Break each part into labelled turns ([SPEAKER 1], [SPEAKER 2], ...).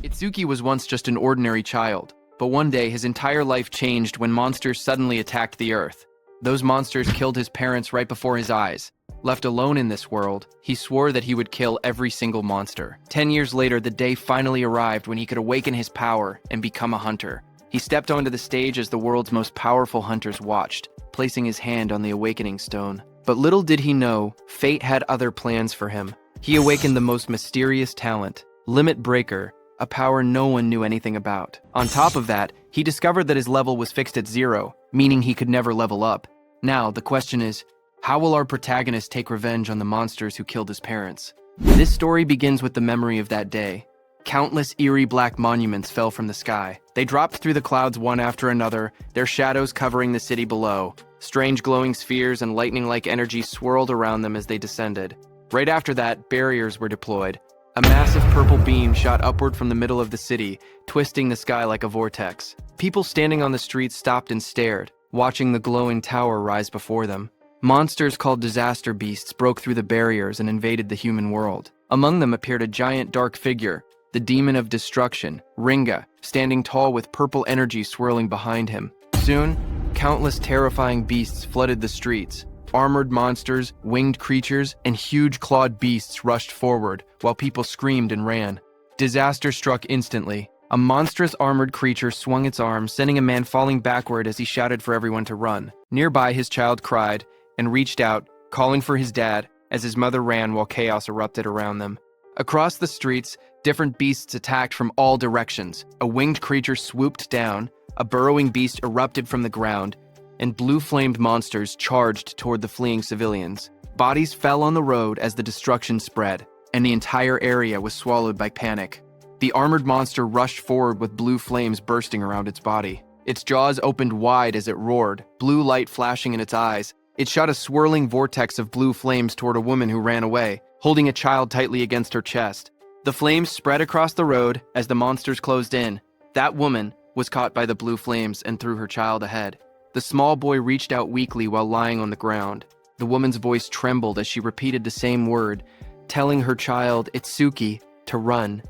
[SPEAKER 1] Itsuki was once just an ordinary child, but one day his entire life changed when monsters suddenly attacked the Earth. Those monsters killed his parents right before his eyes. Left alone in this world, he swore that he would kill every single monster. 10 years later, the day finally arrived when he could awaken his power and become a hunter. He stepped onto the stage as the world's most powerful hunters watched, placing his hand on the awakening stone. But little did he know, fate had other plans for him. He awakened the most mysterious talent, Limit Breaker, a power no one knew anything about. On top of that, he discovered that his level was fixed at 0, meaning he could never level up. Now, the question is, how will our protagonist take revenge on the monsters who killed his parents? This story begins with the memory of that day. Countless eerie black monuments fell from the sky. They dropped through the clouds one after another, their shadows covering the city below. Strange glowing spheres and lightning-like energy swirled around them as they descended. Right after that, barriers were deployed. A massive purple beam shot upward from the middle of the city, twisting the sky like a vortex. People standing on the streets stopped and stared, watching the glowing tower rise before them. Monsters called disaster beasts broke through the barriers and invaded the human world. Among them appeared a giant dark figure, the demon of destruction, Ringa, standing tall with purple energy swirling behind him. Soon, countless terrifying beasts flooded the streets. Armored monsters, winged creatures, and huge clawed beasts rushed forward, while people screamed and ran. Disaster struck instantly. A monstrous armored creature swung its arms, sending a man falling backward as he shouted for everyone to run. Nearby, his child cried and reached out, calling for his dad, as his mother ran while chaos erupted around them. Across the streets, different beasts attacked from all directions. A winged creature swooped down, a burrowing beast erupted from the ground, and blue-flamed monsters charged toward the fleeing civilians. Bodies fell on the road as the destruction spread, and the entire area was swallowed by panic. The armored monster rushed forward with blue flames bursting around its body. Its jaws opened wide as it roared, blue light flashing in its eyes. It shot a swirling vortex of blue flames toward a woman who ran away, holding a child tightly against her chest. The flames spread across the road as the monsters closed in. That woman was caught by the blue flames and threw her child ahead. The small boy reached out weakly while lying on the ground. The woman's voice trembled as she repeated the same word, telling her child, Itsuki, to run.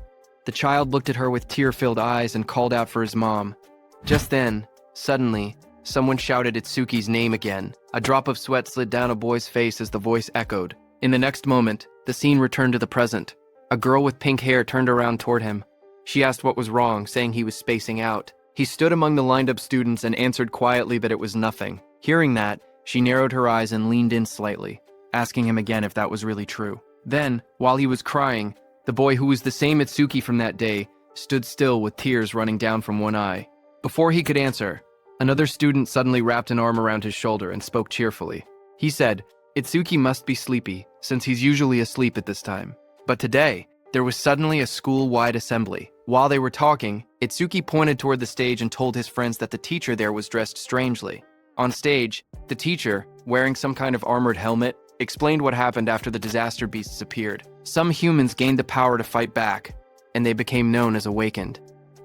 [SPEAKER 1] The child looked at her with tear-filled eyes and called out for his mom. Just then, suddenly, someone shouted Itsuki's name again. A drop of sweat slid down a boy's face as the voice echoed. In the next moment, the scene returned to the present. A girl with pink hair turned around toward him. She asked what was wrong, saying he was spacing out. He stood among the lined-up students and answered quietly that it was nothing. Hearing that, she narrowed her eyes and leaned in slightly, asking him again if that was really true. Then, while he was crying, the boy who was the same Itsuki from that day stood still with tears running down from one eye. Before he could answer, another student suddenly wrapped an arm around his shoulder and spoke cheerfully. He said, Itsuki must be sleepy, since he's usually asleep at this time. But today, there was suddenly a school-wide assembly. While they were talking, Itsuki pointed toward the stage and told his friends that the teacher there was dressed strangely. On stage, the teacher, wearing some kind of armored helmet, explained what happened after the disaster beasts appeared. Some humans gained the power to fight back, and they became known as Awakened.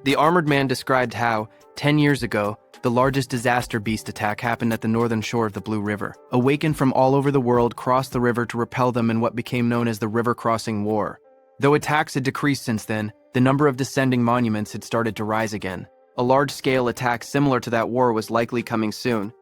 [SPEAKER 1] The armored man described how, 10 years ago, the largest disaster beast attack happened at the northern shore of the Blue River. Awakened from all over the world crossed the river to repel them in what became known as the River Crossing War. Though attacks had decreased since then, the number of descending monuments had started to rise again. A large-scale attack similar to that war was likely coming soon.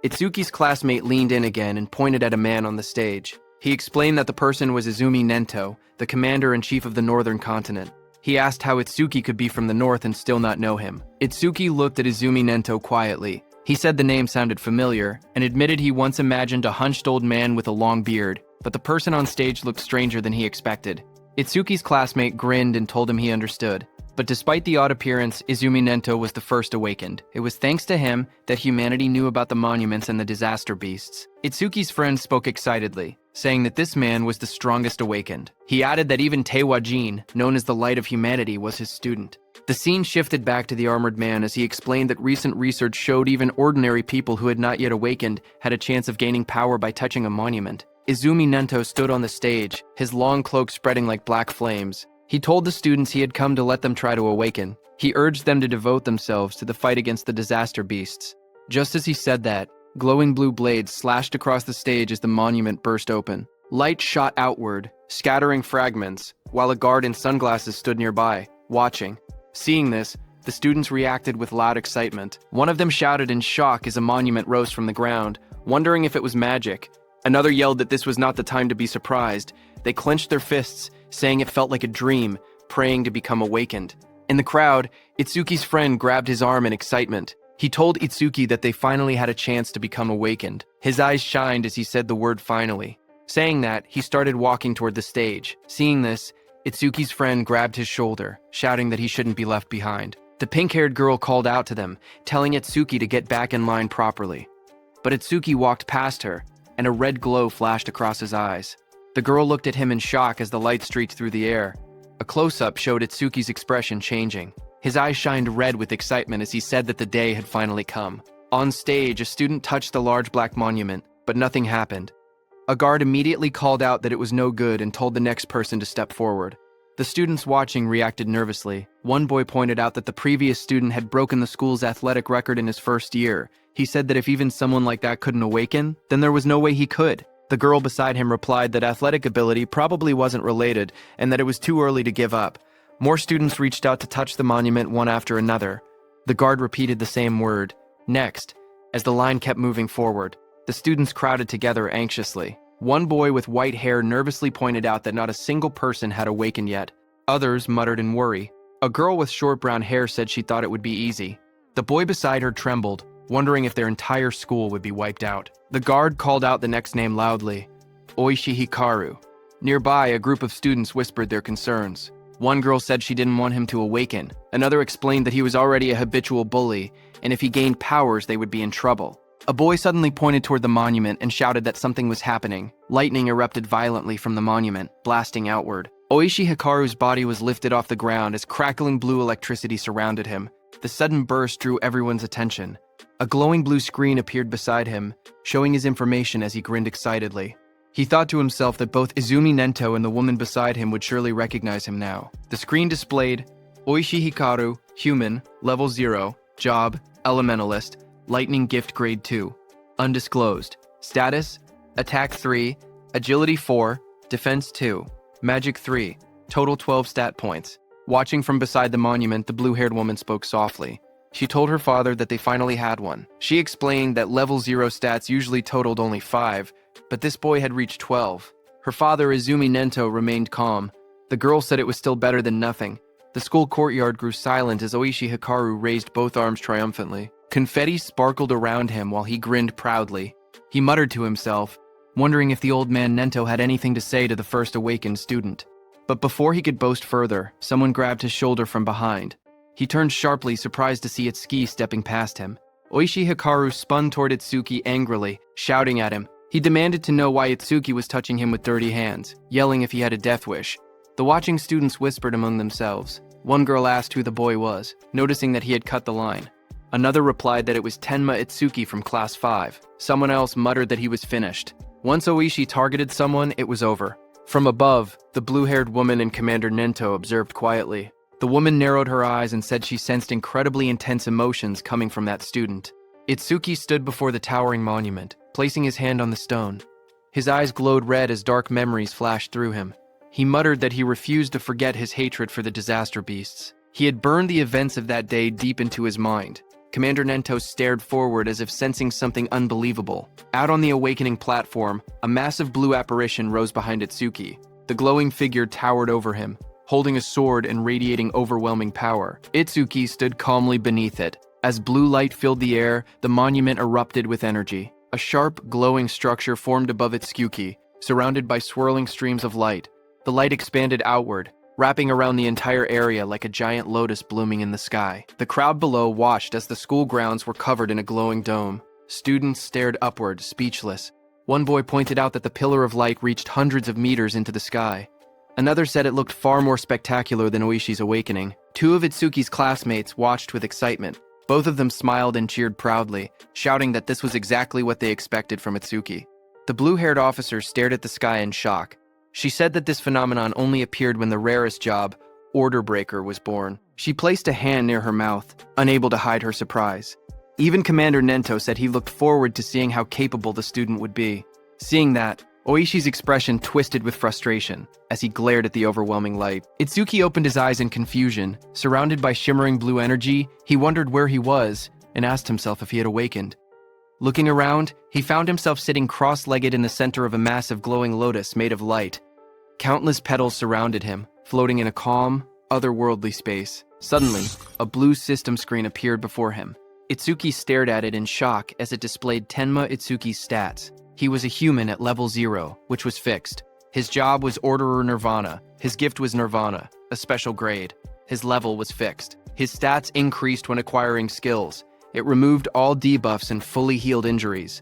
[SPEAKER 1] Itsuki's classmate leaned in again and pointed at a man on the stage. He explained that the person was Izumi Nento, the commander-in-chief of the northern continent. He asked how Itsuki could be from the north and still not know him. Itsuki looked at Izumi Nento quietly. He said the name sounded familiar, and admitted he once imagined a hunched old man with a long beard, but the person on stage looked stranger than he expected. Itsuki's classmate grinned and told him he understood. But despite the odd appearance, Izumi Nento was the first awakened. It was thanks to him that humanity knew about the monuments and the disaster beasts. Itsuki's friend spoke excitedly, saying that this man was the strongest awakened. He added that even Teiwa Jin, known as the light of humanity, was his student. The scene shifted back to the armored man as he explained that recent research showed even ordinary people who had not yet awakened had a chance of gaining power by touching a monument. Izumi Nento stood on the stage, his long cloak spreading like black flames. He told the students he had come to let them try to awaken. He urged them to devote themselves to the fight against the disaster beasts. Just as he said that, glowing blue blades slashed across the stage as the monument burst open. Light shot outward, scattering fragments, while a guard in sunglasses stood nearby, watching. Seeing this, the students reacted with loud excitement. One of them shouted in shock as a monument rose from the ground, wondering if it was magic. Another yelled that this was not the time to be surprised. They clenched their fists, saying it felt like a dream, praying to become awakened. In the crowd, Itsuki's friend grabbed his arm in excitement. He told Itsuki that they finally had a chance to become awakened. His eyes shined as he said the word finally. Saying that, he started walking toward the stage. Seeing this, Itsuki's friend grabbed his shoulder, shouting that he shouldn't be left behind. The pink-haired girl called out to them, telling Itsuki to get back in line properly. But Itsuki walked past her, and a red glow flashed across his eyes. The girl looked at him in shock as the light streaked through the air. A close-up showed Itsuki's expression changing. His eyes shined red with excitement as he said that the day had finally come. On stage, a student touched the large black monument, but nothing happened. A guard immediately called out that it was no good and told the next person to step forward. The students watching reacted nervously. One boy pointed out that the previous student had broken the school's athletic record in his first year. He said that if even someone like that couldn't awaken, then there was no way he could. The girl beside him replied that athletic ability probably wasn't related and that it was too early to give up. More students reached out to touch the monument one after another. The guard repeated the same word. Next, as the line kept moving forward, the students crowded together anxiously. One boy with white hair nervously pointed out that not a single person had awakened yet. Others muttered in worry. A girl with short brown hair said she thought it would be easy. The boy beside her trembled, wondering if their entire school would be wiped out. The guard called out the next name loudly, Oishi Hikaru. Nearby, a group of students whispered their concerns. One girl said she didn't want him to awaken. Another explained that he was already a habitual bully, and if he gained powers, they would be in trouble. A boy suddenly pointed toward the monument and shouted that something was happening. Lightning erupted violently from the monument, blasting outward. Oishi Hikaru's body was lifted off the ground as crackling blue electricity surrounded him. The sudden burst drew everyone's attention. A glowing blue screen appeared beside him, showing his information as he grinned excitedly. He thought to himself that both Izumi Nento and the woman beside him would surely recognize him now. The screen displayed Oishi Hikaru, human, level 0, job, elementalist, lightning gift grade 2, undisclosed. Status, attack 3, agility 4, defense 2, magic 3, total 12 stat points. Watching from beside the monument, the blue-haired woman spoke softly. She told her father that they finally had one. She explained that level 0 stats usually totaled only 5, but this boy had reached 12. Her father, Izumi Nento, remained calm. The girl said it was still better than nothing. The school courtyard grew silent as Oishi Hikaru raised both arms triumphantly. Confetti sparkled around him while he grinned proudly. He muttered to himself, wondering if the old man Nento had anything to say to the first awakened student. But before he could boast further, someone grabbed his shoulder from behind. He turned sharply, surprised to see Itsuki stepping past him. Oishi Hikaru spun toward Itsuki angrily, shouting at him. He demanded to know why Itsuki was touching him with dirty hands, yelling if he had a death wish. The watching students whispered among themselves. One girl asked who the boy was, noticing that he had cut the line. Another replied that it was Tenma Itsuki from Class 5. Someone else muttered that he was finished. Once Oishi targeted someone, it was over. From above, the blue-haired woman and Commander Nento observed quietly. The woman narrowed her eyes and said she sensed incredibly intense emotions coming from that student. Itsuki stood before the towering monument, placing his hand on the stone. His eyes glowed red as dark memories flashed through him. He muttered that he refused to forget his hatred for the disaster beasts. He had burned the events of that day deep into his mind. Commander Nento stared forward as if sensing something unbelievable. Out on the awakening platform, a massive blue apparition rose behind Itsuki. The glowing figure towered over him, holding a sword and radiating overwhelming power. Itsuki stood calmly beneath it. As blue light filled the air, the monument erupted with energy. A sharp, glowing structure formed above Itsuki, surrounded by swirling streams of light. The light expanded outward, wrapping around the entire area like a giant lotus blooming in the sky. The crowd below watched as the school grounds were covered in a glowing dome. Students stared upward, speechless. One boy pointed out that the pillar of light reached hundreds of meters into the sky. Another said it looked far more spectacular than Oishi's awakening. Two of Itsuki's classmates watched with excitement. Both of them smiled and cheered proudly, shouting that this was exactly what they expected from Itsuki. The blue-haired officer stared at the sky in shock. She said that this phenomenon only appeared when the rarest job, Order Breaker, was born. She placed a hand near her mouth, unable to hide her surprise. Even Commander Nento said he looked forward to seeing how capable the student would be. Seeing that, Oishi's expression twisted with frustration as he glared at the overwhelming light. Itsuki opened his eyes in confusion. Surrounded by shimmering blue energy, he wondered where he was and asked himself if he had awakened. Looking around, he found himself sitting cross-legged in the center of a massive glowing lotus made of light. Countless petals surrounded him, floating in a calm, otherworldly space. Suddenly, a blue system screen appeared before him. Itsuki stared at it in shock as it displayed Tenma Itsuki's stats. He was a human at level 0, which was fixed. His job was Orderer Nirvana. His gift was Nirvana, a special grade. His level was fixed. His stats increased when acquiring skills. It removed all debuffs and fully healed injuries.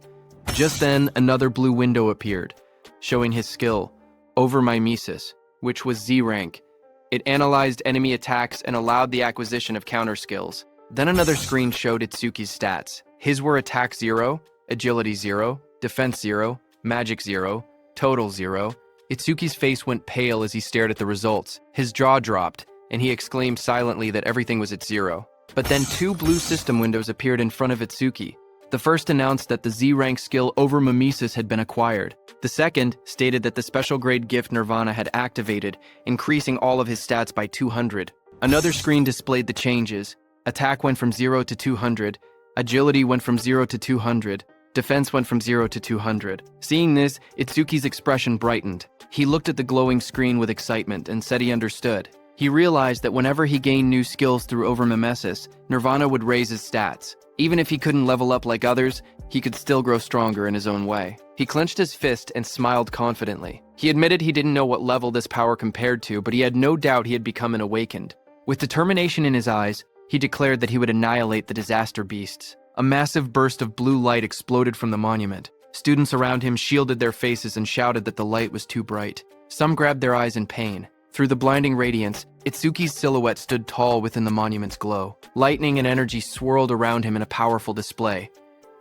[SPEAKER 1] Just then, another blue window appeared, showing his skill, Overmimesis, which was Z rank. It analyzed enemy attacks and allowed the acquisition of counter skills. Then another screen showed Itsuki's stats. His were Attack 0, Agility 0, Defense 0, Magic 0, Total 0. Itsuki's face went pale as he stared at the results. His jaw dropped, and he exclaimed silently that everything was at 0. But then two blue system windows appeared in front of Itsuki. The first announced that the Z-rank skill Overmimesis had been acquired. The second stated that the special grade gift Nirvana had activated, increasing all of his stats by 200. Another screen displayed the changes. Attack went from 0 to 200, Agility went from 0 to 200, Defense went from 0 to 200. Seeing this, Itsuki's expression brightened. He looked at the glowing screen with excitement and said he understood. He realized that whenever he gained new skills through Overmimesis, Nirvana would raise his stats. Even if he couldn't level up like others, he could still grow stronger in his own way. He clenched his fist and smiled confidently. He admitted he didn't know what level this power compared to, but he had no doubt he had become an awakened. With determination in his eyes, he declared that he would annihilate the disaster beasts. A massive burst of blue light exploded from the monument. Students around him shielded their faces and shouted that the light was too bright. Some grabbed their eyes in pain. Through the blinding radiance, Itsuki's silhouette stood tall within the monument's glow. Lightning and energy swirled around him in a powerful display.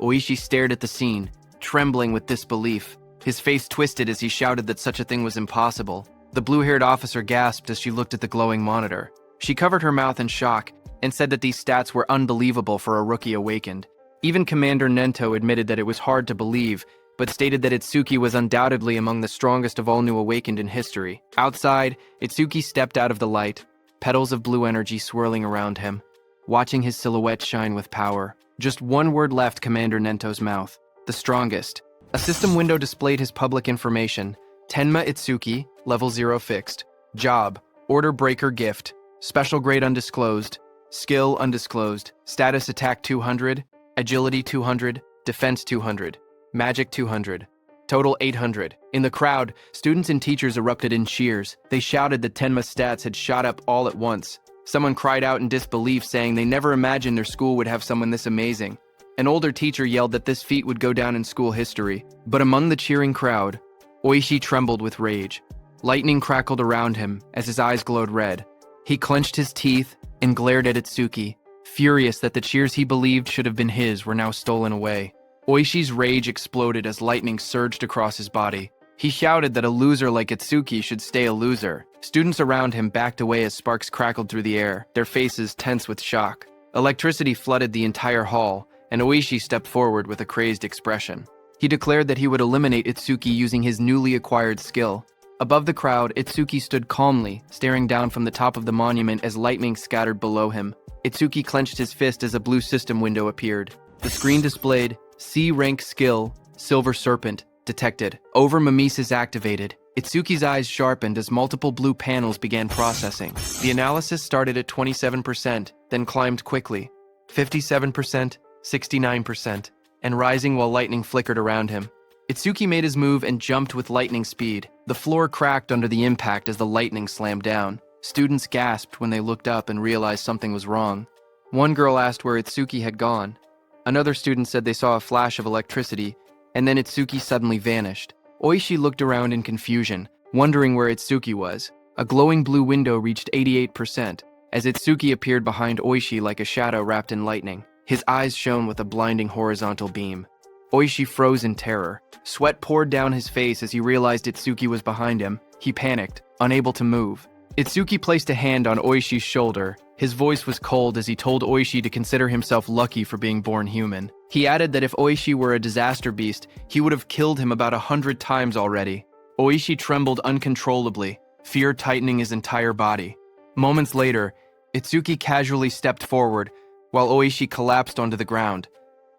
[SPEAKER 1] Oishi stared at the scene, trembling with disbelief. His face twisted as he shouted that such a thing was impossible. The blue-haired officer gasped as she looked at the glowing monitor. She covered her mouth in shock and said that these stats were unbelievable for a rookie awakened. Even Commander Nento admitted that it was hard to believe, but stated that Itsuki was undoubtedly among the strongest of all new awakened in history. Outside, Itsuki stepped out of the light, petals of blue energy swirling around him, watching his silhouette shine with power. Just one word left Commander Nento's mouth: the strongest. A system window displayed his public information: Tenma Itsuki, level 0 fixed. Job, Order Breaker gift. Special grade undisclosed. Skill undisclosed. Status attack 200. Agility 200. Defense 200. Magic 200. Total 800. In the crowd, students and teachers erupted in cheers. They shouted that Tenma's stats had shot up all at once. Someone cried out in disbelief, saying they never imagined their school would have someone this amazing. An older teacher yelled that this feat would go down in school history. But among the cheering crowd, Oishi trembled with rage. Lightning crackled around him as his eyes glowed red. He clenched his teeth and glared at Itsuki, furious that the cheers he believed should have been his were now stolen away. Oishi's rage exploded as lightning surged across his body. He shouted that a loser like Itsuki should stay a loser. Students around him backed away as sparks crackled through the air, their faces tense with shock. Electricity flooded the entire hall, and Oishi stepped forward with a crazed expression. He declared that he would eliminate Itsuki using his newly acquired skill. Above the crowd, Itsuki stood calmly, staring down from the top of the monument as lightning scattered below him. Itsuki clenched his fist as a blue system window appeared. The screen displayed C-rank skill, Silver Serpent, detected. Overmimesis activated. Itsuki's eyes sharpened as multiple blue panels began processing. The analysis started at 27%, then climbed quickly. 57%, 69%, and rising while lightning flickered around him. Itsuki made his move and jumped with lightning speed. The floor cracked under the impact as the lightning slammed down. Students gasped when they looked up and realized something was wrong. One girl asked where Itsuki had gone. Another student said they saw a flash of electricity, and then Itsuki suddenly vanished. Oishi looked around in confusion, wondering where Itsuki was. A glowing blue window reached 88%, as Itsuki appeared behind Oishi like a shadow wrapped in lightning. His eyes shone with a blinding horizontal beam. Oishi froze in terror. Sweat poured down his face as he realized Itsuki was behind him. He panicked, unable to move. Itsuki placed a hand on Oishi's shoulder. His voice was cold as he told Oishi to consider himself lucky for being born human. He added that if Oishi were a disaster beast, he would have killed him about 100 times already. Oishi trembled uncontrollably, fear tightening his entire body. Moments later, Itsuki casually stepped forward, while Oishi collapsed onto the ground.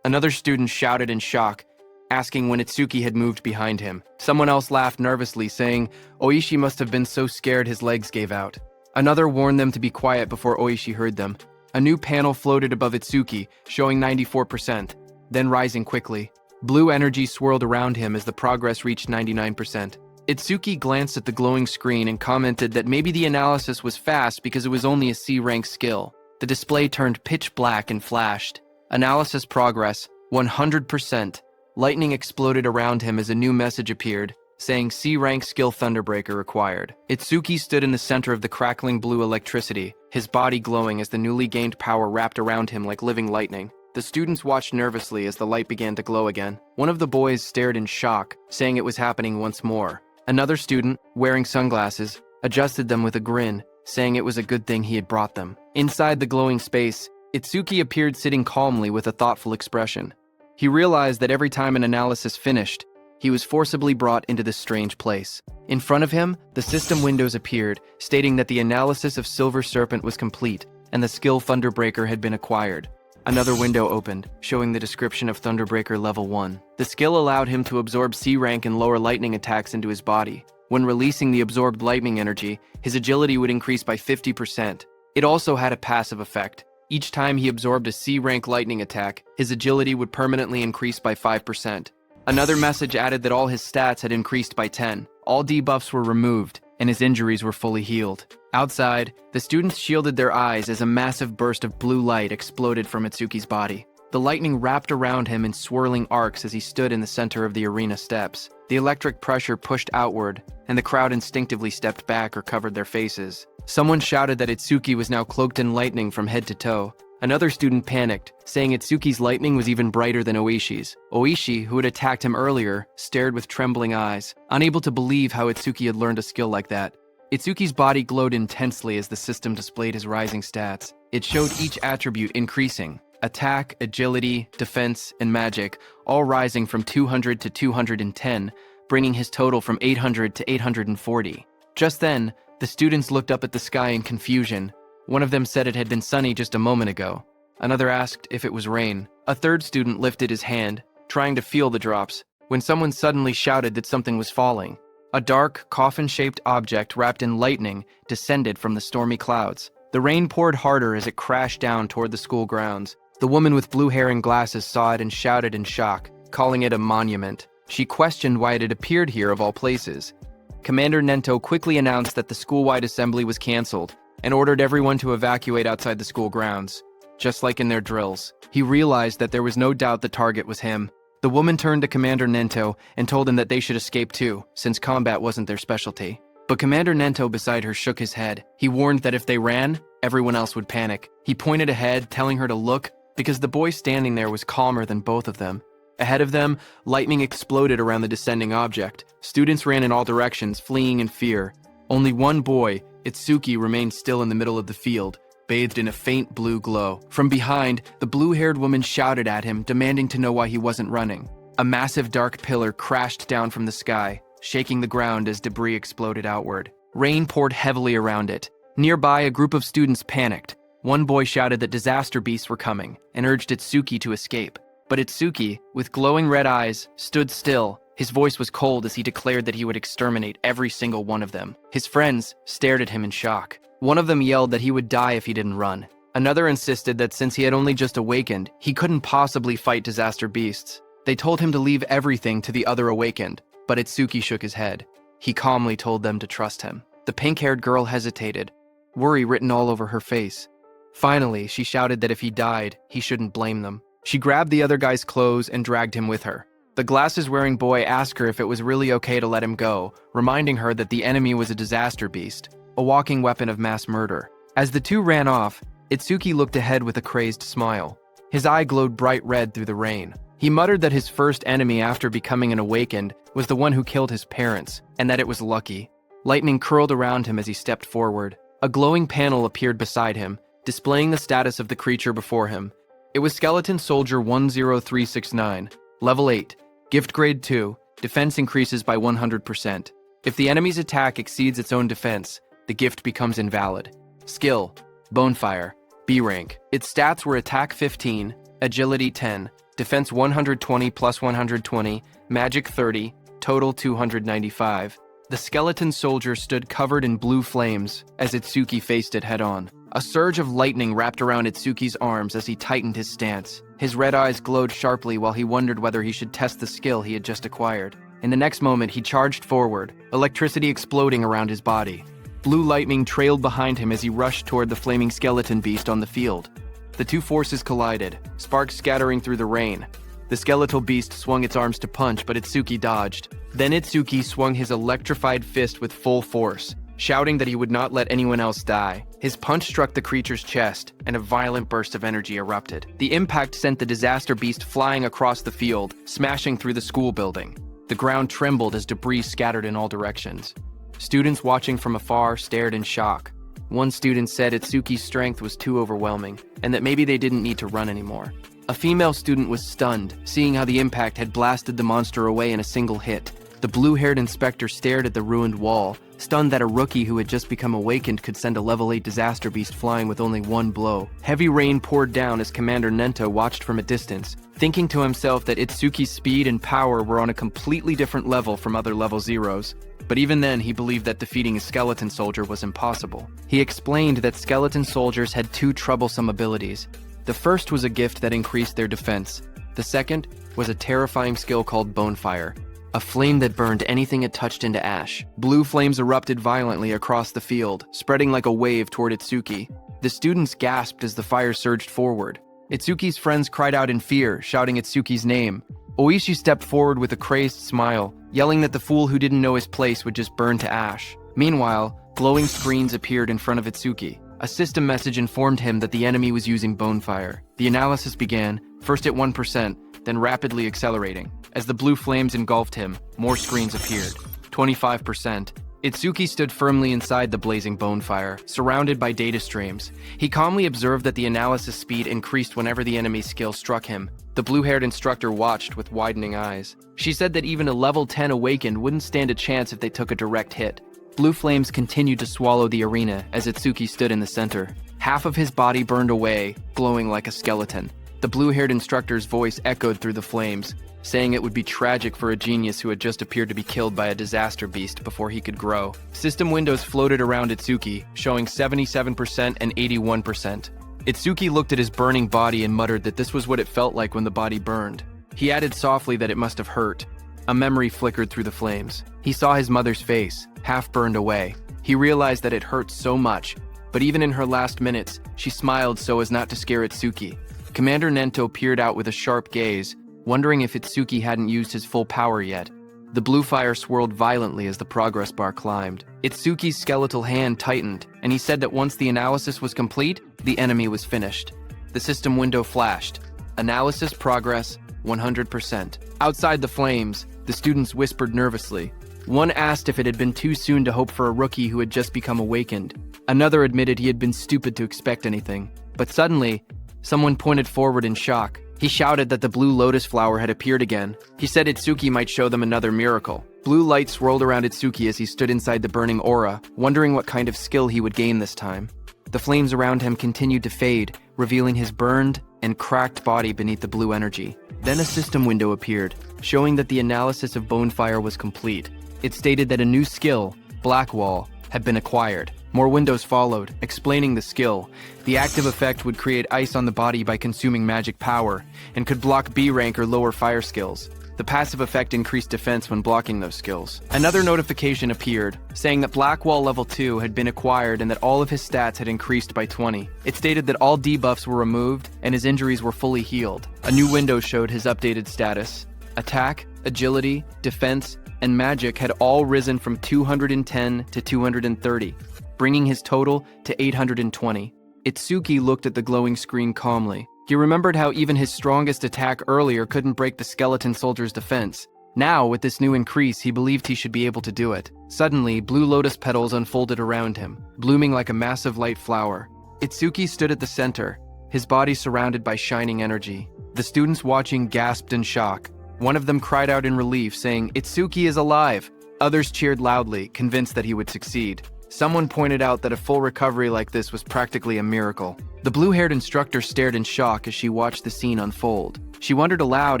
[SPEAKER 1] Another student shouted in shock, asking when Itsuki had moved behind him. Someone else laughed nervously, saying Oishi must have been so scared his legs gave out. Another warned them to be quiet before Oishi heard them. A new panel floated above Itsuki, showing 94%, then rising quickly. Blue energy swirled around him as the progress reached 99%. Itsuki glanced at the glowing screen and commented that maybe the analysis was fast because it was only a C-rank skill. The display turned pitch black and flashed. Analysis progress, 100%. Lightning exploded around him as a new message appeared, saying C-rank skill Thunderbreaker required. Itsuki stood in the center of the crackling blue electricity, his body glowing as the newly gained power wrapped around him like living lightning. The students watched nervously as the light began to glow again. One of the boys stared in shock, saying it was happening once more. Another student, wearing sunglasses, adjusted them with a grin, saying it was a good thing he had brought them. Inside the glowing space, Itsuki appeared sitting calmly with a thoughtful expression. He realized that every time an analysis finished, he was forcibly brought into this strange place. In front of him, the system windows appeared, stating that the analysis of Silver Serpent was complete, and the skill Thunderbreaker had been acquired. Another window opened, showing the description of Thunderbreaker Level 1. The skill allowed him to absorb C-rank and lower lightning attacks into his body. When releasing the absorbed lightning energy, his agility would increase by 50%. It also had a passive effect. Each time he absorbed a C-rank lightning attack, his agility would permanently increase by 5%. Another message added that all his stats had increased by 10. All debuffs were removed, and his injuries were fully healed. Outside, the students shielded their eyes as a massive burst of blue light exploded from Itsuki's body. The lightning wrapped around him in swirling arcs as he stood in the center of the arena steps. The electric pressure pushed outward, and the crowd instinctively stepped back or covered their faces. Someone shouted that Itsuki was now cloaked in lightning from head to toe. Another student panicked, saying Itsuki's lightning was even brighter than Oishi's. Oishi, who had attacked him earlier, stared with trembling eyes, unable to believe how Itsuki had learned a skill like that. Itsuki's body glowed intensely as the system displayed his rising stats. It showed each attribute increasing: attack, agility, defense, and magic, all rising from 200 to 210, bringing his total from 800 to 840. Just then, the students looked up at the sky in confusion. One of them said it had been sunny just a moment ago. Another asked if it was rain. A third student lifted his hand, trying to feel the drops, when someone suddenly shouted that something was falling. A dark, coffin-shaped object wrapped in lightning descended from the stormy clouds. The rain poured harder as it crashed down toward the school grounds. The woman with blue hair and glasses saw it and shouted in shock, calling it a monument. She questioned why it had appeared here of all places. Commander Nento quickly announced that the school-wide assembly was canceled and ordered everyone to evacuate outside the school grounds. Just like in their drills, he realized that there was no doubt the target was him. The woman turned to Commander Nento and told him that they should escape too, since combat wasn't their specialty. But Commander Nento beside her shook his head. He warned that if they ran, everyone else would panic. He pointed ahead, telling her to look, because the boy standing there was calmer than both of them. Ahead of them, lightning exploded around the descending object. Students ran in all directions, fleeing in fear. Only one boy, Itsuki, remained still in the middle of the field, bathed in a faint blue glow. From behind, the blue-haired woman shouted at him, demanding to know why he wasn't running. A massive dark pillar crashed down from the sky, shaking the ground as debris exploded outward. Rain poured heavily around it. Nearby, a group of students panicked. One boy shouted that disaster beasts were coming and urged Itsuki to escape. But Itsuki, with glowing red eyes, stood still. His voice was cold as he declared that he would exterminate every single one of them. His friends stared at him in shock. One of them yelled that he would die if he didn't run. Another insisted that since he had only just awakened, he couldn't possibly fight disaster beasts. They told him to leave everything to the other awakened, but Itsuki shook his head. He calmly told them to trust him. The pink-haired girl hesitated, worry written all over her face. Finally, she shouted that if he died, he shouldn't blame them. She grabbed the other guy's clothes and dragged him with her. The glasses-wearing boy asked her if it was really okay to let him go, reminding her that the enemy was a disaster beast, a walking weapon of mass murder. As the two ran off, Itsuki looked ahead with a crazed smile. His eye glowed bright red through the rain. He muttered that his first enemy after becoming an awakened was the one who killed his parents, and that it was lucky. Lightning curled around him as he stepped forward. A glowing panel appeared beside him, displaying the status of the creature before him. It was Skeleton Soldier 10369, Level 8, Gift Grade 2, Defense increases by 100%. If the enemy's attack exceeds its own defense, the gift becomes invalid. Skill, Bonefire, B rank. Its stats were Attack 15, Agility 10, Defense 120 plus 120, Magic 30, Total 295. The skeleton soldier stood covered in blue flames as Itsuki faced it head-on. A surge of lightning wrapped around Itsuki's arms as he tightened his stance. His red eyes glowed sharply while he wondered whether he should test the skill he had just acquired. In the next moment, he charged forward, electricity exploding around his body. Blue lightning trailed behind him as he rushed toward the flaming skeleton beast on the field. The two forces collided, sparks scattering through the rain. The skeletal beast swung its arms to punch, but Itsuki dodged. Then Itsuki swung his electrified fist with full force, shouting that he would not let anyone else die. His punch struck the creature's chest, and a violent burst of energy erupted. The impact sent the disaster beast flying across the field, smashing through the school building. The ground trembled as debris scattered in all directions. Students watching from afar stared in shock. One student said Itsuki's strength was too overwhelming, and that maybe they didn't need to run anymore. A female student was stunned, seeing how the impact had blasted the monster away in a single hit. The blue-haired inspector stared at the ruined wall, stunned that a rookie who had just become awakened could send a level 8 disaster beast flying with only one blow. Heavy rain poured down as Commander Nento watched from a distance, thinking to himself that Itsuki's speed and power were on a completely different level from other level zeros. But even then, he believed that defeating a skeleton soldier was impossible. He explained that skeleton soldiers had two troublesome abilities. The first was a gift that increased their defense. The second was a terrifying skill called Bonefire, a flame that burned anything it touched into ash. Blue flames erupted violently across the field, spreading like a wave toward Itsuki. The students gasped as the fire surged forward. Itsuki's friends cried out in fear, shouting Itsuki's name. Oishi stepped forward with a crazed smile, yelling that the fool who didn't know his place would just burn to ash. Meanwhile, glowing screens appeared in front of Itsuki. A system message informed him that the enemy was using Bonefire. The analysis began, first at 1%, then rapidly accelerating. As the blue flames engulfed him, more screens appeared. 25%. Itsuki stood firmly inside the blazing Bonefire, surrounded by data streams. He calmly observed that the analysis speed increased whenever the enemy's skill struck him. The blue-haired instructor watched with widening eyes. She said that even a level 10 awakened wouldn't stand a chance if they took a direct hit. Blue flames continued to swallow the arena as Itsuki stood in the center. Half of his body burned away, glowing like a skeleton. The blue-haired instructor's voice echoed through the flames, saying it would be tragic for a genius who had just appeared to be killed by a disaster beast before he could grow. System windows floated around Itsuki, showing 77% and 81%. Itsuki looked at his burning body and muttered that this was what it felt like when the body burned. He added softly that it must have hurt. A memory flickered through the flames. He saw his mother's face, half burned away. He realized that it hurt so much, but even in her last minutes, she smiled so as not to scare Itsuki. Commander Nento peered out with a sharp gaze, wondering if Itsuki hadn't used his full power yet. The blue fire swirled violently as the progress bar climbed. Itsuki's skeletal hand tightened, and he said that once the analysis was complete, the enemy was finished. The system window flashed. Analysis progress, 100%. Outside the flames, the students whispered nervously. One asked if it had been too soon to hope for a rookie who had just become awakened. Another admitted he had been stupid to expect anything. But suddenly, someone pointed forward in shock. He shouted that the blue lotus flower had appeared again. He said Itsuki might show them another miracle. Blue light swirled around Itsuki as he stood inside the burning aura, wondering what kind of skill he would gain this time. The flames around him continued to fade, revealing his burned and cracked body beneath the blue energy. Then a system window appeared, showing that the analysis of Bonefire was complete. It stated that a new skill, Black Wall, had been acquired. More windows followed, explaining the skill. The active effect would create ice on the body by consuming magic power, and could block B rank or lower fire skills. The passive effect increased defense when blocking those skills. Another notification appeared, saying that Black Wall Level 2 had been acquired and that all of his stats had increased by 20. It stated that all debuffs were removed and his injuries were fully healed. A new window showed his updated status. Attack, agility, defense, and magic had all risen from 210 to 230, bringing his total to 820. Itsuki looked at the glowing screen calmly. He remembered how even his strongest attack earlier couldn't break the skeleton soldier's defense. Now, with this new increase, he believed he should be able to do it. Suddenly, blue lotus petals unfolded around him, blooming like a massive light flower. Itsuki stood at the center, his body surrounded by shining energy. The students watching gasped in shock. One of them cried out in relief, saying, "Itsuki is alive!" Others cheered loudly, convinced that he would succeed. Someone pointed out that a full recovery like this was practically a miracle. The blue-haired instructor stared in shock as she watched the scene unfold. She wondered aloud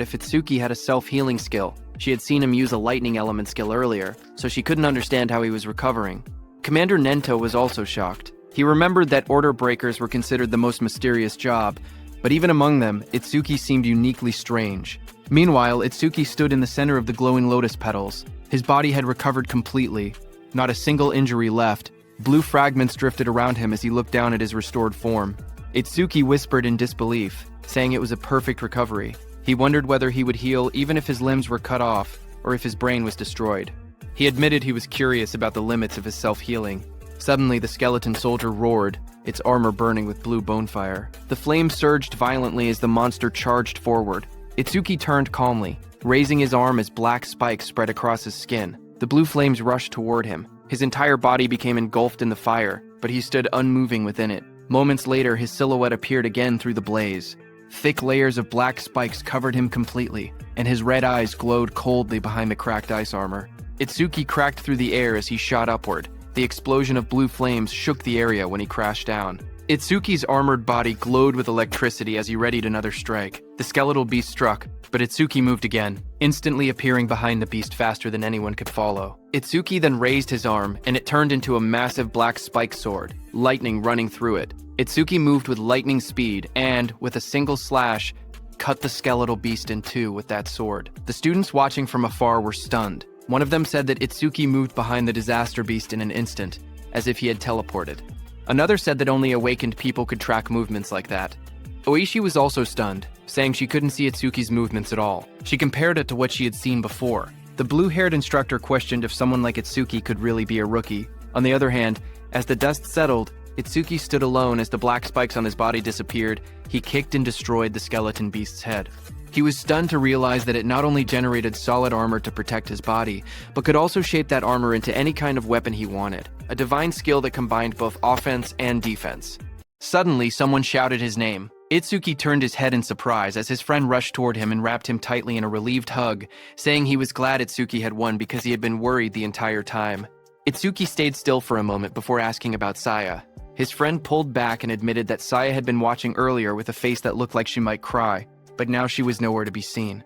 [SPEAKER 1] if Itsuki had a self-healing skill. She had seen him use a lightning element skill earlier, so she couldn't understand how he was recovering. Commander Nento was also shocked. He remembered that order breakers were considered the most mysterious job, but even among them, Itsuki seemed uniquely strange. Meanwhile, Itsuki stood in the center of the glowing lotus petals. His body had recovered completely. Not a single injury left. Blue fragments drifted around him as he looked down at his restored form. Itsuki whispered in disbelief, saying it was a perfect recovery. He wondered whether he would heal even if his limbs were cut off, or if his brain was destroyed. He admitted he was curious about the limits of his self-healing. Suddenly, the skeleton soldier roared, its armor burning with blue bonefire. The flames surged violently as the monster charged forward. Itsuki turned calmly, raising his arm as black spikes spread across his skin. The blue flames rushed toward him. His entire body became engulfed in the fire, but he stood unmoving within it. Moments later, his silhouette appeared again through the blaze. Thick layers of black spikes covered him completely, and his red eyes glowed coldly behind the cracked ice armor. Itsuki cracked through the air as he shot upward. The explosion of blue flames shook the area when he crashed down. Itsuki's armored body glowed with electricity as he readied another strike. The skeletal beast struck, but Itsuki moved again, instantly appearing behind the beast faster than anyone could follow. Itsuki then raised his arm, and it turned into a massive black spike sword, lightning running through it. Itsuki moved with lightning speed and, with a single slash, cut the skeletal beast in two with that sword. The students watching from afar were stunned. One of them said that Itsuki moved behind the disaster beast in an instant, as if he had teleported. Another said that only awakened people could track movements like that. Oishi was also stunned, saying she couldn't see Itsuki's movements at all. She compared it to what she had seen before. The blue-haired instructor questioned if someone like Itsuki could really be a rookie. On the other hand, as the dust settled, Itsuki stood alone as the black spikes on his body disappeared. He kicked and destroyed the skeleton beast's head. He was stunned to realize that it not only generated solid armor to protect his body, but could also shape that armor into any kind of weapon he wanted. A divine skill that combined both offense and defense. Suddenly, someone shouted his name. Itsuki turned his head in surprise as his friend rushed toward him and wrapped him tightly in a relieved hug, saying he was glad Itsuki had won because he had been worried the entire time. Itsuki stayed still for a moment before asking about Saya. His friend pulled back and admitted that Saya had been watching earlier with a face that looked like she might cry, but now she was nowhere to be seen.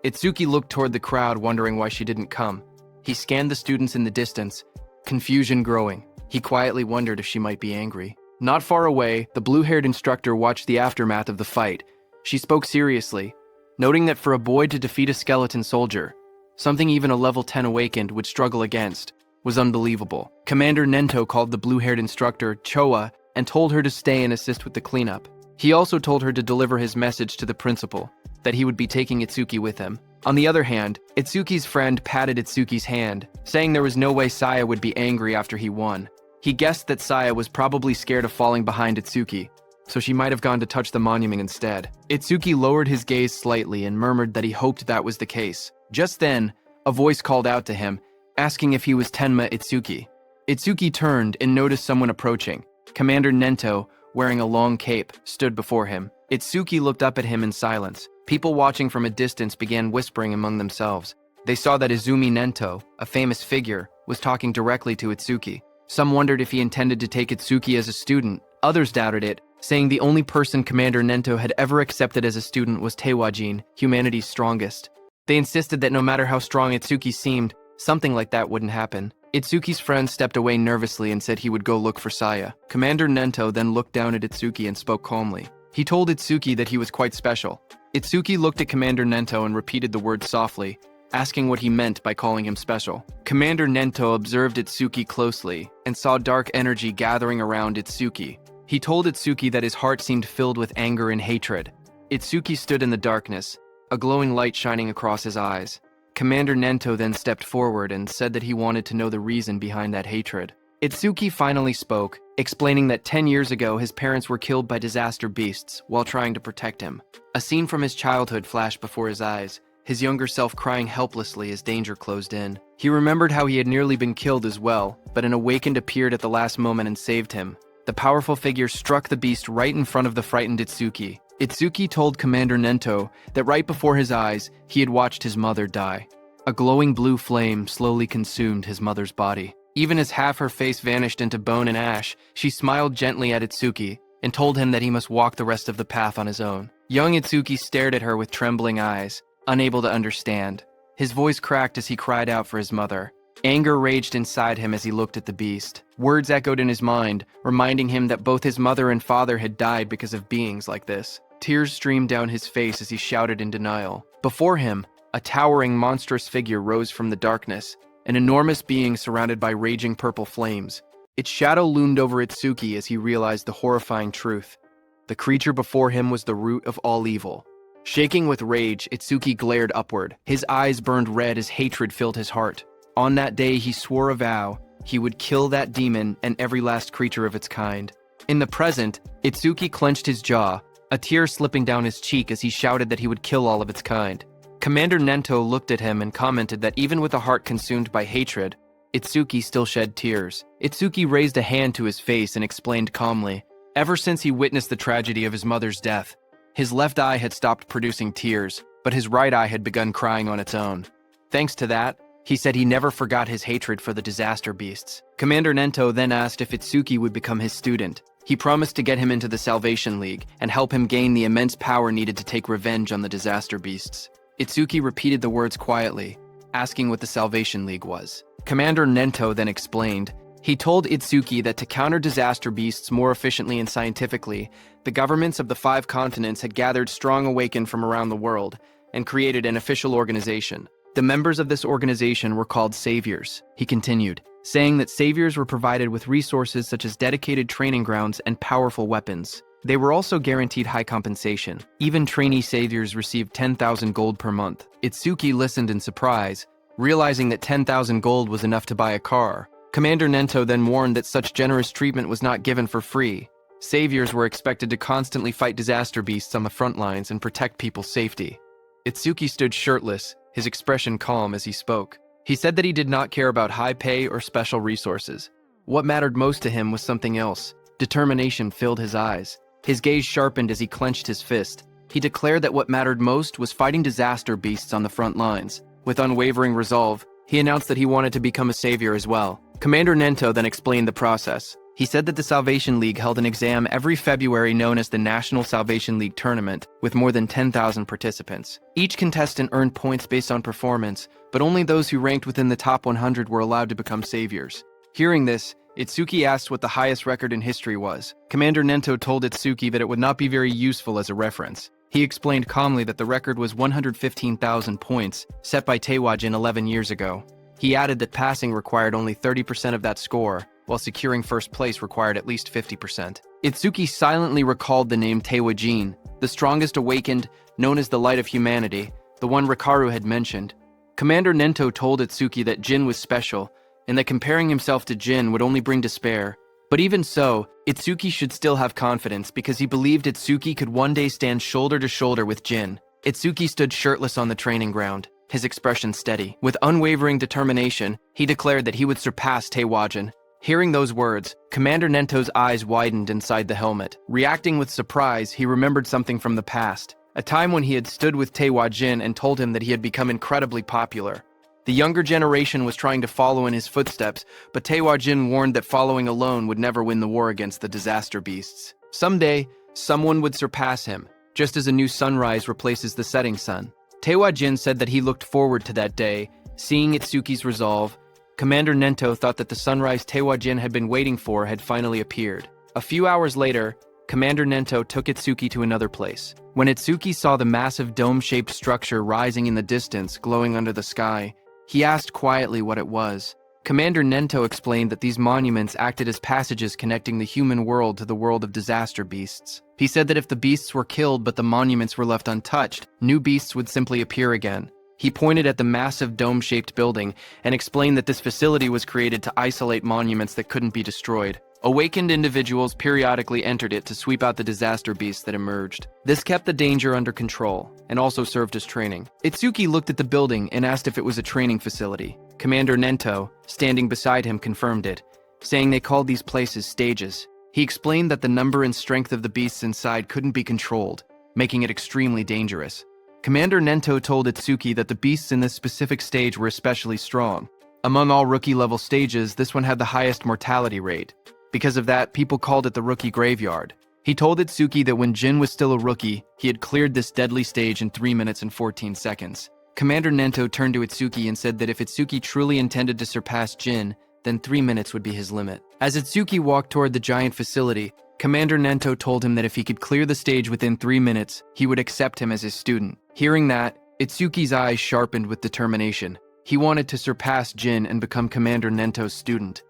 [SPEAKER 1] Itsuki looked toward the crowd, wondering why she didn't come. He scanned the students in the distance, confusion growing. He quietly wondered if she might be angry. Not far away, the blue-haired instructor watched the aftermath of the fight. She spoke seriously, noting that for a boy to defeat a skeleton soldier, something even a level 10 awakened would struggle against, was unbelievable. Commander Nento called the blue-haired instructor Choa and told her to stay and assist with the cleanup. He also told her to deliver his message to the principal, that he would be taking Itsuki with him. On the other hand, Itsuki's friend patted Itsuki's hand, saying there was no way Saya would be angry after he won. He guessed that Saya was probably scared of falling behind Itsuki, so she might have gone to touch the monument instead. Itsuki lowered his gaze slightly and murmured that he hoped that was the case. Just then, a voice called out to him, asking if he was Tenma Itsuki. Itsuki turned and noticed someone approaching. Commander Nento, wearing a long cape, stood before him. Itsuki looked up at him in silence. People watching from a distance began whispering among themselves. They saw that Izumi Nento, a famous figure, was talking directly to Itsuki. Some wondered if he intended to take Itsuki as a student. Others doubted it, saying the only person Commander Nento had ever accepted as a student was Teiwajin, humanity's strongest. They insisted that no matter how strong Itsuki seemed, something like that wouldn't happen. Itsuki's friend stepped away nervously and said he would go look for Saya. Commander Nento then looked down at Itsuki and spoke calmly. He told Itsuki that he was quite special. Itsuki looked at Commander Nento and repeated the word softly, asking what he meant by calling him special. Commander Nento observed Itsuki closely and saw dark energy gathering around Itsuki. He told Itsuki that his heart seemed filled with anger and hatred. Itsuki stood in the darkness, a glowing light shining across his eyes. Commander Nento then stepped forward and said that he wanted to know the reason behind that hatred. Itsuki finally spoke, explaining that 10 years ago his parents were killed by disaster beasts while trying to protect him. A scene from his childhood flashed before his eyes, his younger self crying helplessly as danger closed in. He remembered how he had nearly been killed as well, but an awakened appeared at the last moment and saved him. the powerful figure struck the beast right in front of the frightened Itsuki. Itsuki told Commander Nento that right before his eyes, he had watched his mother die. A glowing blue flame slowly consumed his mother's body. Even as half her face vanished into bone and ash, she smiled gently at Itsuki and told him that he must walk the rest of the path on his own. Young Itsuki stared at her with trembling eyes, unable to understand. His voice cracked as he cried out for his mother. Anger raged inside him as he looked at the beast. Words echoed in his mind, reminding him that both his mother and father had died because of beings like this. Tears streamed down his face as he shouted in denial. Before him, a towering, monstrous figure rose from the darkness, an enormous being surrounded by raging purple flames. Its shadow loomed over Itsuki as he realized the horrifying truth. The creature before him was the root of all evil. Shaking with rage, Itsuki glared upward. His eyes burned red as hatred filled his heart. On that day, he swore a vow. He would kill that demon and every last creature of its kind. In the present, Itsuki clenched his jaw, a tear slipping down his cheek as he shouted that he would kill all of its kind. Commander Nento looked at him and commented that even with a heart consumed by hatred, Itsuki still shed tears. Itsuki raised a hand to his face and explained calmly, ever since he witnessed the tragedy of his mother's death, his left eye had stopped producing tears, but his right eye had begun crying on its own. Thanks to that, he said he never forgot his hatred for the disaster beasts. Commander Nento then asked if Itsuki would become his student. He promised to get him into the Salvation League and help him gain the immense power needed to take revenge on the disaster beasts. Itsuki repeated the words quietly, asking what the Salvation League was. Commander Nento then explained. He told Itsuki that to counter disaster beasts more efficiently and scientifically, the governments of the 5 continents had gathered strong awaken from around the world and created an official organization. The members of this organization were called saviors, he continued, saying that saviors were provided with resources such as dedicated training grounds and powerful weapons. They were also guaranteed high compensation. Even trainee saviors received 10,000 gold per month. Itsuki listened in surprise, realizing that 10,000 gold was enough to buy a car. Commander Nento then warned that such generous treatment was not given for free. Saviors were expected to constantly fight disaster beasts on the front lines and protect people's safety. Itsuki stood shirtless, his expression calm as he spoke. He said that he did not care about high pay or special resources. What mattered most to him was something else. Determination filled his eyes. His gaze sharpened as he clenched his fist. He declared that what mattered most was fighting disaster beasts on the front lines. With unwavering resolve, he announced that he wanted to become a savior as well. Commander Nento then explained the process. He said that the Salvation League held an exam every February known as the National Salvation League Tournament, with more than 10,000 participants. Each contestant earned points based on performance, but only those who ranked within the top 100 were allowed to become saviors. Hearing this, Itsuki asked what the highest record in history was. Commander Nento told Itsuki that it would not be very useful as a reference. He explained calmly that the record was 115,000 points, set by Taewajin 11 years ago. He added that passing required only 30% of that score, while securing first place required at least 50%. Itsuki silently recalled the name Taewajin, the strongest awakened, known as the light of humanity, the one Rikaru had mentioned. Commander Nento told Itsuki that Jin was special, and that comparing himself to Jin would only bring despair. But even so, Itsuki should still have confidence because he believed Itsuki could one day stand shoulder to shoulder with Jin. Itsuki stood shirtless on the training ground, his expression steady. With unwavering determination, he declared that he would surpass Taewajin. Hearing those words, Commander Nento's eyes widened inside the helmet. Reacting with surprise, he remembered something from the past, a time when he had stood with Taewajin and told him that he had become incredibly popular. The younger generation was trying to follow in his footsteps, but Taewajin warned that following alone would never win the war against the disaster beasts. Someday, someone would surpass him, just as a new sunrise replaces the setting sun. Taewajin said that he looked forward to that day, seeing Itsuki's resolve. Commander Nento thought that the sunrise Taewajin had been waiting for had finally appeared. A few hours later, Commander Nento took Itsuki to another place. When Itsuki saw the massive dome-shaped structure rising in the distance, glowing under the sky, he asked quietly what it was. Commander Nento explained that these monuments acted as passages connecting the human world to the world of disaster beasts. He said that if the beasts were killed but the monuments were left untouched, new beasts would simply appear again. He pointed at the massive dome-shaped building and explained that this facility was created to isolate monuments that couldn't be destroyed. Awakened individuals periodically entered it to sweep out the disaster beasts that emerged. This kept the danger under control and also served as training. Itsuki looked at the building and asked if it was a training facility. Commander Nento, standing beside him, confirmed it, saying they called these places stages. He explained that the number and strength of the beasts inside couldn't be controlled, making it extremely dangerous. Commander Nento told Itsuki that the beasts in this specific stage were especially strong. Among all rookie-level stages, this one had the highest mortality rate. Because of that, people called it the rookie graveyard. He told Itsuki that when Jin was still a rookie, he had cleared this deadly stage in 3 minutes and 14 seconds. Commander Nento turned to Itsuki and said that if Itsuki truly intended to surpass Jin, then 3 minutes would be his limit. As Itsuki walked toward the giant facility, Commander Nento told him that if he could clear the stage within 3 minutes, he would accept him as his student. Hearing that, Itsuki's eyes sharpened with determination. He wanted to surpass Jin and become Commander Nento's student.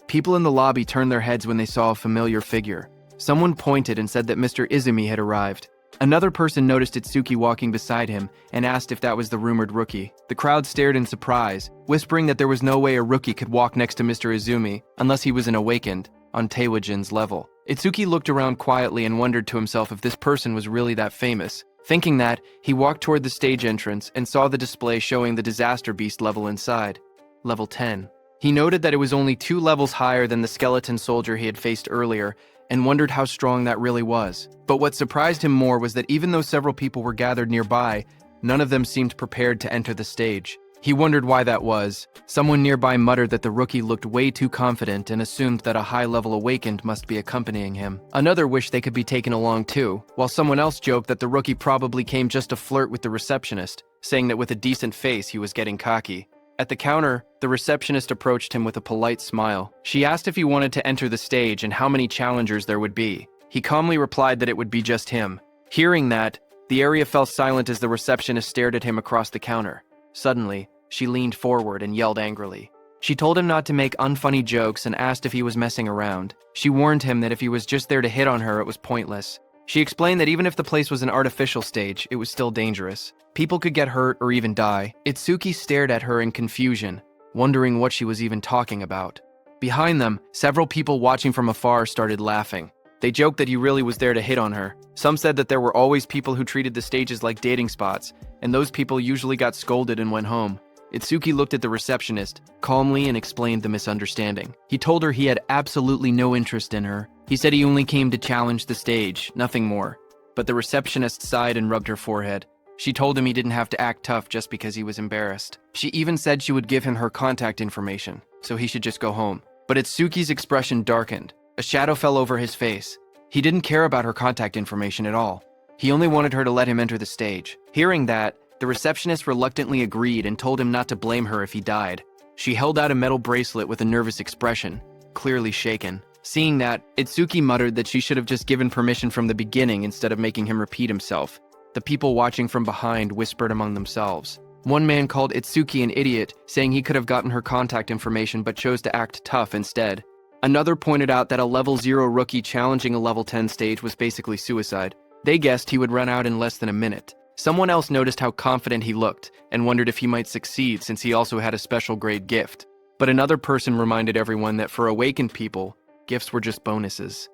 [SPEAKER 1] People in the lobby turned their heads when they saw a familiar figure. Someone pointed and said that Mr. Izumi had arrived. Another person noticed Itsuki walking beside him and asked if that was the rumored rookie. The crowd stared in surprise, whispering that there was no way a rookie could walk next to Mr. Izumi unless he was an awakened, on Taewajin's level. Itsuki looked around quietly and wondered to himself if this person was really that famous. Thinking that, he walked toward the stage entrance and saw the display showing the Disaster Beast level inside. Level 10. He noted that it was only 2 levels higher than the skeleton soldier he had faced earlier, and wondered how strong that really was. But what surprised him more was that even though several people were gathered nearby, none of them seemed prepared to enter the stage. He wondered why that was. Someone nearby muttered that the rookie looked way too confident and assumed that a high-level awakened must be accompanying him. Another wished they could be taken along too, while someone else joked that the rookie probably came just to flirt with the receptionist, saying that with a decent face he was getting cocky. At the counter, the receptionist approached him with a polite smile. She asked if he wanted to enter the stage and how many challengers there would be. He calmly replied that it would be just him. Hearing that, the area fell silent as the receptionist stared at him across the counter. Suddenly, she leaned forward and yelled angrily. She told him not to make unfunny jokes and asked if he was messing around. She warned him that if he was just there to hit on her, it was pointless. She explained that even if the place was an artificial stage, it was still dangerous. People could get hurt or even die. Itsuki stared at her in confusion, wondering what she was even talking about. Behind them, several people watching from afar started laughing. They joked that he really was there to hit on her. Some said that there were always people who treated the stages like dating spots, and those people usually got scolded and went home. Itsuki looked at the receptionist calmly and explained the misunderstanding. He told her he had absolutely no interest in her. He said he only came to challenge the stage, nothing more. But the receptionist sighed and rubbed her forehead. She told him he didn't have to act tough just because he was embarrassed. She even said she would give him her contact information, so he should just go home. But Itsuki's expression darkened. A shadow fell over his face. He didn't care about her contact information at all. He only wanted her to let him enter the stage. Hearing that, the receptionist reluctantly agreed and told him not to blame her if he died. She held out a metal bracelet with a nervous expression, clearly shaken. Seeing that, Itsuki muttered that she should have just given permission from the beginning instead of making him repeat himself. The people watching from behind whispered among themselves. One man called Itsuki an idiot, saying he could have gotten her contact information but chose to act tough instead. Another pointed out that a level 0 rookie challenging a level 10 stage was basically suicide. They guessed he would run out in less than a minute. Someone else noticed how confident he looked and wondered if he might succeed since he also had a special grade gift. But another person reminded everyone that for awakened people, gifts were just bonuses.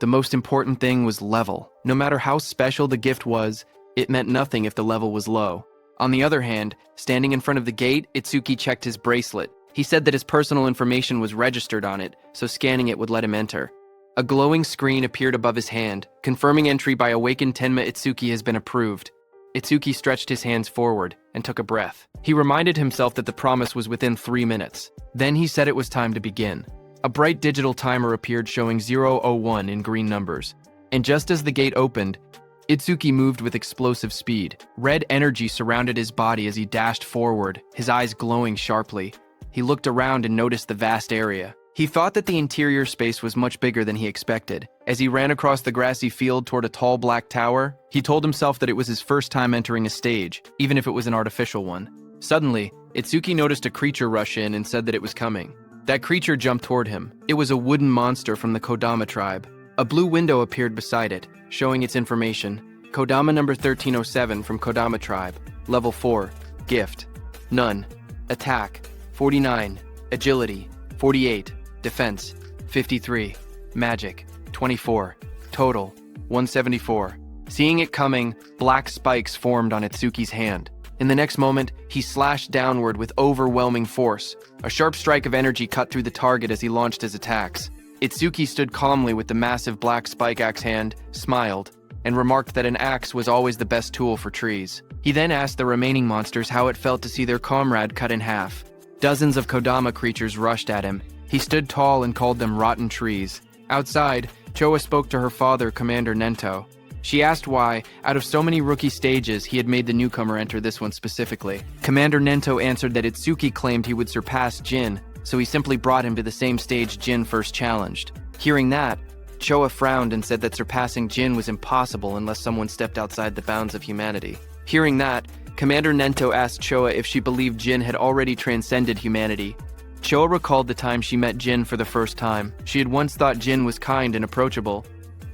[SPEAKER 1] The most important thing was level. No matter how special the gift was, it meant nothing if the level was low. On the other hand, standing in front of the gate, Itsuki checked his bracelet. He said that his personal information was registered on it, so scanning it would let him enter. A glowing screen appeared above his hand, confirming entry by awakened Tenma Itsuki has been approved. Itsuki stretched his hands forward and took a breath. He reminded himself that the promise was within 3 minutes. Then he said it was time to begin. A bright digital timer appeared showing 0:01 in green numbers. And just as the gate opened, Itsuki moved with explosive speed. Red energy surrounded his body as he dashed forward, his eyes glowing sharply. He looked around and noticed the vast area. He thought that the interior space was much bigger than he expected. As he ran across the grassy field toward a tall black tower, he told himself that it was his first time entering a stage, even if it was an artificial one. Suddenly, Itsuki noticed a creature rush in and said that it was coming. That creature jumped toward him. It was a wooden monster from the Kodama tribe. A blue window appeared beside it, showing its information. Kodama number 1307 from Kodama tribe. Level 4. Gift. None. Attack. 49. Agility. 48. Defense. 53. Magic. 24. Total. 174. Seeing it coming, black spikes formed on Itsuki's hand. In the next moment, he slashed downward with overwhelming force. A sharp strike of energy cut through the target as he launched his attacks. Itsuki stood calmly with the massive black spike axe hand, smiled, and remarked that an axe was always the best tool for trees. He then asked the remaining monsters how it felt to see their comrade cut in half. Dozens of Kodama creatures rushed at him. He stood tall and called them rotten trees. Outside, Choa spoke to her father, Commander Nento. She asked why, out of so many rookie stages, he had made the newcomer enter this one specifically. Commander Nento answered that Itsuki claimed he would surpass Jin, so he simply brought him to the same stage Jin first challenged. Hearing that, Choa frowned and said that surpassing Jin was impossible unless someone stepped outside the bounds of humanity. Hearing that, Commander Nento asked Choa if she believed Jin had already transcended humanity. Choa recalled the time she met Jin for the first time. She had once thought Jin was kind and approachable.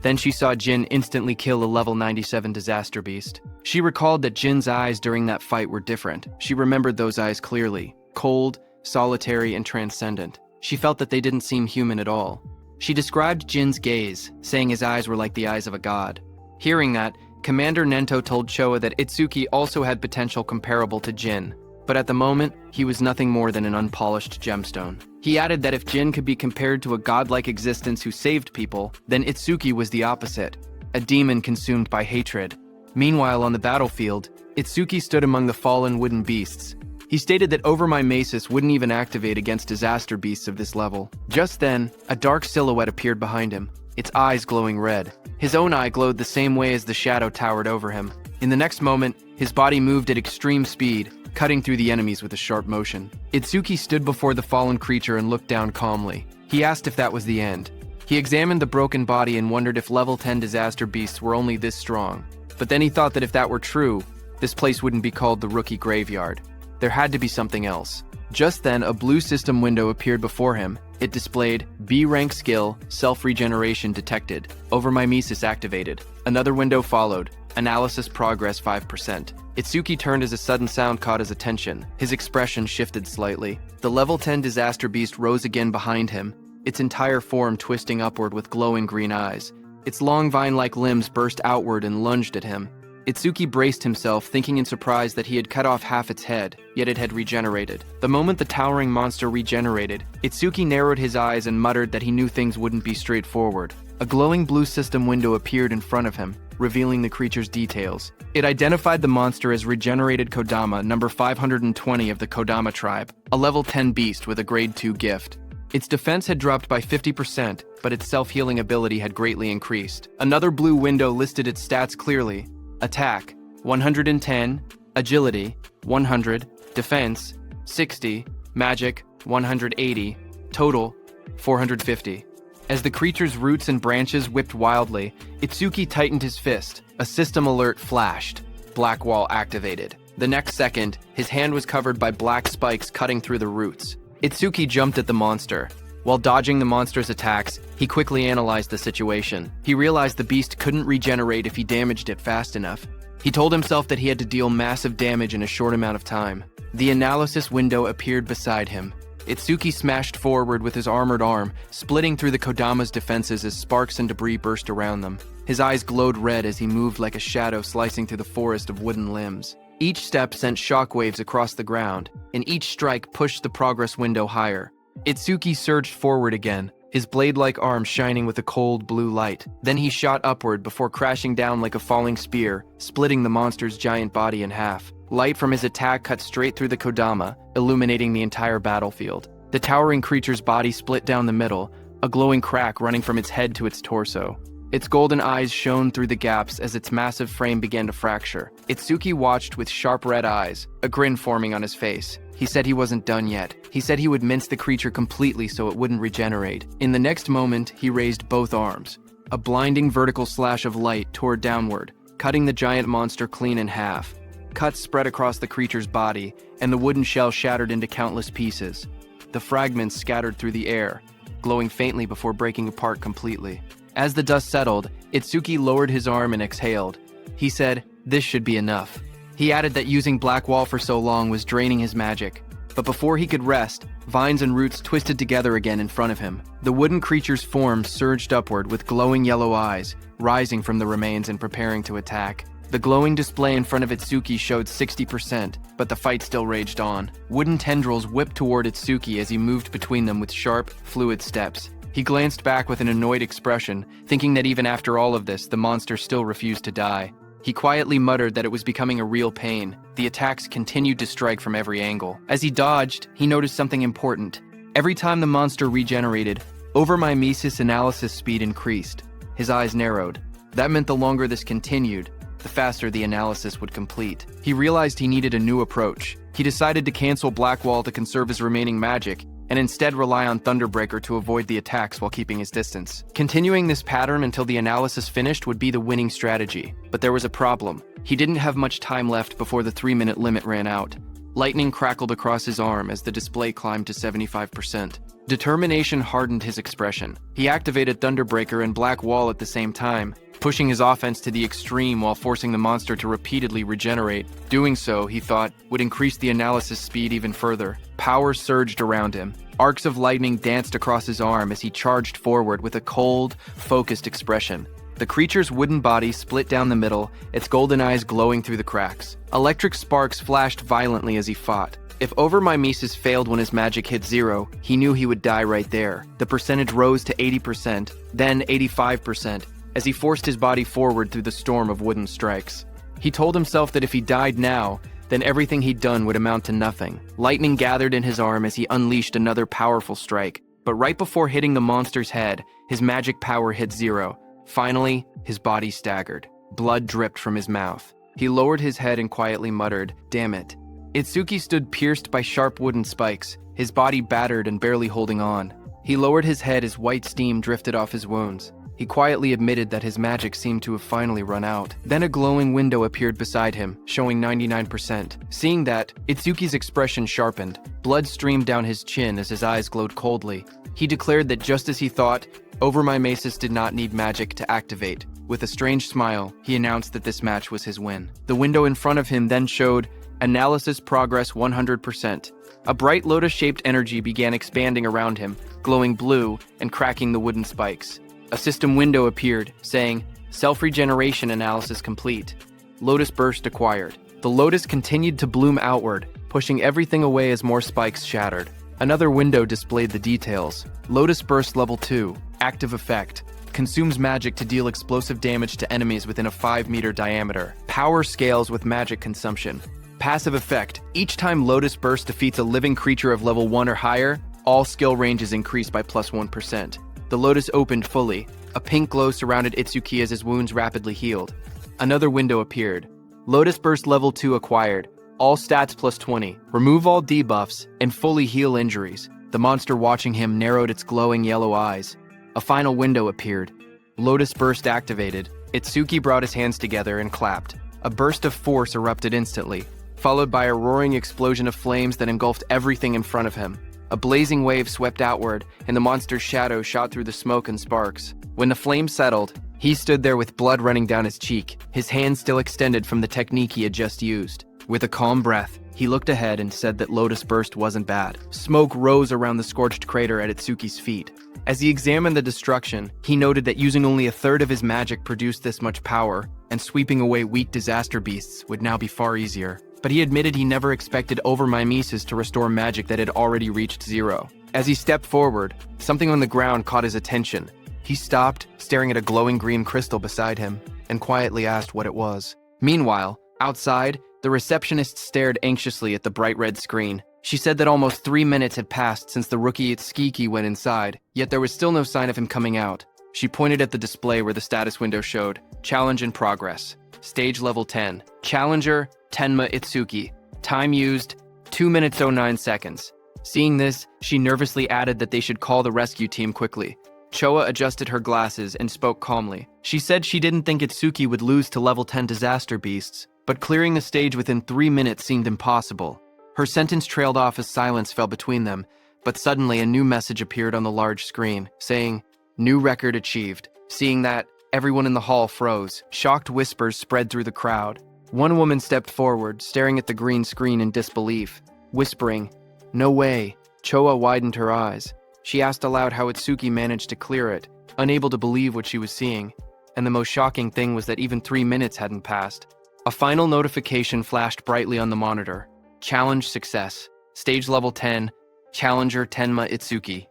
[SPEAKER 1] Then she saw Jin instantly kill a level 97 disaster beast. She recalled that Jin's eyes during that fight were different. She remembered those eyes clearly. Cold, solitary, and transcendent. She felt that they didn't seem human at all. She described Jin's gaze, saying his eyes were like the eyes of a god. Hearing that, Commander Nento told Choa that Itsuki also had potential comparable to Jin, but at the moment, he was nothing more than an unpolished gemstone. He added that if Jin could be compared to a godlike existence who saved people, then Itsuki was the opposite, a demon consumed by hatred. Meanwhile, on the battlefield, Itsuki stood among the fallen wooden beasts. He stated that Over My Masis wouldn't even activate against disaster beasts of this level. Just then, a dark silhouette appeared behind him, its eyes glowing red. His own eye glowed the same way as the shadow towered over him. In the next moment, his body moved at extreme speed, cutting through the enemies with a sharp motion. Itsuki stood before the fallen creature and looked down calmly. He asked if that was the end. He examined the broken body and wondered if level 10 disaster beasts were only this strong. But then he thought that if that were true, this place wouldn't be called the Rookie Graveyard. There had to be something else. Just then, a blue system window appeared before him. It displayed B-rank skill, self-regeneration detected. Over My Mimesis activated. Another window followed. Analysis progress 5%. Itsuki turned as a sudden sound caught his attention. His expression shifted slightly. The level 10 disaster beast rose again behind him, its entire form twisting upward with glowing green eyes. Its long vine-like limbs burst outward and lunged at him. Itsuki braced himself, thinking in surprise that he had cut off half its head, yet it had regenerated. The moment the towering monster regenerated, Itsuki narrowed his eyes and muttered that he knew things wouldn't be straightforward. A glowing blue system window appeared in front of him, revealing the creature's details. It identified the monster as Regenerated Kodama, number 520 of the Kodama tribe, a level 10 beast with a grade 2 gift. Its defense had dropped by 50%, but its self-healing ability had greatly increased. Another blue window listed its stats clearly. Attack, 110, Agility, 100, Defense, 60, Magic, 180, Total, 450. As the creature's roots and branches whipped wildly, Itsuki tightened his fist. A system alert flashed. Black Wall activated. The next second, his hand was covered by black spikes cutting through the roots. Itsuki jumped at the monster. While dodging the monster's attacks, he quickly analyzed the situation. He realized the beast couldn't regenerate if he damaged it fast enough. He told himself that he had to deal massive damage in a short amount of time. The analysis window appeared beside him. Itsuki smashed forward with his armored arm, splitting through the Kodama's defenses as sparks and debris burst around them. His eyes glowed red as he moved like a shadow slicing through the forest of wooden limbs. Each step sent shockwaves across the ground, and each strike pushed the progress window higher. Itsuki surged forward again, his blade-like arm shining with a cold blue light. Then he shot upward before crashing down like a falling spear, splitting the monster's giant body in half. Light from his attack cut straight through the Kodama, illuminating the entire battlefield. The towering creature's body split down the middle, a glowing crack running from its head to its torso. Its golden eyes shone through the gaps as its massive frame began to fracture. Itsuki watched with sharp red eyes, a grin forming on his face. He said he wasn't done yet. He said he would mince the creature completely so it wouldn't regenerate. In the next moment, he raised both arms. A blinding vertical slash of light tore downward, cutting the giant monster clean in half. Cuts spread across the creature's body, and the wooden shell shattered into countless pieces. The fragments scattered through the air, glowing faintly before breaking apart completely. As the dust settled, Itsuki lowered his arm and exhaled. He said, "This should be enough." He added that using Black Wall for so long was draining his magic. But before he could rest, vines and roots twisted together again in front of him. The wooden creature's form surged upward with glowing yellow eyes, rising from the remains and preparing to attack. The glowing display in front of Itsuki showed 60%, but the fight still raged on. Wooden tendrils whipped toward Itsuki as he moved between them with sharp, fluid steps. He glanced back with an annoyed expression, thinking that even after all of this, the monster still refused to die. He quietly muttered that it was becoming a real pain. The attacks continued to strike from every angle. As he dodged, he noticed something important. Every time the monster regenerated, overmimesis analysis speed increased. His eyes narrowed. That meant the longer this continued, the faster the analysis would complete. He realized he needed a new approach. He decided to cancel Blackwall to conserve his remaining magic, and instead rely on Thunderbreaker to avoid the attacks while keeping his distance. Continuing this pattern until the analysis finished would be the winning strategy. But there was a problem. He didn't have much time left before the 3-minute limit ran out. Lightning crackled across his arm as the display climbed to 75%. Determination hardened his expression. He activated Thunderbreaker and Black Wall at the same time, pushing his offense to the extreme while forcing the monster to repeatedly regenerate. Doing so, he thought, would increase the analysis speed even further. Power surged around him. Arcs of lightning danced across his arm as he charged forward with a cold, focused expression. The creature's wooden body split down the middle, its golden eyes glowing through the cracks. Electric sparks flashed violently as he fought. If overmimesis failed when his magic hit 0, he knew he would die right there. The percentage rose to 80%, then 85%, as he forced his body forward through the storm of wooden strikes. He told himself that if he died now, then everything he'd done would amount to nothing. Lightning gathered in his arm as he unleashed another powerful strike. But right before hitting the monster's head, his magic power hit 0. Finally, his body staggered. Blood dripped from his mouth. He lowered his head and quietly muttered, "Damn it." Itsuki stood pierced by sharp wooden spikes, his body battered and barely holding on. He lowered his head as white steam drifted off his wounds. He quietly admitted that his magic seemed to have finally run out. Then a glowing window appeared beside him, showing 99%. Seeing that, Itsuki's expression sharpened. Blood streamed down his chin as his eyes glowed coldly. He declared that just as he thought, overmimesis did not need magic to activate. With a strange smile, he announced that this match was his win. The window in front of him then showed analysis progress 100%. A bright lotus-shaped energy began expanding around him, glowing blue and cracking the wooden spikes. A system window appeared, saying, Self-regeneration analysis complete. Lotus burst acquired. The lotus continued to bloom outward, pushing everything away as more spikes shattered. Another window displayed the details. Lotus burst level 2. Active effect. Consumes magic to deal explosive damage to enemies within a 5-meter diameter. Power scales with magic consumption. Passive effect. Each time Lotus burst defeats a living creature of level 1 or higher, all skill ranges increase by plus 1%. The lotus opened fully. A pink glow surrounded Itsuki as his wounds rapidly healed. Another window appeared. Lotus Burst Level 2 acquired. All stats plus 20. Remove all debuffs and fully heal injuries. The monster watching him narrowed its glowing yellow eyes. A final window appeared. Lotus Burst activated. Itsuki brought his hands together and clapped. A burst of force erupted instantly, followed by a roaring explosion of flames that engulfed everything in front of him. A blazing wave swept outward, and the monster's shadow shot through the smoke and sparks. When the flames settled, he stood there with blood running down his cheek, his hand still extended from the technique he had just used. With a calm breath, he looked ahead and said that Lotus Burst wasn't bad. Smoke rose around the scorched crater at Itsuki's feet. As he examined the destruction, he noted that using only a third of his magic produced this much power, and sweeping away weak disaster beasts would now be far easier. But he admitted he never expected overmimesis to restore magic that had already reached 0. As he stepped forward, something on the ground caught his attention. He stopped, staring at a glowing green crystal beside him, and quietly asked what it was. Meanwhile, outside, the receptionist stared anxiously at the bright red screen. She said that almost 3 minutes had passed since the rookie Itsuki went inside, yet there was still no sign of him coming out. She pointed at the display where the status window showed, Challenge in progress. Stage level 10. Challenger, Tenma Itsuki. Time used, 2 minutes 09 seconds. Seeing this, she nervously added that they should call the rescue team quickly. Choa adjusted her glasses and spoke calmly. She said she didn't think Itsuki would lose to level 10 disaster beasts, but clearing the stage within 3 minutes seemed impossible. Her sentence trailed off as silence fell between them, but suddenly a new message appeared on the large screen, saying, New record achieved. Seeing that, everyone in the hall froze. Shocked whispers spread through the crowd. One woman stepped forward, staring at the green screen in disbelief, whispering, No way. Choa widened her eyes. She asked aloud how Itsuki managed to clear it, unable to believe what she was seeing. And the most shocking thing was that even 3 minutes hadn't passed. A final notification flashed brightly on the monitor. Challenge success. Stage level 10. Challenger Tenma Itsuki.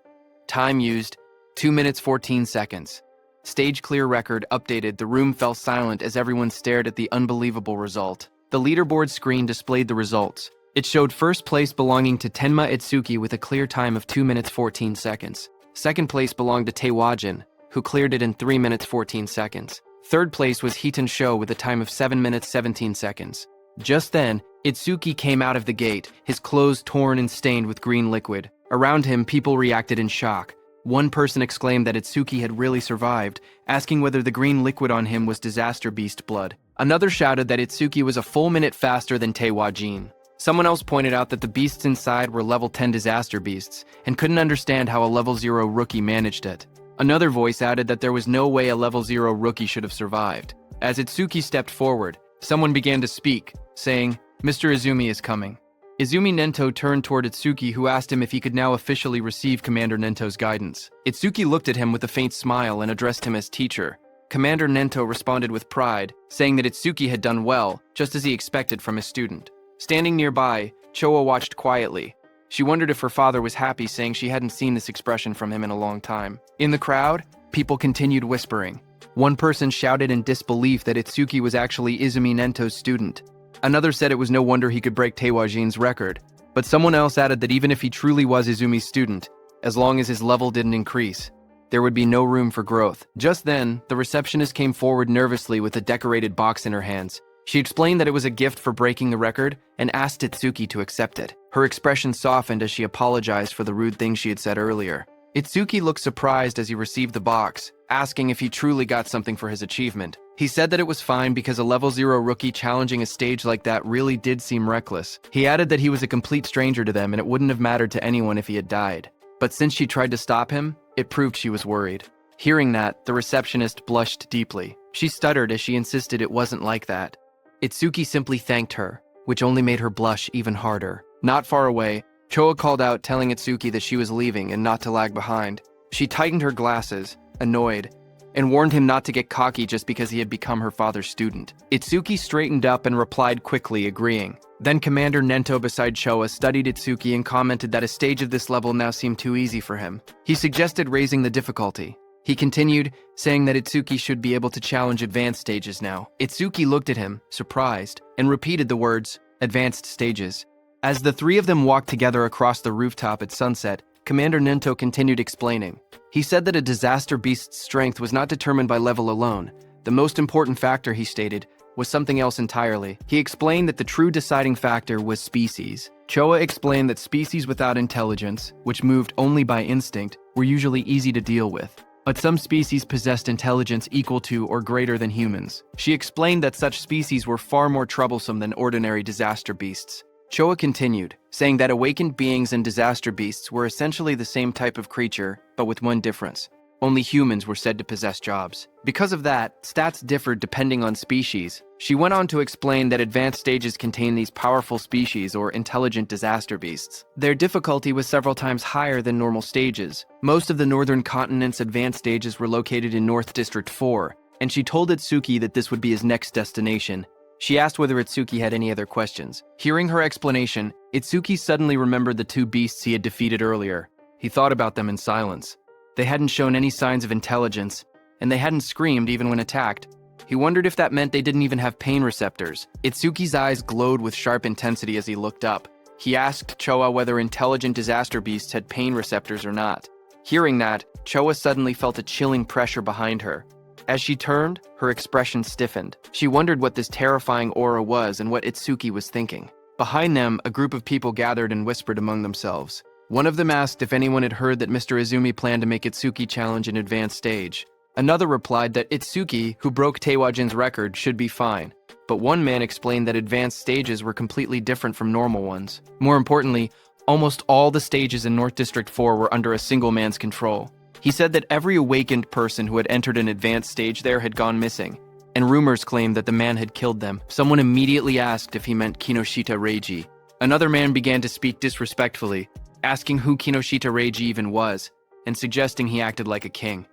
[SPEAKER 1] Time used, 2 minutes 14 seconds. Stage clear record updated. The room fell silent as everyone stared at the unbelievable result. The leaderboard screen displayed the results. It showed first place belonging to Tenma Itsuki with a clear time of 2 minutes 14 seconds. Second place belonged to Taewajin, who cleared it in 3 minutes 14 seconds. Third place was Heaton Sho with a time of 7 minutes 17 seconds. Just then, Itsuki came out of the gate, his clothes torn and stained with green liquid. Around him, people reacted in shock. One person exclaimed that Itsuki had really survived, asking whether the green liquid on him was disaster beast blood. Another shouted that Itsuki was a full minute faster than Taewajin. Someone else pointed out that the beasts inside were level 10 disaster beasts, and couldn't understand how a level 0 rookie managed it. Another voice added that there was no way a level 0 rookie should have survived. As Itsuki stepped forward, someone began to speak, saying, "Mr. Izumi is coming." Izumi Nento turned toward Itsuki, who asked him if he could now officially receive Commander Nento's guidance. Itsuki looked at him with a faint smile and addressed him as teacher. Commander Nento responded with pride, saying that Itsuki had done well, just as he expected from his student. Standing nearby, Choa watched quietly. She wondered if her father was happy, saying she hadn't seen this expression from him in a long time. In the crowd, people continued whispering. One person shouted in disbelief that Itsuki was actually Izumi Nento's student. Another said it was no wonder he could break Taewajin's record. But someone else added that even if he truly was Izumi's student, as long as his level didn't increase, there would be no room for growth. Just then, the receptionist came forward nervously with a decorated box in her hands. She explained that it was a gift for breaking the record and asked Itsuki to accept it. Her expression softened as she apologized for the rude things she had said earlier. Itsuki looked surprised as he received the box, asking if he truly got something for his achievement. He said that it was fine because a level 0 rookie challenging a stage like that really did seem reckless. He added that he was a complete stranger to them and it wouldn't have mattered to anyone if he had died. But since she tried to stop him, it proved she was worried. Hearing that, the receptionist blushed deeply. She stuttered as she insisted it wasn't like that. Itsuki simply thanked her, which only made her blush even harder. Not far away, Choa called out, telling Itsuki that she was leaving and not to lag behind. She tightened her glasses, annoyed, and warned him not to get cocky just because he had become her father's student. Itsuki straightened up and replied quickly, agreeing. Then Commander Nento beside Choa studied Itsuki and commented that a stage of this level now seemed too easy for him. He suggested raising the difficulty. He continued, saying that Itsuki should be able to challenge advanced stages now. Itsuki looked at him, surprised, and repeated the words, "advanced stages." As the three of them walked together across the rooftop at sunset, Commander Nento continued explaining. He said that a disaster beast's strength was not determined by level alone. The most important factor, he stated, was something else entirely. He explained that the true deciding factor was species. Choa explained that species without intelligence, which moved only by instinct, were usually easy to deal with. But some species possessed intelligence equal to or greater than humans. She explained that such species were far more troublesome than ordinary disaster beasts. Choa continued, saying that awakened beings and disaster beasts were essentially the same type of creature, but with one difference. Only humans were said to possess jobs. Because of that, stats differed depending on species. She went on to explain that advanced stages contain these powerful species or intelligent disaster beasts. Their difficulty was several times higher than normal stages. Most of the northern continent's advanced stages were located in North District 4, and she told Itsuki that this would be his next destination. She asked whether Itsuki had any other questions. Hearing her explanation, Itsuki suddenly remembered the two beasts he had defeated earlier. He thought about them in silence. They hadn't shown any signs of intelligence, and they hadn't screamed even when attacked. He wondered if that meant they didn't even have pain receptors. Itsuki's eyes glowed with sharp intensity as he looked up. He asked Choa whether intelligent disaster beasts had pain receptors or not. Hearing that, Choa suddenly felt a chilling pressure behind her. As she turned, her expression stiffened. She wondered what this terrifying aura was and what Itsuki was thinking. Behind them, a group of people gathered and whispered among themselves. One of them asked if anyone had heard that Mr. Izumi planned to make Itsuki challenge an advanced stage. Another replied that Itsuki, who broke Taewajin's record, should be fine. But one man explained that advanced stages were completely different from normal ones. More importantly, almost all the stages in North District 4 were under a single man's control. He said that every awakened person who had entered an advanced stage there had gone missing, and rumors claimed that the man had killed them. Someone immediately asked if he meant Kinoshita Reiji. Another man began to speak disrespectfully, asking who Kinoshita Reiji even was, and suggesting he acted like a king.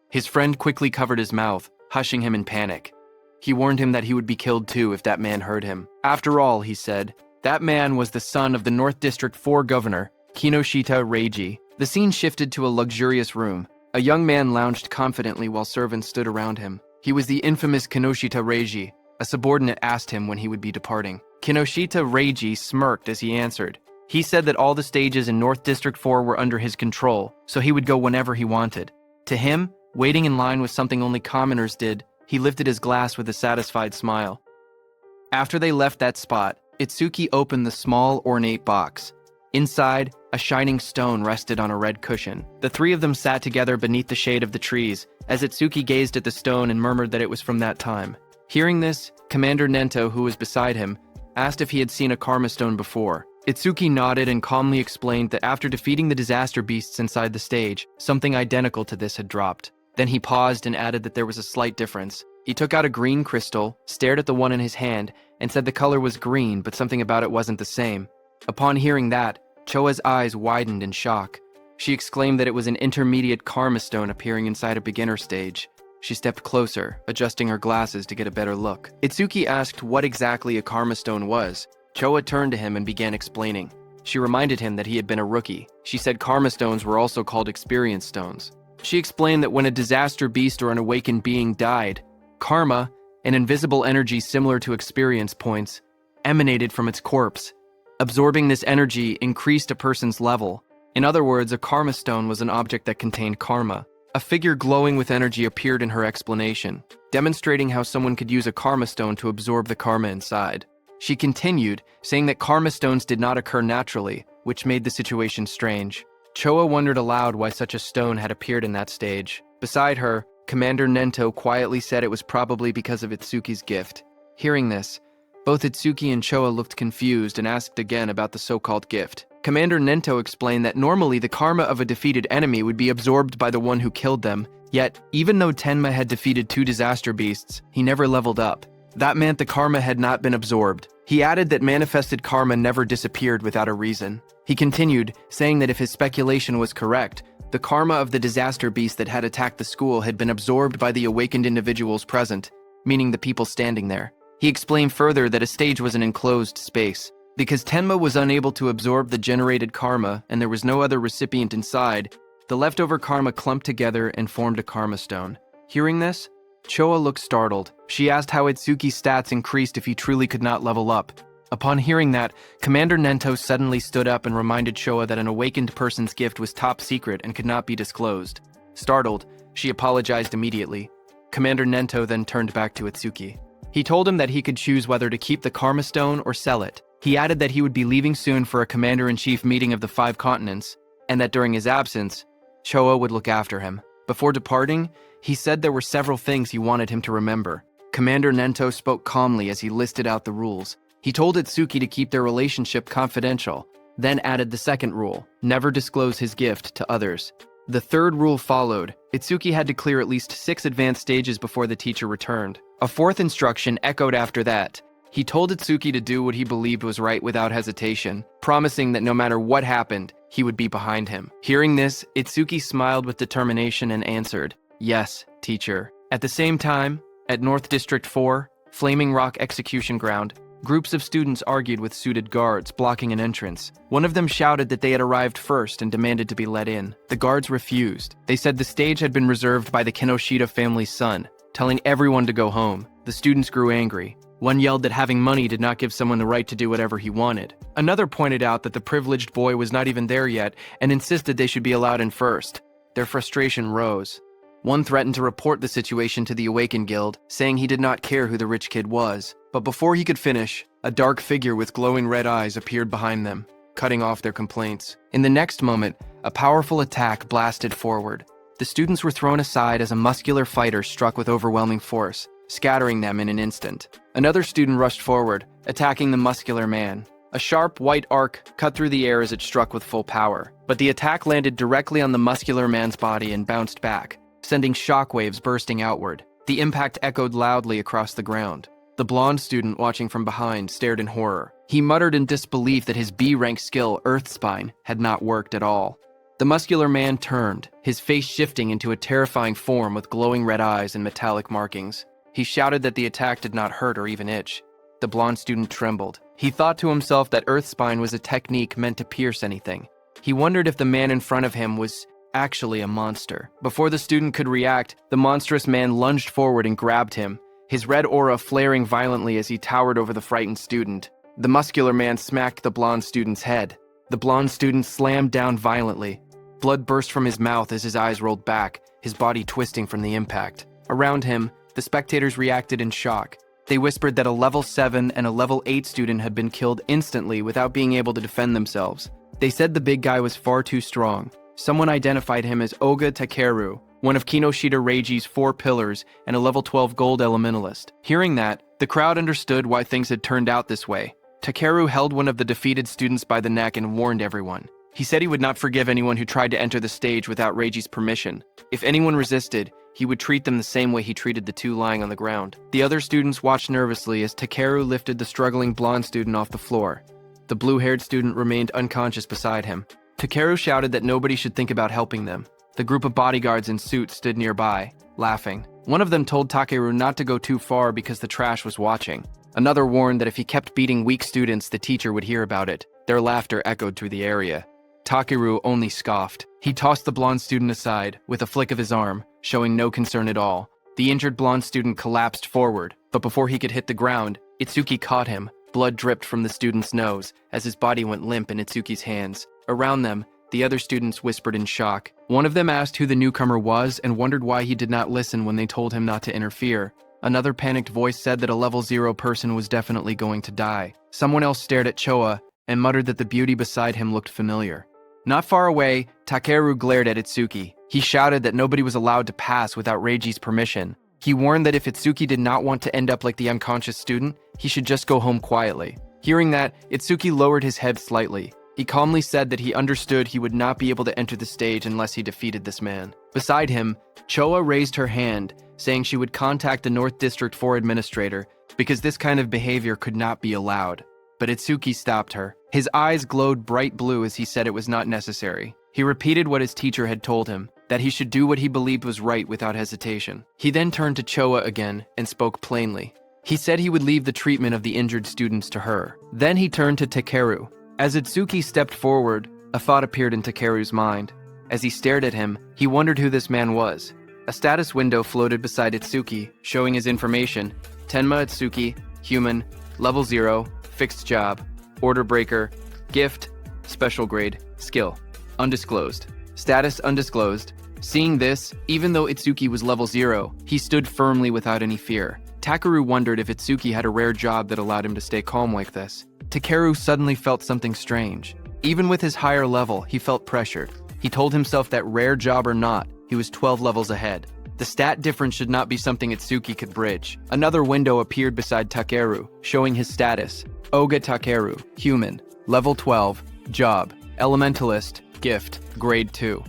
[SPEAKER 1] His friend quickly covered his mouth, hushing him in panic. He warned him that he would be killed too if that man heard him. After all, he said, that man was the son of the North District 4 governor, Kinoshita Reiji. The scene shifted to a luxurious room. A young man lounged confidently while servants stood around him. He was the infamous Kinoshita Reiji. A subordinate asked him when he would be departing. Kinoshita Reiji smirked as he answered. He said that all the stages in North District 4 were under his control, so he would go whenever he wanted. To him, waiting in line was something only commoners did. He lifted his glass with a satisfied smile. After they left that spot, Itsuki opened the small, ornate box. Inside, a shining stone rested on a red cushion. The three of them sat together beneath the shade of the trees, as Itsuki gazed at the stone and murmured that it was from that time. Hearing this, Commander Nento, who was beside him, asked if he had seen a karma stone before. Itsuki nodded and calmly explained that after defeating the disaster beasts inside the stage, something identical to this had dropped. Then he paused and added that there was a slight difference. He took out a green crystal, stared at the one in his hand, and said the color was green, but something about it wasn't the same. Upon hearing that, Choa's eyes widened in shock. She exclaimed that it was an intermediate karma stone appearing inside a beginner stage. She stepped closer, adjusting her glasses to get a better look. Itsuki asked what exactly a karma stone was. Choa turned to him and began explaining. She reminded him that he had been a rookie. She said karma stones were also called experience stones. She explained that when a disaster beast or an awakened being died, karma, an invisible energy similar to experience points, emanated from its corpse. Absorbing this energy increased a person's level. In other words, a karma stone was an object that contained karma. A figure glowing with energy appeared in her explanation, demonstrating how someone could use a karma stone to absorb the karma inside. She continued, saying that karma stones did not occur naturally, which made the situation strange. Choa wondered aloud why such a stone had appeared in that stage. Beside her, Commander Nento quietly said it was probably because of Itsuki's gift. Hearing this, both Itsuki and Choa looked confused and asked again about the so-called gift. Commander Nento explained that normally the karma of a defeated enemy would be absorbed by the one who killed them, yet, even though Tenma had defeated 2 disaster beasts, he never leveled up. That meant the karma had not been absorbed. He added that manifested karma never disappeared without a reason. He continued, saying that if his speculation was correct, the karma of the disaster beast that had attacked the school had been absorbed by the awakened individuals present, meaning the people standing there. He explained further that a stage was an enclosed space. Because Tenma was unable to absorb the generated karma and there was no other recipient inside, the leftover karma clumped together and formed a karma stone. Hearing this, Choa looked startled. She asked how Itsuki's stats increased if he truly could not level up. Upon hearing that, Commander Nento suddenly stood up and reminded Choa that an awakened person's gift was top secret and could not be disclosed. Startled, she apologized immediately. Commander Nento then turned back to Itsuki. He told him that he could choose whether to keep the karma stone or sell it. He added that he would be leaving soon for a commander-in-chief meeting of the 5 continents, and that during his absence, Choa would look after him. Before departing, he said there were several things he wanted him to remember. Commander Nento spoke calmly as he listed out the rules. He told Itsuki to keep their relationship confidential, then added the second rule, never disclose his gift to others. The third rule followed. Itsuki had to clear at least 6 advanced stages before the teacher returned. A fourth instruction echoed after that. He told Itsuki to do what he believed was right without hesitation, promising that no matter what happened, he would be behind him. Hearing this, Itsuki smiled with determination and answered, "Yes, teacher." At the same time, at North District 4, Flaming Rock Execution Ground, groups of students argued with suited guards blocking an entrance. One of them shouted that they had arrived first and demanded to be let in. The guards refused. They said the stage had been reserved by the Kinoshita family's son, telling everyone to go home. The students grew angry. One yelled that having money did not give someone the right to do whatever he wanted. Another pointed out that the privileged boy was not even there yet and insisted they should be allowed in first. Their frustration rose. One threatened to report the situation to the Awakened Guild, saying he did not care who the rich kid was. But before he could finish, a dark figure with glowing red eyes appeared behind them, cutting off their complaints. In the next moment, a powerful attack blasted forward. The students were thrown aside as a muscular fighter struck with overwhelming force, scattering them in an instant. Another student rushed forward, attacking the muscular man. A sharp white arc cut through the air as it struck with full power, but the attack landed directly on the muscular man's body and bounced back, sending shockwaves bursting outward. The impact echoed loudly across the ground. The blonde student watching from behind stared in horror. He muttered in disbelief that his B-rank skill, Earthspine, had not worked at all. The muscular man turned, his face shifting into a terrifying form with glowing red eyes and metallic markings. He shouted that the attack did not hurt or even itch. The blonde student trembled. He thought to himself that Earthspine was a technique meant to pierce anything. He wondered if the man in front of him was actually a monster. Before the student could react, the monstrous man lunged forward and grabbed him, his red aura flaring violently as he towered over the frightened student. The muscular man smacked the blonde student's head. The blonde student slammed down violently. Blood burst from his mouth as his eyes rolled back, his body twisting from the impact. Around him, the spectators reacted in shock. They whispered that a level 7 and a level 8 student had been killed instantly without being able to defend themselves. They said the big guy was far too strong. Someone identified him as Oga Takeru, one of Kinoshita Reiji's 4 pillars and a level 12 gold elementalist. Hearing that, the crowd understood why things had turned out this way. Takeru held one of the defeated students by the neck and warned everyone. He said he would not forgive anyone who tried to enter the stage without Reiji's permission. If anyone resisted, he would treat them the same way he treated the 2 lying on the ground. The other students watched nervously as Takeru lifted the struggling blonde student off the floor. The blue-haired student remained unconscious beside him. Takeru shouted that nobody should think about helping them. The group of bodyguards in suits stood nearby, laughing. One of them told Takeru not to go too far because the trash was watching. Another warned that if he kept beating weak students, the teacher would hear about it. Their laughter echoed through the area. Takeru only scoffed. He tossed the blonde student aside, with a flick of his arm, showing no concern at all. The injured blonde student collapsed forward, but before he could hit the ground, Itsuki caught him. Blood dripped from the student's nose as his body went limp in Itsuki's hands. Around them, the other students whispered in shock. One of them asked who the newcomer was and wondered why he did not listen when they told him not to interfere. Another panicked voice said that a level 0 person was definitely going to die. Someone else stared at Choa and muttered that the beauty beside him looked familiar. Not far away, Takeru glared at Itsuki. He shouted that nobody was allowed to pass without Reiji's permission. He warned that if Itsuki did not want to end up like the unconscious student, he should just go home quietly. Hearing that, Itsuki lowered his head slightly. He calmly said that he understood he would not be able to enter the stage unless he defeated this man. Beside him, Choa raised her hand, saying she would contact the North District 4 administrator because this kind of behavior could not be allowed. But Itsuki stopped her. His eyes glowed bright blue as he said it was not necessary. He repeated what his teacher had told him, that he should do what he believed was right without hesitation. He then turned to Choa again and spoke plainly. He said he would leave the treatment of the injured students to her. Then he turned to Takeru. As Itsuki stepped forward, a thought appeared in Takeru's mind. As he stared at him, he wondered who this man was. A status window floated beside Itsuki, showing his information. Tenma Itsuki, human, level 0, fixed job, order breaker, gift, special grade, skill, undisclosed. Status undisclosed. Seeing this, even though Itsuki was level 0, he stood firmly without any fear. Takeru wondered if Itsuki had a rare job that allowed him to stay calm like this. Takeru suddenly felt something strange. Even with his higher level, he felt pressured. He told himself that rare job or not, he was 12 levels ahead. The stat difference should not be something Itsuki could bridge. Another window appeared beside Takeru, showing his status. Oga Takeru, human, level 12, job, elementalist, gift, grade 2.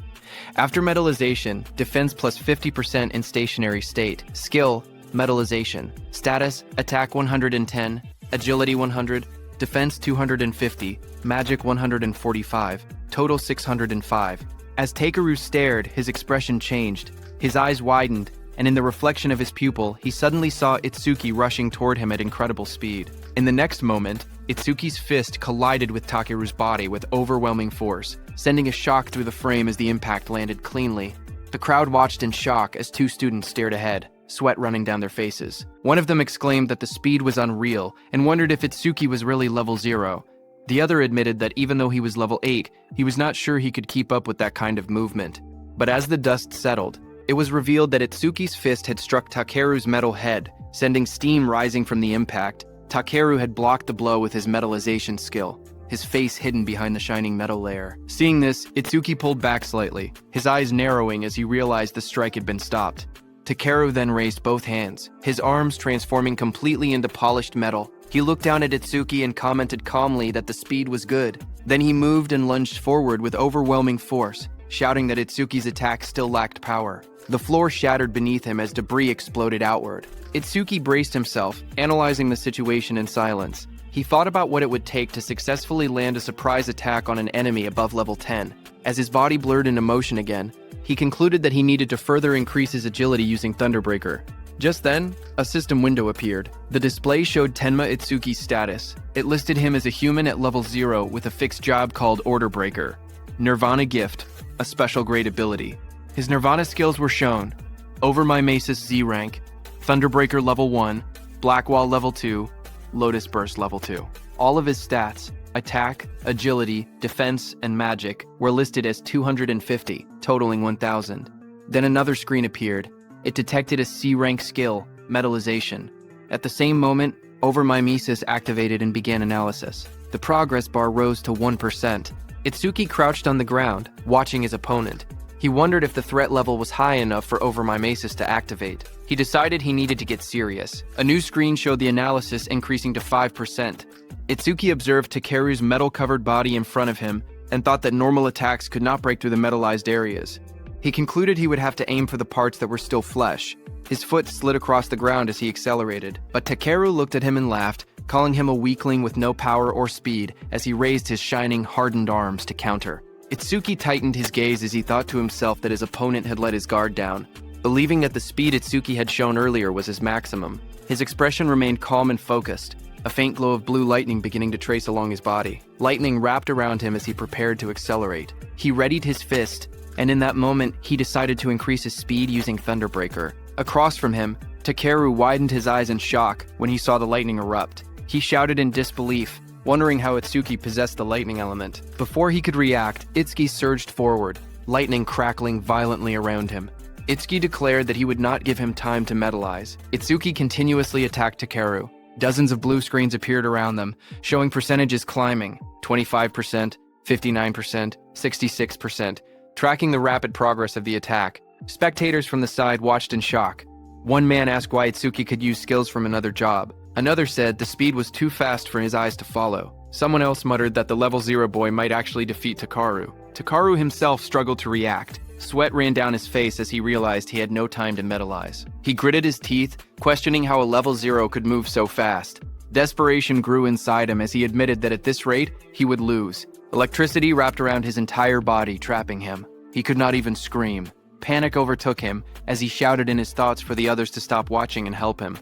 [SPEAKER 1] After metallization, defense plus 50% in stationary state. Skill, metallization. Status, attack 110, agility 100, defense 250, magic 145, total 605. As Takeru stared, his expression changed. His eyes widened, and in the reflection of his pupil, he suddenly saw Itsuki rushing toward him at incredible speed. In the next moment, Itsuki's fist collided with Takeru's body with overwhelming force, sending a shock through the frame as the impact landed cleanly. The crowd watched in shock as 2 students stared ahead, sweat running down their faces. One of them exclaimed that the speed was unreal and wondered if Itsuki was really level 0. The other admitted that even though he was level 8, he was not sure he could keep up with that kind of movement. But as the dust settled, it was revealed that Itsuki's fist had struck Takeru's metal head, sending steam rising from the impact. Takeru had blocked the blow with his metallization skill, his face hidden behind the shining metal layer. Seeing this, Itsuki pulled back slightly, his eyes narrowing as he realized the strike had been stopped. Takeru then raised both hands, his arms transforming completely into polished metal. He looked down at Itsuki and commented calmly that the speed was good. Then he moved and lunged forward with overwhelming force, shouting that Itsuki's attack still lacked power. The floor shattered beneath him as debris exploded outward. Itsuki braced himself, analyzing the situation in silence. He thought about what it would take to successfully land a surprise attack on an enemy above level 10. As his body blurred into motion again, he concluded that he needed to further increase his agility using Thunderbreaker. Just then, a system window appeared. The display showed Tenma Itsuki's status. It listed him as a human at level 0 with a fixed job called Order Breaker. Nirvana Gift, a special grade ability. His Nirvana skills were shown: Over My Mace's Z rank, Thunderbreaker level 1, Black Wall level 2, Lotus Burst level 2. All of his stats, attack, agility, defense, and magic, were listed as 250, totaling 1,000. Then another screen appeared. It detected a C rank skill, Metallization. At the same moment, Over My Mises activated and began analysis. The progress bar rose to 1%. Itsuki crouched on the ground, watching his opponent. He wondered if the threat level was high enough for Over My Maces to activate. He decided he needed to get serious. A new screen showed the analysis increasing to 5%. Itsuki observed Takeru's metal-covered body in front of him and thought that normal attacks could not break through the metallized areas. He concluded he would have to aim for the parts that were still flesh. His foot slid across the ground as he accelerated, but Takeru looked at him and laughed, calling him a weakling with no power or speed as he raised his shining, hardened arms to counter. Itsuki tightened his gaze as he thought to himself that his opponent had let his guard down. Believing that the speed Itsuki had shown earlier was his maximum, his expression remained calm and focused, a faint glow of blue lightning beginning to trace along his body. Lightning wrapped around him as he prepared to accelerate. He readied his fist, and in that moment, he decided to increase his speed using Thunderbreaker. Across from him, Takeru widened his eyes in shock when he saw the lightning erupt. He shouted in disbelief, wondering how Itsuki possessed the lightning element. Before he could react, Itsuki surged forward, lightning crackling violently around him. Itsuki declared that he would not give him time to metallize. Itsuki continuously attacked Takeru. Dozens of blue screens appeared around them, showing percentages climbing: 25%, 59%, 66%, tracking the rapid progress of the attack. Spectators from the side watched in shock. One man asked why Itsuki could use skills from another job. Another said the speed was too fast for his eyes to follow. Someone else muttered that the level 0 boy might actually defeat Takeru. Takeru himself struggled to react. Sweat ran down his face as he realized he had no time to metallize. He gritted his teeth, questioning how a level 0 could move so fast. Desperation grew inside him as he admitted that at this rate, he would lose. Electricity wrapped around his entire body, trapping him. He could not even scream. Panic overtook him as he shouted in his thoughts for the others to stop watching and help him.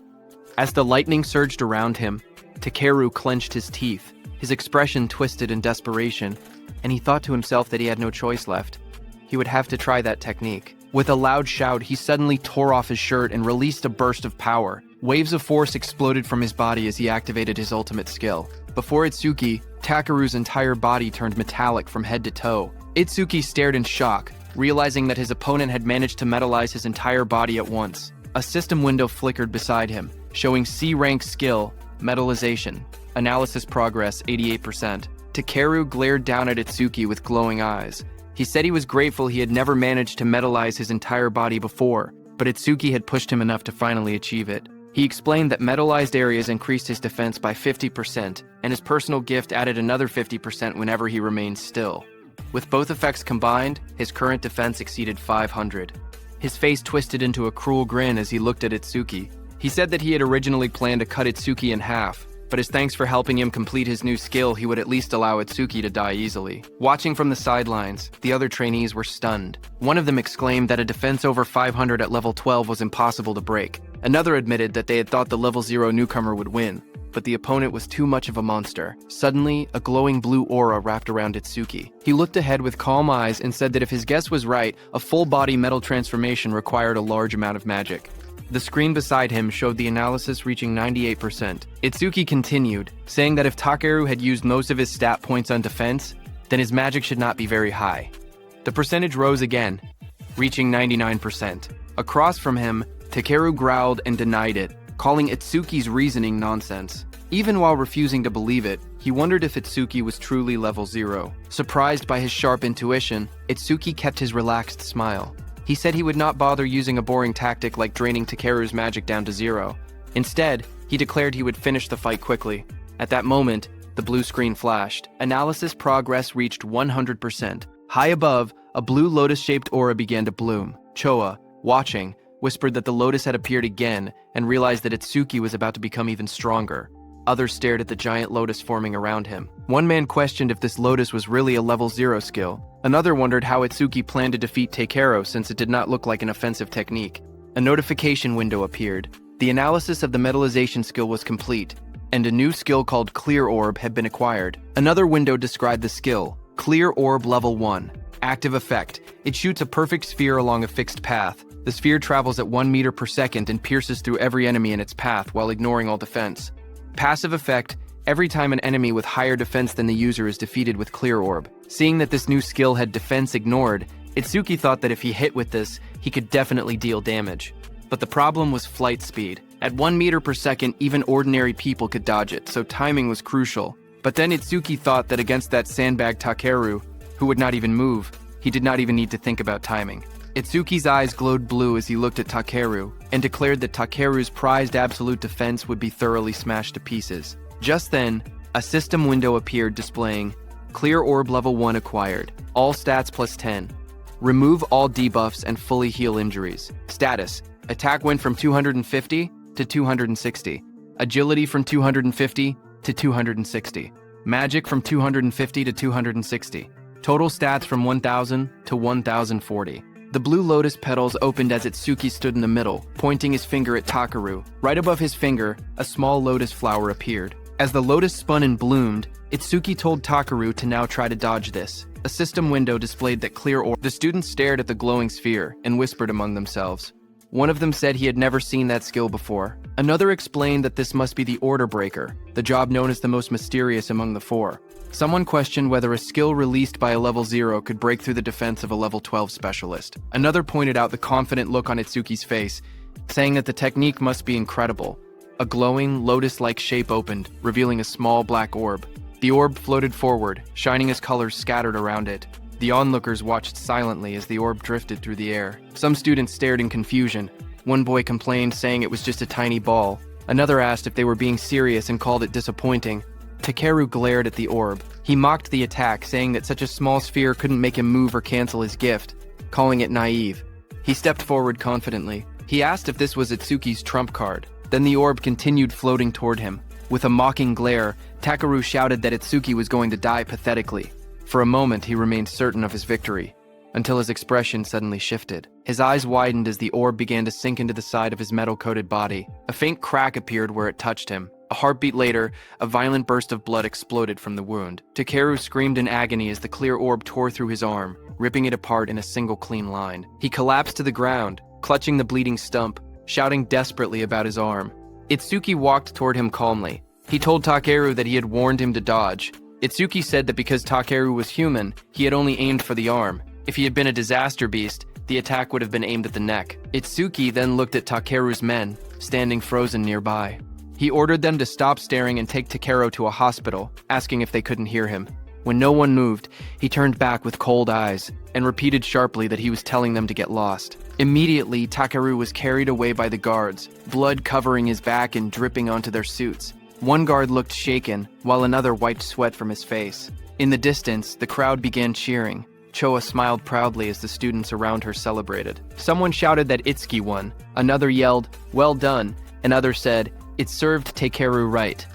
[SPEAKER 1] As the lightning surged around him, Takeru clenched his teeth. His expression twisted in desperation, and he thought to himself that he had no choice left. He would have to try that technique. With a loud shout, he suddenly tore off his shirt and released a burst of power. Waves of force exploded from his body as he activated his ultimate skill. Before Itsuki, Takeru's entire body turned metallic from head to toe. Itsuki stared in shock, realizing that his opponent had managed to metallize his entire body at once. A system window flickered beside him, showing C-rank skill, Metallization. Analysis progress, 88%. Takeru glared down at Itsuki with glowing eyes. He said he was grateful he had never managed to metallize his entire body before, but Itsuki had pushed him enough to finally achieve it. He explained that metallized areas increased his defense by 50%, and his personal gift added another 50% whenever he remained still. With both effects combined, his current defense exceeded 500. His face twisted into a cruel grin as he looked at Itsuki. He said that he had originally planned to cut Itsuki in half, but as thanks for helping him complete his new skill, he would at least allow Itsuki to die easily. Watching from the sidelines, the other trainees were stunned. One of them exclaimed that a defense over 500 at level 12 was impossible to break. Another admitted that they had thought the level 0 newcomer would win, but the opponent was too much of a monster. Suddenly, a glowing blue aura wrapped around Itsuki. He looked ahead with calm eyes and said that if his guess was right, a full-body metal transformation required a large amount of magic. The screen beside him showed the analysis reaching 98%. Itsuki continued, saying that if Takeru had used most of his stat points on defense, then his magic should not be very high. The percentage rose again, reaching 99%. Across from him, Takeru growled and denied it, calling Itsuki's reasoning nonsense. Even while refusing to believe it, he wondered if Itsuki was truly level 0. Surprised by his sharp intuition, Itsuki kept his relaxed smile. He said he would not bother using a boring tactic like draining Takeru's magic down to 0. Instead, he declared he would finish the fight quickly. At that moment, the blue screen flashed. Analysis progress reached 100%. High above, a blue lotus-shaped aura began to bloom. Choa, watching, whispered that the lotus had appeared again and realized that Itsuki was about to become even stronger. Others stared at the giant lotus forming around him. One man questioned if this lotus was really a level 0 skill. Another wondered how Itsuki planned to defeat Takeru since it did not look like an offensive technique. A notification window appeared. The analysis of the metallization skill was complete, and a new skill called Clear Orb had been acquired. Another window described the skill, Clear Orb Level 1. Active Effect. It shoots a perfect sphere along a fixed path. The sphere travels at 1 meter per second and pierces through every enemy in its path while ignoring all defense. Passive Effect. Every time an enemy with higher defense than the user is defeated with Clear Orb. Seeing that this new skill had defense ignored, Itsuki thought that if he hit with this, he could definitely deal damage. But the problem was flight speed. At 1 meter per second, even ordinary people could dodge it, so timing was crucial. But then Itsuki thought that against that sandbag Takeru, who would not even move, he did not even need to think about timing. Itsuki's eyes glowed blue as he looked at Takeru, and declared that Takeru's prized absolute defense would be thoroughly smashed to pieces. Just then, a system window appeared displaying, Clear Orb Level 1 acquired, all stats plus 10. Remove all debuffs and fully heal injuries. Status, attack went from 250 to 260. Agility from 250 to 260. Magic from 250 to 260. Total stats from 1000 to 1040. The blue lotus petals opened as Itsuki stood in the middle, pointing his finger at Takeru. Right above his finger, a small lotus flower appeared. As the lotus spun and bloomed, Itsuki told Takeru to now try to dodge this. A system window displayed that Clear Orb. The students stared at the glowing sphere and whispered among themselves. One of them said he had never seen that skill before. Another explained that this must be the Order Breaker, the job known as the most mysterious among the four. Someone questioned whether a skill released by a level 0 could break through the defense of a level 12 specialist. Another pointed out the confident look on Itsuki's face, saying that the technique must be incredible. A glowing, lotus-like shape opened, revealing a small black orb. The orb floated forward, shining as colors scattered around it. The onlookers watched silently as the orb drifted through the air. Some students stared in confusion. One boy complained, saying it was just a tiny ball. Another asked if they were being serious and called it disappointing. Takeru glared at the orb. He mocked the attack, saying that such a small sphere couldn't make him move or cancel his gift, calling it naive. He stepped forward confidently. He asked if this was Itsuki's trump card. Then the orb continued floating toward him. With a mocking glare, Takeru shouted that Itsuki was going to die pathetically. For a moment, he remained certain of his victory, until his expression suddenly shifted. His eyes widened as the orb began to sink into the side of his metal-coated body. A faint crack appeared where it touched him. A heartbeat later, a violent burst of blood exploded from the wound. Takeru screamed in agony as the clear orb tore through his arm, ripping it apart in a single clean line. He collapsed to the ground, clutching the bleeding stump, shouting desperately about his arm. Itsuki walked toward him calmly. He told Takeru that he had warned him to dodge. Itsuki said that because Takeru was human, he had only aimed for the arm. If he had been a disaster beast, the attack would have been aimed at the neck. Itsuki then looked at Takeru's men, standing frozen nearby. He ordered them to stop staring and take Takeru to a hospital, asking if they couldn't hear him. When no one moved, he turned back with cold eyes and repeated sharply that he was telling them to get lost. Immediately, Takeru was carried away by the guards, blood covering his back and dripping onto their suits. One guard looked shaken, while another wiped sweat from his face. In the distance, the crowd began cheering. Choa smiled proudly as the students around her celebrated. Someone shouted that Itsuki won. Another yelled, "Well done," and others said, "It served Takeru right."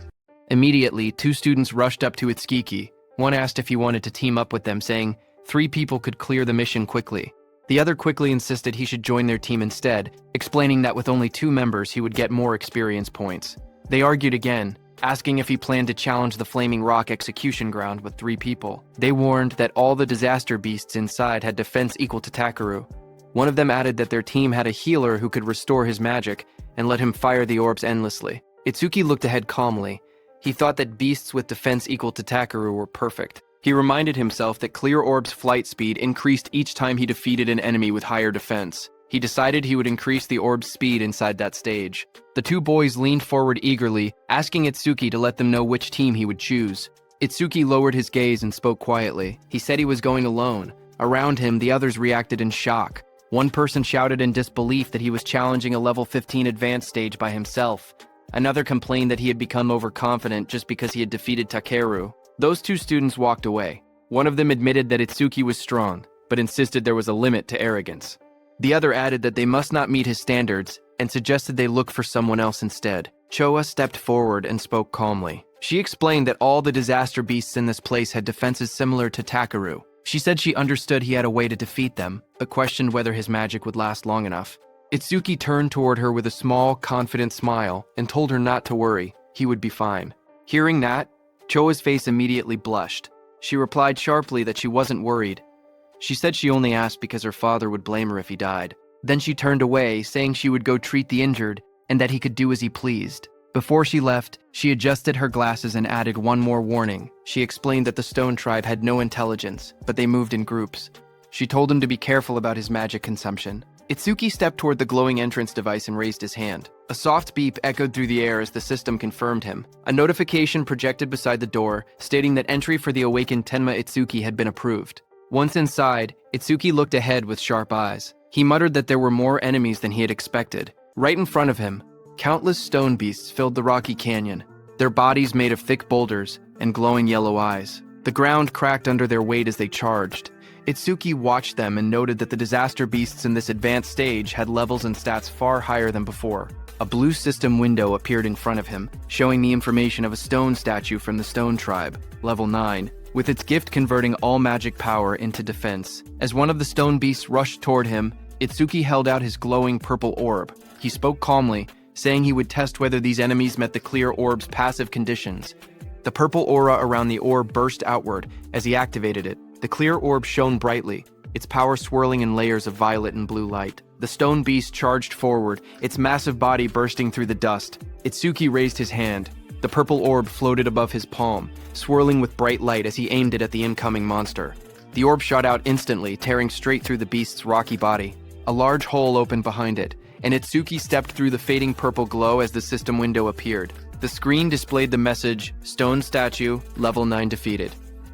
[SPEAKER 1] Immediately, two students rushed up to Itsuki. One asked if he wanted to team up with them, saying 3 people could clear the mission quickly. The other quickly insisted he should join their team instead, explaining that with only 2 members he would get more experience points. They argued again, asking if he planned to challenge the Flaming Rock execution ground with 3 people. They warned that all the disaster beasts inside had defense equal to Takeru. One of them added that their team had a healer who could restore his magic and let him fire the orbs endlessly. Itsuki looked ahead calmly. He thought that beasts with defense equal to Takeru were perfect. He reminded himself that Clear Orb's flight speed increased each time he defeated an enemy with higher defense. He decided he would increase the orb's speed inside that stage. The 2 boys leaned forward eagerly, asking Itsuki to let them know which team he would choose. Itsuki lowered his gaze and spoke quietly. He said he was going alone. Around him, the others reacted in shock. One person shouted in disbelief that he was challenging a level 15 advanced stage by himself. Another complained that he had become overconfident just because he had defeated Takeru. Those 2 students walked away. One of them admitted that Itsuki was strong, but insisted there was a limit to arrogance. The other added that they must not meet his standards and suggested they look for someone else instead. Choa stepped forward and spoke calmly. She explained that all the disaster beasts in this place had defenses similar to Takeru. She said she understood he had a way to defeat them, but questioned whether his magic would last long enough. Itsuki turned toward her with a small, confident smile and told her not to worry, he would be fine. Hearing that, Choa's face immediately blushed. She replied sharply that she wasn't worried. She said she only asked because her father would blame her if he died. Then she turned away, saying she would go treat the injured and that he could do as he pleased. Before she left, she adjusted her glasses and added one more warning. She explained that the Stone Tribe had no intelligence, but they moved in groups. She told him to be careful about his magic consumption. Itsuki stepped toward the glowing entrance device and raised his hand. A soft beep echoed through the air as the system confirmed him. A notification projected beside the door, stating that entry for the awakened Tenma Itsuki had been approved. Once inside, Itsuki looked ahead with sharp eyes. He muttered that there were more enemies than he had expected. Right in front of him, countless stone beasts filled the rocky canyon, their bodies made of thick boulders and glowing yellow eyes. The ground cracked under their weight as they charged. Itsuki watched them and noted that the disaster beasts in this advanced stage had levels and stats far higher than before. A blue system window appeared in front of him, showing the information of a stone statue from the Stone Tribe, level 9, with its gift converting all magic power into defense. As one of the stone beasts rushed toward him, Itsuki held out his glowing purple orb. He spoke calmly, saying he would test whether these enemies met the clear orb's passive conditions. The purple aura around the orb burst outward as he activated it. The clear orb shone brightly, its power swirling in layers of violet and blue light. The stone beast charged forward, its massive body bursting through the dust. Itsuki raised his hand. The purple orb floated above his palm, swirling with bright light as he aimed it at the incoming monster. The orb shot out instantly, tearing straight through the beast's rocky body. A large hole opened behind it, and Itsuki stepped through the fading purple glow as the system window appeared. The screen displayed the message, "Stone Statue, Level 9 defeated."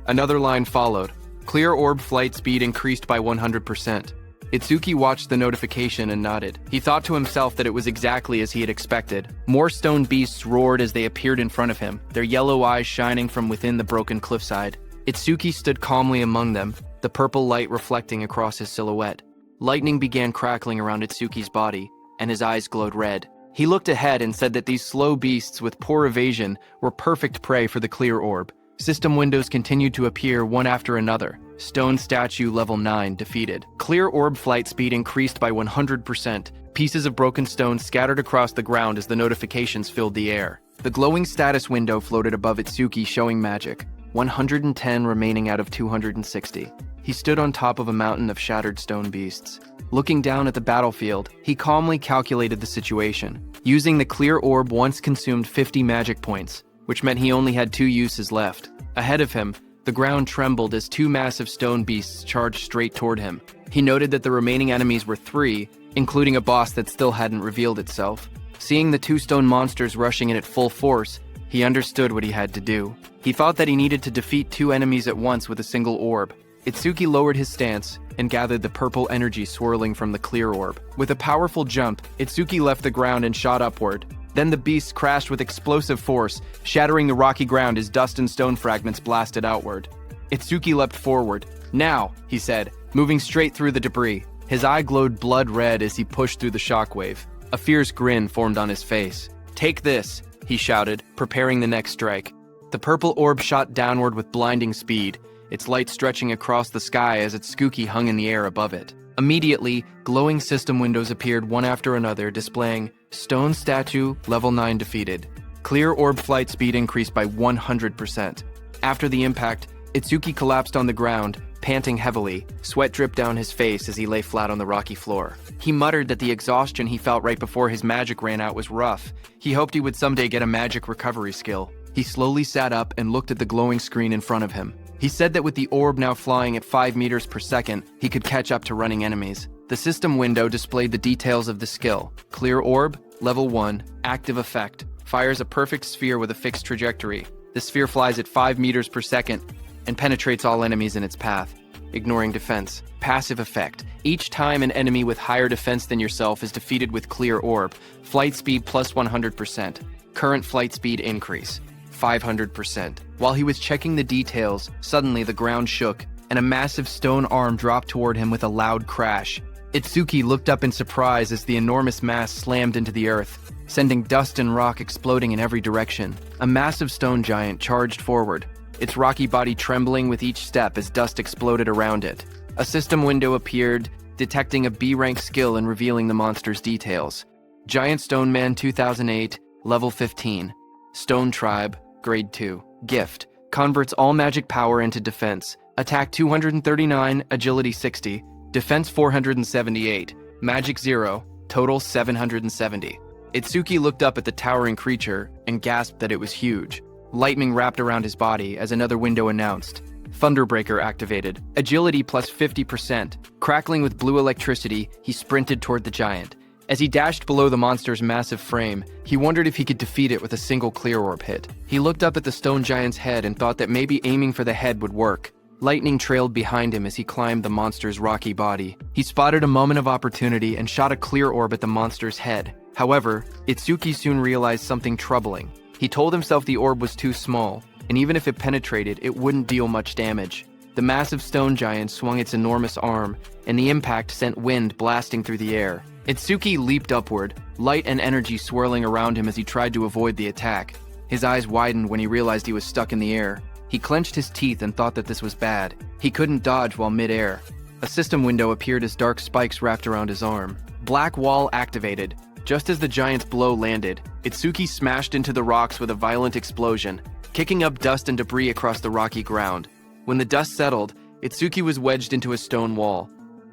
[SPEAKER 1] Another line followed. Clear orb flight speed increased by 100%. Itsuki watched the notification and nodded. He thought to himself that it was exactly as he had expected. More stone beasts roared as they appeared in front of him, their yellow eyes shining from within the broken cliffside. Itsuki stood calmly among them, the purple light reflecting across his silhouette. Lightning began crackling around Itsuki's body, and his eyes glowed red. He looked ahead and said that these slow beasts with poor evasion were perfect prey for the clear orb. System windows continued to appear one after another. Stone Statue Level 9 defeated. Clear orb flight speed increased by 100%. Pieces of broken stone scattered across the ground as the notifications filled the air. The glowing status window floated above Itsuki showing magic. 110 remaining out of 260. He stood on top of a mountain of shattered stone beasts. Looking down at the battlefield, he calmly calculated the situation. Using the clear orb once consumed 50 magic points, which meant he only had 2 uses left. Ahead of him, the ground trembled as 2 massive stone beasts charged straight toward him. He noted that the remaining enemies were 3, including a boss that still hadn't revealed itself. Seeing the 2 stone monsters rushing in at full force, he understood what he had to do. He thought that he needed to defeat 2 enemies at once with a single orb. Itsuki lowered his stance and gathered the purple energy swirling from the clear orb. With a powerful jump, Itsuki left the ground and shot upward. Then the beast crashed with explosive force, shattering the rocky ground as dust and stone fragments blasted outward. Itsuki leapt forward. "Now," he said, moving straight through the debris. His eye glowed blood red as he pushed through the shockwave. A fierce grin formed on his face. "Take this," he shouted, preparing the next strike. The purple orb shot downward with blinding speed, its light stretching across the sky as its Tsuki hung in the air above it. Immediately, glowing system windows appeared one after another, displaying Stone Statue Level 9 defeated. Clear orb flight speed increased by 100%. After the impact, Itsuki collapsed on the ground, panting heavily. Sweat dripped down his face as he lay flat on the rocky floor. He muttered that the exhaustion he felt right before his magic ran out was rough. He hoped he would someday get a magic recovery skill. He slowly sat up and looked at the glowing screen in front of him. He said that with the orb now flying at 5 meters per second, he could catch up to running enemies. The system window displayed the details of the skill. Clear orb, level 1, active effect. Fires a perfect sphere with a fixed trajectory. The sphere flies at 5 meters per second and penetrates all enemies in its path, ignoring defense. Passive effect. Each time an enemy with higher defense than yourself is defeated with clear orb, flight speed plus 100%. Current flight speed increase. 500%. While he was checking the details, suddenly the ground shook, and a massive stone arm dropped toward him with a loud crash. Itsuki looked up in surprise as the enormous mass slammed into the earth, sending dust and rock exploding in every direction. A massive stone giant charged forward, its rocky body trembling with each step as dust exploded around it. A system window appeared, detecting a B-rank skill and revealing the monster's details. Giant Stone Man 2008, level 15. Stone Tribe, grade 2. Gift, converts all magic power into defense. Attack 239, agility 60, defense 478, magic 0, total 770. Itsuki looked up at the towering creature and gasped that it was huge. Lightning wrapped around his body as another window announced. Thunderbreaker activated. Agility plus 50%. Crackling with blue electricity, he sprinted toward the giant. As he dashed below the monster's massive frame, he wondered if he could defeat it with a single clear orb hit. He looked up at the stone giant's head and thought that maybe aiming for the head would work. Lightning trailed behind him as he climbed the monster's rocky body. He spotted a moment of opportunity and shot a clear orb at the monster's head. However, Itsuki soon realized something troubling. He told himself the orb was too small, and even if it penetrated, it wouldn't deal much damage. The massive stone giant swung its enormous arm, and the impact sent wind blasting through the air. Itsuki leaped upward, light and energy swirling around him as he tried to avoid the attack. His eyes widened when he realized he was stuck in the air. He clenched his teeth and thought that this was bad. He couldn't dodge while mid-air. A system window appeared as dark spikes wrapped around his arm. Black wall activated. Just as the giant's blow landed, Itsuki smashed into the rocks with a violent explosion, kicking up dust and debris across the rocky ground. When the dust settled, Itsuki was wedged into a stone wall.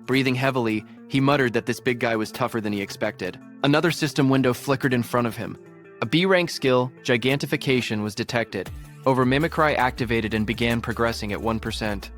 [SPEAKER 1] Breathing heavily, he muttered that this big guy was tougher than he expected. Another system window flickered in front of him. A B-rank skill, Gigantification, was detected. Over Mimicry activated and began progressing at 1%.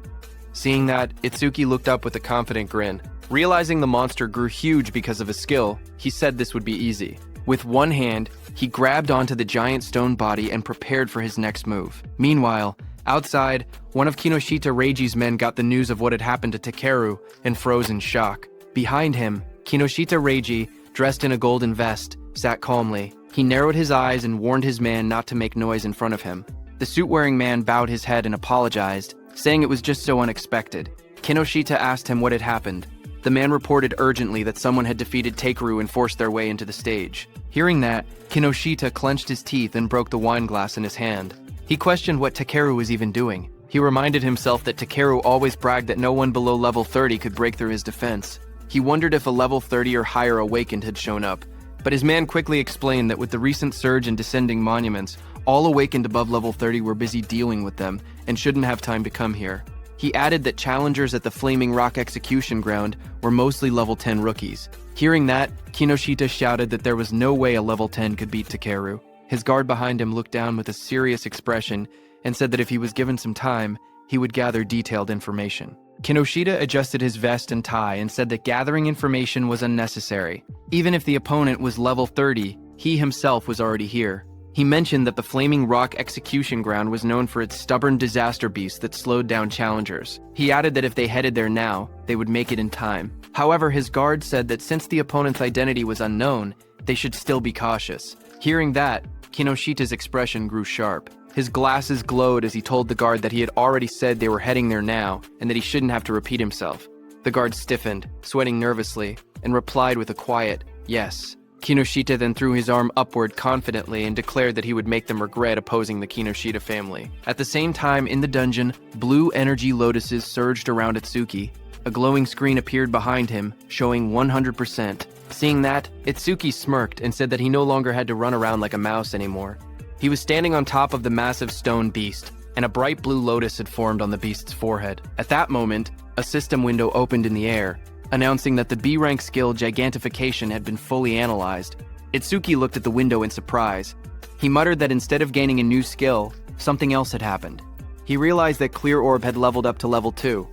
[SPEAKER 1] Seeing that, Itsuki looked up with a confident grin. Realizing the monster grew huge because of his skill, he said this would be easy. With one hand, he grabbed onto the giant stone body and prepared for his next move. Meanwhile, outside, one of Kinoshita Reiji's men got the news of what had happened to Takeru and froze in shock. Behind him, Kinoshita Reiji, dressed in a golden vest, sat calmly. He narrowed his eyes and warned his man not to make noise in front of him. The suit-wearing man bowed his head and apologized, saying it was just so unexpected. Kinoshita asked him what had happened. The man reported urgently that someone had defeated Takeru and forced their way into the stage. Hearing that, Kinoshita clenched his teeth and broke the wine glass in his hand. He questioned what Takeru was even doing. He reminded himself that Takeru always bragged that no one below level 30 could break through his defense. He wondered if a level 30 or higher awakened had shown up, but his man quickly explained that with the recent surge in descending monuments, all awakened above level 30 were busy dealing with them and shouldn't have time to come here. He added that challengers at the Flaming Rock Execution Ground were mostly level 10 rookies. Hearing that, Kinoshita shouted that there was no way a level 10 could beat Takeru. His guard behind him looked down with a serious expression and said that if he was given some time, he would gather detailed information. Kinoshita adjusted his vest and tie and said that gathering information was unnecessary. Even if the opponent was level 30, he himself was already here. He mentioned that the Flaming Rock Execution Ground was known for its stubborn disaster beast that slowed down challengers. He added that if they headed there now, they would make it in time. However, his guard said that since the opponent's identity was unknown, they should still be cautious. Hearing that, Kinoshita's expression grew sharp. His glasses glowed as he told the guard that he had already said they were heading there now and that he shouldn't have to repeat himself. The guard stiffened, sweating nervously, and replied with a quiet, "Yes." Kinoshita then threw his arm upward confidently and declared that he would make them regret opposing the Kinoshita family. At the same time, in the dungeon, blue energy lotuses surged around Itsuki. A glowing screen appeared behind him, showing 100%. Seeing that, Itsuki smirked and said that he no longer had to run around like a mouse anymore. He was standing on top of the massive stone beast, and a bright blue lotus had formed on the beast's forehead. At that moment, a system window opened in the air, announcing that the B-rank skill Gigantification had been fully analyzed. Itsuki looked at the window in surprise. He muttered that instead of gaining a new skill, something else had happened. He realized that Clear Orb had leveled up to level 2,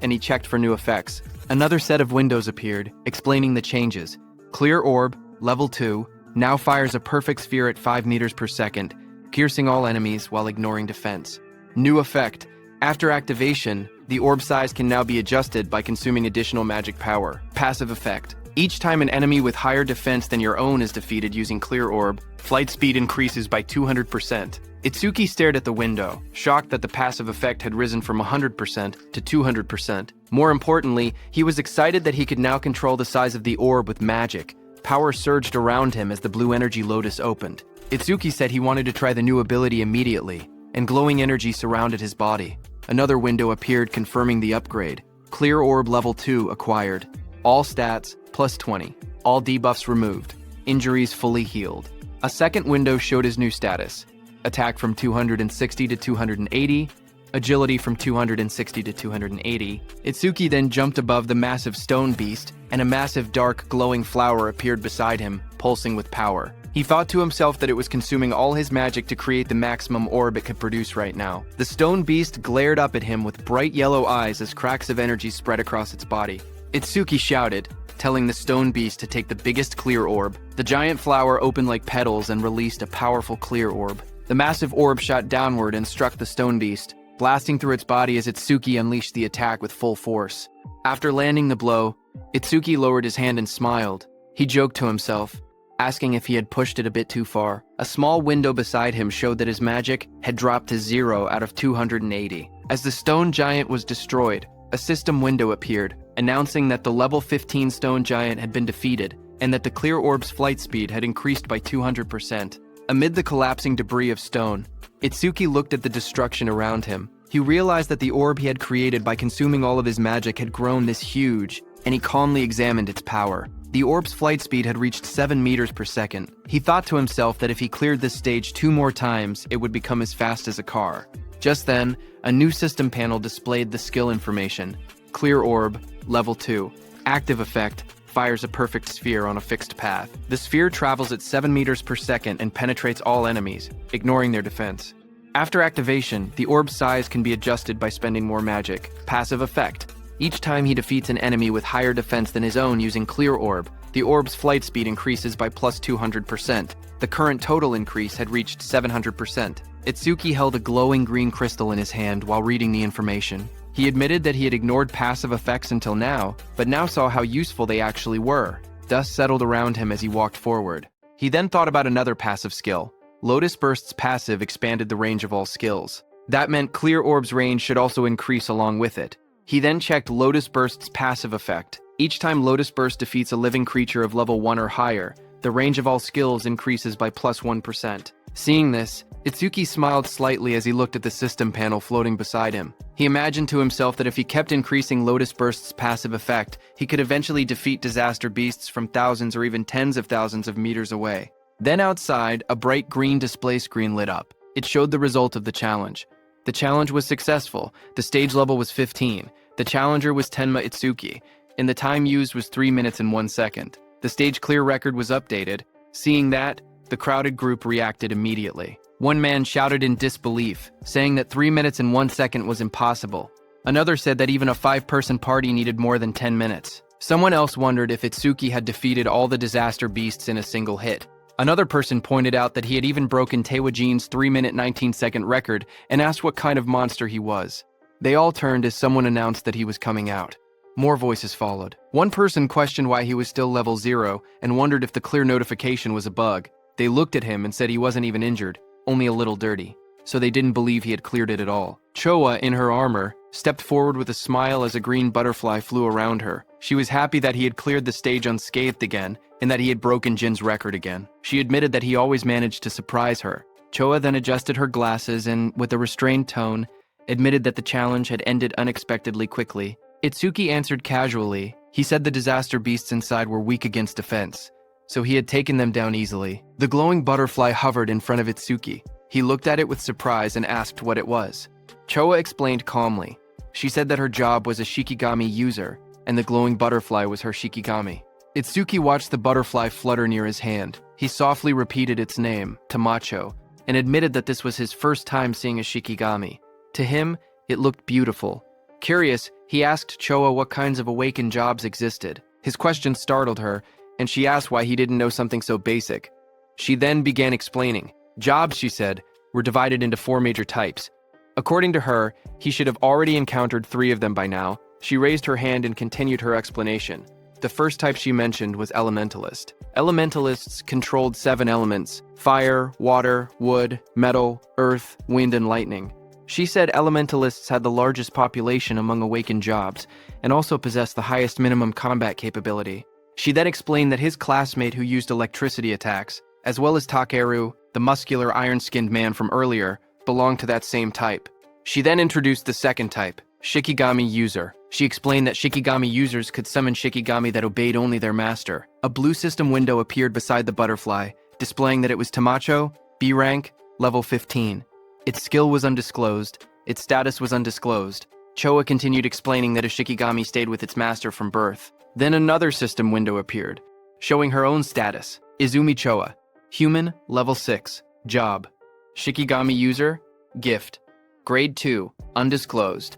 [SPEAKER 1] and he checked for new effects. Another set of windows appeared, explaining the changes. Clear Orb, level 2, now fires a perfect sphere at 5 meters per second, piercing all enemies while ignoring defense. New effect. After activation, the orb size can now be adjusted by consuming additional magic power. Passive effect. Each time an enemy with higher defense than your own is defeated using Clear Orb, flight speed increases by 200%. Itsuki stared at the window, shocked that the passive effect had risen from 100% to 200%. More importantly, he was excited that he could now control the size of the orb with magic. Power surged around him as the blue energy lotus opened. Itsuki said he wanted to try the new ability immediately, and glowing energy surrounded his body. Another window appeared confirming the upgrade. Clear Orb level 2 acquired. All stats plus 20. All debuffs removed. Injuries fully healed. A second window showed his new status. attack from 260 to 280, agility from 260 to 280. Itsuki then jumped above the massive stone beast, and a massive dark glowing flower appeared beside him, pulsing with power. He thought to himself that it was consuming all his magic to create the maximum orb it could produce right now. The stone beast glared up at him with bright yellow eyes as cracks of energy spread across its body. Itsuki shouted, telling the stone beast to take the biggest clear orb. The giant flower opened like petals and released a powerful clear orb. The massive orb shot downward and struck the stone beast, blasting through its body as Itsuki unleashed the attack with full force. After landing the blow, Itsuki lowered his hand and smiled. He joked to himself, asking if he had pushed it a bit too far. A small window beside him showed that his magic had dropped to 0 out of 280. As the stone giant was destroyed, a system window appeared, announcing that the level 15 stone giant had been defeated and that the clear orb's flight speed had increased by 200%. Amid the collapsing debris of stone, Itsuki looked at the destruction around him. He realized that the orb he had created by consuming all of his magic had grown this huge, and he calmly examined its power. The orb's flight speed had reached 7 meters per second. He thought to himself that if he cleared this stage 2 more times, it would become as fast as a car. Just then, a new system panel displayed the skill information. Clear orb, level 2. Active effect, fires a perfect sphere on a fixed path. The sphere travels at 7 meters per second and penetrates all enemies, ignoring their defense. After activation, the orb's size can be adjusted by spending more magic. Passive effect. Each time he defeats an enemy with higher defense than his own using Clear Orb, the orb's flight speed increases by plus 200%. The current total increase had reached 700%. Itsuki held a glowing green crystal in his hand while reading the information. He admitted that he had ignored passive effects until now, but now saw how useful they actually were. Dust settled around him as he walked forward. He then thought about another passive skill. Lotus Burst's passive expanded the range of all skills. That meant Clear Orb's range should also increase along with it. He then checked Lotus Burst's passive effect. Each time Lotus Burst defeats a living creature of level 1 or higher, the range of all skills increases by plus 1%. Seeing this, Itsuki smiled slightly as he looked at the system panel floating beside him. He imagined to himself that if he kept increasing Lotus Burst's passive effect, he could eventually defeat disaster beasts from thousands or even tens of thousands of meters away. Then outside, a bright green display screen lit up. It showed the result of the challenge. The challenge was successful. The stage level was 15. The challenger was Tenma Itsuki, and the time used was 3 minutes and 1 second. The stage clear record was updated. Seeing that, the crowded group reacted immediately. One man shouted in disbelief, saying that 3 minutes and 1 second was impossible. Another said that even a 5-person party needed more than 10 minutes. Someone else wondered if Itsuki had defeated all the disaster beasts in a single hit. Another person pointed out that he had even broken Taewajin's 3-minute 19-second record and asked what kind of monster he was. They all turned as someone announced that he was coming out. More voices followed. One person questioned why he was still level 0 and wondered if the clear notification was a bug. They looked at him and said he wasn't even injured, only a little dirty. So they didn't believe he had cleared it at all. Choa, in her armor, stepped forward with a smile as a green butterfly flew around her. She was happy that he had cleared the stage unscathed again, and that he had broken Jin's record again. She admitted that he always managed to surprise her. Choa then adjusted her glasses and, with a restrained tone, admitted that the challenge had ended unexpectedly quickly. Itsuki answered casually. He said the disaster beasts inside were weak against defense, so he had taken them down easily. The glowing butterfly hovered in front of Itsuki. He looked at it with surprise and asked what it was. Choa explained calmly. She said that her job was a Shikigami user, and the glowing butterfly was her Shikigami. Itsuki watched the butterfly flutter near his hand. He softly repeated its name, Tamacho, and admitted that this was his first time seeing a Shikigami. To him, it looked beautiful. Curious, he asked Choa what kinds of awakened jobs existed. His question startled her, and she asked why he didn't know something so basic. She then began explaining. Jobs, she said, were divided into 4 major types. According to her, he should have already encountered 3 of them by now. She raised her hand and continued her explanation. The first type she mentioned was Elementalist. Elementalists controlled 7 elements: fire, water, wood, metal, earth, wind, and lightning. She said Elementalists had the largest population among awakened jobs, and also possessed the highest minimum combat capability. She then explained that his classmate who used electricity attacks, as well as Takeru, the muscular iron-skinned man from earlier, belonged to that same type. She then introduced the second type, Shikigami User. She explained that Shikigami users could summon Shikigami that obeyed only their master. A blue system window appeared beside the butterfly, displaying that it was Tamacho, B rank, level 15. Its skill was undisclosed. Its status was undisclosed. Choa continued explaining that a Shikigami stayed with its master from birth. Then another system window appeared, showing her own status. Izumi Choa. Human, level 6. Job. Shikigami user, gift. Grade 2, undisclosed.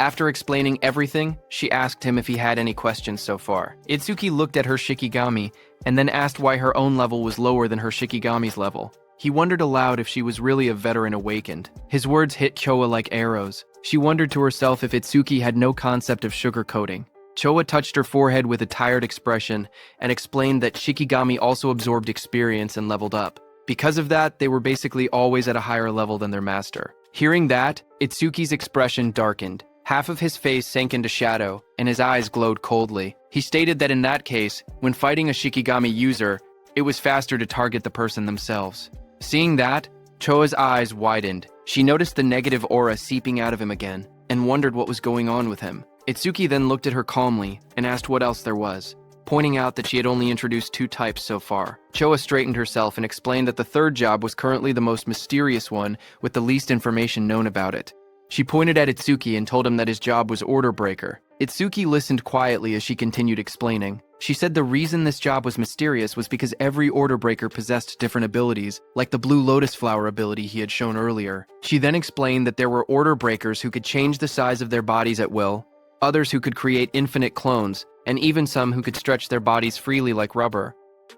[SPEAKER 1] After explaining everything, she asked him if he had any questions so far. Itsuki looked at her Shikigami and then asked why her own level was lower than her Shikigami's level. He wondered aloud if she was really a veteran awakened. His words hit Choa like arrows. She wondered to herself if Itsuki had no concept of sugarcoating. Choa touched her forehead with a tired expression and explained that Shikigami also absorbed experience and leveled up. Because of that, they were basically always at a higher level than their master. Hearing that, Itsuki's expression darkened. Half of his face sank into shadow, and his eyes glowed coldly. He stated that in that case, when fighting a Shikigami user, it was faster to target the person themselves. Seeing that, Choa's eyes widened. She noticed the negative aura seeping out of him again, and wondered what was going on with him. Itsuki then looked at her calmly and asked what else there was, pointing out that she had only introduced 2 types so far. Choa straightened herself and explained that the third job was currently the most mysterious one with the least information known about it. She pointed at Itsuki and told him that his job was order breaker. Itsuki listened quietly as she continued explaining. She said the reason this job was mysterious was because every order breaker possessed different abilities, like the blue lotus flower ability he had shown earlier. She then explained that there were order breakers who could change the size of their bodies at will, others who could create infinite clones, and even some who could stretch their bodies freely like rubber.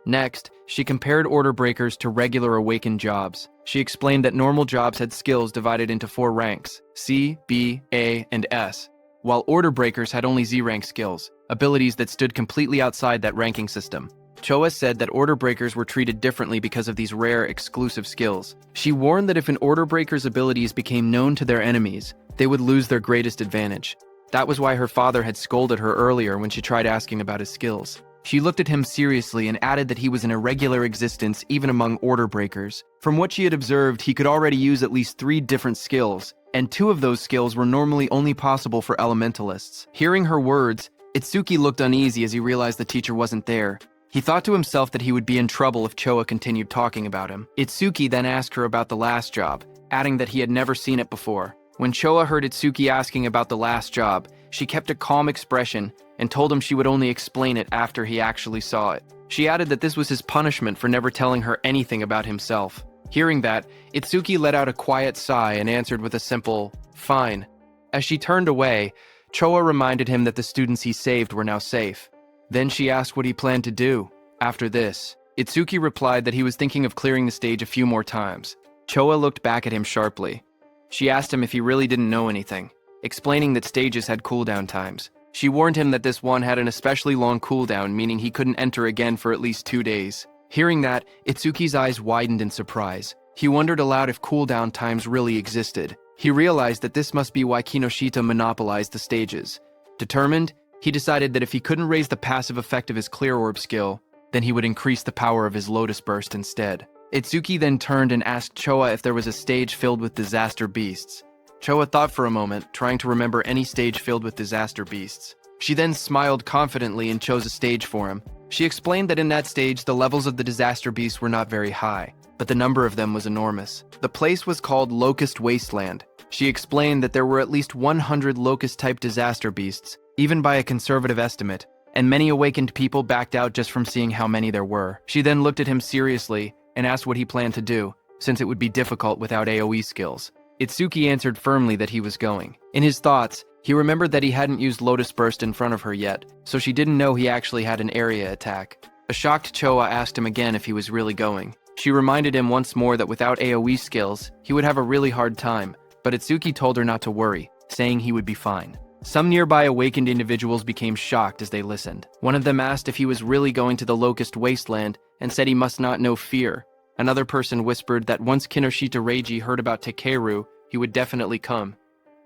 [SPEAKER 1] Next, she compared order breakers to regular awakened jobs. She explained that normal jobs had skills divided into 4 ranks, C, B, A, and S, while order breakers had only Z-rank skills, abilities that stood completely outside that ranking system. Choa said that order breakers were treated differently because of these rare, exclusive skills. She warned that if an order breaker's abilities became known to their enemies, they would lose their greatest advantage. That was why her father had scolded her earlier when she tried asking about his skills. She looked at him seriously and added that he was an irregular existence even among order breakers. From what she had observed, he could already use at least 3 different skills, and 2 of those skills were normally only possible for elementalists. Hearing her words, Itsuki looked uneasy as he realized the teacher wasn't there. He thought to himself that he would be in trouble if Choa continued talking about him. Itsuki then asked her about the last job, adding that he had never seen it before. When Choa heard Itsuki asking about the last job, she kept a calm expression and told him she would only explain it after he actually saw it. She added that this was his punishment for never telling her anything about himself. Hearing that, Itsuki let out a quiet sigh and answered with a simple, "Fine." As she turned away, Choa reminded him that the students he saved were now safe. Then she asked what he planned to do. After this, Itsuki replied that he was thinking of clearing the stage a few more times. Choa looked back at him sharply. She asked him if he really didn't know anything, explaining that stages had cooldown times. She warned him that this one had an especially long cooldown, meaning he couldn't enter again for at least 2 days. Hearing that, Itsuki's eyes widened in surprise. He wondered aloud if cooldown times really existed. He realized that this must be why Kinoshita monopolized the stages. Determined, he decided that if he couldn't raise the passive effect of his Clear Orb skill, then he would increase the power of his Lotus Burst instead. Itsuki then turned and asked Choa if there was a stage filled with disaster beasts. Choa thought for a moment, trying to remember any stage filled with disaster beasts. She then smiled confidently and chose a stage for him. She explained that in that stage, the levels of the disaster beasts were not very high, but the number of them was enormous. The place was called Locust Wasteland. She explained that there were at least 100 locust-type disaster beasts, even by a conservative estimate, and many awakened people backed out just from seeing how many there were. She then looked at him seriously and asked what he planned to do, since it would be difficult without AoE skills. Itsuki answered firmly that he was going. In his thoughts, he remembered that he hadn't used Lotus Burst in front of her yet, so she didn't know he actually had an area attack. A shocked Choa asked him again if he was really going. She reminded him once more that without AoE skills, he would have a really hard time, but Itsuki told her not to worry, saying he would be fine. Some nearby awakened individuals became shocked as they listened. One of them asked if he was really going to the Locust Wasteland and said he must not know fear. Another person whispered that once Kinoshita Reiji heard about Takeru, he would definitely come.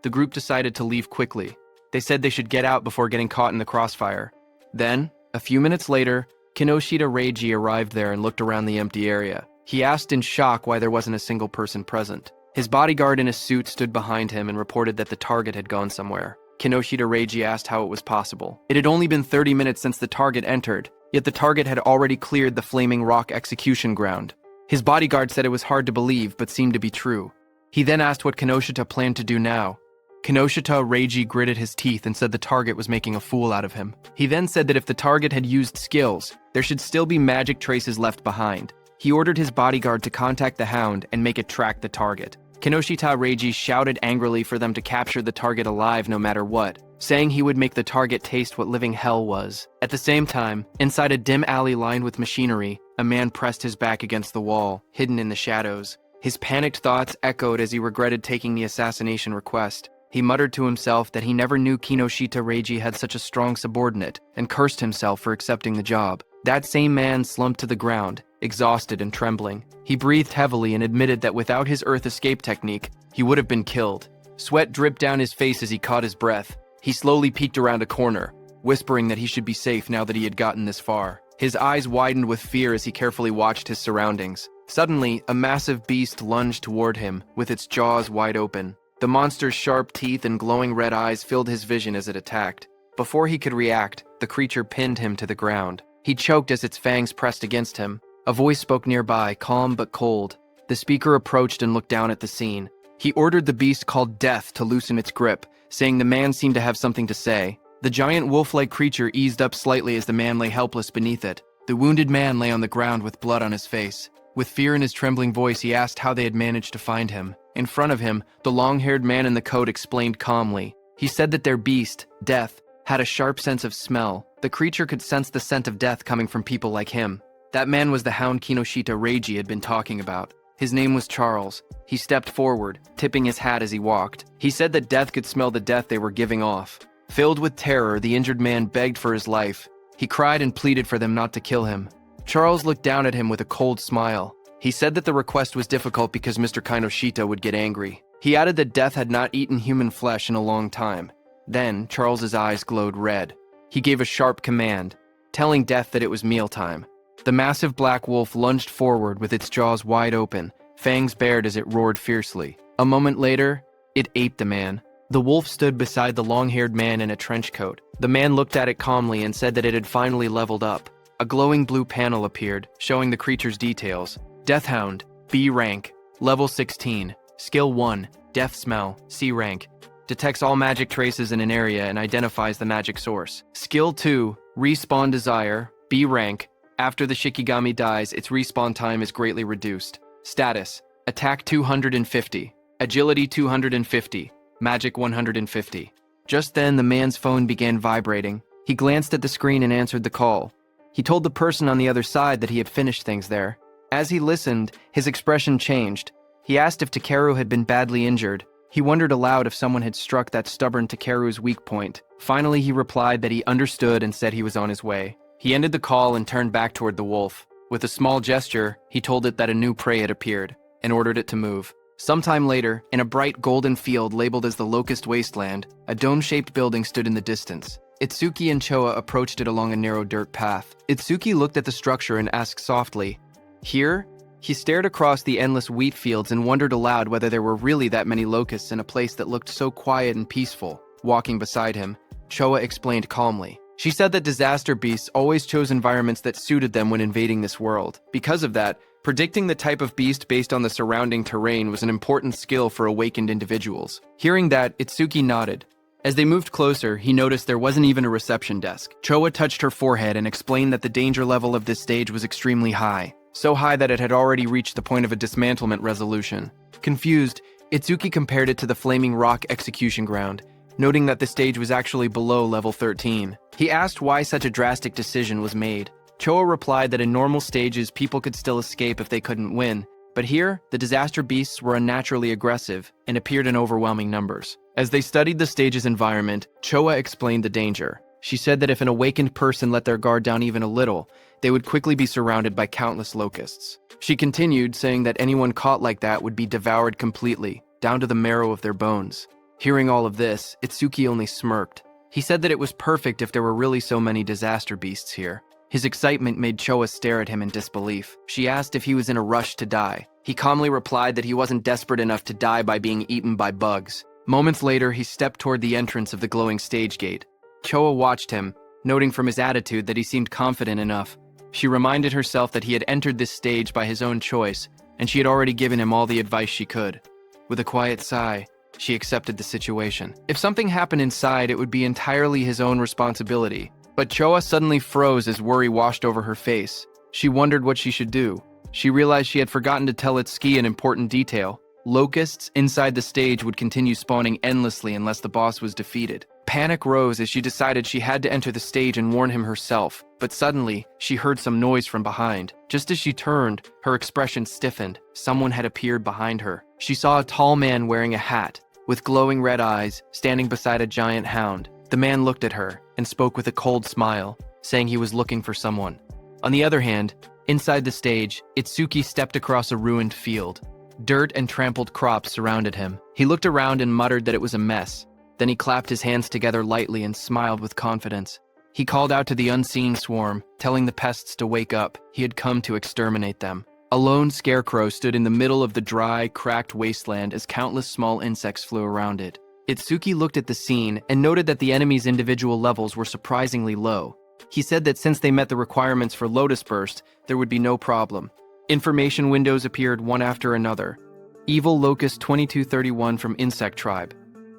[SPEAKER 1] The group decided to leave quickly. They said they should get out before getting caught in the crossfire. Then, a few minutes later, Kinoshita Reiji arrived there and looked around the empty area. He asked in shock why there wasn't a single person present. His bodyguard in a suit stood behind him and reported that the target had gone somewhere. Kinoshita Reiji asked how it was possible. It had only been 30 minutes since the target entered, yet the target had already cleared the Flaming Rock execution ground. His bodyguard said it was hard to believe, but seemed to be true. He then asked what Kinoshita planned to do now. Kinoshita Reiji gritted his teeth and said the target was making a fool out of him. He then said that if the target had used skills, there should still be magic traces left behind. He ordered his bodyguard to contact the hound and make it track the target. Kinoshita Reiji shouted angrily for them to capture the target alive no matter what, saying he would make the target taste what living hell was. At the same time, inside a dim alley lined with machinery, a man pressed his back against the wall, hidden in the shadows. His panicked thoughts echoed as he regretted taking the assassination request. He muttered to himself that he never knew Kinoshita Reiji had such a strong subordinate, and cursed himself for accepting the job. That same man slumped to the ground, exhausted and trembling. He breathed heavily and admitted that without his earth escape technique, he would have been killed. Sweat dripped down his face as he caught his breath. He slowly peeked around a corner, whispering that he should be safe now that he had gotten this far. His eyes widened with fear as he carefully watched his surroundings. Suddenly, a massive beast lunged toward him, with its jaws wide open. The monster's sharp teeth and glowing red eyes filled his vision as it attacked. Before he could react, the creature pinned him to the ground. He choked as its fangs pressed against him. A voice spoke nearby, calm but cold. The speaker approached and looked down at the scene. He ordered the beast called Death to loosen its grip, saying the man seemed to have something to say. The giant wolf-like creature eased up slightly as the man lay helpless beneath it. The wounded man lay on the ground with blood on his face. With fear in his trembling voice, he asked how they had managed to find him. In front of him, the long-haired man in the coat explained calmly. He said that their beast, Death, had a sharp sense of smell. The creature could sense the scent of death coming from people like him. That man was the hound Kinoshita Reiji had been talking about. His name was Charles. He stepped forward, tipping his hat as he walked. He said that Death could smell the death they were giving off. Filled with terror, the injured man begged for his life. He cried and pleaded for them not to kill him. Charles looked down at him with a cold smile. He said that the request was difficult because Mr. Kinoshita would get angry. He added that Death had not eaten human flesh in a long time. Then, Charles's eyes glowed red. He gave a sharp command, telling Death that it was mealtime. The massive black wolf lunged forward with its jaws wide open, fangs bared as it roared fiercely. A moment later, it ate the man. The wolf stood beside the long-haired man in a trench coat. The man looked at it calmly and said that it had finally leveled up. A glowing blue panel appeared, showing the creature's details. Deathhound, B rank, level 16, skill 1, death smell, C rank. Detects all magic traces in an area and identifies the magic source. Skill 2, respawn desire, B rank. After the Shikigami dies, its respawn time is greatly reduced. Status, attack 250, agility 250, magic 150. Just then, the man's phone began vibrating. He glanced at the screen and answered the call. He told the person on the other side that he had finished things there. As he listened, his expression changed. He asked if Takeru had been badly injured. He wondered aloud if someone had struck that stubborn Takeru's weak point. Finally, he replied that he understood and said he was on his way. He ended the call and turned back toward the wolf. With a small gesture, he told it that a new prey had appeared, and ordered it to move. Sometime later, in a bright golden field labeled as the Locust Wasteland, a dome-shaped building stood in the distance. Itsuki and Choa approached it along a narrow dirt path. Itsuki looked at the structure and asked softly, "Here?" He stared across the endless wheat fields and wondered aloud whether there were really that many locusts in a place that looked so quiet and peaceful. Walking beside him, Choa explained calmly. She said that disaster beasts always chose environments that suited them when invading this world. Because of that, predicting the type of beast based on the surrounding terrain was an important skill for awakened individuals. Hearing that, Itsuki nodded. As they moved closer, he noticed there wasn't even a reception desk. Choa touched her forehead and explained that the danger level of this stage was extremely high. So high that it had already reached the point of a dismantlement resolution. Confused, Itsuki compared it to the Flaming Rock execution ground, noting that the stage was actually below level 13. He asked why such a drastic decision was made. Choa replied that in normal stages people could still escape if they couldn't win, but here, the disaster beasts were unnaturally aggressive and appeared in overwhelming numbers. As they studied the stage's environment, Choa explained the danger. She said that if an awakened person let their guard down even a little, they would quickly be surrounded by countless locusts. She continued, saying that anyone caught like that would be devoured completely, down to the marrow of their bones. Hearing all of this, Itsuki only smirked. He said that it was perfect if there were really so many disaster beasts here. His excitement made Choa stare at him in disbelief. She asked if he was in a rush to die. He calmly replied that he wasn't desperate enough to die by being eaten by bugs. Moments later, he stepped toward the entrance of the glowing stage gate. Choa watched him, noting from his attitude that he seemed confident enough. She reminded herself that he had entered this stage by his own choice, and she had already given him all the advice she could. With a quiet sigh, she accepted the situation. If something happened inside, it would be entirely his own responsibility. But Choa suddenly froze as worry washed over her face. She wondered what she should do. She realized she had forgotten to tell Itsuki an important detail. Locusts inside the stage would continue spawning endlessly unless the boss was defeated. Panic rose as she decided she had to enter the stage and warn him herself. But suddenly, she heard some noise from behind. Just as she turned, her expression stiffened. Someone had appeared behind her. She saw a tall man wearing a hat, with glowing red eyes, standing beside a giant hound. The man looked at her and spoke with a cold smile, saying he was looking for someone. On the other hand, inside the stage, Itsuki stepped across a ruined field. Dirt and trampled crops surrounded him. He looked around and muttered that it was a mess. Then he clapped his hands together lightly and smiled with confidence. He called out to the unseen swarm, telling the pests to wake up. He had come to exterminate them. A lone scarecrow stood in the middle of the dry, cracked wasteland as countless small insects flew around it. Itsuki looked at the scene and noted that the enemy's individual levels were surprisingly low. He said that since they met the requirements for Lotus Burst, there would be no problem. Information windows appeared one after another. Evil Locust 2231 from Insect Tribe.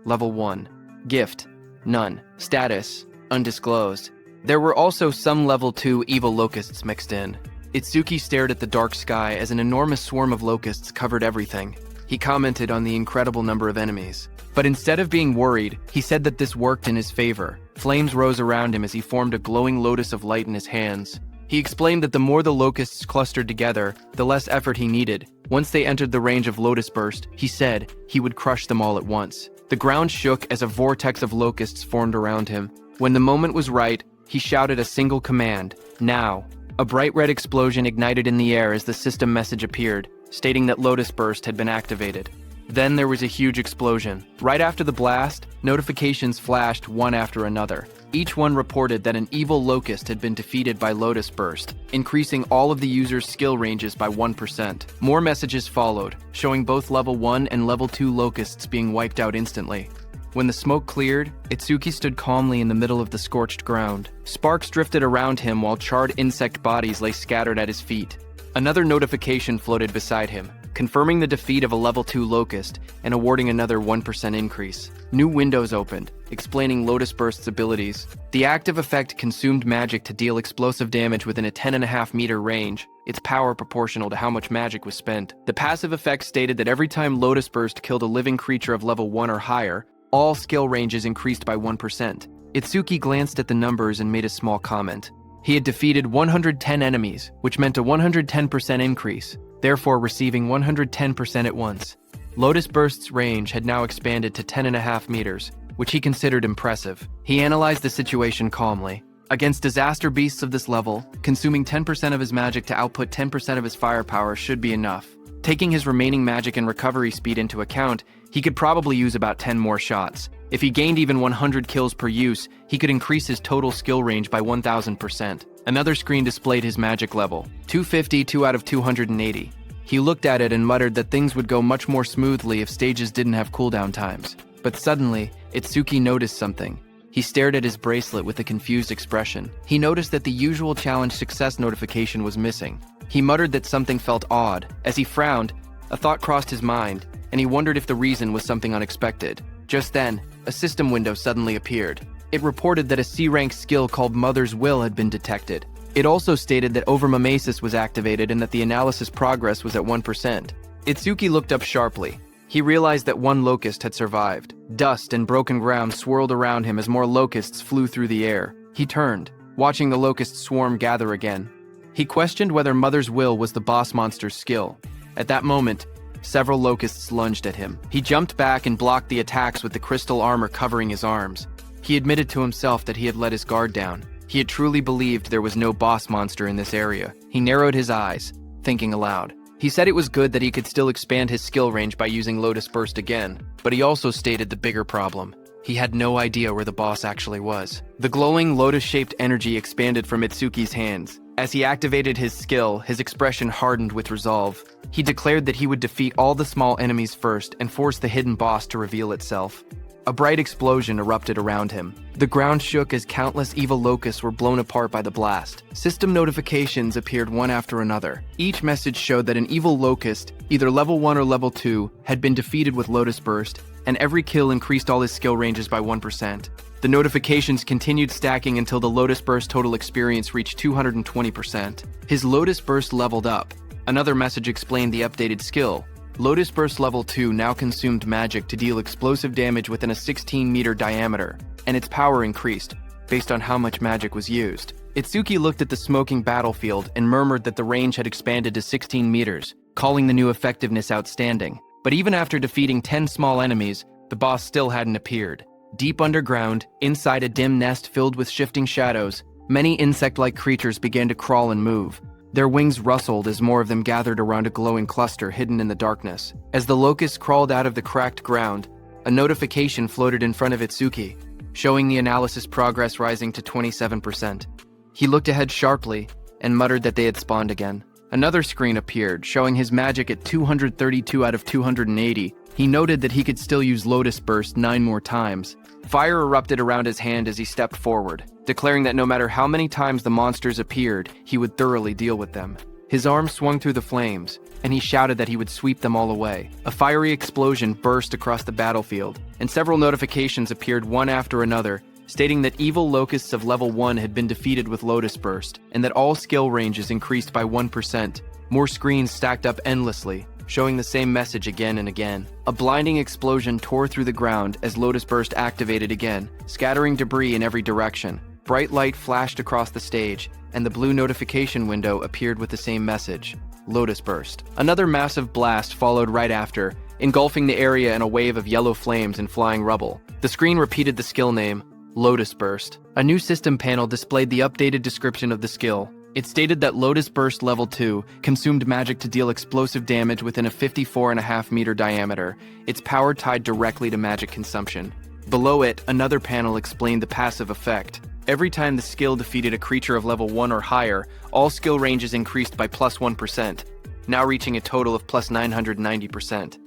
[SPEAKER 1] Level 1. Gift. None. Status. Undisclosed. There were also some Level 2 Evil Locusts mixed in. Itsuki stared at the dark sky as an enormous swarm of locusts covered everything. He commented on the incredible number of enemies. But instead of being worried, he said that this worked in his favor. Flames rose around him as he formed a glowing lotus of light in his hands. He explained that the more the locusts clustered together, the less effort he needed. Once they entered the range of Lotus Burst, he said he would crush them all at once. The ground shook as a vortex of locusts formed around him. When the moment was right, he shouted a single command, "Now." A bright red explosion ignited in the air as the system message appeared, stating that Lotus Burst had been activated. Then there was a huge explosion. Right after the blast, notifications flashed one after another. Each one reported that an evil locust had been defeated by Lotus Burst, increasing all of the user's skill ranges by 1%. More messages followed, showing both level 1 and level 2 locusts being wiped out instantly. When the smoke cleared, Itsuki stood calmly in the middle of the scorched ground. Sparks drifted around him while charred insect bodies lay scattered at his feet. Another notification floated beside him, confirming the defeat of a level 2 locust and awarding another 1% increase. New windows opened, explaining Lotus Burst's abilities. The active effect consumed magic to deal explosive damage within a 10.5 meter range, its power proportional to how much magic was spent. The passive effect stated that every time Lotus Burst killed a living creature of level 1 or higher, all skill ranges increased by 1%. Itsuki glanced at the numbers and made a small comment. He had defeated 110 enemies, which meant a 110% increase, therefore receiving 110% at once. Lotus Burst's range had now expanded to 10.5 meters, which he considered impressive. He analyzed the situation calmly. Against disaster beasts of this level, consuming 10% of his magic to output 10% of his firepower should be enough. Taking his remaining magic and recovery speed into account, he could probably use about 10 more shots. If he gained even 100 kills per use, he could increase his total skill range by 1000%. Another screen displayed his magic level, 250, 2 out of 280. He looked at it and muttered that things would go much more smoothly if stages didn't have cooldown times. But suddenly, Itsuki noticed something. He stared at his bracelet with a confused expression. He noticed that the usual challenge success notification was missing. He muttered that something felt odd. As he frowned, a thought crossed his mind, and he wondered if the reason was something unexpected. Just then, a system window suddenly appeared. It reported that a C-rank skill called Mother's Will had been detected. It also stated that overmimesis was activated and that the analysis progress was at 1%. Itsuki looked up sharply. He realized that one locust had survived. Dust and broken ground swirled around him as more locusts flew through the air. He turned, watching the locust swarm gather again. He questioned whether Mother's Will was the boss monster's skill. At that moment, several locusts lunged at him. He jumped back and blocked the attacks with the crystal armor covering his arms. He admitted to himself that he had let his guard down. He had truly believed there was no boss monster in this area. He narrowed his eyes, thinking aloud. He said it was good that he could still expand his skill range by using Lotus Burst again, but he also stated the bigger problem. He had no idea where the boss actually was. The glowing lotus-shaped energy expanded from Itsuki's hands. As he activated his skill, his expression hardened with resolve. He declared that he would defeat all the small enemies first and force the hidden boss to reveal itself. A bright explosion erupted around him. The ground shook as countless evil locusts were blown apart by the blast. System notifications appeared one after another. Each message showed that an evil locust, either level 1 or level 2, had been defeated with Lotus Burst, and every kill increased all his skill ranges by 1%. The notifications continued stacking until the Lotus Burst total experience reached 220%. His Lotus Burst leveled up. Another message explained the updated skill. Lotus Burst level 2 now consumed magic to deal explosive damage within a 16-meter diameter, and its power increased, based on how much magic was used. Itsuki looked at the smoking battlefield and murmured that the range had expanded to 16 meters, calling the new effectiveness outstanding. But even after defeating 10 small enemies, the boss still hadn't appeared. Deep underground, inside a dim nest filled with shifting shadows, many insect-like creatures began to crawl and move. Their wings rustled as more of them gathered around a glowing cluster hidden in the darkness. As the locusts crawled out of the cracked ground, a notification floated in front of Itsuki, showing the analysis progress rising to 27%. He looked ahead sharply and muttered that they had spawned again. Another screen appeared, showing his magic at 232 out of 280. He noted that he could still use Lotus Burst 9 more times. Fire erupted around his hand as he stepped forward, declaring that no matter how many times the monsters appeared, he would thoroughly deal with them. His arm swung through the flames, and he shouted that he would sweep them all away. A fiery explosion burst across the battlefield, and several notifications appeared one after another, stating that evil locusts of level 1 had been defeated with Lotus Burst, and that all skill ranges increased by 1%. More screens stacked up endlessly, showing the same message again and again. A blinding explosion tore through the ground as Lotus Burst activated again, scattering debris in every direction. Bright light flashed across the stage, and the blue notification window appeared with the same message, Lotus Burst. Another massive blast followed right after, engulfing the area in a wave of yellow flames and flying rubble. The screen repeated the skill name, Lotus Burst. A new system panel displayed the updated description of the skill. It stated that Lotus Burst Level 2 consumed magic to deal explosive damage within a 54.5-meter diameter, its power tied directly to magic consumption. Below it, another panel explained the passive effect. Every time the skill defeated a creature of level 1 or higher, all skill ranges increased by plus 1%, now reaching a total of plus 990%.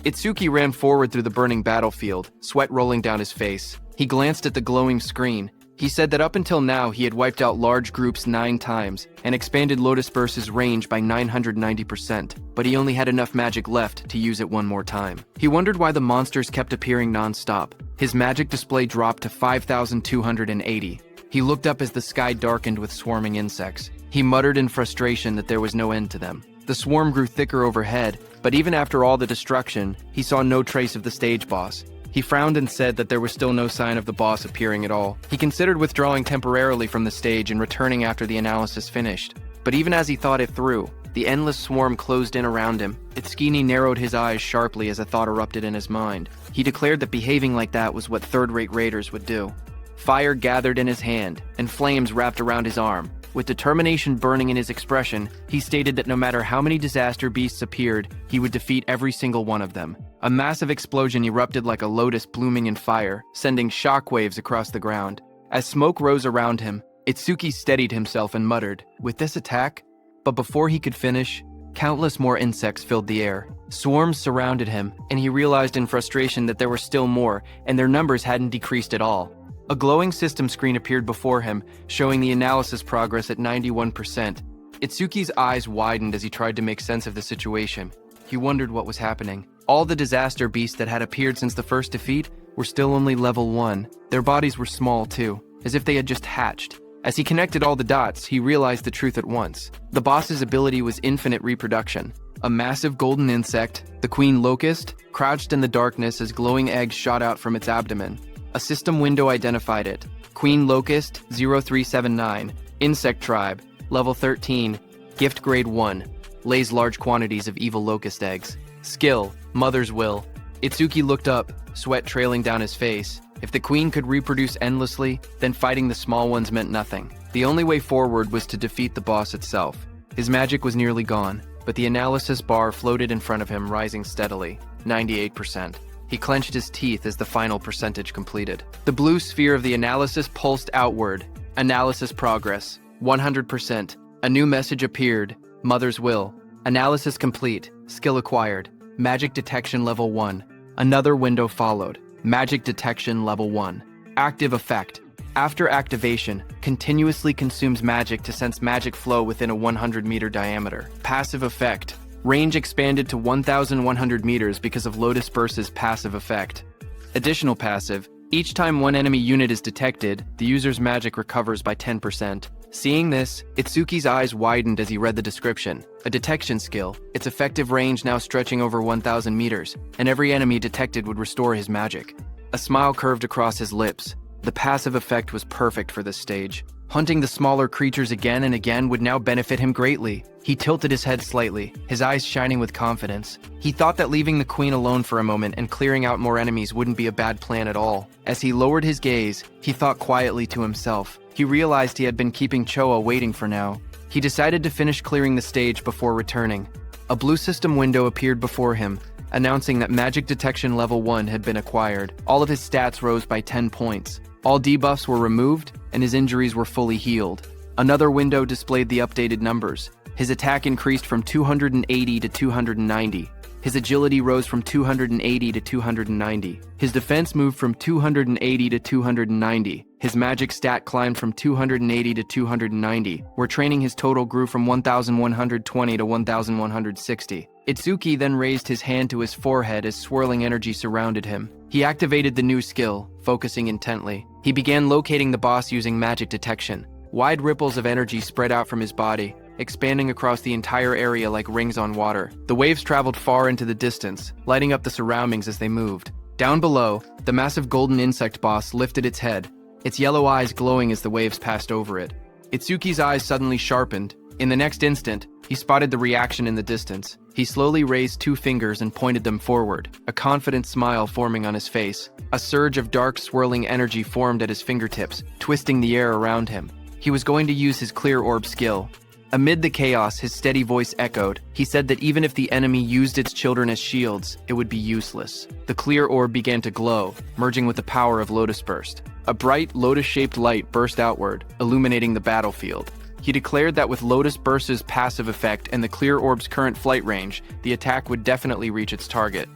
[SPEAKER 1] Itsuki ran forward through the burning battlefield, sweat rolling down his face. He glanced at the glowing screen. He said that up until now he had wiped out large groups 9 times and expanded Lotus Burst's range by 990%, but he only had enough magic left to use it one more time. He wondered why the monsters kept appearing non-stop. His magic display dropped to 5,280. He looked up as the sky darkened with swarming insects. He muttered in frustration that there was no end to them. The swarm grew thicker overhead, but even after all the destruction, he saw no trace of the stage boss. He frowned and said that there was still no sign of the boss appearing at all. He considered withdrawing temporarily from the stage and returning after the analysis finished. But even as he thought it through, the endless swarm closed in around him. Itsuki narrowed his eyes sharply as a thought erupted in his mind. He declared that behaving like that was what third-rate raiders would do. Fire gathered in his hand, and flames wrapped around his arm. With determination burning in his expression, he stated that no matter how many disaster beasts appeared, he would defeat every single one of them. A massive explosion erupted like a lotus blooming in fire, sending shockwaves across the ground. As smoke rose around him, Itsuki steadied himself and muttered, "With this attack?" But before he could finish, countless more insects filled the air. Swarms surrounded him, and he realized in frustration that there were still more, and their numbers hadn't decreased at all. A glowing system screen appeared before him, showing the analysis progress at 91%. Itsuki's eyes widened as he tried to make sense of the situation. He wondered what was happening. All the disaster beasts that had appeared since the first defeat were still only level 1. Their bodies were small too, as if they had just hatched. As he connected all the dots, he realized the truth at once. The boss's ability was infinite reproduction. A massive golden insect, the queen locust, crouched in the darkness as glowing eggs shot out from its abdomen. A system window identified it. Queen Locust 0379, Insect Tribe, Level 13, Gift Grade 1, lays large quantities of evil locust eggs. Skill, Mother's Will. Itsuki looked up, sweat trailing down his face. If the queen could reproduce endlessly, then fighting the small ones meant nothing. The only way forward was to defeat the boss itself. His magic was nearly gone, but the analysis bar floated in front of him, rising steadily, 98%. He clenched his teeth as the final percentage completed. The blue sphere of the analysis pulsed outward. Analysis progress, 100%. A new message appeared. Mother's Will. Analysis complete. Skill acquired. Magic detection level 1. Another window followed. Magic Detection Level 1. Active Effect. After activation, continuously consumes magic to sense magic flow within a 100-meter diameter. Passive Effect. Range expanded to 1,100 meters because of Lotus Burst's passive effect. Additional passive. Each time one enemy unit is detected, the user's magic recovers by 10%. Seeing this, Itsuki's eyes widened as he read the description. A detection skill, its effective range now stretching over 1,000 meters, and every enemy detected would restore his magic. A smile curved across his lips. The passive effect was perfect for this stage. Hunting the smaller creatures again and again would now benefit him greatly. He tilted his head slightly, his eyes shining with confidence. He thought that leaving the queen alone for a moment and clearing out more enemies wouldn't be a bad plan at all. As he lowered his gaze, he thought quietly to himself. He realized he had been keeping Choa waiting for now. He decided to finish clearing the stage before returning. A blue system window appeared before him, announcing that Magic Detection Level 1 had been acquired. All of his stats rose by 10 points. All debuffs were removed, and his injuries were fully healed. Another window displayed the updated numbers. His attack increased from 280 to 290. His agility rose from 280 to 290. His defense moved from 280 to 290. His magic stat climbed from 280 to 290, where training his total grew from 1,120 to 1,160. Itsuki then raised his hand to his forehead as swirling energy surrounded him. He activated the new skill, focusing intently. He began locating the boss using magic detection. Wide ripples of energy spread out from his body, expanding across the entire area like rings on water. The waves traveled far into the distance, lighting up the surroundings as they moved. Down below, the massive golden insect boss lifted its head, its yellow eyes glowing as the waves passed over it. Itsuki's eyes suddenly sharpened. In the next instant, he spotted the reaction in the distance. He slowly raised 2 fingers and pointed them forward, a confident smile forming on his face. A surge of dark swirling energy formed at his fingertips, twisting the air around him. He was going to use his clear orb skill. Amid the chaos, his steady voice echoed. He said that even if the enemy used its children as shields, it would be useless. The clear orb began to glow, merging with the power of Lotus Burst. A bright, lotus-shaped light burst outward, illuminating the battlefield. He declared that with Lotus Burst's passive effect and the clear orb's current flight range, the attack would definitely reach its target.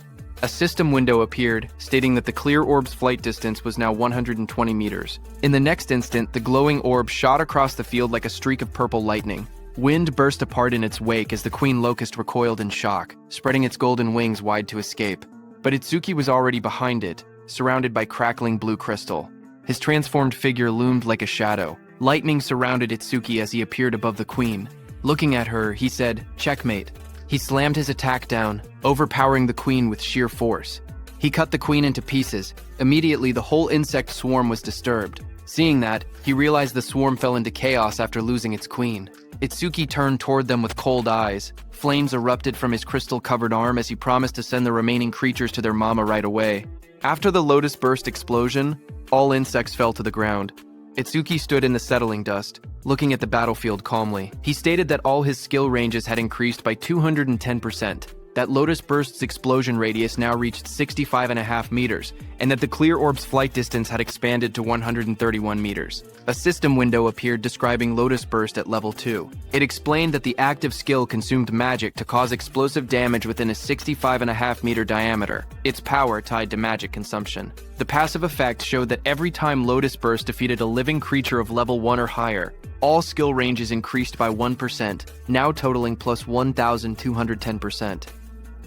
[SPEAKER 1] A system window appeared, stating that the clear orb's flight distance was now 120 meters. In the next instant, the glowing orb shot across the field like a streak of purple lightning. Wind burst apart in its wake as the Queen Locust recoiled in shock, spreading its golden wings wide to escape. But Itsuki was already behind it, surrounded by crackling blue crystal. His transformed figure loomed like a shadow. Lightning surrounded Itsuki as he appeared above the Queen. Looking at her, he said, "Checkmate." He slammed his attack down, overpowering the Queen with sheer force. He cut the Queen into pieces. Immediately, the whole insect swarm was disturbed. Seeing that, he realized the swarm fell into chaos after losing its queen. Itsuki turned toward them with cold eyes. Flames erupted from his crystal-covered arm as he promised to send the remaining creatures to their mama right away. After the Lotus Burst explosion, all insects fell to the ground. Itsuki stood in the settling dust, looking at the battlefield calmly. He stated that all his skill ranges had increased by 210%, that Lotus Burst's explosion radius now reached 65.5 meters, and that the clear orb's flight distance had expanded to 131 meters. A system window appeared describing Lotus Burst at level 2. It explained that the active skill consumed magic to cause explosive damage within a 65.5 meter diameter, its power tied to magic consumption. The passive effect showed that every time Lotus Burst defeated a living creature of level 1 or higher, all skill ranges increased by 1%, now totaling plus 1,210%.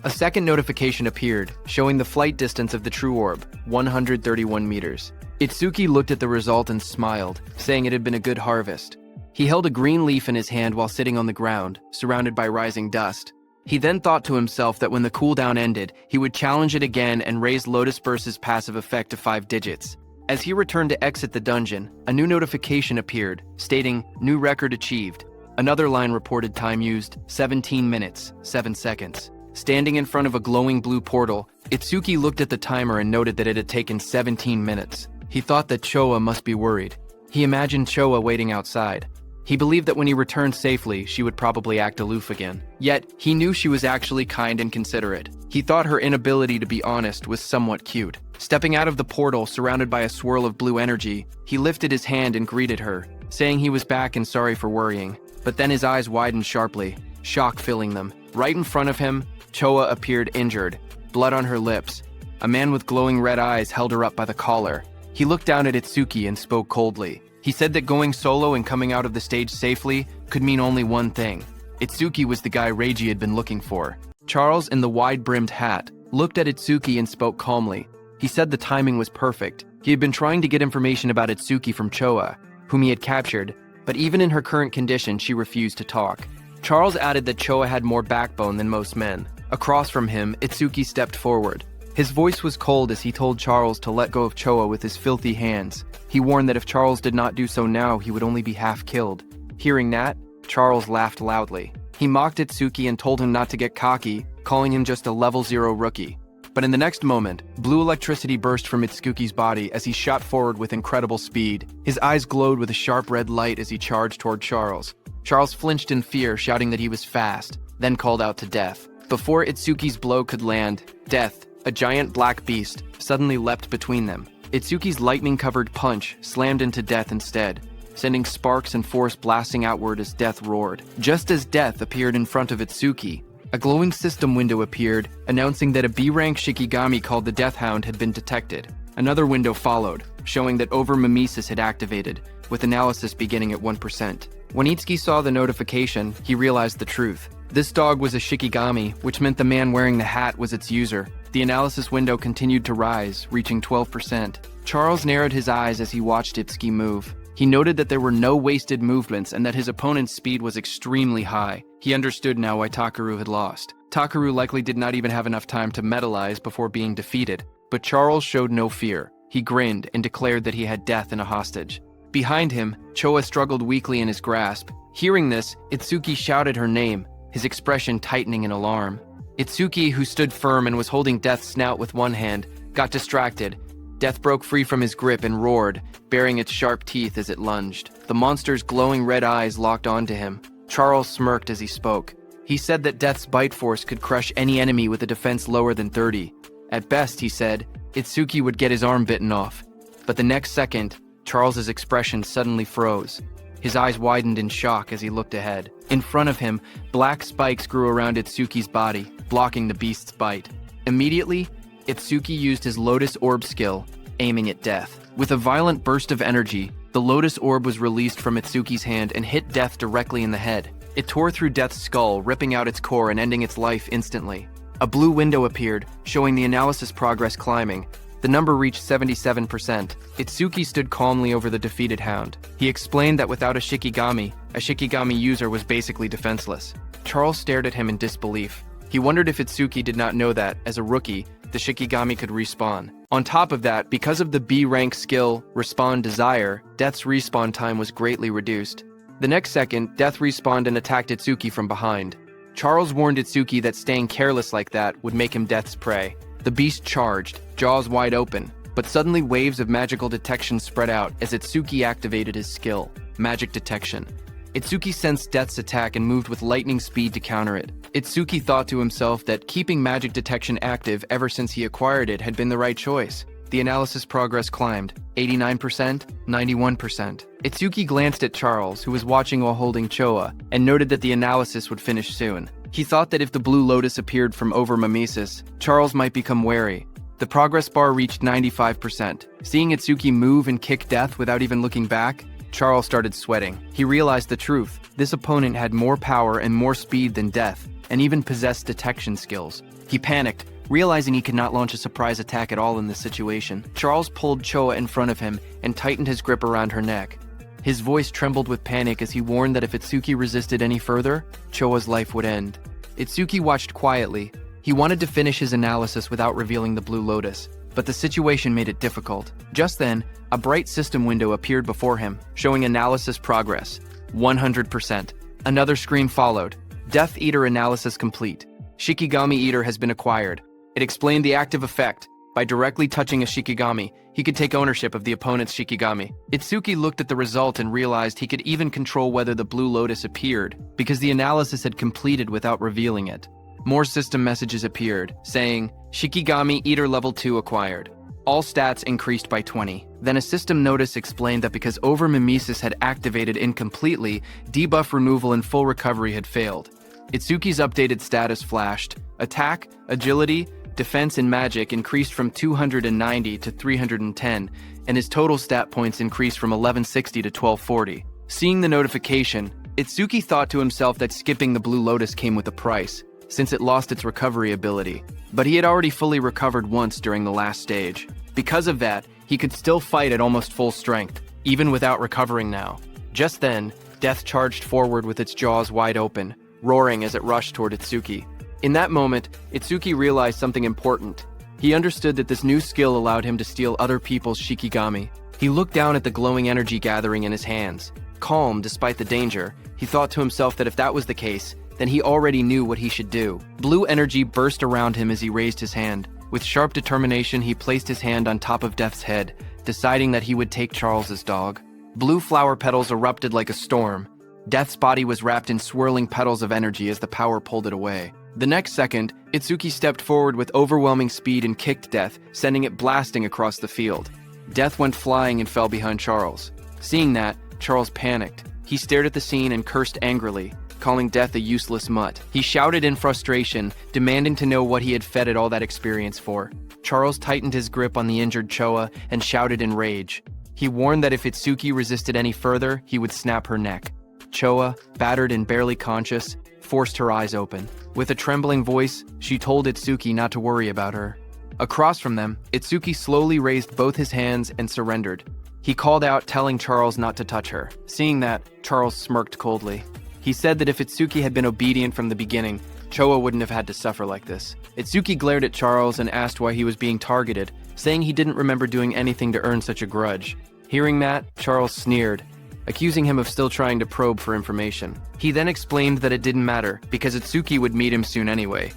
[SPEAKER 1] A second notification appeared, showing the flight distance of the true orb, 131 meters. Itsuki looked at the result and smiled, saying it had been a good harvest. He held a green leaf in his hand while sitting on the ground, surrounded by rising dust. He then thought to himself that when the cooldown ended, he would challenge it again and raise Lotus Burst's passive effect to 5 digits. As he returned to exit the dungeon, a new notification appeared, stating, "New record achieved." Another line reported time used, 17 minutes, 7 seconds. Standing in front of a glowing blue portal, Itsuki looked at the timer and noted that it had taken 17 minutes. He thought that Choa must be worried. He imagined Choa waiting outside. He believed that when he returned safely, she would probably act aloof again. Yet, he knew she was actually kind and considerate. He thought her inability to be honest was somewhat cute. Stepping out of the portal, surrounded by a swirl of blue energy, he lifted his hand and greeted her, saying he was back and sorry for worrying. But then his eyes widened sharply, shock filling them. Right in front of him, Choa appeared injured, blood on her lips. A man with glowing red eyes held her up by the collar. He looked down at Itsuki and spoke coldly. He said that going solo and coming out of the stage safely could mean only one thing. Itsuki was the guy Reiji had been looking for. Charles, in the wide-brimmed hat, looked at Itsuki and spoke calmly. He said the timing was perfect. He had been trying to get information about Itsuki from Choa, whom he had captured, but even in her current condition, she refused to talk. Charles added that Choa had more backbone than most men. Across from him, Itsuki stepped forward. His voice was cold as he told Charles to let go of Choa with his filthy hands. He warned that if Charles did not do so now, he would only be half killed. Hearing that, Charles laughed loudly. He mocked Itsuki and told him not to get cocky, calling him just a level 0 rookie. But in the next moment, blue electricity burst from Itsuki's body as he shot forward with incredible speed. His eyes glowed with a sharp red light as he charged toward Charles. Charles flinched in fear, shouting that he was fast, then called out to Death. Before Itsuki's blow could land, Death, a giant black beast, suddenly leapt between them. Itsuki's lightning-covered punch slammed into Death instead, sending sparks and force blasting outward as Death roared. Just as Death appeared in front of Itsuki, a glowing system window appeared, announcing that a B-rank Shikigami called the Death Hound had been detected. Another window followed, showing that over-mimesis had activated, with analysis beginning at 1%. When Itsuki saw the notification, he realized the truth. This dog was a Shikigami, which meant the man wearing the hat was its user. The analysis window continued to rise, reaching 12%. Charles narrowed his eyes as he watched Itsuki move. He noted that there were no wasted movements and that his opponent's speed was extremely high. He understood now why Takaru had lost. Takaru likely did not even have enough time to metalize before being defeated, but Charles showed no fear. He grinned and declared that he had Death in a hostage. Behind him, Choa struggled weakly in his grasp. Hearing this, Itsuki shouted her name, his expression tightening in alarm. Itsuki, who stood firm and was holding Death's snout with one hand, got distracted. Death broke free from his grip and roared, baring its sharp teeth as it lunged. The monster's glowing red eyes locked onto him. Charles smirked as he spoke. He said that Death's bite force could crush any enemy with a defense lower than 30. At best, he said, Itsuki would get his arm bitten off. But the next second, Charles's expression suddenly froze. His eyes widened in shock as he looked ahead. In front of him, black spikes grew around Itsuki's body, blocking the beast's bite. Immediately, Itsuki used his Lotus Orb skill, aiming at Death. With a violent burst of energy, the Lotus Orb was released from Itsuki's hand and hit Death directly in the head. It tore through Death's skull, ripping out its core and ending its life instantly. A blue window appeared, showing the analysis progress climbing. The number reached 77%. Itsuki stood calmly over the defeated hound. He explained that without a Shikigami user was basically defenseless. Charles stared at him in disbelief. He wondered if Itsuki did not know that, as a rookie, the Shikigami could respawn. On top of that, because of the B-rank skill, Respawn Desire, Death's respawn time was greatly reduced. The next second, Death respawned and attacked Itsuki from behind. Charles warned Itsuki that staying careless like that would make him Death's prey. The beast charged, jaws wide open, but suddenly waves of magical detection spread out as Itsuki activated his skill, Magic Detection. Itsuki sensed Death's attack and moved with lightning speed to counter it. Itsuki thought to himself that keeping Magic Detection active ever since he acquired it had been the right choice. The analysis progress climbed, 89%, 91%. Itsuki glanced at Charles, who was watching while holding Choa, and noted that the analysis would finish soon. He thought that if the blue lotus appeared from over mimesis, Charles might become wary. The progress bar reached 95%. Seeing Itsuki move and kick Death without even looking back, Charles started sweating. He realized the truth. This opponent had more power and more speed than Death, and even possessed detection skills. He panicked, realizing he could not launch a surprise attack at all in this situation. Charles pulled Choa in front of him and tightened his grip around her neck. His voice trembled with panic as he warned that if Itsuki resisted any further, Choa's life would end. Itsuki watched quietly. He wanted to finish his analysis without revealing the blue lotus, but the situation made it difficult. Just then, a bright system window appeared before him, showing analysis progress, 100%. Another screen followed. Death Eater analysis complete. Shikigami Eater has been acquired. It explained the active effect. By directly touching a Shikigami, he could take ownership of the opponent's Shikigami. Itsuki looked at the result and realized he could even control whether the blue lotus appeared, because the analysis had completed without revealing it. More system messages appeared, saying, Shikigami Eater Level 2 acquired. All stats increased by 20. Then a system notice explained that because over-mimesis had activated incompletely, debuff removal and full recovery had failed. Itsuki's updated status flashed. Attack, Agility, defense and magic increased from 290 to 310, and his total stat points increased from 1160 to 1240. Seeing the notification, Itsuki thought to himself that skipping the Blue Lotus came with a price, since it lost its recovery ability. But he had already fully recovered once during the last stage. Because of that, he could still fight at almost full strength, even without recovering now. Just then, Death charged forward with its jaws wide open, roaring as it rushed toward Itsuki. In that moment, Itsuki realized something important. He understood that this new skill allowed him to steal other people's Shikigami. He looked down at the glowing energy gathering in his hands. Calm despite the danger, he thought to himself that if that was the case, then he already knew what he should do. Blue energy burst around him as he raised his hand. With sharp determination, he placed his hand on top of Death's head, deciding that he would take Charles's dog. Blue flower petals erupted like a storm. Death's body was wrapped in swirling petals of energy as the power pulled it away. The next second, Itsuki stepped forward with overwhelming speed and kicked Death, sending it blasting across the field. Death went flying and fell behind Charles. Seeing that, Charles panicked. He stared at the scene and cursed angrily, calling Death a useless mutt. He shouted in frustration, demanding to know what he had fed it all that experience for. Charles tightened his grip on the injured Choa and shouted in rage. He warned that if Itsuki resisted any further, he would snap her neck. Choa, battered and barely conscious, forced her eyes open. With a trembling voice, she told Itsuki not to worry about her. Across from them, Itsuki slowly raised both his hands and surrendered. He called out, telling Charles not to touch her. Seeing that, Charles smirked coldly. He said that if Itsuki had been obedient from the beginning, Choa wouldn't have had to suffer like this. Itsuki glared at Charles and asked why he was being targeted, saying he didn't remember doing anything to earn such a grudge. Hearing that, Charles sneered, accusing him of still trying to probe for information. He then explained that it didn't matter, because Itsuki would meet him soon anyway.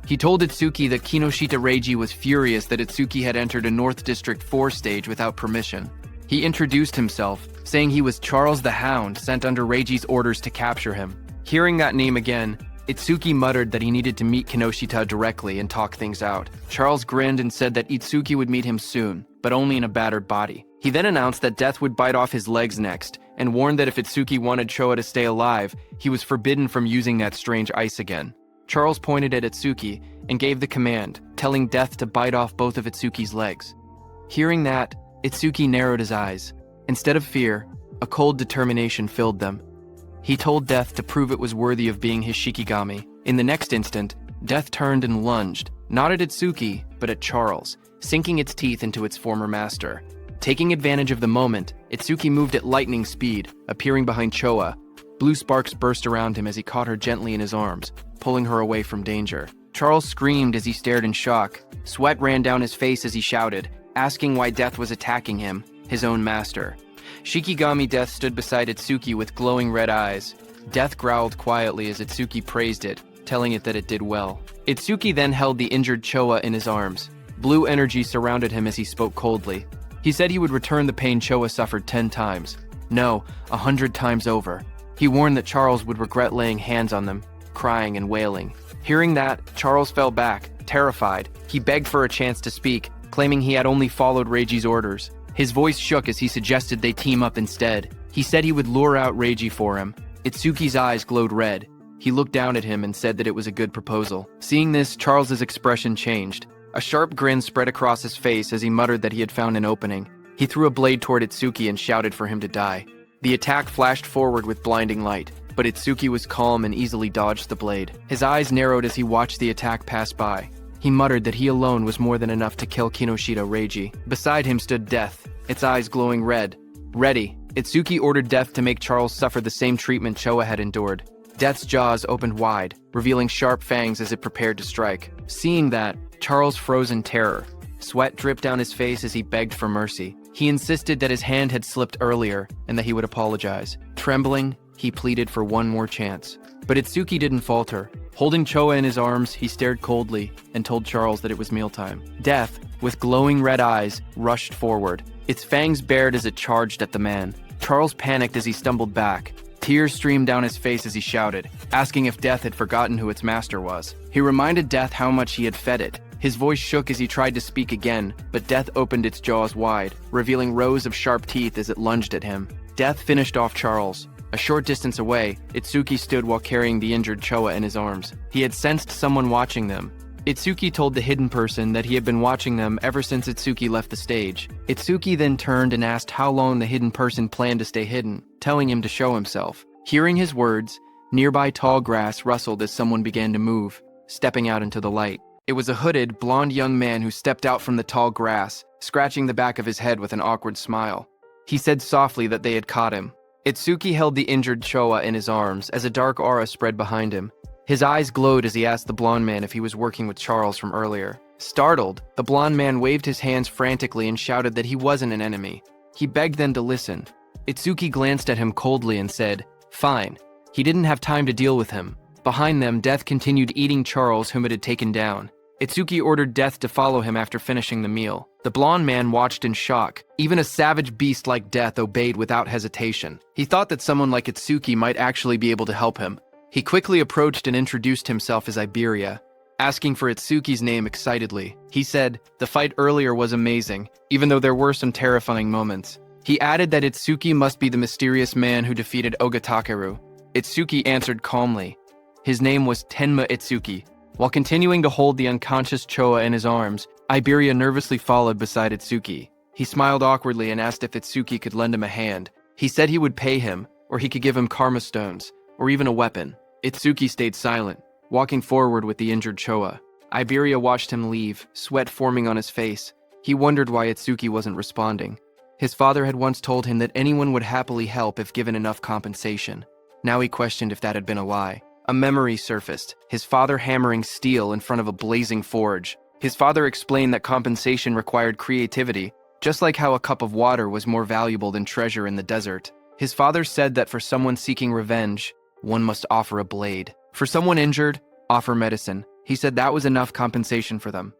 [SPEAKER 1] He told Itsuki that Kinoshita Reiji was furious that Itsuki had entered a North District 4 stage without permission. He introduced himself, saying he was Charles the Hound sent under Reiji's orders to capture him. Hearing that name again, Itsuki muttered that he needed to meet Kinoshita directly and talk things out. Charles grinned and said that Itsuki would meet him soon, but only in a battered body. He then announced that Death would bite off his legs next, and warned that if Itsuki wanted Choa to stay alive, he was forbidden from using that strange ice again. Charles pointed at Itsuki and gave the command, telling Death to bite off both of Itsuki's legs. Hearing that, Itsuki narrowed his eyes. Instead of fear, a cold determination filled them. He told Death to prove it was worthy of being his Shikigami. In the next instant, Death turned and lunged, not at Itsuki, but at Charles, sinking its teeth into its former master. Taking advantage of the moment, Itsuki moved at lightning speed, appearing behind Choa. Blue sparks burst around him as he caught her gently in his arms, pulling her away from danger. Charles screamed as he stared in shock. Sweat ran down his face as he shouted, asking why Death was attacking him, his own master. Shikigami Death stood beside Itsuki with glowing red eyes. Death growled quietly as Itsuki praised it, telling it that it did well. Itsuki then held the injured Choa in his arms. Blue energy surrounded him as he spoke coldly. He said he would return the pain Choa suffered 10 times. No, 100 times over. He warned that Charles would regret laying hands on them, crying and wailing. Hearing that, Charles fell back, terrified. He begged for a chance to speak, claiming he had only followed Reiji's orders. His voice shook as he suggested they team up instead. He said he would lure out Reiji for him. Itsuki's eyes glowed red. He looked down at him and said that it was a good proposal. Seeing this, Charles's expression changed. A sharp grin spread across his face as he muttered that he had found an opening. He threw a blade toward Itsuki and shouted for him to die. The attack flashed forward with blinding light, but Itsuki was calm and easily dodged the blade. His eyes narrowed as he watched the attack pass by. He muttered that he alone was more than enough to kill Kinoshita Reiji. Beside him stood Death, its eyes glowing red. Ready, Itsuki ordered Death to make Charles suffer the same treatment Choa had endured. Death's jaws opened wide, revealing sharp fangs as it prepared to strike. Seeing that, Charles froze in terror. Sweat dripped down his face as he begged for mercy. He insisted that his hand had slipped earlier and that he would apologize. Trembling, he pleaded for one more chance. But Itsuki didn't falter. Holding Choa in his arms, he stared coldly and told Charles that it was mealtime. Death, with glowing red eyes, rushed forward. Its fangs bared as it charged at the man. Charles panicked as he stumbled back. Tears streamed down his face as he shouted, asking if Death had forgotten who its master was. He reminded Death how much he had fed it. His voice shook as he tried to speak again, but Death opened its jaws wide, revealing rows of sharp teeth as it lunged at him. Death finished off Charles. A short distance away, Itsuki stood while carrying the injured Choa in his arms. He had sensed someone watching them. Itsuki told the hidden person that he had been watching them ever since Itsuki left the stage. Itsuki then turned and asked how long the hidden person planned to stay hidden, telling him to show himself. Hearing his words, nearby tall grass rustled as someone began to move, stepping out into the light. It was a hooded, blonde young man who stepped out from the tall grass, scratching the back of his head with an awkward smile. He said softly that they had caught him. Itsuki held the injured Choa in his arms as a dark aura spread behind him. His eyes glowed as he asked the blonde man if he was working with Charles from earlier. Startled, the blonde man waved his hands frantically and shouted that he wasn't an enemy. He begged them to listen. Itsuki glanced at him coldly and said, "Fine." He didn't have time to deal with him. Behind them, Death continued eating Charles, whom it had taken down. Itsuki ordered Death to follow him after finishing the meal. The blonde man watched in shock. Even a savage beast like Death obeyed without hesitation. He thought that someone like Itsuki might actually be able to help him. He quickly approached and introduced himself as Iberia, asking for Itsuki's name excitedly. He said, "The fight earlier was amazing, even though there were some terrifying moments." He added that Itsuki must be the mysterious man who defeated Ogatakeru. Itsuki answered calmly. His name was Tenma Itsuki. While continuing to hold the unconscious Choa in his arms, Iberia nervously followed beside Itsuki. He smiled awkwardly and asked if Itsuki could lend him a hand. He said he would pay him, or he could give him karma stones, or even a weapon. Itsuki stayed silent, walking forward with the injured Choa. Iberia watched him leave, sweat forming on his face. He wondered why Itsuki wasn't responding. His father had once told him that anyone would happily help if given enough compensation. Now he questioned if that had been a lie. A memory surfaced, his father hammering steel in front of a blazing forge. His father explained that compensation required creativity, just like how a cup of water was more valuable than treasure in the desert. His father said that for someone seeking revenge, one must offer a blade. For someone injured, offer medicine. He said that was enough compensation for them.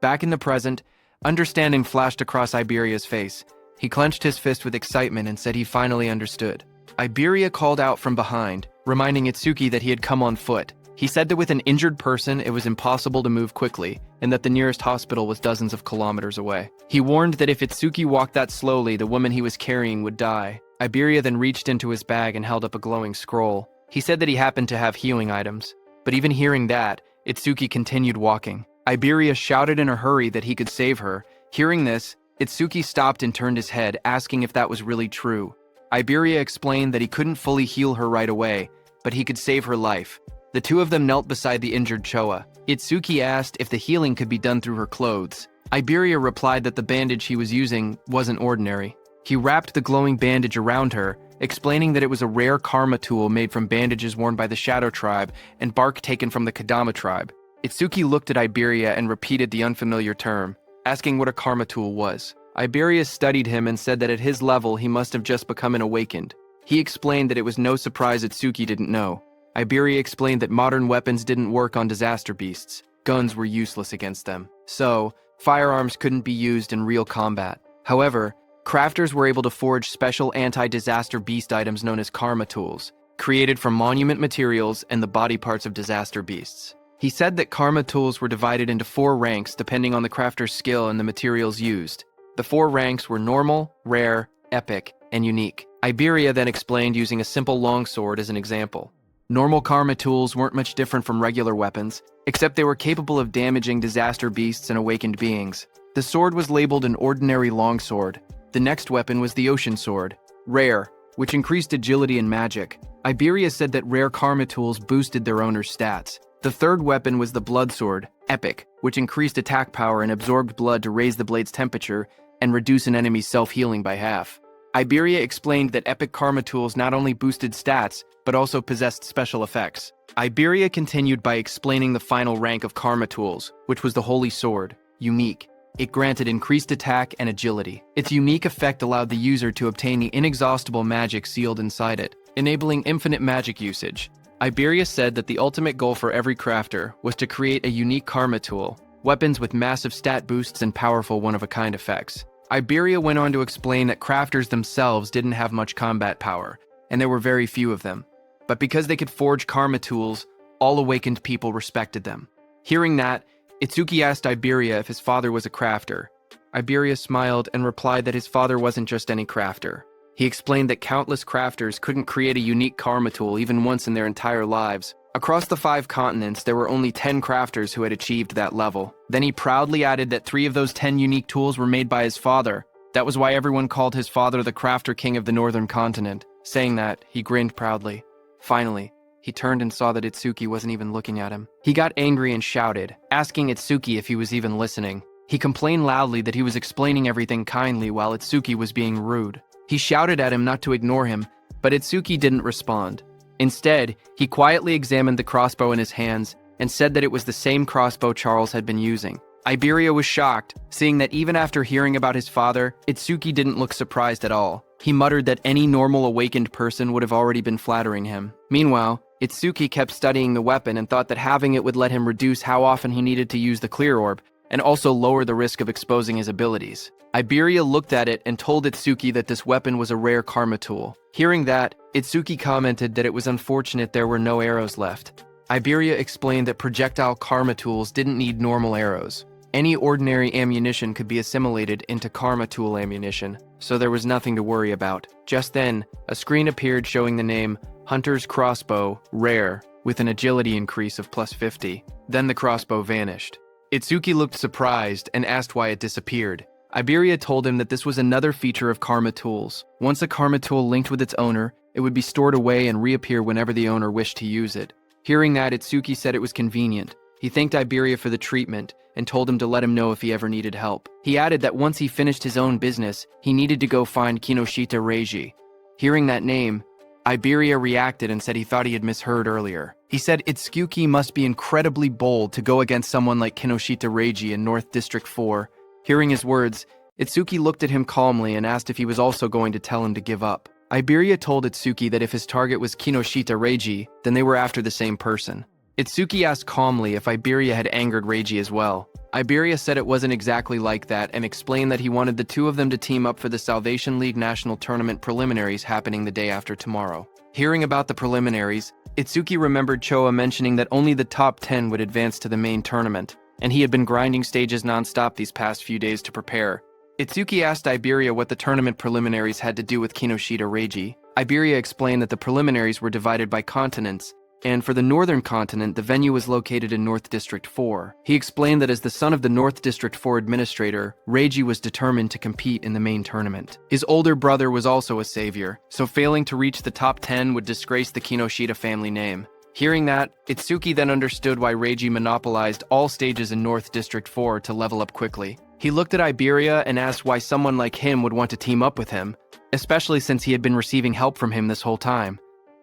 [SPEAKER 1] Back in the present, understanding flashed across Iberia's face. He clenched his fist with excitement and said he finally understood. Iberia called out from behind, reminding Itsuki that he had come on foot. He said that with an injured person, it was impossible to move quickly, and that the nearest hospital was dozens of kilometers away. He warned that if Itsuki walked that slowly, the woman he was carrying would die. Iberia then reached into his bag and held up a glowing scroll. He said that he happened to have healing items. But even hearing that, Itsuki continued walking. Iberia shouted in a hurry that he could save her. Hearing this, Itsuki stopped and turned his head, asking if that was really true. Iberia explained that he couldn't fully heal her right away, but he could save her life. The two of them knelt beside the injured Choa. Itsuki asked if the healing could be done through her clothes. Iberia replied that the bandage he was using wasn't ordinary. He wrapped the glowing bandage around her, explaining that it was a rare karma tool made from bandages worn by the Shadow Tribe and bark taken from the Kadama Tribe. Itsuki looked at Iberia and repeated the unfamiliar term, asking what a karma tool was. Iberia studied him and said that at his level he must have just become an awakened. He explained that it was no surprise Itsuki didn't know. Iberia explained that modern weapons didn't work on disaster beasts. Guns were useless against them. So, firearms couldn't be used in real combat. However, crafters were able to forge special anti-disaster beast items known as karma tools, created from monument materials and the body parts of disaster beasts. He said that karma tools were divided into 4 ranks depending on the crafter's skill and the materials used. The 4 ranks were normal, rare, epic, and unique. Iberia then explained using a simple longsword as an example. Normal karma tools weren't much different from regular weapons, except they were capable of damaging disaster beasts and awakened beings. The sword was labeled an ordinary longsword. The next weapon was the ocean sword, rare, which increased agility and magic. Iberia said that rare karma tools boosted their owner's stats. The third weapon was the blood sword, epic, which increased attack power and absorbed blood to raise the blade's temperature and reduce an enemy's self-healing by half. Iberia explained that epic karma tools not only boosted stats, but also possessed special effects. Iberia continued by explaining the final rank of karma tools, which was the holy sword, unique. It granted increased attack and agility. Its unique effect allowed the user to obtain the inexhaustible magic sealed inside it, enabling infinite magic usage. Iberia said that the ultimate goal for every crafter was to create a unique karma tool, weapons with massive stat boosts and powerful one-of-a-kind effects. Iberia went on to explain that crafters themselves didn't have much combat power, and there were very few of them. But because they could forge karma tools, all awakened people respected them. Hearing that, Itsuki asked Iberia if his father was a crafter. Iberia smiled and replied that his father wasn't just any crafter. He explained that countless crafters couldn't create a unique karma tool even once in their entire lives. Across the 5 continents, there were only 10 crafters who had achieved that level. Then he proudly added that 3 of those 10 unique tools were made by his father. That was why everyone called his father the Crafter King of the Northern Continent. Saying that, he grinned proudly. Finally, he turned and saw that Itsuki wasn't even looking at him. He got angry and shouted, asking Itsuki if he was even listening. He complained loudly that he was explaining everything kindly while Itsuki was being rude. He shouted at him not to ignore him, but Itsuki didn't respond. Instead, he quietly examined the crossbow in his hands and said that it was the same crossbow Charles had been using. Iberia was shocked, seeing that even after hearing about his father, Itsuki didn't look surprised at all. He muttered that any normal awakened person would have already been flattering him. Meanwhile, Itsuki kept studying the weapon and thought that having it would let him reduce how often he needed to use the clear orb, and also lower the risk of exposing his abilities. Iberia looked at it and told Itsuki that this weapon was a rare karma tool. Hearing that, Itsuki commented that it was unfortunate there were no arrows left. Iberia explained that projectile karma tools didn't need normal arrows. Any ordinary ammunition could be assimilated into karma tool ammunition, so there was nothing to worry about. Just then, a screen appeared showing the name Hunter's Crossbow, Rare, with an agility increase of +50. Then the crossbow vanished. Itsuki looked surprised and asked why it disappeared. Iberia told him that this was another feature of karma tools. Once a karma tool linked with its owner, it would be stored away and reappear whenever the owner wished to use it. Hearing that, Itsuki said it was convenient. He thanked Iberia for the treatment and told him to let him know if he ever needed help. He added that once he finished his own business, he needed to go find Kinoshita Reiji. Hearing that name, Iberia reacted and said he thought he had misheard earlier. He said Itsuki must be incredibly bold to go against someone like Kinoshita Reiji in North District 4. Hearing his words, Itsuki looked at him calmly and asked if he was also going to tell him to give up. Iberia told Itsuki that if his target was Kinoshita Reiji, then they were after the same person. Itsuki asked calmly if Iberia had angered Reiji as well. Iberia said it wasn't exactly like that and explained that he wanted the two of them to team up for the Salvation League National Tournament preliminaries happening the day after tomorrow. Hearing about the preliminaries, Itsuki remembered Choa mentioning that only the top 10 would advance to the main tournament, and he had been grinding stages non-stop these past few days to prepare. Itsuki asked Iberia what the tournament preliminaries had to do with Kinoshita Reiji. Iberia explained that the preliminaries were divided by continents, and for the Northern Continent, the venue was located in North District 4. He explained that as the son of the North District 4 administrator, Reiji was determined to compete in the main tournament. His older brother was also a savior, so failing to reach the top 10 would disgrace the Kinoshita family name. Hearing that, Itsuki then understood why Reiji monopolized all stages in North District 4 to level up quickly. He looked at Iberia and asked why someone like him would want to team up with him, especially since he had been receiving help from him this whole time.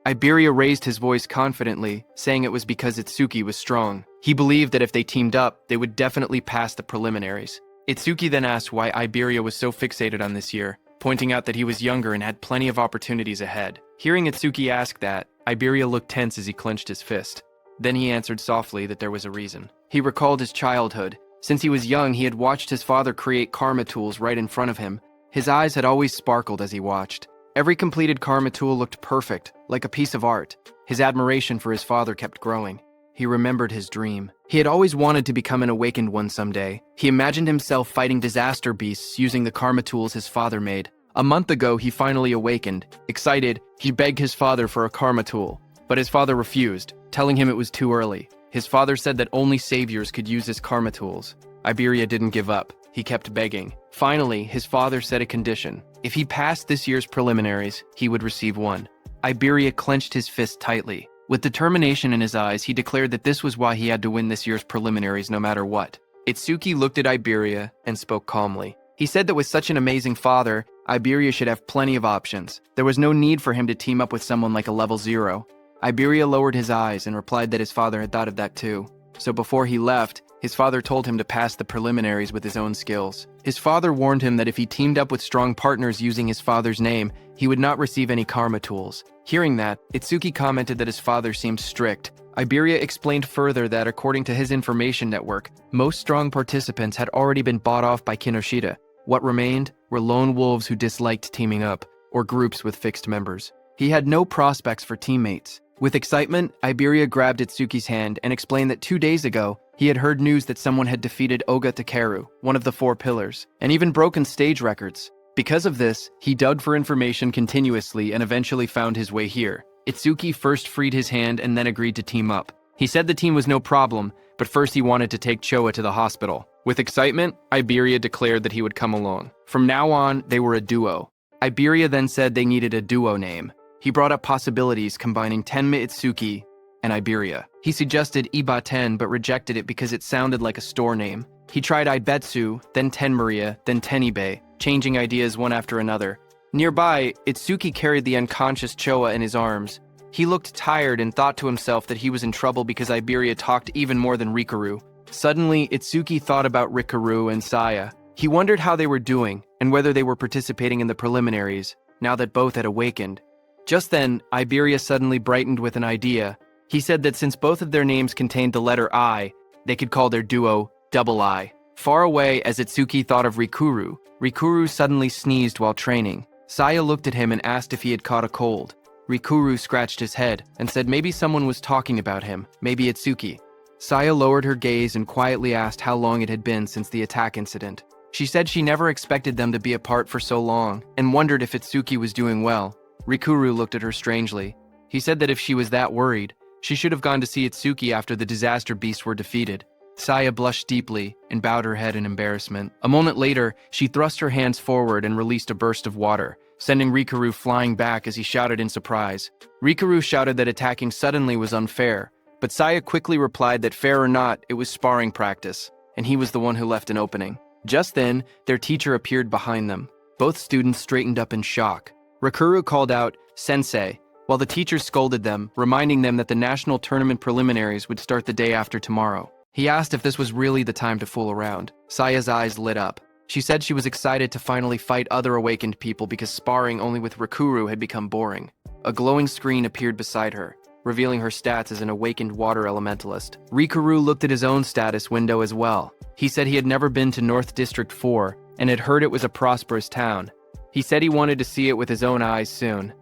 [SPEAKER 1] Iberia raised his voice confidently, saying it was because Itsuki was strong. He believed that if they teamed up, they would definitely pass the preliminaries. Itsuki then asked why Iberia was so fixated on this year, pointing out that he was younger and had plenty of opportunities ahead. Hearing Itsuki ask that, Iberia looked tense as he clenched his fist. Then he answered softly that there was a reason. He recalled his childhood. Since he was young, he had watched his father create karma tools right in front of him. His eyes had always sparkled as he watched. Every completed karma tool looked perfect, like a piece of art. His admiration for his father kept growing. He remembered his dream. He had always wanted to become an awakened one someday. He imagined himself fighting disaster beasts using the karma tools his father made. A month ago, he finally awakened. Excited, he begged his father for a karma tool, but his father refused, telling him it was too early. His father said that only saviors could use his karma tools. Iberia didn't give up. He kept begging. Finally, his father set a condition. If he passed this year's preliminaries, he would receive one. Iberia clenched his fist tightly. With determination in his eyes, he declared that this was why he had to win this year's preliminaries no matter what. Itsuki looked at Iberia and spoke calmly. He said that with such an amazing father, Iberia should have plenty of options. There was no need for him to team up with someone like a level 0. Iberia lowered his eyes and replied that his father had thought of that too. So before he left, his father told him to pass the preliminaries with his own skills. His father warned him that if he teamed up with strong partners using his father's name, he would not receive any karma tools. Hearing that, Itsuki commented that his father seemed strict. Iberia explained further that according to his information network, most strong participants had already been bought off by Kinoshita. What remained were lone wolves who disliked teaming up, or groups with fixed members. He had no prospects for teammates. With excitement, Iberia grabbed Itsuki's hand and explained that 2 days ago, he had heard news that someone had defeated Oga Takeru, one of the 4 pillars, and even broken stage records. Because of this, he dug for information continuously and eventually found his way here. Itsuki first freed his hand and then agreed to team up. He said the team was no problem, but first he wanted to take Choa to the hospital. With excitement, Iberia declared that he would come along. From now on, they were a duo. Iberia then said they needed a duo name. He brought up possibilities combining Tenma Itsuki and Iberia. He suggested Iba-ten but rejected it because it sounded like a store name. He tried Ibetsu, then Tenmaria, then Tenibe, changing ideas one after another. Nearby, Itsuki carried the unconscious Choa in his arms. He looked tired and thought to himself that he was in trouble because Iberia talked even more than Rikaru. Suddenly, Itsuki thought about Rikaru and Saya. He wondered how they were doing and whether they were participating in the preliminaries, now that both had awakened. Just then, Iberia suddenly brightened with an idea. He said that since both of their names contained the letter I, they could call their duo Double I. Far away, as Itsuki thought of Rikuru, Rikuru suddenly sneezed while training. Saya looked at him and asked if he had caught a cold. Rikuru scratched his head and said maybe someone was talking about him, maybe Itsuki. Saya lowered her gaze and quietly asked how long it had been since the attack incident. She said she never expected them to be apart for so long and wondered if Itsuki was doing well. Rikuru looked at her strangely. He said that if she was that worried, she should have gone to see Itsuki after the disaster beasts were defeated. Saya blushed deeply and bowed her head in embarrassment. A moment later, she thrust her hands forward and released a burst of water, sending Rikuru flying back as he shouted in surprise. Rikuru shouted that attacking suddenly was unfair, but Saya quickly replied that fair or not, it was sparring practice, and he was the one who left an opening. Just then, their teacher appeared behind them. Both students straightened up in shock. Rikuru called out, "Sensei," while the teacher scolded them, reminding them that the national tournament preliminaries would start the day after tomorrow. He asked if this was really the time to fool around. Saya's eyes lit up. She said she was excited to finally fight other awakened people because sparring only with Rikuru had become boring. A glowing screen appeared beside her, revealing her stats as an awakened water elementalist. Rikuru looked at his own status window as well. He said he had never been to North District 4 and had heard it was a prosperous town. He said he wanted to see it with his own eyes soon.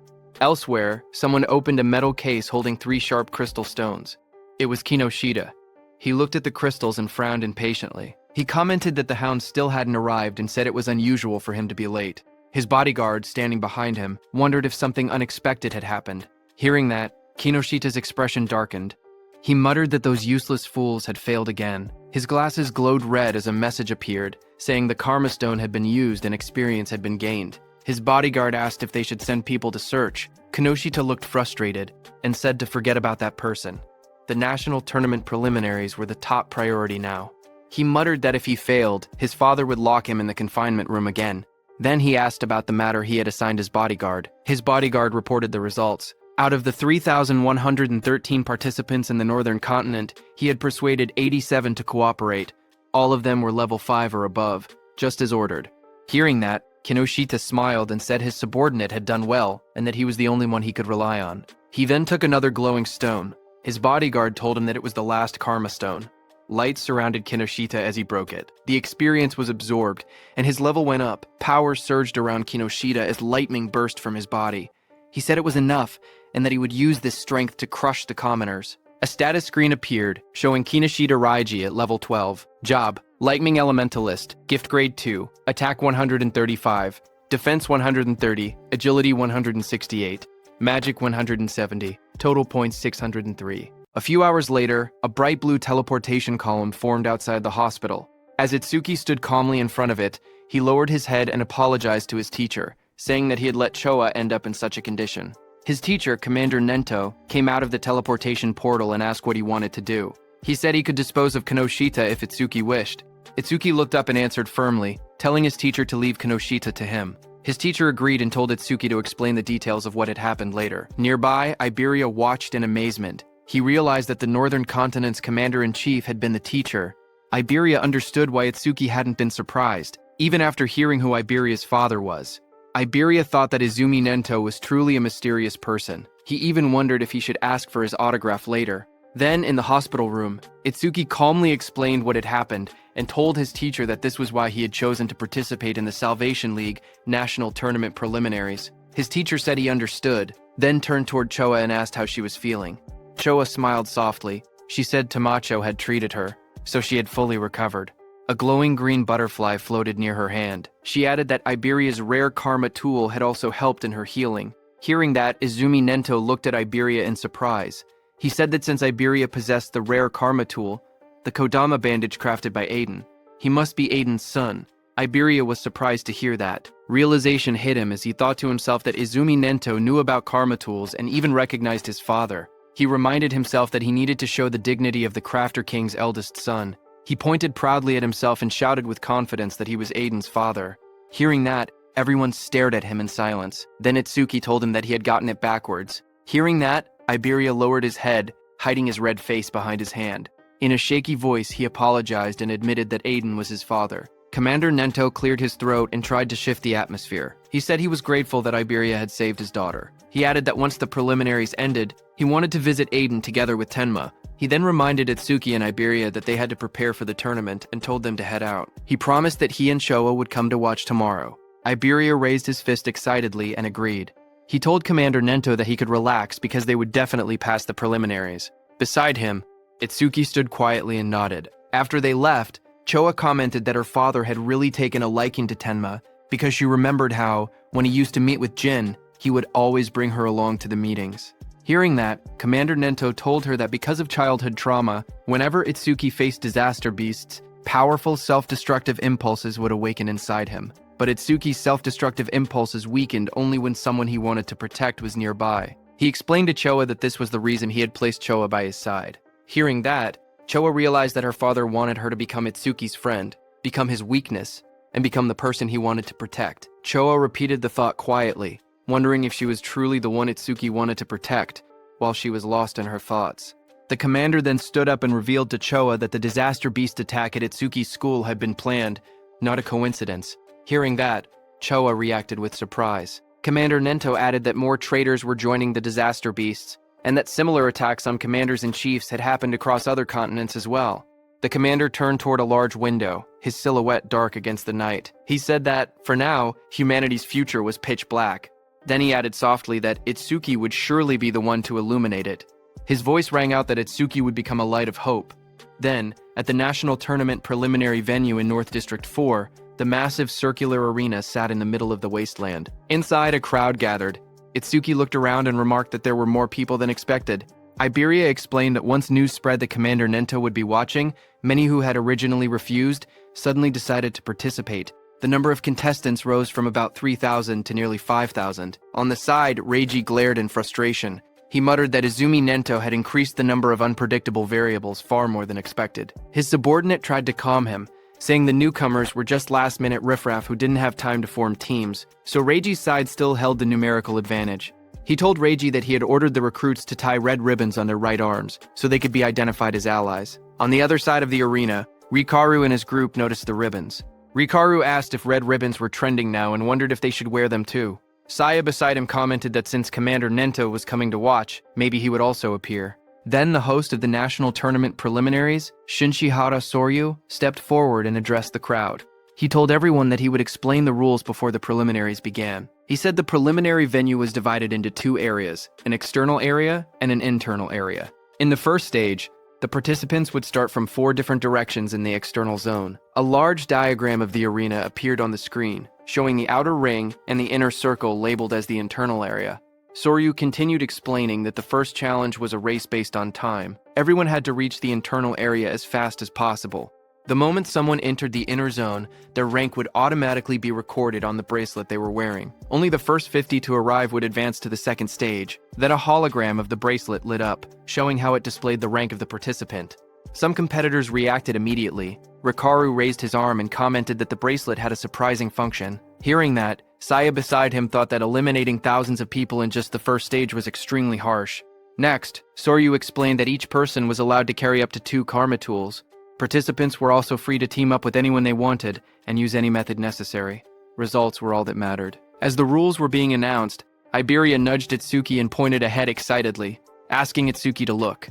[SPEAKER 1] Elsewhere, someone opened a metal case holding 3 sharp crystal stones. It was Kinoshita. He looked at the crystals and frowned impatiently. He commented that the hound still hadn't arrived and said it was unusual for him to be late. His bodyguard, standing behind him, wondered if something unexpected had happened. Hearing that, Kinoshita's expression darkened. He muttered that those useless fools had failed again. His glasses glowed red as a message appeared, saying the Karma Stone had been used and experience had been gained. His bodyguard asked if they should send people to search. Kinoshita looked frustrated and said to forget about that person. The national tournament preliminaries were the top priority now. He muttered that if he failed, his father would lock him in the confinement room again. Then he asked about the matter he had assigned his bodyguard. His bodyguard reported the results. Out of the 3,113 participants in the northern continent, he had persuaded 87 to cooperate. All of them were level 5 or above, just as ordered. Hearing that, Kinoshita smiled and said his subordinate had done well and that he was the only one he could rely on. He then took another glowing stone. His bodyguard told him that it was the last Karma Stone. Light surrounded Kinoshita as he broke it. The experience was absorbed, and his level went up. Power surged around Kinoshita as lightning burst from his body. He said it was enough, and that he would use this strength to crush the commoners. A status screen appeared, showing Kinoshita Raiji at level 12. Job: Lightning Elementalist, Gift Grade 2, Attack 135, Defense 130, Agility 168, Magic 170, Total points 603. A few hours later, a bright blue teleportation column formed outside the hospital. As Itsuki stood calmly in front of it, he lowered his head and apologized to his teacher, saying that he had let Choa end up in such a condition. His teacher, Commander Nento, came out of the teleportation portal and asked what he wanted to do. He said he could dispose of Kinoshita if Itsuki wished. Itsuki looked up and answered firmly, telling his teacher to leave Kinoshita to him. His teacher agreed and told Itsuki to explain the details of what had happened later. Nearby, Iberia watched in amazement. He realized that the Northern Continent's commander-in-chief had been the teacher. Iberia understood why Itsuki hadn't been surprised, even after hearing who Iberia's father was. Iberia thought that Izumi Nento was truly a mysterious person. He even wondered if he should ask for his autograph later. Then, in the hospital room, Itsuki calmly explained what had happened and told his teacher that this was why he had chosen to participate in the Salvation League National Tournament preliminaries. His teacher said he understood, then turned toward Choa and asked how she was feeling. Choa smiled softly. She said Tamacho had treated her, so she had fully recovered. A glowing green butterfly floated near her hand. She added that Iberia's rare karma tool had also helped in her healing. Hearing that, Izumi Nento looked at Iberia in surprise. He said that since Iberia possessed the rare karma tool, the Kodama bandage crafted by Aiden, he must be Aiden's son. Iberia was surprised to hear that. Realization hit him as he thought to himself that Izumi Nento knew about karma tools and even recognized his father. He reminded himself that he needed to show the dignity of the Crafter King's eldest son. He pointed proudly at himself and shouted with confidence that he was Aiden's father. Hearing that, everyone stared at him in silence. Then Itsuki told him that he had gotten it backwards. Hearing that, Iberia lowered his head, hiding his red face behind his hand. In a shaky voice, he apologized and admitted that Aiden was his father. Commander Nento cleared his throat and tried to shift the atmosphere. He said he was grateful that Iberia had saved his daughter. He added that once the preliminaries ended, he wanted to visit Aiden together with Tenma. He then reminded Itsuki and Iberia that they had to prepare for the tournament and told them to head out. He promised that he and Showa would come to watch tomorrow. Iberia raised his fist excitedly and agreed. He told Commander Nento that he could relax because they would definitely pass the preliminaries. Beside him, Itsuki stood quietly and nodded. After they left, Choa commented that her father had really taken a liking to Tenma because she remembered how, when he used to meet with Jin, he would always bring her along to the meetings. Hearing that, Commander Nento told her that because of childhood trauma, whenever Itsuki faced disaster beasts, powerful self-destructive impulses would awaken inside him. But Itsuki's self-destructive impulses weakened only when someone he wanted to protect was nearby. He explained to Choa that this was the reason he had placed Choa by his side. Hearing that, Choa realized that her father wanted her to become Itsuki's friend, become his weakness, and become the person he wanted to protect. Choa repeated the thought quietly, wondering if she was truly the one Itsuki wanted to protect, while she was lost in her thoughts. The commander then stood up and revealed to Choa that the disaster beast attack at Itsuki's school had been planned, not a coincidence. Hearing that, Choa reacted with surprise. Commander Nento added that more traitors were joining the disaster beasts, and that similar attacks on commanders and chiefs had happened across other continents as well. The commander turned toward a large window, his silhouette dark against the night. He said that, for now, humanity's future was pitch black. Then he added softly that Itsuki would surely be the one to illuminate it. His voice rang out that Itsuki would become a light of hope. Then, at the national tournament preliminary venue in North District 4, the massive circular arena sat in the middle of the wasteland. Inside, a crowd gathered. Itsuki looked around and remarked that there were more people than expected. Iberia explained that once news spread that Commander Nento would be watching, many who had originally refused suddenly decided to participate. The number of contestants rose from about 3,000 to nearly 5,000. On the side, Reiji glared in frustration. He muttered that Izumi Nento had increased the number of unpredictable variables far more than expected. His subordinate tried to calm him, saying the newcomers were just last-minute riffraff who didn't have time to form teams, so Reiji's side still held the numerical advantage. He told Reiji that he had ordered the recruits to tie red ribbons on their right arms, so they could be identified as allies. On the other side of the arena, Rikaru and his group noticed the ribbons. Rikaru asked if red ribbons were trending now and wondered if they should wear them too. Saya beside him commented that since Commander Nento was coming to watch, maybe he would also appear. Then the host of the national tournament preliminaries, Shinshihara Soryu, stepped forward and addressed the crowd. He told everyone that he would explain the rules before the preliminaries began. He said the preliminary venue was divided into two areas, an external area and an internal area. In the first stage, the participants would start from 4 different directions in the external zone. A large diagram of the arena appeared on the screen, showing the outer ring and the inner circle labeled as the internal area. Soryu continued explaining that the first challenge was a race based on time. Everyone had to reach the internal area as fast as possible. The moment someone entered the inner zone, their rank would automatically be recorded on the bracelet they were wearing. Only the first 50 to arrive would advance to the second stage. Then a hologram of the bracelet lit up, showing how it displayed the rank of the participant. Some competitors reacted immediately. Rikaru raised his arm and commented that the bracelet had a surprising function. Hearing that, Saya beside him thought that eliminating thousands of people in just the first stage was extremely harsh. Next, Soryu explained that each person was allowed to carry up to 2 karma tools. Participants were also free to team up with anyone they wanted and use any method necessary. Results were all that mattered. As the rules were being announced, Iberia nudged Itsuki and pointed ahead excitedly, asking Itsuki to look.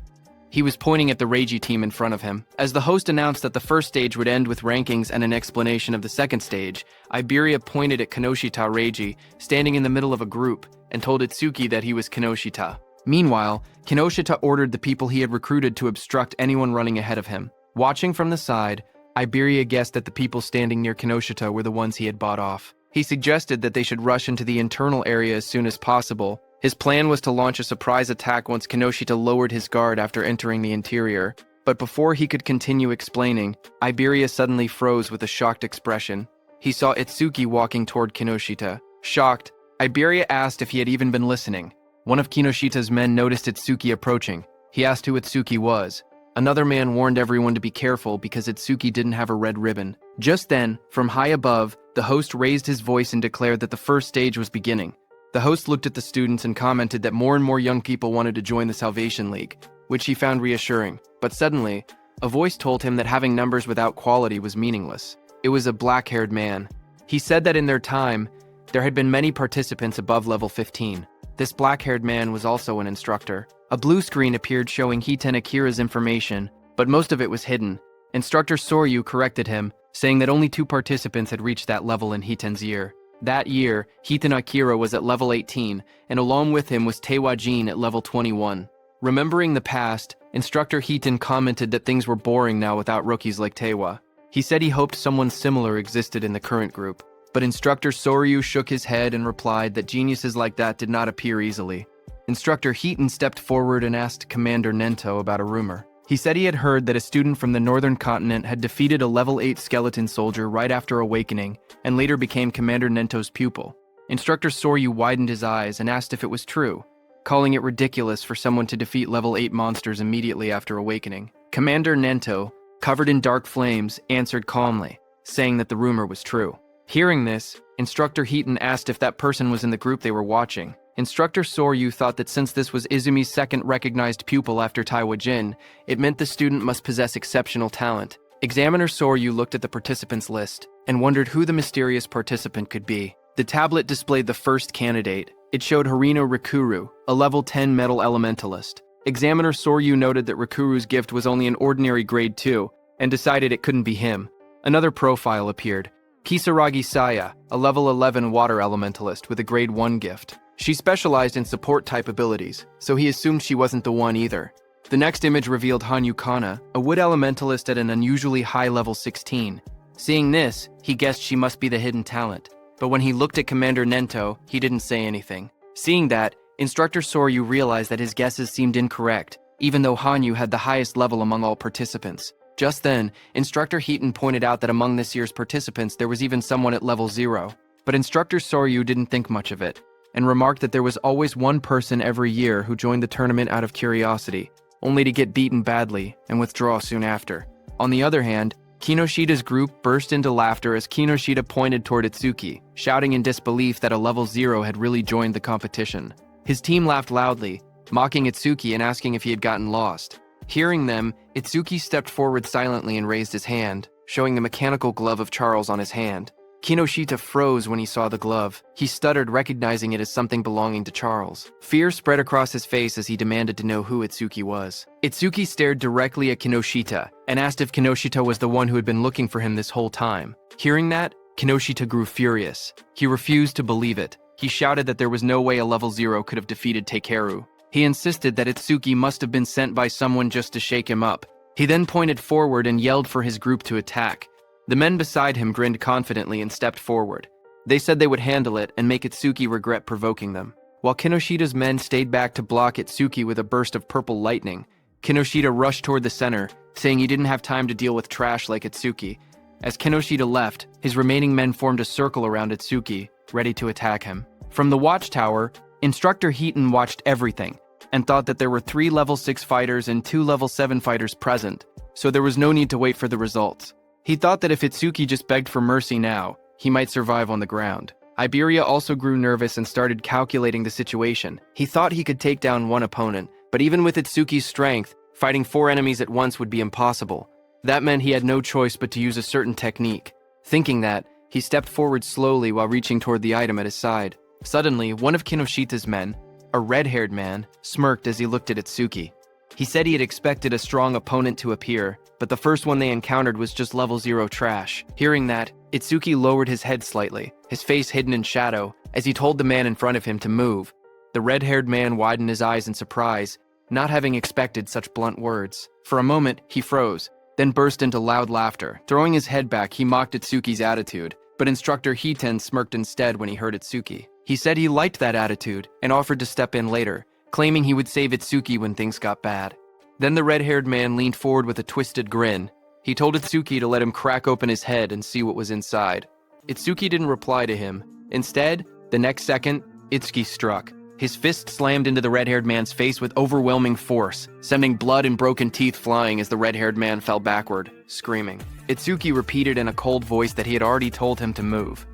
[SPEAKER 1] He was pointing at the Reiji team in front of him. As the host announced that the first stage would end with rankings and an explanation of the second stage, Iberia pointed at Kinoshita Reiji, standing in the middle of a group, and told Itsuki that he was Kinoshita. Meanwhile, Kinoshita ordered the people he had recruited to obstruct anyone running ahead of him. Watching from the side, Iberia guessed that the people standing near Kinoshita were the ones he had bought off. He suggested that they should rush into the internal area as soon as possible. His plan was to launch a surprise attack once Kinoshita lowered his guard after entering the interior. But before he could continue explaining, Iberia suddenly froze with a shocked expression. He saw Itsuki walking toward Kinoshita. Shocked, Iberia asked if he had even been listening. One of Kinoshita's men noticed Itsuki approaching. He asked who Itsuki was. Another man warned everyone to be careful because Itsuki didn't have a red ribbon. Just then, from high above, the host raised his voice and declared that the first stage was beginning. The host looked at the students and commented that more and more young people wanted to join the Salvation League, which he found reassuring. But suddenly, a voice told him that having numbers without quality was meaningless. It was a black-haired man. He said that in their time, there had been many participants above level 15. This black-haired man was also an instructor. A blue screen appeared showing Hiten Akira's information, but most of it was hidden. Instructor Soryu corrected him, saying that only 2 participants had reached that level in Hiten's year. That year, Hiten Akira was at level 18, and along with him was Teiwa Jin at level 21. Remembering the past, Instructor Hiten commented that things were boring now without rookies like Teiwa. He said he hoped someone similar existed in the current group. But Instructor Soryu shook his head and replied that geniuses like that did not appear easily. Instructor Hiten stepped forward and asked Commander Nento about a rumor. He said he had heard that a student from the northern continent had defeated a level 8 skeleton soldier right after awakening, and later became Commander Nento's pupil. Instructor Soryu widened his eyes and asked if it was true, calling it ridiculous for someone to defeat level 8 monsters immediately after awakening. Commander Nento, covered in dark flames, answered calmly, saying that the rumor was true. Hearing this, Instructor Hiten asked if that person was in the group they were watching. Instructor Soryu thought that since this was Izumi's second recognized pupil after Taiwa Jin, it meant the student must possess exceptional talent. Examiner Soryu looked at the participants list and wondered who the mysterious participant could be. The tablet displayed the first candidate. It showed Harino Rikuru, a level 10 metal elementalist. Examiner Soryu noted that Rikuru's gift was only an ordinary grade 2 and decided it couldn't be him. Another profile appeared. Kisaragi Saya, a level 11 water elementalist with a grade 1 gift. She specialized in support-type abilities, so he assumed she wasn't the one either. The next image revealed Hanyu Kana, a wood elementalist at an unusually high level 16. Seeing this, he guessed she must be the hidden talent, but when he looked at Commander Nento, he didn't say anything. Seeing that, Instructor Soryu realized that his guesses seemed incorrect, even though Hanyu had the highest level among all participants. Just then, Instructor Hiten pointed out that among this year's participants there was even someone at level 0. But Instructor Soryu didn't think much of it, and remarked that there was always one person every year who joined the tournament out of curiosity, only to get beaten badly and withdraw soon after. On the other hand, Kinoshita's group burst into laughter as Kinoshita pointed toward Itsuki, shouting in disbelief that a level 0 had really joined the competition. His team laughed loudly, mocking Itsuki and asking if he had gotten lost. Hearing them, Itsuki stepped forward silently and raised his hand, showing the mechanical glove of Charles on his hand. Kinoshita froze when he saw the glove. He stuttered, recognizing it as something belonging to Charles. Fear spread across his face as he demanded to know who Itsuki was. Itsuki stared directly at Kinoshita and asked if Kinoshita was the one who had been looking for him this whole time. Hearing that, Kinoshita grew furious. He refused to believe it. He shouted that there was no way a level 0 could have defeated Takeru. He insisted that Itsuki must have been sent by someone just to shake him up. He then pointed forward and yelled for his group to attack. The men beside him grinned confidently and stepped forward. They said they would handle it and make Itsuki regret provoking them. While Kinoshita's men stayed back to block Itsuki with a burst of purple lightning, Kinoshita rushed toward the center, saying he didn't have time to deal with trash like Itsuki. As Kinoshita left, his remaining men formed a circle around Itsuki, ready to attack him. From the watchtower, Instructor Hiten watched everything and thought that there were 3 level 6 fighters and 2 level 7 fighters present, so there was no need to wait for the results. He thought that if Itsuki just begged for mercy now, he might survive on the ground. Iberia also grew nervous and started calculating the situation. He thought he could take down one opponent, but even with Itsuki's strength, fighting 4 enemies at once would be impossible. That meant he had no choice but to use a certain technique. Thinking that, he stepped forward slowly while reaching toward the item at his side. Suddenly, one of Kinoshita's men, a red-haired man, smirked as he looked at Itsuki. He said he had expected a strong opponent to appear, but the first one they encountered was just level 0 trash. Hearing that, Itsuki lowered his head slightly, his face hidden in shadow, as he told the man in front of him to move. The red-haired man widened his eyes in surprise, not having expected such blunt words. For a moment, he froze, then burst into loud laughter. Throwing his head back, he mocked Itsuki's attitude. but instructor Hiten smirked instead when he heard Itsuki. He said he liked that attitude and offered to step in later, claiming he would save Itsuki when things got bad. Then the red-haired man leaned forward with a twisted grin. He told Itsuki to let him crack open his head and see what was inside. Itsuki didn't reply to him. Instead, the next second, Itsuki struck. His fist slammed into the red-haired man's face with overwhelming force, sending blood and broken teeth flying as the red-haired man fell backward, screaming. Itsuki repeated in a cold voice that he had already told him to move.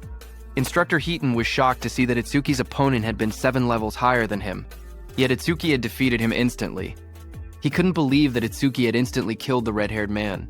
[SPEAKER 1] Instructor Hiten was shocked to see that Itsuki's opponent had been 7 levels higher than him, yet Itsuki had defeated him instantly. He couldn't believe that Itsuki had instantly killed the red-haired man.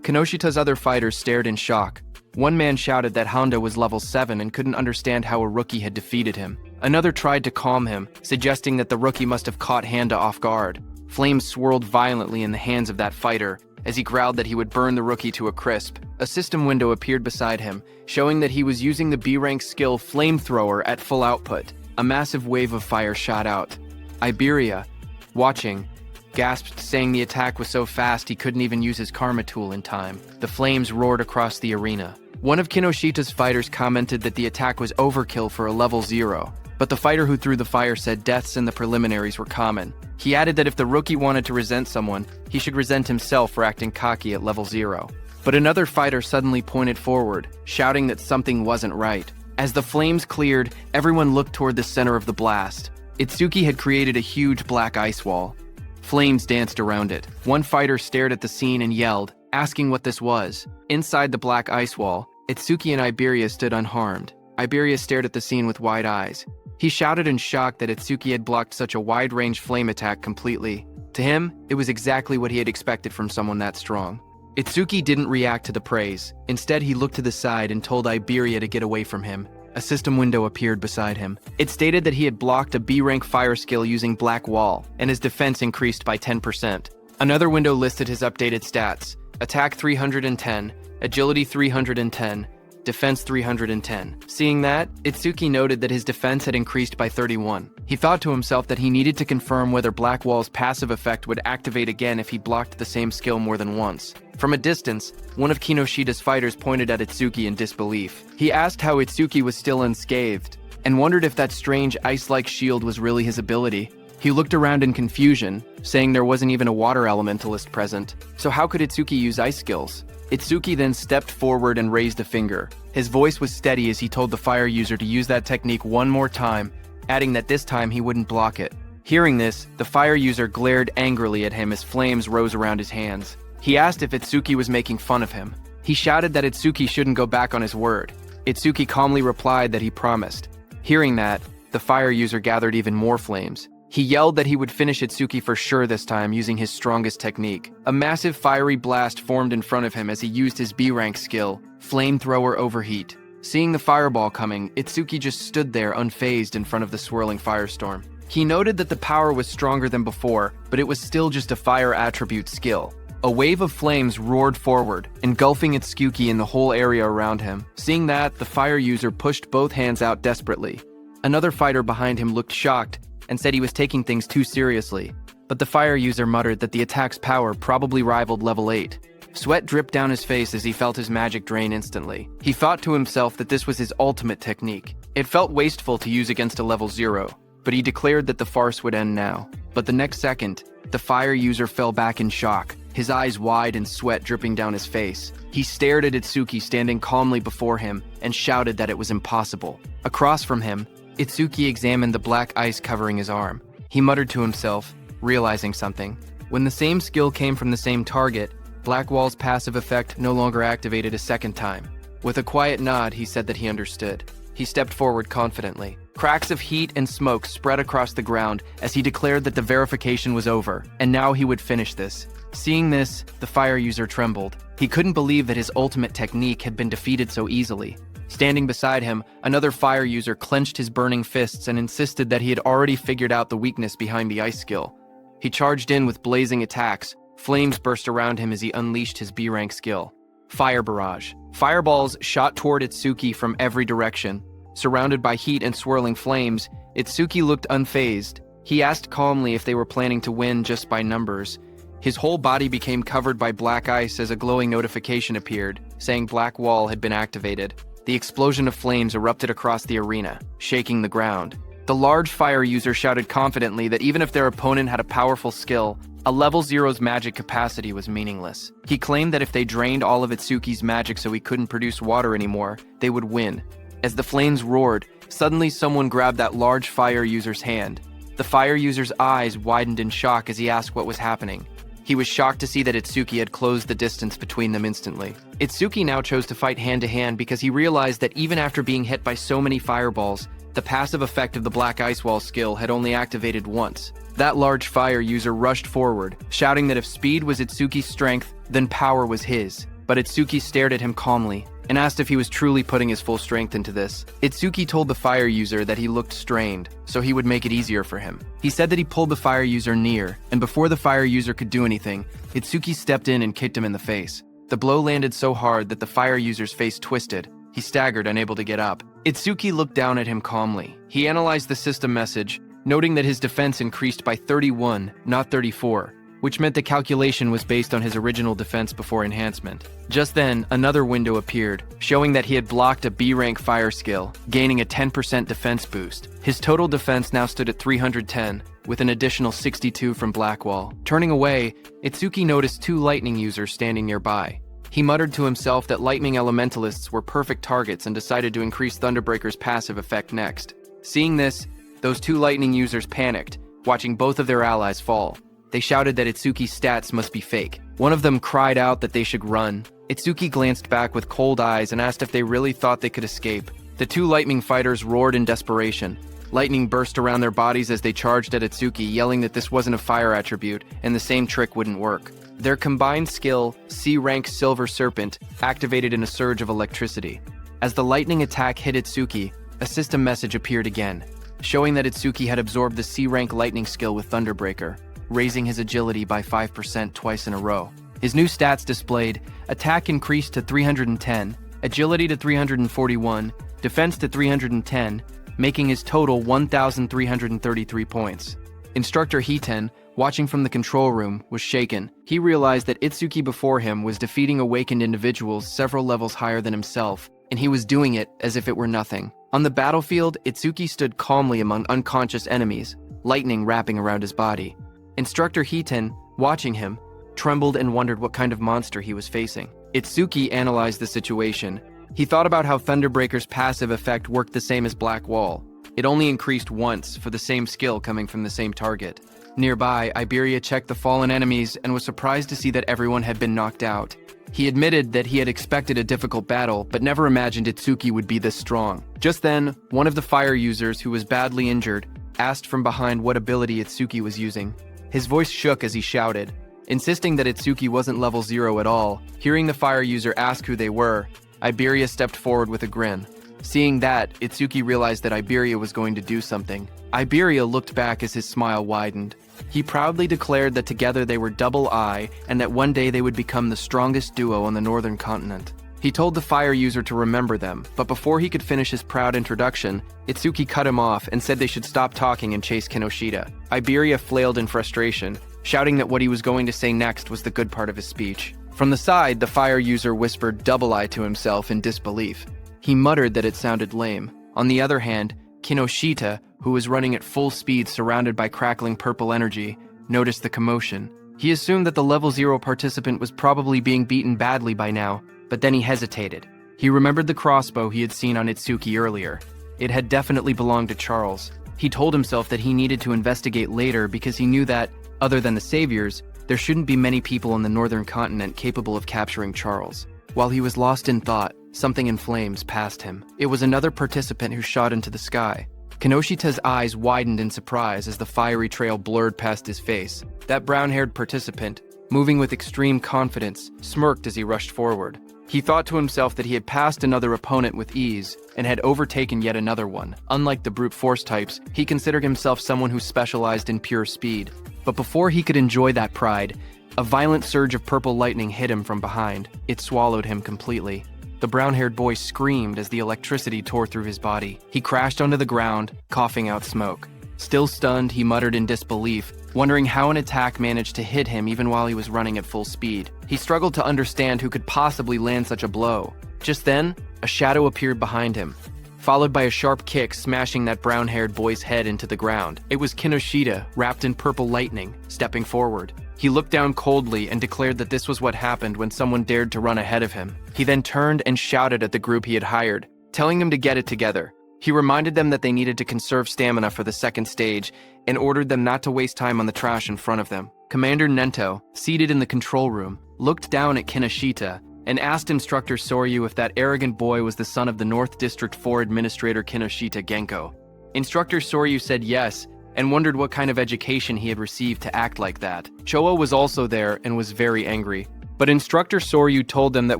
[SPEAKER 1] Kinoshita's other fighters stared in shock. One man shouted that Honda was level 7 and couldn't understand how a rookie had defeated him. Another tried to calm him, suggesting that the rookie must have caught Honda off guard. Flames swirled violently in the hands of that fighter, as he growled that he would burn the rookie to a crisp. A system window appeared beside him, showing that he was using the B-rank skill Flamethrower at full output. A massive wave of fire shot out. Iberia, watching, gasped, saying the attack was so fast he couldn't even use his karma tool in time. The flames roared across the arena. One of Kinoshita's fighters commented that the attack was overkill for a level 0, but the fighter who threw the fire said deaths in the preliminaries were common. He added that if the rookie wanted to resent someone, he should resent himself for acting cocky at level 0. But another fighter suddenly pointed forward, shouting that something wasn't right. As the flames cleared, everyone looked toward the center of the blast. Itsuki had created a huge black ice wall. Flames danced around it. One fighter stared at the scene and yelled, asking what this was. Inside the black ice wall, Itsuki and Iberia stood unharmed. Iberia stared at the scene with wide eyes. He shouted in shock that Itsuki had blocked such a wide-range flame attack completely. To him, it was exactly what he had expected from someone that strong. Itsuki didn't react to the praise. Instead, he looked to the side and told Iberia to get away from him. A system window appeared beside him. It stated that he had blocked a B-rank fire skill using Black Wall, and his defense increased by 10%. Another window listed his updated stats: attack 310, agility 310, defense 310. Seeing that, Itsuki noted that his defense had increased by 31. He thought to himself that he needed to confirm whether Black Wall's passive effect would activate again if he blocked the same skill more than once. From a distance, one of Kinoshita's fighters pointed at Itsuki in disbelief. He asked how Itsuki was still unscathed, and wondered if that strange ice-like shield was really his ability. He looked around in confusion, saying there wasn't even a water elementalist present. So how could Itsuki use ice skills? Itsuki then stepped forward and raised a finger. His voice was steady as he told the fire user to use that technique one more time, adding that this time he wouldn't block it. Hearing this, the fire user glared angrily at him as flames rose around his hands. He asked if Itsuki was making fun of him. He shouted that Itsuki shouldn't go back on his word. Itsuki calmly replied that he promised. Hearing that, the fire user gathered even more flames. He yelled that he would finish Itsuki for sure this time using his strongest technique. A massive fiery blast formed in front of him as he used his B-rank skill, Flamethrower Overheat. Seeing the fireball coming, Itsuki just stood there unfazed in front of the swirling firestorm. He noted that the power was stronger than before, but it was still just a fire attribute skill. A wave of flames roared forward, engulfing Itsuki and the whole area around him. Seeing that, the fire user pushed both hands out desperately. Another fighter behind him looked shocked and said he was taking things too seriously, but the fire user muttered that the attack's power probably rivaled level 8. Sweat dripped down his face as he felt his magic drain instantly. He thought to himself that this was his ultimate technique. It felt wasteful to use against a level 0, but he declared that the farce would end now. But the next second, the fire user fell back in shock, his eyes wide and sweat dripping down his face. He stared at Itsuki standing calmly before him and shouted that it was impossible. Across from him, Itsuki examined the black ice covering his arm. He muttered to himself, realizing something. When the same skill came from the same target, Black Wall's passive effect no longer activated a second time. With a quiet nod, he said that he understood. He stepped forward confidently. Cracks of heat and smoke spread across the ground as he declared that the verification was over, and now he would finish this. Seeing this, the fire user trembled. He couldn't believe that his ultimate technique had been defeated so easily. Standing beside him, another fire user clenched his burning fists and insisted that he had already figured out the weakness behind the ice skill. He charged in with blazing attacks. Flames burst around him as he unleashed his B-rank skill. Fire Barrage. Fireballs shot toward Itsuki from every direction. Surrounded by heat and swirling flames, Itsuki looked unfazed. He asked calmly if they were planning to win just by numbers. His whole body became covered by black ice as a glowing notification appeared, saying Black Wall had been activated. The explosion of flames erupted across the arena, shaking the ground. The large fire user shouted confidently that even if their opponent had a powerful skill, a level 0's magic capacity was meaningless. He claimed that if they drained all of Itsuki's magic so he couldn't produce water anymore, they would win. As the flames roared, suddenly someone grabbed that large fire user's hand. The fire user's eyes widened in shock as he asked what was happening. He was shocked to see that Itsuki had closed the distance between them instantly. Itsuki now chose to fight hand-to-hand because he realized that even after being hit by so many fireballs, the passive effect of the Black Ice Wall skill had only activated once. That large fire user rushed forward, shouting that if speed was Itsuki's strength, then power was his. But Itsuki stared at him calmly and asked if he was truly putting his full strength into this. Itsuki told the fire user that he looked strained, so he would make it easier for him. He said that he pulled the fire user near, and before the fire user could do anything, Itsuki stepped in and kicked him in the face. The blow landed so hard that the fire user's face twisted. He staggered, unable to get up. Itsuki looked down at him calmly. He analyzed the system message, noting that his defense increased by 31, not 34, which meant the calculation was based on his original defense before enhancement. Just then, another window appeared, showing that he had blocked a B-rank fire skill, gaining a 10% defense boost. His total defense now stood at 310, with an additional 62 from Blackwall. Turning away, Itsuki noticed two lightning users standing nearby. He muttered to himself that lightning elementalists were perfect targets and decided to increase Thunderbreaker's passive effect next. Seeing this, those two lightning users panicked, watching both of their allies fall. They shouted that Itsuki's stats must be fake. One of them cried out that they should run. Itsuki glanced back with cold eyes and asked if they really thought they could escape. The two lightning fighters roared in desperation. Lightning burst around their bodies as they charged at Itsuki, yelling that this wasn't a fire attribute and the same trick wouldn't work. Their combined skill, C-rank Silver Serpent, activated in a surge of electricity. As the lightning attack hit Itsuki, a system message appeared again, showing that Itsuki had absorbed the C-rank lightning skill with Thunderbreaker, raising his agility by 5% twice in a row. His new stats displayed: attack increased to 310, agility to 341, defense to 310, making his total 1,333 points. Instructor Hiten, watching from the control room, was shaken. He realized that Itsuki before him was defeating awakened individuals several levels higher than himself, and he was doing it as if it were nothing. On the battlefield, Itsuki stood calmly among unconscious enemies, lightning wrapping around his body. Instructor Hiten, watching him, trembled and wondered what kind of monster he was facing. Itsuki analyzed the situation. He thought about how Thunderbreaker's passive effect worked the same as Black Wall. It only increased once for the same skill coming from the same target. Nearby, Iberia checked the fallen enemies and was surprised to see that everyone had been knocked out. He admitted that he had expected a difficult battle, but never imagined Itsuki would be this strong. Just then, one of the fire users, who was badly injured, asked from behind what ability Itsuki was using. His voice shook as he shouted, insisting that Itsuki wasn't level 0 at all. Hearing the fire user ask who they were, Iberia stepped forward with a grin. Seeing that, Itsuki realized that Iberia was going to do something. Iberia looked back as his smile widened. He proudly declared that together they were double I, and that one day they would become the strongest duo on the northern continent. He told the fire user to remember them, but before he could finish his proud introduction, Itsuki cut him off and said they should stop talking and chase Kinoshita. Iberia flailed in frustration, shouting that what he was going to say next was the good part of his speech. From the side, the fire user whispered double I to himself in disbelief. He muttered that it sounded lame. On the other hand, Kinoshita, who was running at full speed surrounded by crackling purple energy, noticed the commotion. He assumed that the level 0 participant was probably being beaten badly by now, but then he hesitated. He remembered the crossbow he had seen on Itsuki earlier. It had definitely belonged to Charles. He told himself that he needed to investigate later because he knew that, other than the saviors, there shouldn't be many people on the northern continent capable of capturing Charles. While he was lost in thought, something in flames passed him. It was another participant who shot into the sky. Kinoshita's eyes widened in surprise as the fiery trail blurred past his face. That brown-haired participant, moving with extreme confidence, smirked as he rushed forward. He thought to himself that he had passed another opponent with ease and had overtaken yet another one. Unlike the brute force types, he considered himself someone who specialized in pure speed. But before he could enjoy that pride, a violent surge of purple lightning hit him from behind. It swallowed him completely. The brown-haired boy screamed as the electricity tore through his body. He crashed onto the ground, coughing out smoke. Still stunned, he muttered in disbelief, wondering how an attack managed to hit him even while he was running at full speed. He struggled to understand who could possibly land such a blow. Just then, a shadow appeared behind him, followed by a sharp kick smashing that brown-haired boy's head into the ground. It was Kinoshita, wrapped in purple lightning, stepping forward. He looked down coldly and declared that this was what happened when someone dared to run ahead of him. He then turned and shouted at the group he had hired, telling them to get it together. He reminded them that they needed to conserve stamina for the second stage and ordered them not to waste time on the trash in front of them. Commander Nento, seated in the control room, looked down at Kinoshita and asked Instructor Soryu if that arrogant boy was the son of the North District 4 Administrator Kinoshita Genko. Instructor Soryu said yes and wondered what kind of education he had received to act like that. Choa was also there and was very angry. But Instructor Soryu told them that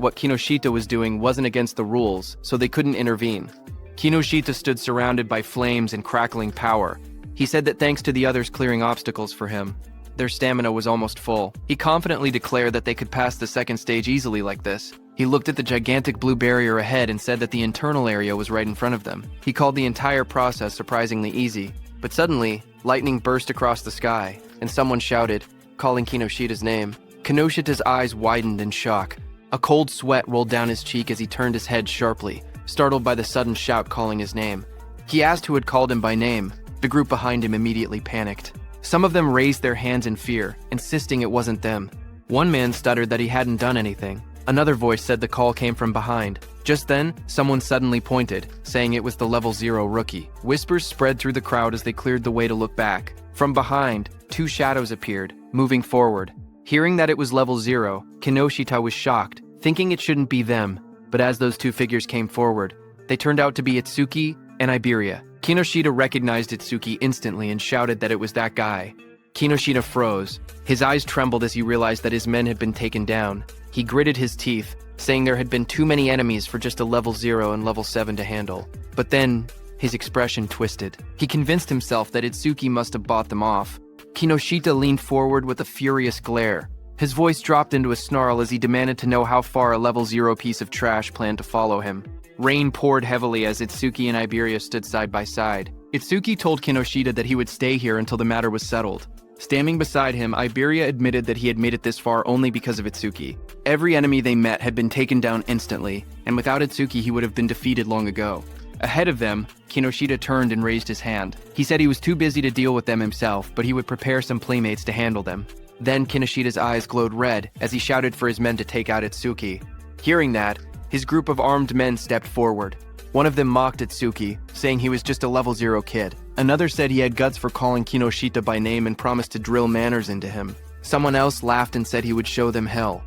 [SPEAKER 1] what Kinoshita was doing wasn't against the rules, so they couldn't intervene. Kinoshita stood surrounded by flames and crackling power. He said that thanks to the others clearing obstacles for him, their stamina was almost full. He confidently declared that they could pass the second stage easily like this. He looked at the gigantic blue barrier ahead and said that the internal area was right in front of them. He called the entire process surprisingly easy. But suddenly, lightning burst across the sky, and someone shouted, calling Kinoshita's name. Kinoshita's eyes widened in shock. A cold sweat rolled down his cheek as he turned his head sharply, startled by the sudden shout calling his name. He asked who had called him by name. The group behind him immediately panicked. Some of them raised their hands in fear, insisting it wasn't them. One man stuttered that he hadn't done anything. Another voice said the call came from behind. Just then, someone suddenly pointed, saying it was the level 0 rookie. Whispers spread through the crowd as they cleared the way to look back. From behind, two shadows appeared, moving forward. Hearing that it was level 0, Kinoshita was shocked, thinking it shouldn't be them. But as those two figures came forward, they turned out to be Itsuki and Iberia. Kinoshita recognized Itsuki instantly and shouted that it was that guy. Kinoshita froze. His eyes trembled as he realized that his men had been taken down. He gritted his teeth, saying there had been too many enemies for just a level 0 and level 7 to handle. But then, his expression twisted. He convinced himself that Itsuki must have bought them off. Kinoshita leaned forward with a furious glare. His voice dropped into a snarl as he demanded to know how far a level 0 piece of trash planned to follow him. Rain poured heavily as Itsuki and Iberia stood side by side. Itsuki told Kinoshita that he would stay here until the matter was settled. Standing beside him, Iberia admitted that he had made it this far only because of Itsuki. Every enemy they met had been taken down instantly, and without Itsuki he would have been defeated long ago. Ahead of them, Kinoshita turned and raised his hand. He said he was too busy to deal with them himself, but he would prepare some playmates to handle them. Then Kinoshita's eyes glowed red as he shouted for his men to take out Itsuki. Hearing that, his group of armed men stepped forward. One of them mocked Itsuki, saying he was just a level 0 kid. Another said he had guts for calling Kinoshita by name and promised to drill manners into him. Someone else laughed and said he would show them hell.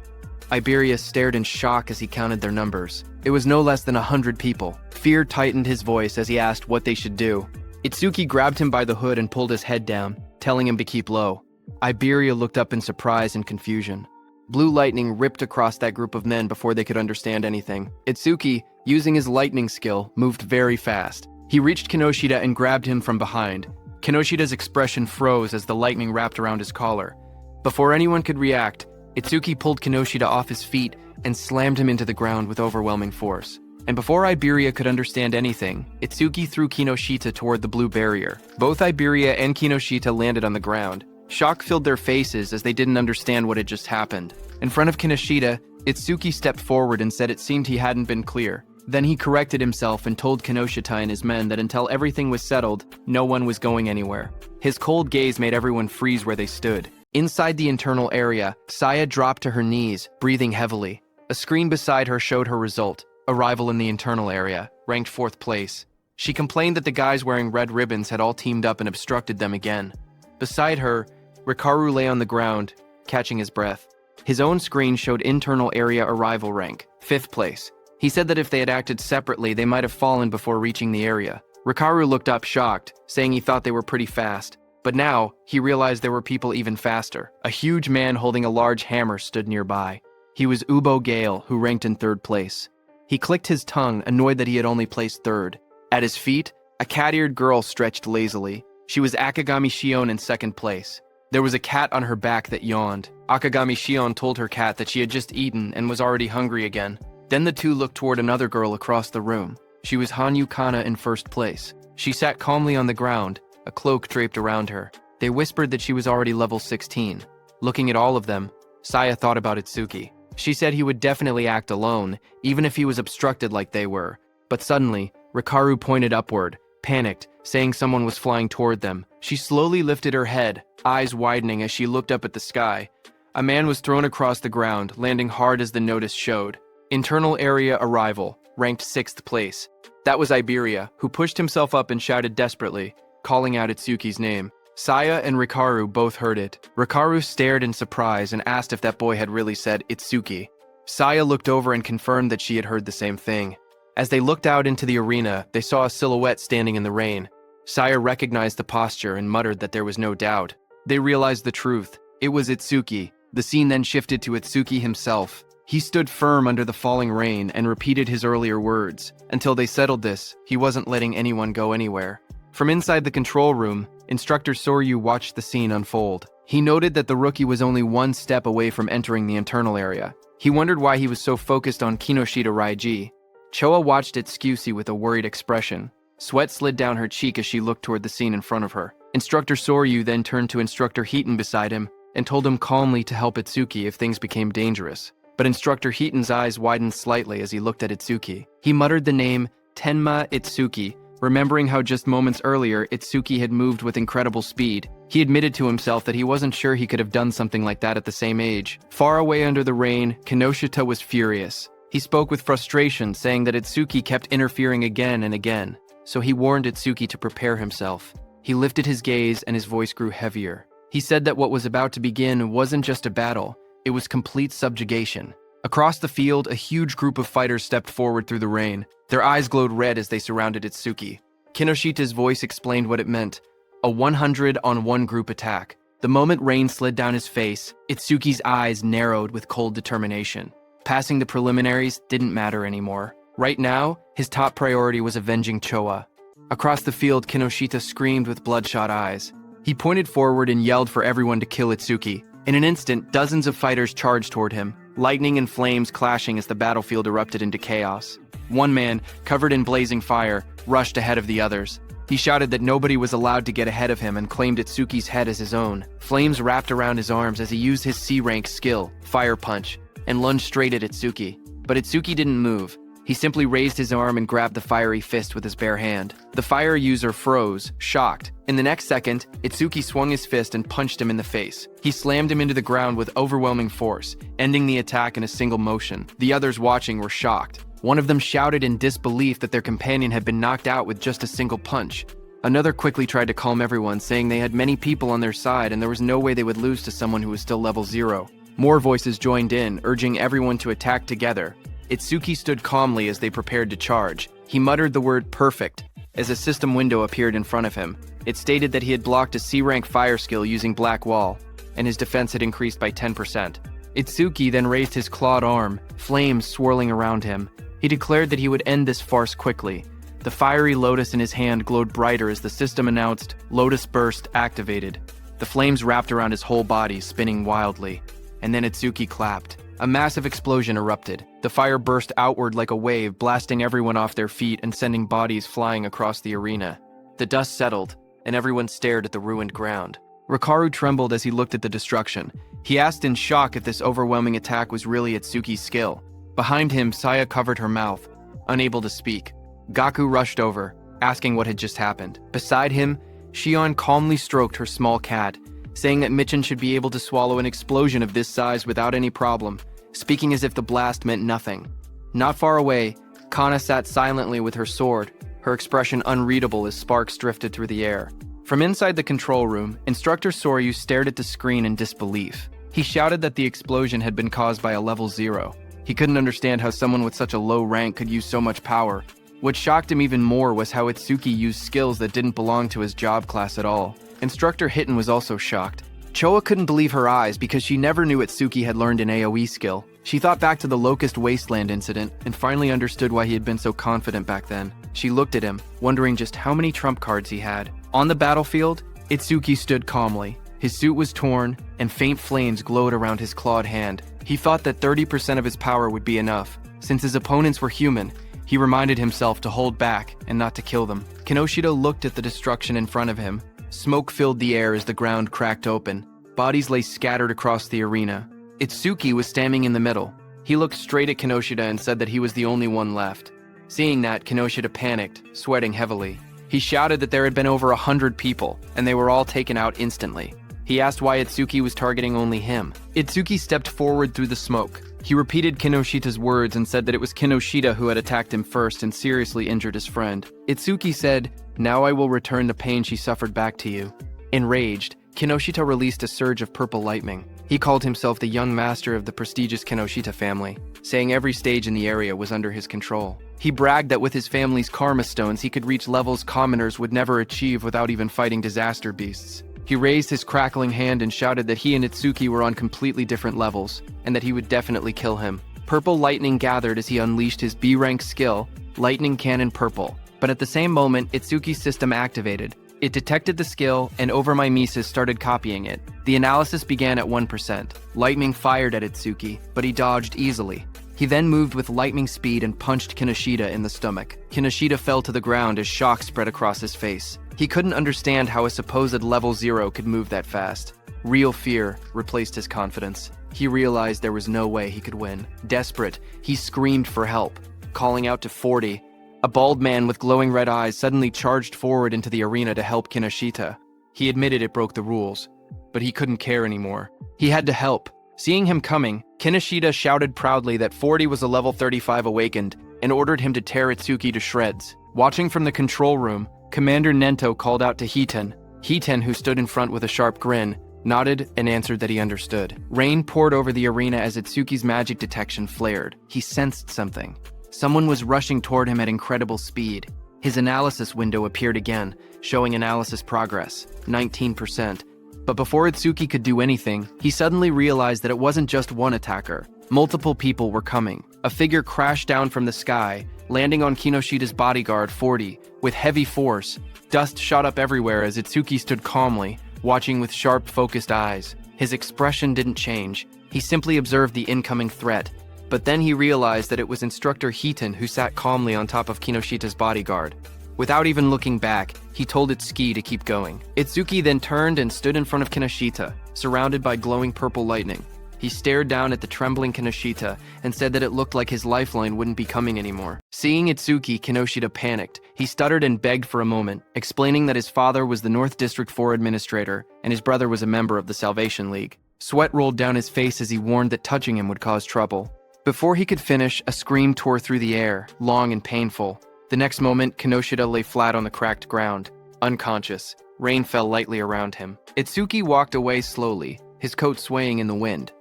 [SPEAKER 1] Iberia stared in shock as he counted their numbers. It was no less than 100 people. Fear tightened his voice as he asked what they should do. Itsuki grabbed him by the hood and pulled his head down, telling him to keep low. Iberia looked up in surprise and confusion. Blue lightning ripped across that group of men before they could understand anything. Itsuki, using his lightning skill, moved very fast. He reached Kinoshita and grabbed him from behind. Kinoshita's expression froze as the lightning wrapped around his collar. Before anyone could react, Itsuki pulled Kinoshita off his feet and slammed him into the ground with overwhelming force. And before Iberia could understand anything, Itsuki threw Kinoshita toward the blue barrier. Both Iberia and Kinoshita landed on the ground. Shock filled their faces as they didn't understand what had just happened. In front of Kinoshita, Itsuki stepped forward and said it seemed he hadn't been clear. Then he corrected himself and told Kinoshita and his men that until everything was settled, no one was going anywhere. His cold gaze made everyone freeze where they stood. Inside the internal area, Saya dropped to her knees, breathing heavily. A screen beside her showed her result, arrival in the internal area, ranked 4th place. She complained that the guys wearing red ribbons had all teamed up and obstructed them again. Beside her, Rikaru lay on the ground, catching his breath. His own screen showed internal area arrival rank, 5th place. He said that if they had acted separately, they might have fallen before reaching the area. Rikaru looked up shocked, saying he thought they were pretty fast. But now, he realized there were people even faster. A huge man holding a large hammer stood nearby. He was Ubo Gale, who ranked in 3rd place. He clicked his tongue, annoyed that he had only placed 3rd. At his feet, a cat-eared girl stretched lazily. She was Akagami Shion in 2nd place. There was a cat on her back that yawned. Akagami Shion told her cat that she had just eaten and was already hungry again. Then the two looked toward another girl across the room. She was Hanyu Kana in 1st place. She sat calmly on the ground, a cloak draped around her. They whispered that she was already level 16. Looking at all of them, Saya thought about Itsuki. She said he would definitely act alone, even if he was obstructed like they were. But suddenly, Rikaru pointed upward, panicked, saying someone was flying toward them. She slowly lifted her head, eyes widening as she looked up at the sky. A man was thrown across the ground, landing hard as the notice showed. Internal area arrival, ranked 6th place. That was Iberia, who pushed himself up and shouted desperately, calling out Itsuki's name. Saya and Rikaru both heard it. Rikaru stared in surprise and asked if that boy had really said Itsuki. Saya looked over and confirmed that she had heard the same thing. As they looked out into the arena, they saw a silhouette standing in the rain. Saya recognized the posture and muttered that there was no doubt. They realized the truth. It was Itsuki. The scene then shifted to Itsuki himself. He stood firm under the falling rain and repeated his earlier words. Until they settled this, he wasn't letting anyone go anywhere. From inside the control room, Instructor Soryu watched the scene unfold. He noted that the rookie was only one step away from entering the internal area. He wondered why he was so focused on Kinoshita Raiji. Choa watched Itsuki with a worried expression. Sweat slid down her cheek as she looked toward the scene in front of her. Instructor Soryu then turned to Instructor Heaton beside him and told him calmly to help Itsuki if things became dangerous. But Instructor Heaton's eyes widened slightly as he looked at Itsuki. He muttered the name Tenma Itsuki, remembering how just moments earlier Itsuki had moved with incredible speed. He admitted to himself that he wasn't sure he could have done something like that at the same age. Far away under the rain, Kinoshita was furious. He spoke with frustration, saying that Itsuki kept interfering again and again. So he warned Itsuki to prepare himself. He lifted his gaze and his voice grew heavier. He said that what was about to begin wasn't just a battle, it was complete subjugation. Across the field, a huge group of fighters stepped forward through the rain. Their eyes glowed red as they surrounded Itsuki. Kinoshita's voice explained what it meant. A 100-on-1 group attack. The moment rain slid down his face, Itsuki's eyes narrowed with cold determination. Passing the preliminaries didn't matter anymore. Right now, his top priority was avenging Choa. Across the field, Kinoshita screamed with bloodshot eyes. He pointed forward and yelled for everyone to kill Itsuki. In an instant, dozens of fighters charged toward him, lightning and flames clashing as the battlefield erupted into chaos. One man, covered in blazing fire, rushed ahead of the others. He shouted that nobody was allowed to get ahead of him and claimed Itsuki's head as his own. Flames wrapped around his arms as he used his C-rank skill, Fire Punch, and lunged straight at Itsuki. But Itsuki didn't move. He simply raised his arm and grabbed the fiery fist with his bare hand. The fire user froze, shocked. In the next second, Itsuki swung his fist and punched him in the face. He slammed him into the ground with overwhelming force, ending the attack in a single motion. The others watching were shocked. One of them shouted in disbelief that their companion had been knocked out with just a single punch. Another quickly tried to calm everyone, saying they had many people on their side and there was no way they would lose to someone who was still level 0. More voices joined in, urging everyone to attack together. Itsuki stood calmly as they prepared to charge. He muttered the word perfect as a system window appeared in front of him. It stated that he had blocked a C-rank fire skill using Black Wall, and his defense had increased by 10%. Itsuki then raised his clawed arm, flames swirling around him. He declared that he would end this farce quickly. The fiery lotus in his hand glowed brighter as the system announced, Lotus Burst activated. The flames wrapped around his whole body, spinning wildly. And then Itsuki clapped. A massive explosion erupted. The fire burst outward like a wave, blasting everyone off their feet and sending bodies flying across the arena. The dust settled, and everyone stared at the ruined ground. Rikaru trembled as he looked at the destruction. He asked in shock if this overwhelming attack was really Itsuki's skill. Behind him, Saya covered her mouth, unable to speak. Gaku rushed over, asking what had just happened. Beside him, Shion calmly stroked her small cat, saying that Michin should be able to swallow an explosion of this size without any problem, speaking as if the blast meant nothing. Not far away, Kana sat silently with her sword, her expression unreadable as sparks drifted through the air. From inside the control room, Instructor Soryu stared at the screen in disbelief. He shouted that the explosion had been caused by a level 0. He couldn't understand how someone with such a low rank could use so much power. What shocked him even more was how Itsuki used skills that didn't belong to his job class at all. Instructor Hitten was also shocked. Choa couldn't believe her eyes because she never knew Itsuki had learned an AoE skill. She thought back to the Locust Wasteland incident and finally understood why he had been so confident back then. She looked at him, wondering just how many trump cards he had. On the battlefield, Itsuki stood calmly. His suit was torn, and faint flames glowed around his clawed hand. He thought that 30% of his power would be enough. Since his opponents were human, he reminded himself to hold back and not to kill them. Kinoshita looked at the destruction in front of him. Smoke filled the air as the ground cracked open. Bodies lay scattered across the arena. Itsuki was standing in the middle, He looked straight at Kinoshita and said that he was the only one left. Seeing that, Kinoshita panicked, sweating heavily. He shouted that there had been over 100 people, and they were all taken out instantly. He asked why Itsuki was targeting only him. Itsuki stepped forward through the smoke. He repeated Kinoshita's words and said that it was Kinoshita who had attacked him first and seriously injured his friend. Itsuki said, "Now I will return the pain she suffered back to you." Enraged, Kinoshita released a surge of purple lightning. He called himself the young master of the prestigious Kinoshita family, saying every stage in the area was under his control. He bragged that with his family's karma stones he could reach levels commoners would never achieve without even fighting disaster beasts. He raised his crackling hand and shouted that he and Itsuki were on completely different levels, and that he would definitely kill him. Purple lightning gathered as he unleashed his B-rank skill, Lightning Cannon Purple. But at the same moment, Itsuki's system activated. It detected the skill, and overmimesis started copying it. The analysis began at 1%. Lightning fired at Itsuki, but he dodged easily. He then moved with lightning speed and punched Kinoshita in the stomach. Kinoshita fell to the ground as shock spread across his face. He couldn't understand how a supposed level 0 could move that fast. Real fear replaced his confidence. He realized there was no way he could win. Desperate, he screamed for help, calling out to 40. A bald man with glowing red eyes suddenly charged forward into the arena to help Kinoshita. He admitted it broke the rules, but he couldn't care anymore. He had to help. Seeing him coming, Kinoshita shouted proudly that 40 was a level 35 awakened and ordered him to tear Itsuki to shreds. Watching from the control room, Commander Nento called out to Hiten. Hiten, who stood in front with a sharp grin, nodded and answered that he understood. Rain poured over the arena as Itsuki's magic detection flared. He sensed something. Someone was rushing toward him at incredible speed. His analysis window appeared again, showing analysis progress, 19%. But before Itsuki could do anything, he suddenly realized that it wasn't just one attacker. Multiple people were coming. A figure crashed down from the sky, landing on Kinoshita's bodyguard, 40, with heavy force. Dust shot up everywhere as Itsuki stood calmly, watching with sharp, focused eyes. His expression didn't change. He simply observed the incoming threat. But then he realized that it was Instructor Hiten who sat calmly on top of Kinoshita's bodyguard. Without even looking back, he told Itsuki to keep going. Itsuki then turned and stood in front of Kinoshita, surrounded by glowing purple lightning. He stared down at the trembling Kinoshita and said that it looked like his lifeline wouldn't be coming anymore. Seeing Itsuki, Kinoshita panicked. He stuttered and begged for a moment, explaining that his father was the North District 4 administrator and his brother was a member of the Salvation League. Sweat rolled down his face as he warned that touching him would cause trouble. Before he could finish, a scream tore through the air, long and painful. The next moment, Kinoshita lay flat on the cracked ground, unconscious. Rain fell lightly around him. Itsuki walked away slowly, his coat swaying in the wind.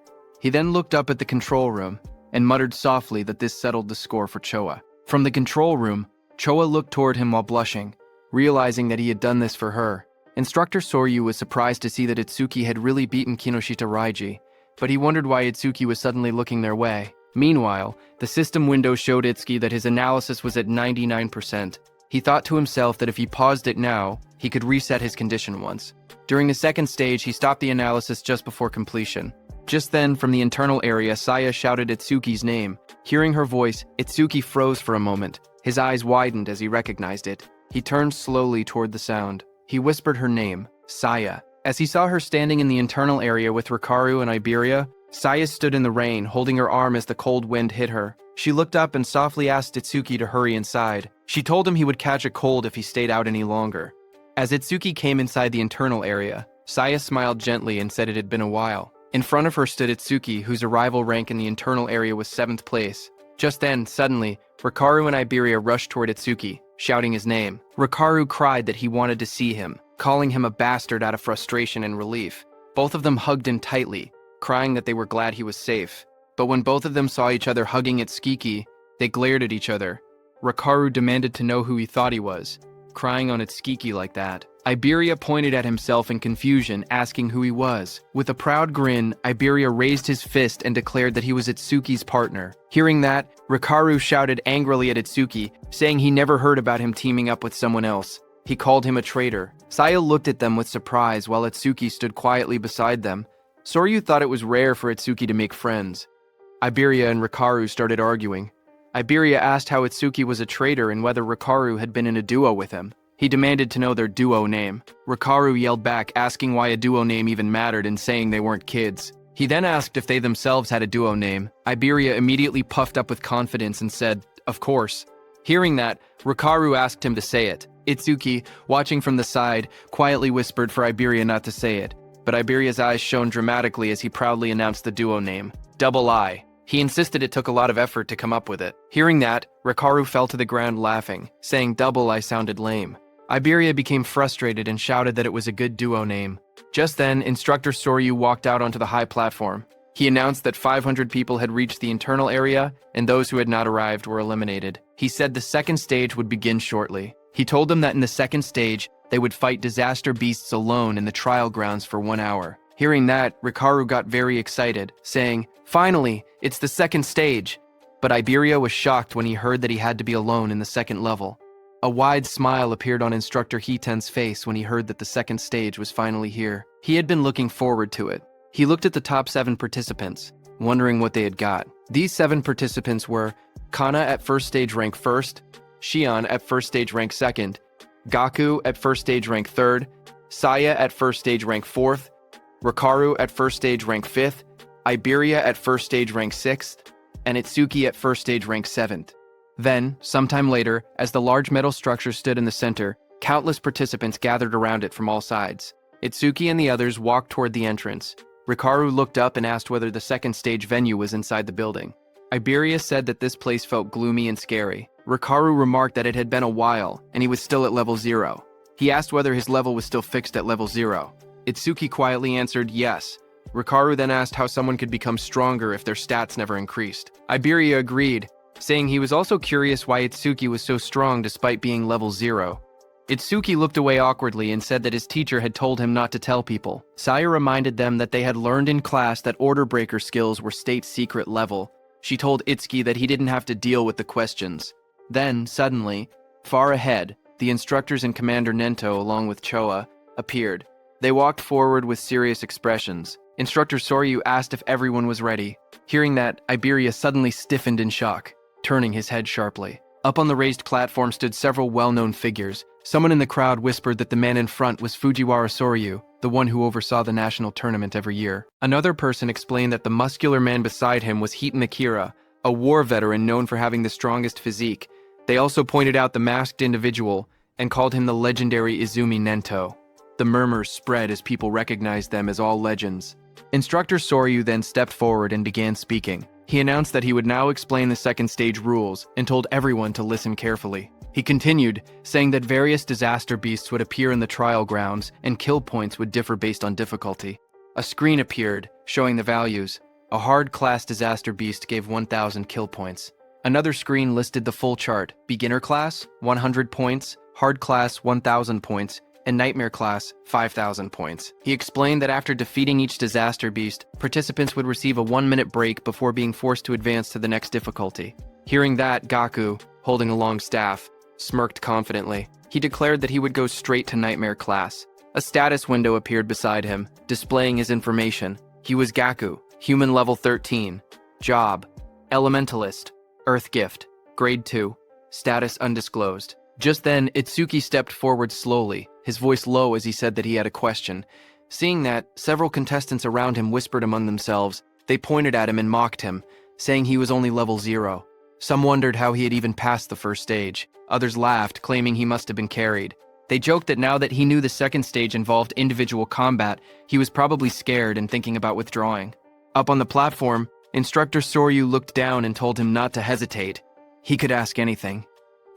[SPEAKER 1] He then looked up at the control room and muttered softly that this settled the score for Choa. From the control room, Choa looked toward him while blushing, realizing that he had done this for her. Instructor Soryu was surprised to see that Itsuki had really beaten Kinoshita Raiji, but he wondered why Itsuki was suddenly looking their way. Meanwhile, the system window showed Itsuki that his analysis was at 99%. He thought to himself that if he paused it now, he could reset his condition once. During the second stage, he stopped the analysis just before completion. Just then, from the internal area, Saya shouted Itsuki's name. Hearing her voice, Itsuki froze for a moment. His eyes widened as he recognized it. He turned slowly toward the sound. He whispered her name, Saya. As he saw her standing in the internal area with Rikaru and Iberia, Saya stood in the rain, holding her arm as the cold wind hit her. She looked up and softly asked Itsuki to hurry inside. She told him he would catch a cold if he stayed out any longer. As Itsuki came inside the internal area, Saya smiled gently and said it had been a while. In front of her stood Itsuki, whose arrival rank in the internal area was 7th place. Just then, suddenly, Rikaru and Iberia rushed toward Itsuki, shouting his name. Rikaru cried that he wanted to see him, calling him a bastard out of frustration and relief. Both of them hugged him tightly, crying that they were glad he was safe. But when both of them saw each other hugging Itsuki, they glared at each other. Rikaru demanded to know who he thought he was, crying on Itsuki like that. Iberia pointed at himself in confusion, asking who he was. With a proud grin, Iberia raised his fist and declared that he was Itsuki's partner. Hearing that, Rikaru shouted angrily at Itsuki, saying he never heard about him teaming up with someone else. He called him a traitor. Saya looked at them with surprise while Itsuki stood quietly beside them. Soryu thought it was rare for Itsuki to make friends. Iberia and Rikaru started arguing. Iberia asked how Itsuki was a traitor and whether Rikaru had been in a duo with him. He demanded to know their duo name. Rikaru yelled back, asking why a duo name even mattered and saying they weren't kids. He then asked if they themselves had a duo name. Iberia immediately puffed up with confidence and said, "Of course." Hearing that, Rikaru asked him to say it. Itsuki, watching from the side, quietly whispered for Iberia not to say it, but Iberia's eyes shone dramatically as he proudly announced the duo name, Double I. He insisted it took a lot of effort to come up with it. Hearing that, Rikaru fell to the ground laughing, saying Double I sounded lame. Iberia became frustrated and shouted that it was a good duo name. Just then, Instructor Soryu walked out onto the high platform. He announced that 500 people had reached the internal area, and those who had not arrived were eliminated. He said the second stage would begin shortly. He told them that in the second stage, they would fight disaster beasts alone in the trial grounds for 1 hour. Hearing that, Rikaru got very excited, saying, "Finally, it's the second stage." But Iberia was shocked when he heard that he had to be alone in the second level. A wide smile appeared on Instructor Hiten's face when he heard that the second stage was finally here. He had been looking forward to it. He looked at the top 7 participants, wondering what they had got. These 7 participants were Kana at first stage rank 1st, Shion at first stage rank 2nd, Gaku at first stage rank 3rd, Saya at first stage rank 4th, Rikaru at first stage rank 5th, Iberia at first stage rank 6th, and Itsuki at first stage rank 7th. Then, sometime later, as the large metal structure stood in the center, countless participants gathered around it from all sides. Itsuki and the others walked toward the entrance. Rikaru looked up and asked whether the second stage venue was inside the building. Iberia said that this place felt gloomy and scary. Rikaru remarked that it had been a while, and he was still at level 0. He asked whether his level was still fixed at level 0. Itsuki quietly answered yes. Rikaru then asked how someone could become stronger if their stats never increased. Iberia agreed, saying he was also curious why Itsuki was so strong despite being level 0. Itsuki looked away awkwardly and said that his teacher had told him not to tell people. Saya reminded them that they had learned in class that order breaker skills were state secret level. She told Itsuki that he didn't have to deal with the questions. Then, suddenly, far ahead, the instructors and Commander Nento, along with Choa, appeared. They walked forward with serious expressions. Instructor Soryu asked if everyone was ready. Hearing that, Iberia suddenly stiffened in shock, turning his head sharply. Up on the raised platform stood several well-known figures. Someone in the crowd whispered that the man in front was Fujiwara Soryu, the one who oversaw the national tournament every year. Another person explained that the muscular man beside him was Hiten Akira, a war veteran known for having the strongest physique. They also pointed out the masked individual and called him the legendary Izumi Nento. The murmurs spread as people recognized them as all legends. Instructor Soryu then stepped forward and began speaking. He announced that he would now explain the second stage rules and told everyone to listen carefully. He continued, saying that various disaster beasts would appear in the trial grounds and kill points would differ based on difficulty. A screen appeared, showing the values. A hard-class disaster beast gave 1,000 kill points. Another screen listed the full chart: beginner class, 100 points, hard class, 1,000 points, and nightmare class, 5,000 points. He explained that after defeating each disaster beast, participants would receive a 1-minute break before being forced to advance to the next difficulty. Hearing that, Gaku, holding a long staff, smirked confidently. He declared that he would go straight to nightmare class. A status window appeared beside him, displaying his information. He was Gaku, human level 13, job, elementalist, earth gift, grade 2, status undisclosed. Just then, Itsuki stepped forward slowly, his voice low as he said that he had a question. Seeing that, several contestants around him whispered among themselves. They pointed at him and mocked him, saying he was only level 0. Some wondered how he had even passed the first stage. Others laughed, claiming he must have been carried. They joked that now that he knew the second stage involved individual combat, he was probably scared and thinking about withdrawing. Up on the platform, Instructor Soryu looked down and told him not to hesitate. He could ask anything.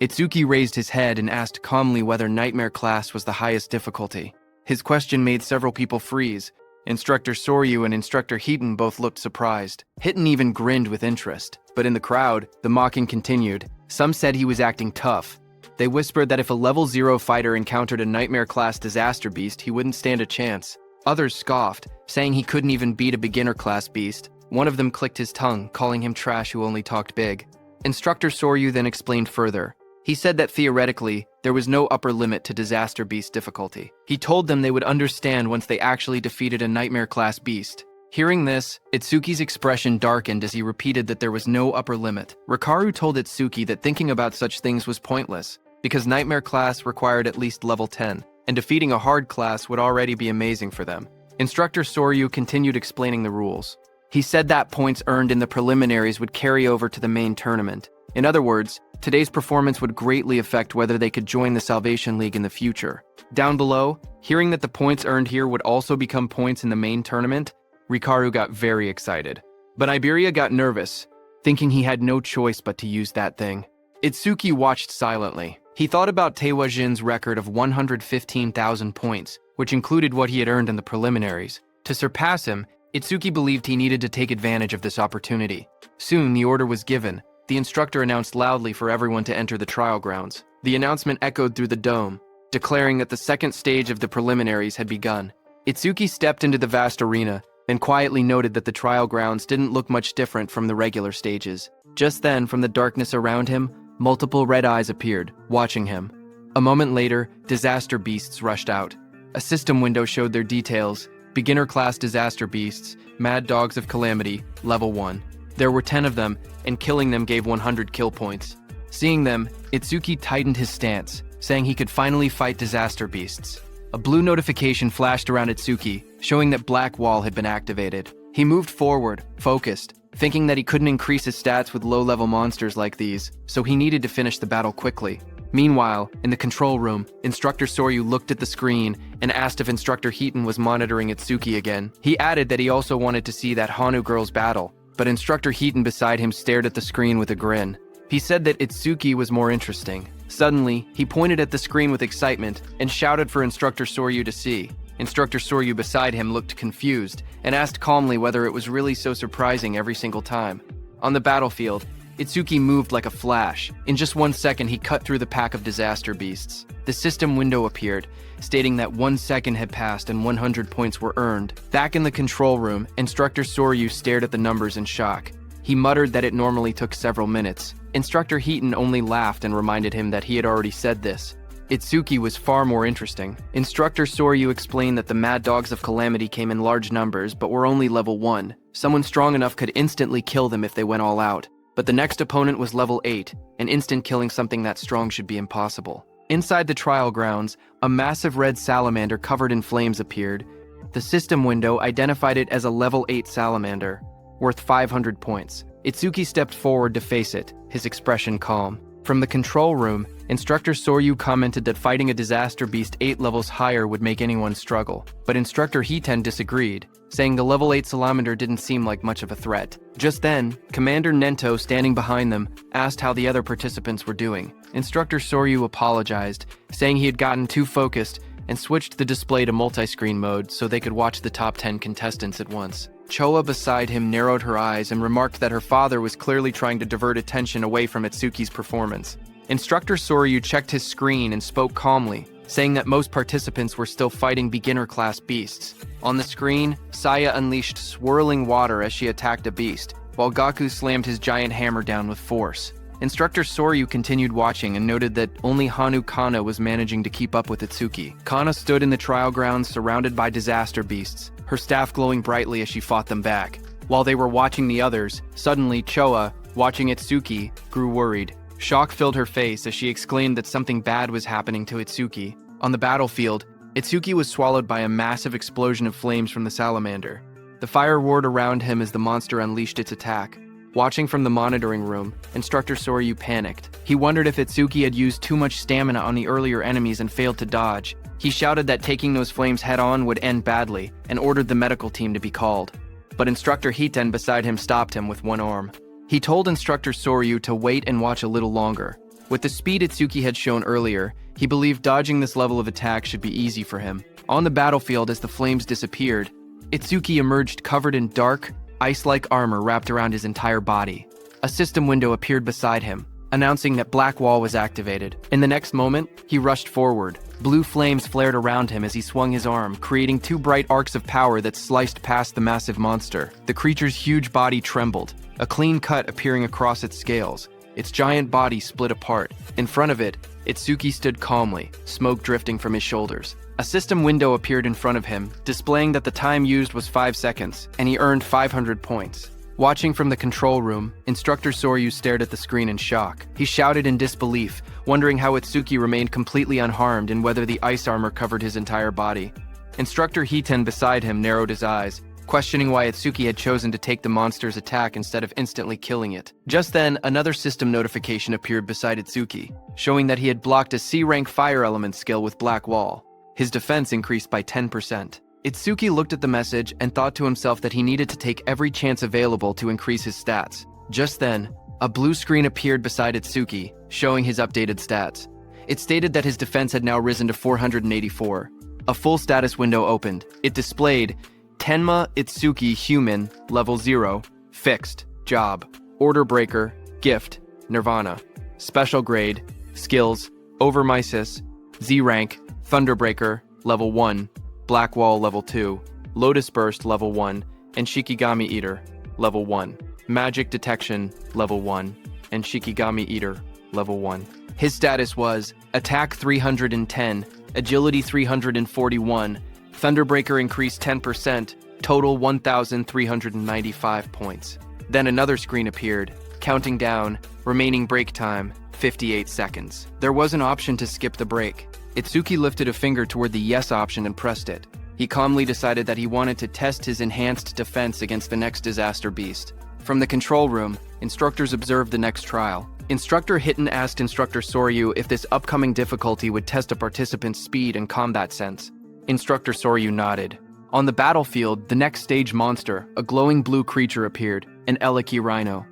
[SPEAKER 1] Itsuki raised his head and asked calmly whether Nightmare class was the highest difficulty. His question made several people freeze. Instructor Soryu and Instructor Hiten both looked surprised. Hiten even grinned with interest. But in the crowd, the mocking continued. Some said he was acting tough. They whispered that if a level 0 fighter encountered a Nightmare class disaster beast, he wouldn't stand a chance. Others scoffed, saying he couldn't even beat a beginner class beast. One of them clicked his tongue, calling him trash who only talked big. Instructor Soryu then explained further. He said that theoretically, there was no upper limit to disaster beast difficulty. He told them they would understand once they actually defeated a Nightmare class beast. Hearing this, Itsuki's expression darkened as he repeated that there was no upper limit. Rikaru told Itsuki that thinking about such things was pointless, because Nightmare class required at least level 10, and defeating a hard class would already be amazing for them. Instructor Soryu continued explaining the rules. He said that points earned in the preliminaries would carry over to the main tournament. In other words, today's performance would greatly affect whether they could join the Salvation League in the future. Down below, hearing that the points earned here would also become points in the main tournament, Rikaru got very excited. But Iberia got nervous, thinking he had no choice but to use that thing. Itsuki watched silently. He thought about Taewa Jin's record of 115,000 points, which included what he had earned in the preliminaries. To surpass him, Itsuki believed he needed to take advantage of this opportunity. Soon, the order was given. The instructor announced loudly for everyone to enter the trial grounds. The announcement echoed through the dome, declaring that the second stage of the preliminaries had begun. Itsuki stepped into the vast arena and quietly noted that the trial grounds didn't look much different from the regular stages. Just then, from the darkness around him, multiple red eyes appeared, watching him. A moment later, disaster beasts rushed out. A system window showed their details. Beginner-class disaster beasts, mad dogs of calamity, level 1. There were 10 of them, and killing them gave 100 kill points. Seeing them, Itsuki tightened his stance, saying he could finally fight disaster beasts. A blue notification flashed around Itsuki, showing that Black Wall had been activated. He moved forward, focused, thinking that he couldn't increase his stats with low-level monsters like these, so he needed to finish the battle quickly. Meanwhile, in the control room, Instructor Soryu looked at the screen and asked if Instructor Heaton was monitoring Itsuki again. He added that he also wanted to see that Hanu girl's battle, but Instructor Heaton beside him stared at the screen with a grin. He said that Itsuki was more interesting. Suddenly, he pointed at the screen with excitement and shouted for Instructor Soryu to see. Instructor Soryu beside him looked confused and asked calmly whether it was really so surprising every single time. On the battlefield, Itsuki moved like a flash. In just 1 second, he cut through the pack of disaster beasts. The system window appeared, stating that 1 second had passed and 100 points were earned. Back in the control room, Instructor Soryu stared at the numbers in shock. He muttered that it normally took several minutes. Instructor Heaton only laughed and reminded him that he had already said this. Itsuki was far more interesting. Instructor Soryu explained that the Mad Dogs of Calamity came in large numbers but were only level 1. Someone strong enough could instantly kill them if they went all out. But the next opponent was level 8, and instant killing something that strong should be impossible. Inside the trial grounds, a massive red salamander covered in flames appeared. The system window identified it as a level 8 salamander, worth 500 points. Itsuki stepped forward to face it, his expression calm. From the control room, Instructor Soryu commented that fighting a disaster beast 8 levels higher would make anyone struggle. But Instructor Hiten disagreed, saying the level 8 salamander didn't seem like much of a threat. Just then, Commander Nento, standing behind them, asked how the other participants were doing. Instructor Soryu apologized, saying he had gotten too focused and switched the display to multi-screen mode so they could watch the top 10 contestants at once. Choa beside him narrowed her eyes and remarked that her father was clearly trying to divert attention away from Itsuki's performance. Instructor Soryu checked his screen and spoke calmly, saying that most participants were still fighting beginner-class beasts. On the screen, Saya unleashed swirling water as she attacked a beast, while Gaku slammed his giant hammer down with force. Instructor Soryu continued watching and noted that only Hanu Kana was managing to keep up with Itsuki. Kana stood in the trial grounds surrounded by disaster beasts, her staff glowing brightly as she fought them back. While they were watching the others, suddenly Choa, watching Itsuki, grew worried. Shock filled her face as she exclaimed that something bad was happening to Itsuki. On the battlefield, Itsuki was swallowed by a massive explosion of flames from the salamander. The fire roared around him as the monster unleashed its attack. Watching from the monitoring room, Instructor Soryu panicked. He wondered if Itsuki had used too much stamina on the earlier enemies and failed to dodge. He shouted that taking those flames head-on would end badly and ordered the medical team to be called. But Instructor Hiten beside him stopped him with one arm. He told Instructor Soryu to wait and watch a little longer. With the speed Itsuki had shown earlier, he believed dodging this level of attack should be easy for him. On the battlefield, as the flames disappeared, Itsuki emerged covered in dark, ice-like armor wrapped around his entire body. A system window appeared beside him, announcing that Black Wall was activated. In the next moment, he rushed forward. Blue flames flared around him as he swung his arm, creating 2 bright arcs of power that sliced past the massive monster. The creature's huge body trembled, a clean cut appearing across its scales. Its giant body split apart. In front of it, Itsuki stood calmly, smoke drifting from his shoulders. A system window appeared in front of him, displaying that the time used was 5 seconds, and he earned 500 points. Watching from the control room, Instructor Soryu stared at the screen in shock. He shouted in disbelief, wondering how Itsuki remained completely unharmed and whether the ice armor covered his entire body. Instructor Hiten beside him narrowed his eyes, questioning why Itsuki had chosen to take the monster's attack instead of instantly killing it. Just then, another system notification appeared beside Itsuki, showing that he had blocked a C-rank fire element skill with Black Wall. His defense increased by 10%. Itsuki looked at the message and thought to himself that he needed to take every chance available to increase his stats. Just then, a blue screen appeared beside Itsuki, showing his updated stats. It stated that his defense had now risen to 484. A full status window opened. It displayed Tenma Itsuki Human, Level 0, Fixed, Job, Order Breaker, Gift, Nirvana, Special Grade, Skills, Overmisis, Z-Rank, Thunderbreaker, Level 1, Black Wall Level 2, Lotus Burst Level 1, and Shikigami Eater, Level 1. Magic Detection, Level 1, and Shikigami Eater, Level 1. His status was Attack 310, Agility 341, Thunderbreaker increased 10%, total 1,395 points. Then another screen appeared, counting down, remaining break time, 58 seconds. There was an option to skip the break. Itsuki lifted a finger toward the yes option and pressed it. He calmly decided that he wanted to test his enhanced defense against the next disaster beast. From the control room, instructors observed the next trial. Instructor Hitten asked Instructor Soryu if this upcoming difficulty would test a participant's speed and combat sense. Instructor Soryu nodded. On the battlefield, the next stage monster, a glowing blue creature appeared, an Eliki rhino.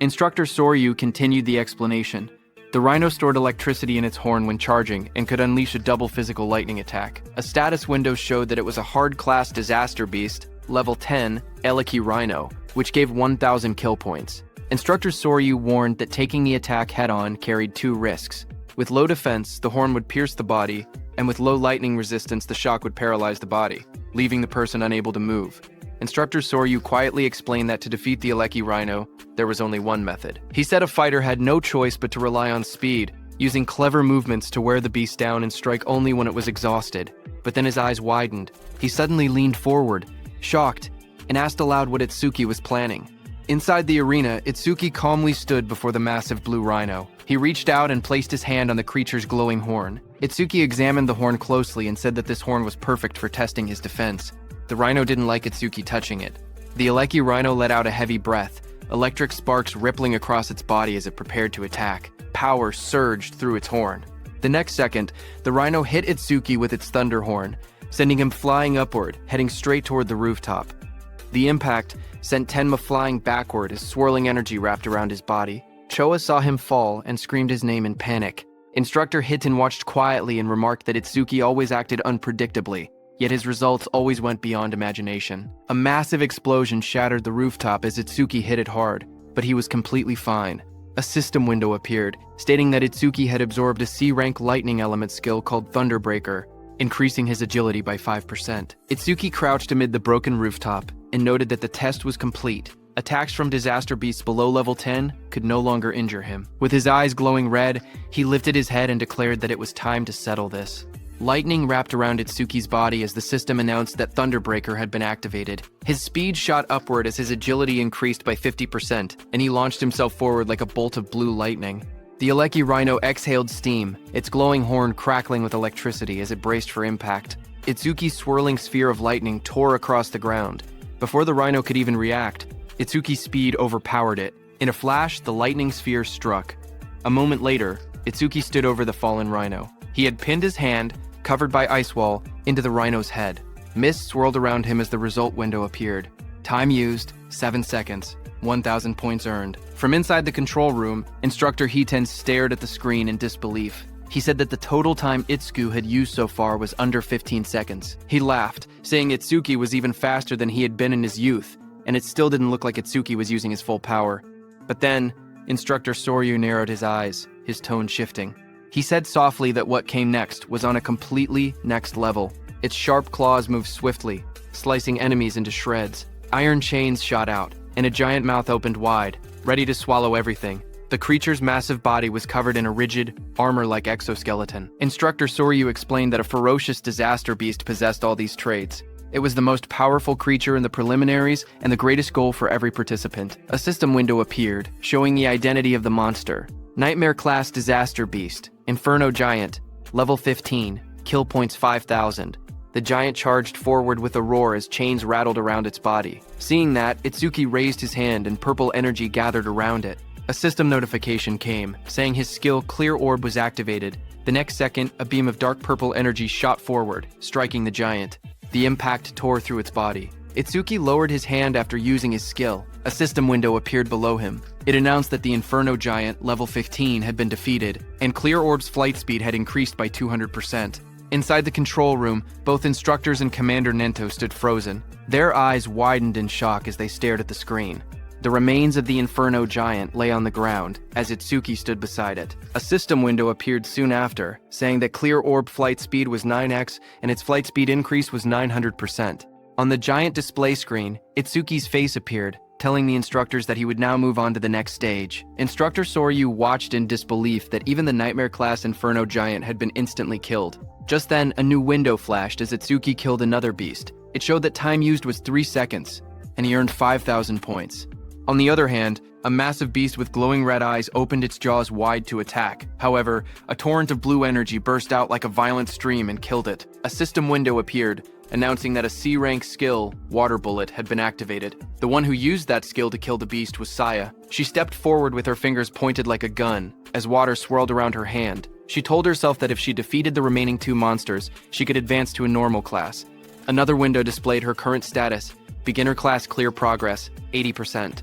[SPEAKER 1] Instructor Soryu continued the explanation. The rhino stored electricity in its horn when charging and could unleash a double physical lightning attack. A status window showed that it was a hard-class disaster beast, level 10, Eliki rhino, which gave 1,000 kill points. Instructor Soryu warned that taking the attack head-on carried two risks. With low defense, the horn would pierce the body, and with low lightning resistance, the shock would paralyze the body, leaving the person unable to move. Instructor Soryu quietly explained that to defeat the Eliki rhino, there was only one method. He said a fighter had no choice but to rely on speed, using clever movements to wear the beast down and strike only when it was exhausted. But then his eyes widened. He suddenly leaned forward, shocked, and asked aloud what Itsuki was planning. Inside the arena, Itsuki calmly stood before the massive blue rhino. He reached out and placed his hand on the creature's glowing horn. Itsuki examined the horn closely and said that this horn was perfect for testing his defense. The rhino didn't like Itsuki touching it. The Eliki rhino let out a heavy breath, electric sparks rippling across its body as it prepared to attack. Power surged through its horn. The next second, the rhino hit Itsuki with its thunder horn, sending him flying upward, heading straight toward the rooftop. The impact sent Tenma flying backward as swirling energy wrapped around his body. Choa saw him fall and screamed his name in panic. Instructor Hitten watched quietly and remarked that Itsuki always acted unpredictably, yet his results always went beyond imagination. A massive explosion shattered the rooftop as Itsuki hit it hard, but he was completely fine. A system window appeared, stating that Itsuki had absorbed a C-rank lightning element skill called Thunderbreaker, increasing his agility by 5%. Itsuki crouched amid the broken rooftop and noted that the test was complete. Attacks from disaster beasts below level 10 could no longer injure him. With his eyes glowing red, he lifted his head and declared that it was time to settle this. Lightning wrapped around Itsuki's body as the system announced that Thunderbreaker had been activated. His speed shot upward as his agility increased by 50%, and he launched himself forward like a bolt of blue lightning. The Eliki rhino exhaled steam, its glowing horn crackling with electricity as it braced for impact. Itsuki's swirling sphere of lightning tore across the ground. Before the rhino could even react, Itsuki's speed overpowered it. In a flash, the lightning sphere struck. A moment later, Itsuki stood over the fallen rhino. He had pinned his hand, covered by ice wall, into the rhino's head. Mist swirled around him as the result window appeared. Time used, 7 seconds. 1,000 points earned. From inside the control room, Instructor Hiten stared at the screen in disbelief. He said that the total time Itsuki had used so far was under 15 seconds. He laughed, saying Itsuki was even faster than he had been in his youth, and it still didn't look like Itsuki was using his full power. But then, Instructor Soryu narrowed his eyes, his tone shifting. He said softly that what came next was on a completely next level. Its sharp claws moved swiftly, slicing enemies into shreds. Iron chains shot out, and a giant mouth opened wide, ready to swallow everything. The creature's massive body was covered in a rigid, armor-like exoskeleton. Instructor Soryu explained that a ferocious disaster beast possessed all these traits. It was the most powerful creature in the preliminaries and the greatest goal for every participant. A system window appeared, showing the identity of the monster. Nightmare-class disaster beast, Inferno Giant, level 15, kill points 5,000. The giant charged forward with a roar as chains rattled around its body. Seeing that, Itsuki raised his hand and purple energy gathered around it. A system notification came, saying his skill Clear Orb was activated. The next second, a beam of dark purple energy shot forward, striking the giant. The impact tore through its body. Itsuki lowered his hand after using his skill. A system window appeared below him. It announced that the Inferno Giant, level 15, had been defeated, and Clear Orb's flight speed had increased by 200%. Inside the control room, both instructors and Commander Nento stood frozen. Their eyes widened in shock as they stared at the screen. The remains of the Inferno Giant lay on the ground, as Itsuki stood beside it. A system window appeared soon after, saying that Clear Orb flight speed was 9x and its flight speed increase was 900%. On the giant display screen, Itsuki's face appeared, telling the instructors that he would now move on to the next stage. Instructor Soryu watched in disbelief that even the Nightmare-class Inferno Giant had been instantly killed. Just then, a new window flashed as Itsuki killed another beast. It showed that time used was 3 seconds, and he earned 5,000 points. On the other hand, a massive beast with glowing red eyes opened its jaws wide to attack. However, a torrent of blue energy burst out like a violent stream and killed it. A system window appeared, announcing that a C-rank skill, Water Bullet, had been activated. The one who used that skill to kill the beast was Saya. She stepped forward with her fingers pointed like a gun, as water swirled around her hand. She told herself that if she defeated the remaining 2 monsters, she could advance to a normal class. Another window displayed her current status, Beginner Class Clear Progress, 80%.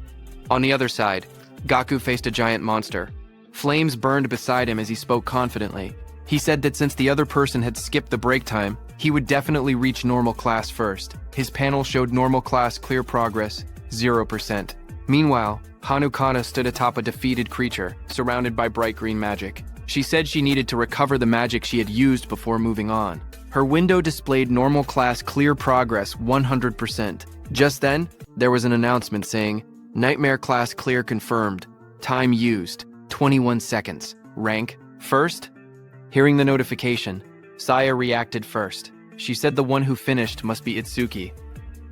[SPEAKER 1] On the other side, Gaku faced a giant monster. Flames burned beside him as he spoke confidently. He said that since the other person had skipped the break time, he would definitely reach normal class first. His panel showed normal class Clear Progress, 0%. Meanwhile, Hanukana stood atop a defeated creature, surrounded by bright green magic. She said she needed to recover the magic she had used before moving on. Her window displayed normal class Clear Progress, 100%. Just then, there was an announcement saying, Nightmare Class Clear confirmed. Time used, 21 seconds. Rank, first? Hearing the notification, Saya reacted first. She said the one who finished must be Itsuki.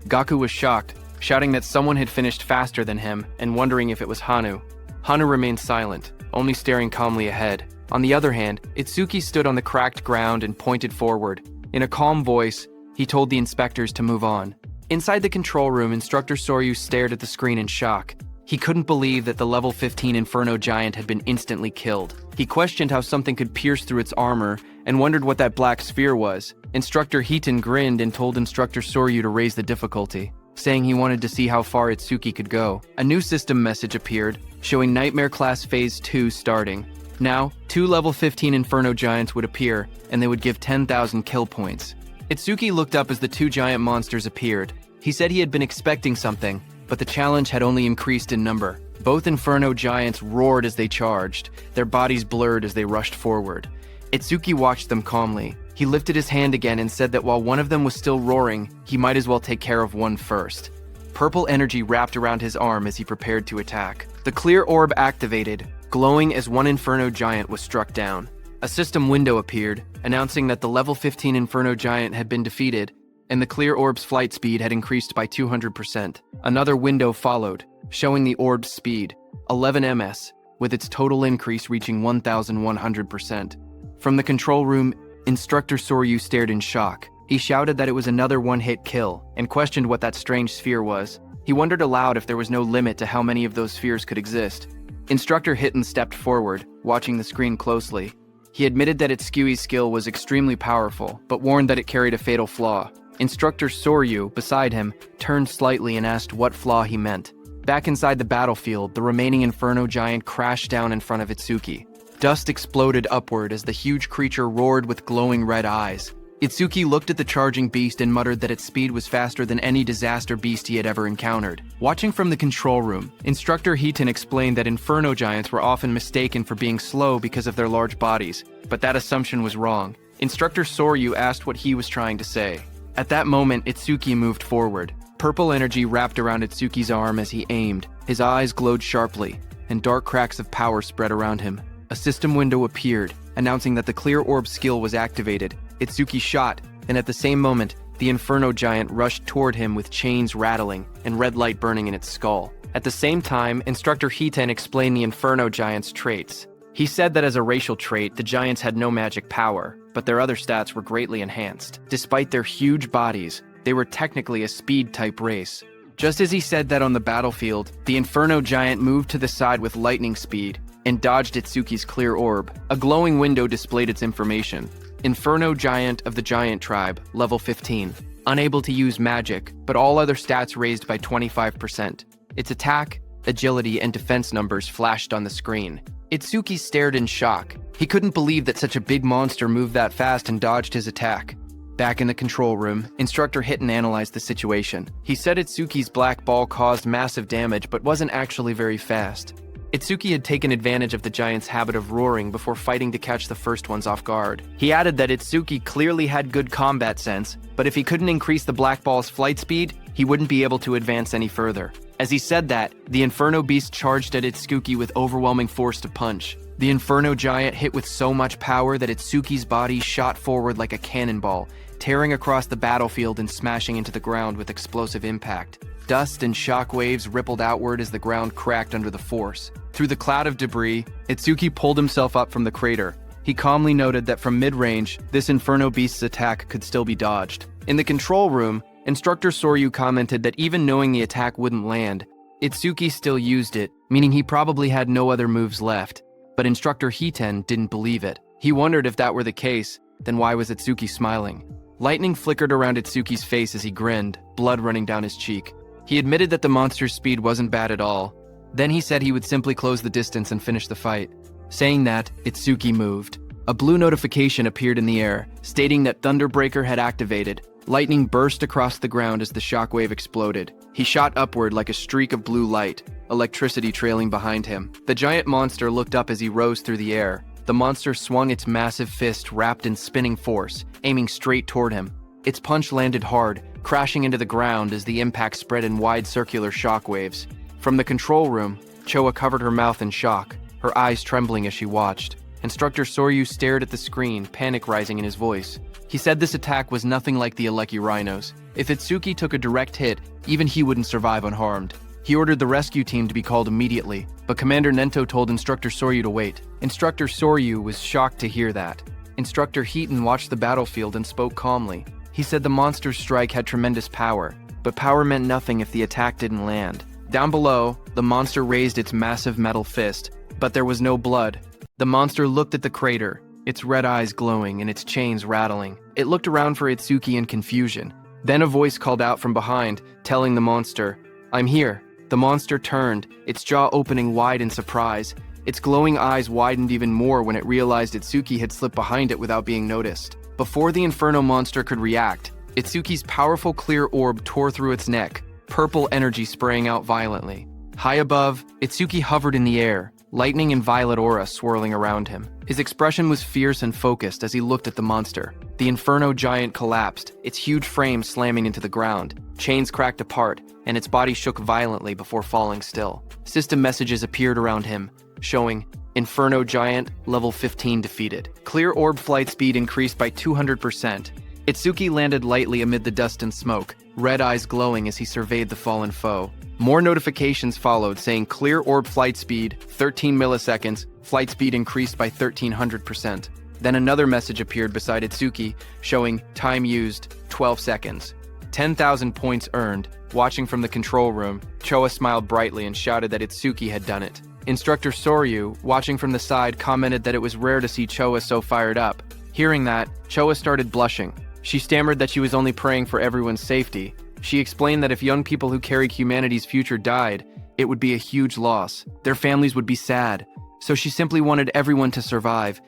[SPEAKER 1] Gaku was shocked, shouting that someone had finished faster than him and wondering if it was Hanu. Hanu remained silent, only staring calmly ahead. On the other hand, Itsuki stood on the cracked ground and pointed forward. In a calm voice, he told the inspectors to move on. Inside the control room, Instructor Soryu stared at the screen in shock. He couldn't believe that the level 15 Inferno Giant had been instantly killed. He questioned how something could pierce through its armor and wondered what that black sphere was. Instructor Hiton grinned and told Instructor Soryu to raise the difficulty, saying he wanted to see how far Itsuki could go. A new system message appeared, showing Nightmare Class Phase 2 starting. Now, 2 level 15 Inferno Giants would appear, and they would give 10,000 kill points. Itsuki looked up as the 2 giant monsters appeared. He said he had been expecting something, but the challenge had only increased in number. Both Inferno Giants roared as they charged, their bodies blurred as they rushed forward. Itsuki watched them calmly. He lifted his hand again and said that while one of them was still roaring, he might as well take care of one first. Purple energy wrapped around his arm as he prepared to attack. The Clear Orb activated, glowing as one Inferno Giant was struck down. A system window appeared, announcing that the level 15 Inferno Giant had been defeated, and the Clear Orb's flight speed had increased by 200%. Another window followed, showing the orb's speed, 11 ms, with its total increase reaching 1,100%. From the control room, Instructor Soryu stared in shock. He shouted that it was another one-hit kill, and questioned what that strange sphere was. He wondered aloud if there was no limit to how many of those spheres could exist. Instructor Hiton stepped forward, watching the screen closely. He admitted that Itsuki's skill was extremely powerful, but warned that it carried a fatal flaw. Instructor Soryu, beside him, turned slightly and asked what flaw he meant. Back inside the battlefield, the remaining Inferno Giant crashed down in front of Itsuki. Dust exploded upward as the huge creature roared with glowing red eyes. Itsuki looked at the charging beast and muttered that its speed was faster than any disaster beast he had ever encountered. Watching from the control room, Instructor Hiton explained that Inferno Giants were often mistaken for being slow because of their large bodies, but that assumption was wrong. Instructor Soryu asked what he was trying to say. At that moment, Itsuki moved forward. Purple energy wrapped around Itsuki's arm as he aimed. His eyes glowed sharply, and dark cracks of power spread around him. A system window appeared, announcing that the Clear Orb skill was activated. Itsuki shot, and at the same moment, the Inferno Giant rushed toward him with chains rattling and red light burning in its skull. At the same time, Instructor Hiton explained the Inferno Giant's traits. He said that as a racial trait, the giants had no magic power, but their other stats were greatly enhanced. Despite their huge bodies, they were technically a speed-type race. Just as he said that on the battlefield, the Inferno Giant moved to the side with lightning speed and dodged Itsuki's clear orb. A glowing window displayed its information. Inferno Giant of the Giant Tribe, level 15. Unable to use magic, but all other stats raised by 25%. Its attack, agility, and defense numbers flashed on the screen. Itsuki stared in shock. He couldn't believe that such a big monster moved that fast and dodged his attack. Back in the control room, Instructor Hitten analyzed the situation. He said Itsuki's black ball caused massive damage but wasn't actually very fast. Itsuki had taken advantage of the giant's habit of roaring before fighting to catch the first ones off guard. He added that Itsuki clearly had good combat sense, but if he couldn't increase the black ball's flight speed, he wouldn't be able to advance any further. As he said that, the Inferno Beast charged at Itsuki with overwhelming force to punch. The Inferno Giant hit with so much power that Itsuki's body shot forward like a cannonball, tearing across the battlefield and smashing into the ground with explosive impact. Dust and shock waves rippled outward as the ground cracked under the force. Through the cloud of debris, Itsuki pulled himself up from the crater. He calmly noted that from mid-range, this Inferno Beast's attack could still be dodged. In the control room, Instructor Soryu commented that even knowing the attack wouldn't land, Itsuki still used it, meaning he probably had no other moves left. But Instructor Hiten didn't believe it. He wondered if that were the case, then why was Itsuki smiling? Lightning flickered around Itsuki's face as he grinned, blood running down his cheek. He admitted that the monster's speed wasn't bad at all. Then he said he would simply close the distance and finish the fight. Saying that, Itsuki moved. A blue notification appeared in the air, stating that Thunderbreaker had activated. Lightning burst across the ground as the shockwave exploded. He shot upward like a streak of blue light, electricity trailing behind him. The giant monster looked up as he rose through the air. The monster swung its massive fist wrapped in spinning force, aiming straight toward him. Its punch landed hard, crashing into the ground as the impact spread in wide circular shockwaves. From the control room, Choa covered her mouth in shock, her eyes trembling as she watched. Instructor Soryu stared at the screen, panic rising in his voice. He said this attack was nothing like the Aleki Rhinos. If Itsuki took a direct hit, even he wouldn't survive unharmed. He ordered the rescue team to be called immediately, but Commander Nento told Instructor Soryu to wait. Instructor Soryu was shocked to hear that. Instructor Heaton watched the battlefield and spoke calmly. He said the monster's strike had tremendous power, but power meant nothing if the attack didn't land. Down below, the monster raised its massive metal fist, but there was no blood. The monster looked at the crater, its red eyes glowing and its chains rattling. It looked around for Itsuki in confusion. Then a voice called out from behind, telling the monster, "I'm here." The monster turned, its jaw opening wide in surprise. Its glowing eyes widened even more when it realized Itsuki had slipped behind it without being noticed. Before the Inferno monster could react, Itsuki's powerful clear orb tore through its neck, purple energy spraying out violently. High above, Itsuki hovered in the air, lightning and violet aura swirling around him. His expression was fierce and focused as he looked at the monster. The Inferno Giant collapsed, its huge frame slamming into the ground. Chains cracked apart, and its body shook violently before falling still. System messages appeared around him, showing Inferno Giant, level 15 defeated. Clear orb flight speed increased by 200%. Itsuki landed lightly amid the dust and smoke, red eyes glowing as he surveyed the fallen foe. More notifications followed saying clear orb flight speed, 13 milliseconds, flight speed increased by 1300%. Then another message appeared beside Itsuki, showing time used, 12 seconds. 10,000 points earned. Watching from the control room, Choa smiled brightly and shouted that Itsuki had done it. Instructor Soryu, watching from the side, commented that it was rare to see Choa so fired up. Hearing that, Choa started blushing. She stammered that she was only praying for everyone's safety. She explained that if young people who carried humanity's future died, it would be a huge loss. Their families would be sad. So she simply wanted everyone to survive.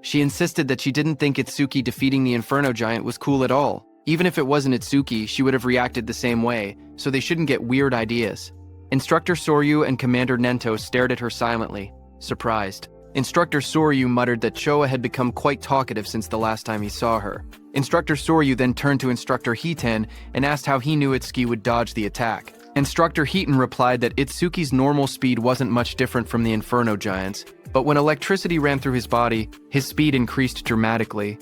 [SPEAKER 1] She insisted that she didn't think Itsuki defeating the Inferno Giant was cool at all. Even if it wasn't Itsuki, she would have reacted the same way, so they shouldn't get weird ideas. Instructor Soryu and Commander Nento stared at her silently, surprised. Instructor Soryu muttered that Choa had become quite talkative since the last time he saw her. Instructor Soryu then turned to Instructor Heaton and asked how he knew Itsuki would dodge the attack. Instructor Heaton replied that Itsuki's normal speed wasn't much different from the Inferno Giant's, but when electricity ran through his body, his speed increased dramatically.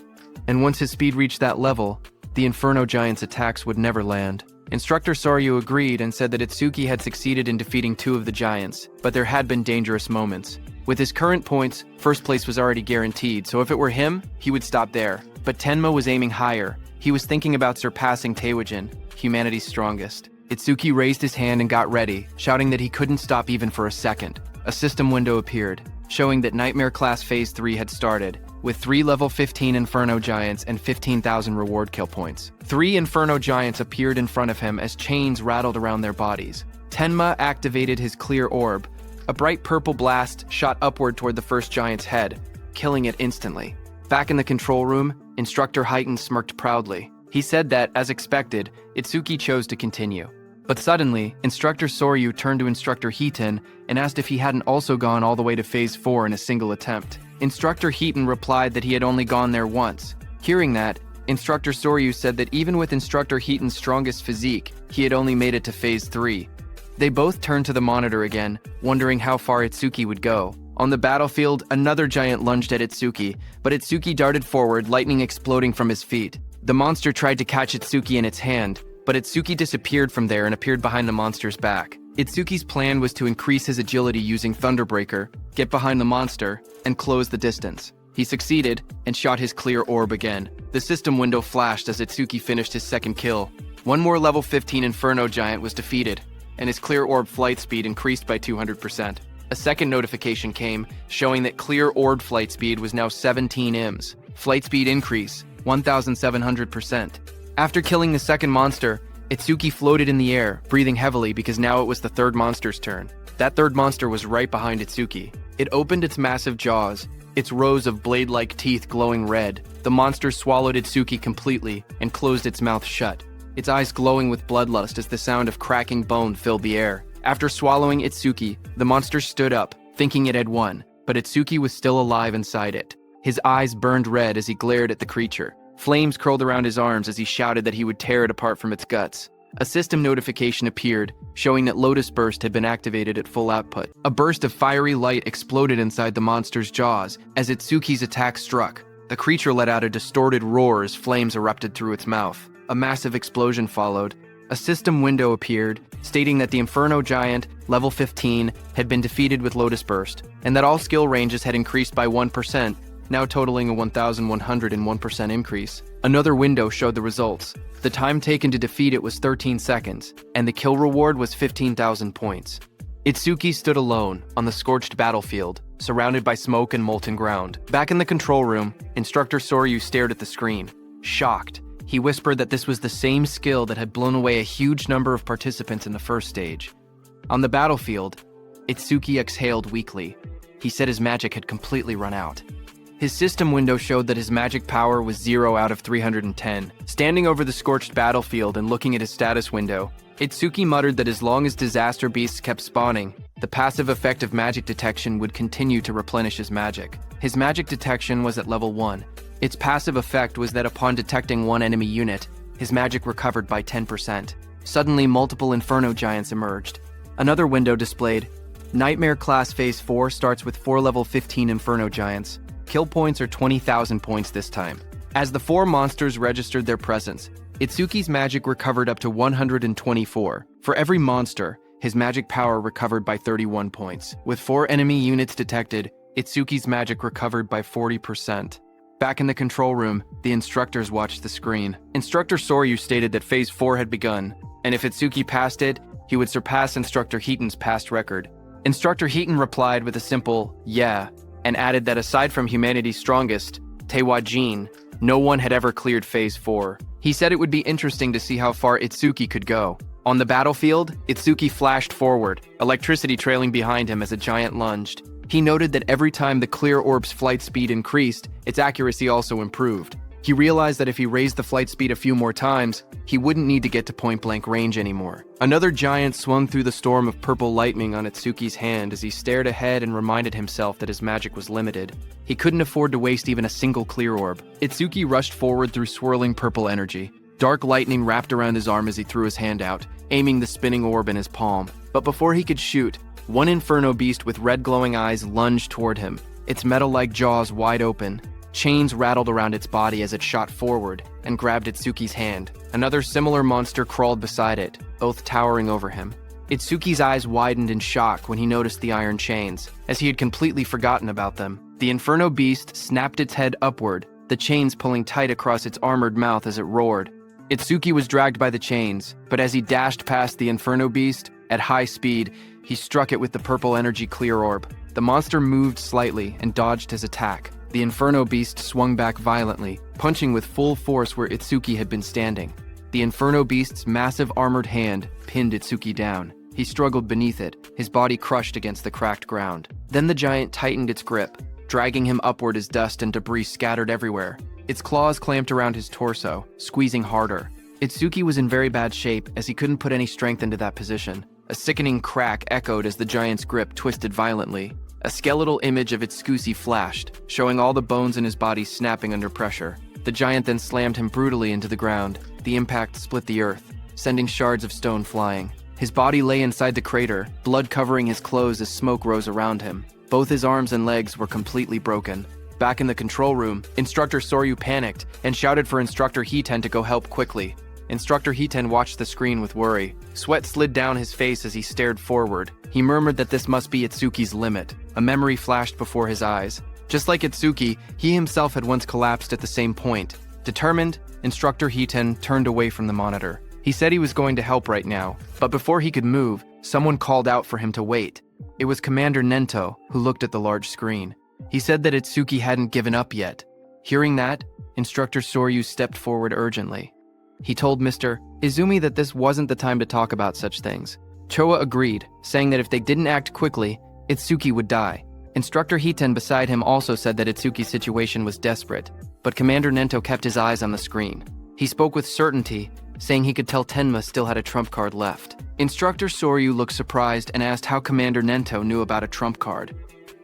[SPEAKER 1] And once his speed reached that level, the Inferno Giant's attacks would never land. Instructor Soryu agreed and said that Itsuki had succeeded in defeating 2 of the giants, but there had been dangerous moments. With his current points, first place was already guaranteed, so if it were him, he would stop there. But Tenma was aiming higher. He was thinking about surpassing Taewajin, humanity's strongest. Itsuki raised his hand and got ready, shouting that he couldn't stop even for a second. A system window appeared, showing that Nightmare Class Phase 3 had started, with 3 level 15 Inferno Giants and 15,000 reward kill points. 3 Inferno Giants appeared in front of him as chains rattled around their bodies. Tenma activated his clear orb. A bright purple blast shot upward toward the first giant's head, killing it instantly. Back in the control room, Instructor Heighten smirked proudly. He said that, as expected, Itsuki chose to continue. But suddenly, Instructor Soryu turned to Instructor Heaton and asked if he hadn't also gone all the way to Phase 4 in a single attempt. Instructor Heaton replied that he had only gone there once. Hearing that, Instructor Soryu said that even with Instructor Heaton's strongest physique, he had only made it to Phase 3. They both turned to the monitor again, wondering how far Itsuki would go. On the battlefield, another giant lunged at Itsuki, but Itsuki darted forward, lightning exploding from his feet. The monster tried to catch Itsuki in its hand, but Itsuki disappeared from there and appeared behind the monster's back. Itsuki's plan was to increase his agility using Thunderbreaker, get behind the monster, and close the distance. He succeeded and shot his clear orb again. The system window flashed as Itsuki finished his second kill. One more level 15 Inferno Giant was defeated, and his clear orb flight speed increased by 200%. A second notification came, showing that clear orb flight speed was now 17 IMS. Flight speed increase, 1,700%. After killing the second monster, Itsuki floated in the air, breathing heavily because now it was the third monster's turn. That third monster was right behind Itsuki. It opened its massive jaws, its rows of blade-like teeth glowing red. The monster swallowed Itsuki completely and closed its mouth shut, its eyes glowing with bloodlust as the sound of cracking bone filled the air. After swallowing Itsuki, the monster stood up, thinking it had won, but Itsuki was still alive inside it. His eyes burned red as he glared at the creature. Flames curled around his arms as he shouted that he would tear it apart from its guts. A system notification appeared, showing that Lotus Burst had been activated at full output. A burst of fiery light exploded inside the monster's jaws as Itsuki's attack struck. The creature let out a distorted roar as flames erupted through its mouth. A massive explosion followed. A system window appeared, stating that the Inferno Giant, level 15, had been defeated with Lotus Burst, and that all skill ranges had increased by 1%, now totaling a 1,101% increase. Another window showed the results. The time taken to defeat it was 13 seconds, and the kill reward was 15,000 points. Itsuki stood alone on the scorched battlefield, surrounded by smoke and molten ground. Back in the control room, Instructor Soryu stared at the screen, shocked. He whispered that this was the same skill that had blown away a huge number of participants in the first stage. On the battlefield, Itsuki exhaled weakly. He said his magic had completely run out. His system window showed that his magic power was 0 out of 310. Standing over the scorched battlefield and looking at his status window, Itsuki muttered that as long as disaster beasts kept spawning, the passive effect of magic detection would continue to replenish his magic. His magic detection was at level 1. Its passive effect was that upon detecting one enemy unit, his magic recovered by 10%. Suddenly, multiple Inferno Giants emerged. Another window displayed, Nightmare Class Phase 4 starts with 4 level 15 Inferno Giants. Kill points are 20,000 points this time. As the 4 monsters registered their presence, Itsuki's magic recovered up to 124. For every monster, his magic power recovered by 31 points. With 4 enemy units detected, Itsuki's magic recovered by 40%. Back in the control room, the instructors watched the screen. Instructor Soryu stated that Phase 4 had begun, and if Itsuki passed it, he would surpass Instructor Heaton's past record. Instructor Heaton replied with a simple, yeah, and added that aside from humanity's strongest, Taewajin, no one had ever cleared Phase 4. He said it would be interesting to see how far Itsuki could go. On the battlefield, Itsuki flashed forward, electricity trailing behind him as a giant lunged. He noted that every time the clear orb's flight speed increased, its accuracy also improved. He realized that if he raised the flight speed a few more times, he wouldn't need to get to point-blank range anymore. Another giant swung through the storm of purple lightning on Itsuki's hand as he stared ahead and reminded himself that his magic was limited. He couldn't afford to waste even a single clear orb. Itsuki rushed forward through swirling purple energy. Dark lightning wrapped around his arm as he threw his hand out, aiming the spinning orb in his palm. But before he could shoot, one inferno beast with red glowing eyes lunged toward him, its metal-like jaws wide open. Chains rattled around its body as it shot forward and grabbed Itsuki's hand. Another similar monster crawled beside it, both towering over him. Itsuki's eyes widened in shock when he noticed the iron chains, as he had completely forgotten about them. The Inferno Beast snapped its head upward, the chains pulling tight across its armored mouth as it roared. Itsuki was dragged by the chains, but as he dashed past the Inferno Beast, at high speed, he struck it with the purple energy clear orb. The monster moved slightly and dodged his attack. The Inferno Beast swung back violently, punching with full force where Itsuki had been standing. The Inferno Beast's massive armored hand pinned Itsuki down. He struggled beneath it, his body crushed against the cracked ground. Then the giant tightened its grip, dragging him upward as dust and debris scattered everywhere. Its claws clamped around his torso, squeezing harder. Itsuki was in very bad shape as he couldn't put any strength into that position. A sickening crack echoed as the giant's grip twisted violently. A skeletal image of Itsuki flashed, showing all the bones in his body snapping under pressure. The giant then slammed him brutally into the ground. The impact split the earth, sending shards of stone flying. His body lay inside the crater, blood covering his clothes as smoke rose around him. Both his arms and legs were completely broken. Back in the control room, Instructor Soryu panicked and shouted for Instructor Hiten to go help quickly. Instructor Hiten watched the screen with worry. Sweat slid down his face as he stared forward. He murmured that this must be Itsuki's limit. A memory flashed before his eyes. Just like Itsuki, he himself had once collapsed at the same point. Determined, Instructor Hiten turned away from the monitor. He said he was going to help right now, but before he could move, someone called out for him to wait. It was Commander Nento, who looked at the large screen. He said that Itsuki hadn't given up yet. Hearing that, Instructor Soryu stepped forward urgently. He told Mr. Izumi that this wasn't the time to talk about such things. Choa agreed, saying that if they didn't act quickly, Itsuki would die. Instructor Hiten beside him also said that Itsuki's situation was desperate, but Commander Nento kept his eyes on the screen. He spoke with certainty, saying he could tell Tenma still had a trump card left. Instructor Soryu looked surprised and asked how Commander Nento knew about a trump card.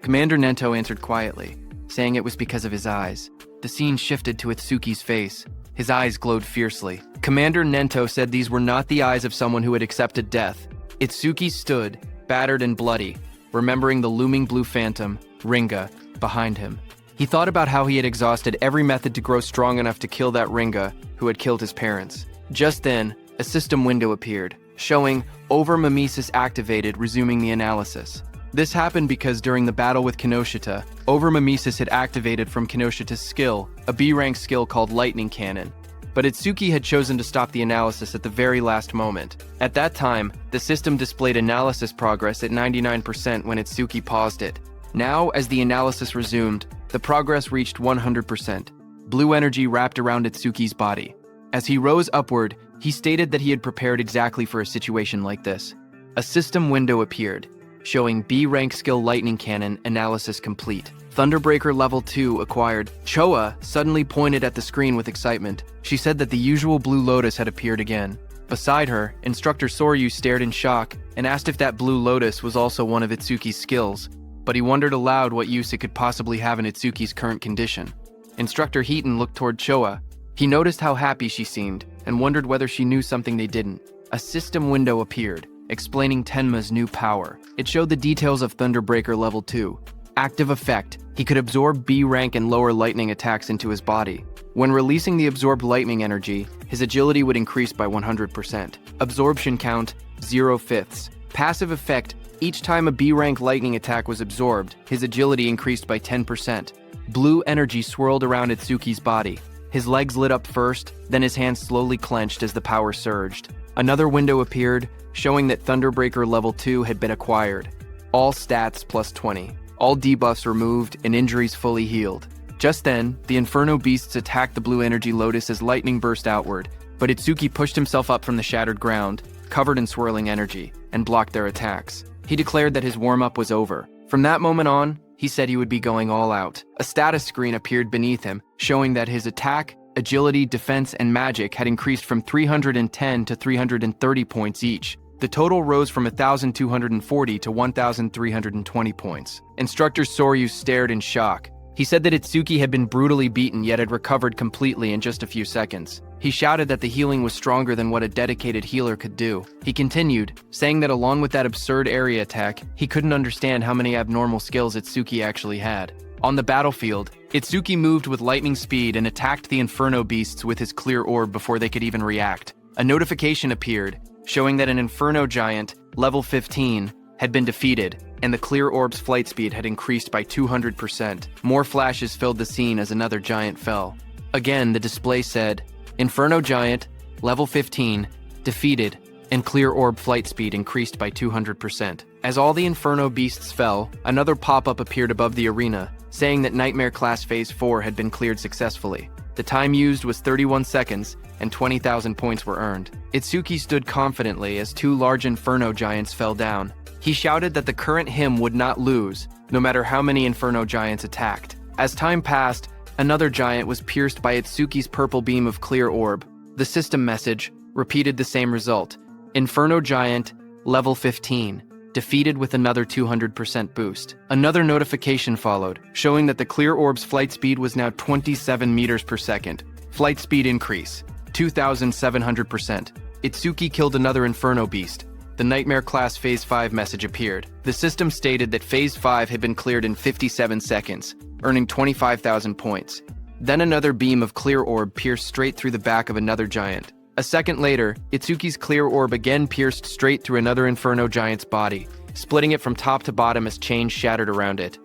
[SPEAKER 1] Commander Nento answered quietly, saying it was because of his eyes. The scene shifted to Itsuki's face. His eyes glowed fiercely. Commander Nento said these were not the eyes of someone who had accepted death. Itsuki stood, battered and bloody, remembering the looming blue phantom, Ringa, behind him. He thought about how he had exhausted every method to grow strong enough to kill that Ringa who had killed his parents. Just then, a system window appeared, showing Overmimesis activated, resuming the analysis. This happened because during the battle with Kinoshita, Overmimesis had activated from Kinoshita's skill, a B-rank skill called Lightning Cannon. But Itsuki had chosen to stop the analysis at the very last moment. At that time, the system displayed analysis progress at 99% when Itsuki paused it. Now, as the analysis resumed, the progress reached 100%. Blue energy wrapped around Itsuki's body. As he rose upward, he stated that he had prepared exactly for a situation like this. A system window appeared, showing B-rank skill Lightning Cannon analysis complete. Thunderbreaker level 2 acquired. Choa suddenly pointed at the screen with excitement. She said that the usual blue lotus had appeared again. Beside her, Instructor Soryu stared in shock and asked if that blue lotus was also one of Itsuki's skills, but he wondered aloud what use it could possibly have in Itsuki's current condition. Instructor Hiten looked toward Choa. He noticed how happy she seemed and wondered whether she knew something they didn't. A system window appeared, explaining Tenma's new power. It showed the details of Thunderbreaker level 2. Active effect. He could absorb B-rank and lower lightning attacks into his body. When releasing the absorbed lightning energy, his agility would increase by 100%. Absorption count, 0/5. Passive effect. Each time a B-rank lightning attack was absorbed, his agility increased by 10%. Blue energy swirled around Itsuki's body. His legs lit up first, then his hands slowly clenched as the power surged. Another window appeared, showing that Thunderbreaker level 2 had been acquired. All stats plus 20. All debuffs removed and injuries fully healed. Just then, the Inferno Beasts attacked the blue energy lotus as lightning burst outward, but Itsuki pushed himself up from the shattered ground, covered in swirling energy, and blocked their attacks. He declared that his warm-up was over. From that moment on, he said he would be going all out. A status screen appeared beneath him, showing that his attack, agility, defense, and magic had increased from 310 to 330 points each. The total rose from 1,240 to 1,320 points. Instructor Soryu stared in shock. He said that Itsuki had been brutally beaten yet had recovered completely in just a few seconds. He shouted that the healing was stronger than what a dedicated healer could do. He continued, saying that along with that absurd area attack, he couldn't understand how many abnormal skills Itsuki actually had. On the battlefield, Itsuki moved with lightning speed and attacked the Inferno Beasts with his clear orb before they could even react. A notification appeared, showing that an Inferno Giant, level 15, had been defeated, and the clear orb's flight speed had increased by 200%. More flashes filled the scene as another giant fell. Again, the display said, Inferno Giant, level 15, defeated, and clear orb flight speed increased by 200%. As all the Inferno beasts fell, another pop-up appeared above the arena, saying that Nightmare Class Phase 4 had been cleared successfully. The time used was 31 seconds, and 20,000 points were earned. Itsuki stood confidently as two large Inferno Giants fell down. He shouted that the current him would not lose, no matter how many Inferno Giants attacked. As time passed, another giant was pierced by Itsuki's purple beam of clear orb. The system message repeated the same result. Inferno Giant, level 15, defeated with another 200% boost. Another notification followed, showing that the clear orb's flight speed was now 27 meters per second. Flight speed increase, 2,700%. Itsuki killed another Inferno beast. The Nightmare Class Phase 5 message appeared. The system stated that Phase 5 had been cleared in 57 seconds, earning 25,000 points. Then another beam of clear orb pierced straight through the back of another giant. A second later, Itsuki's clear orb again pierced straight through another Inferno Giant's body, splitting it from top to bottom as chains shattered around it.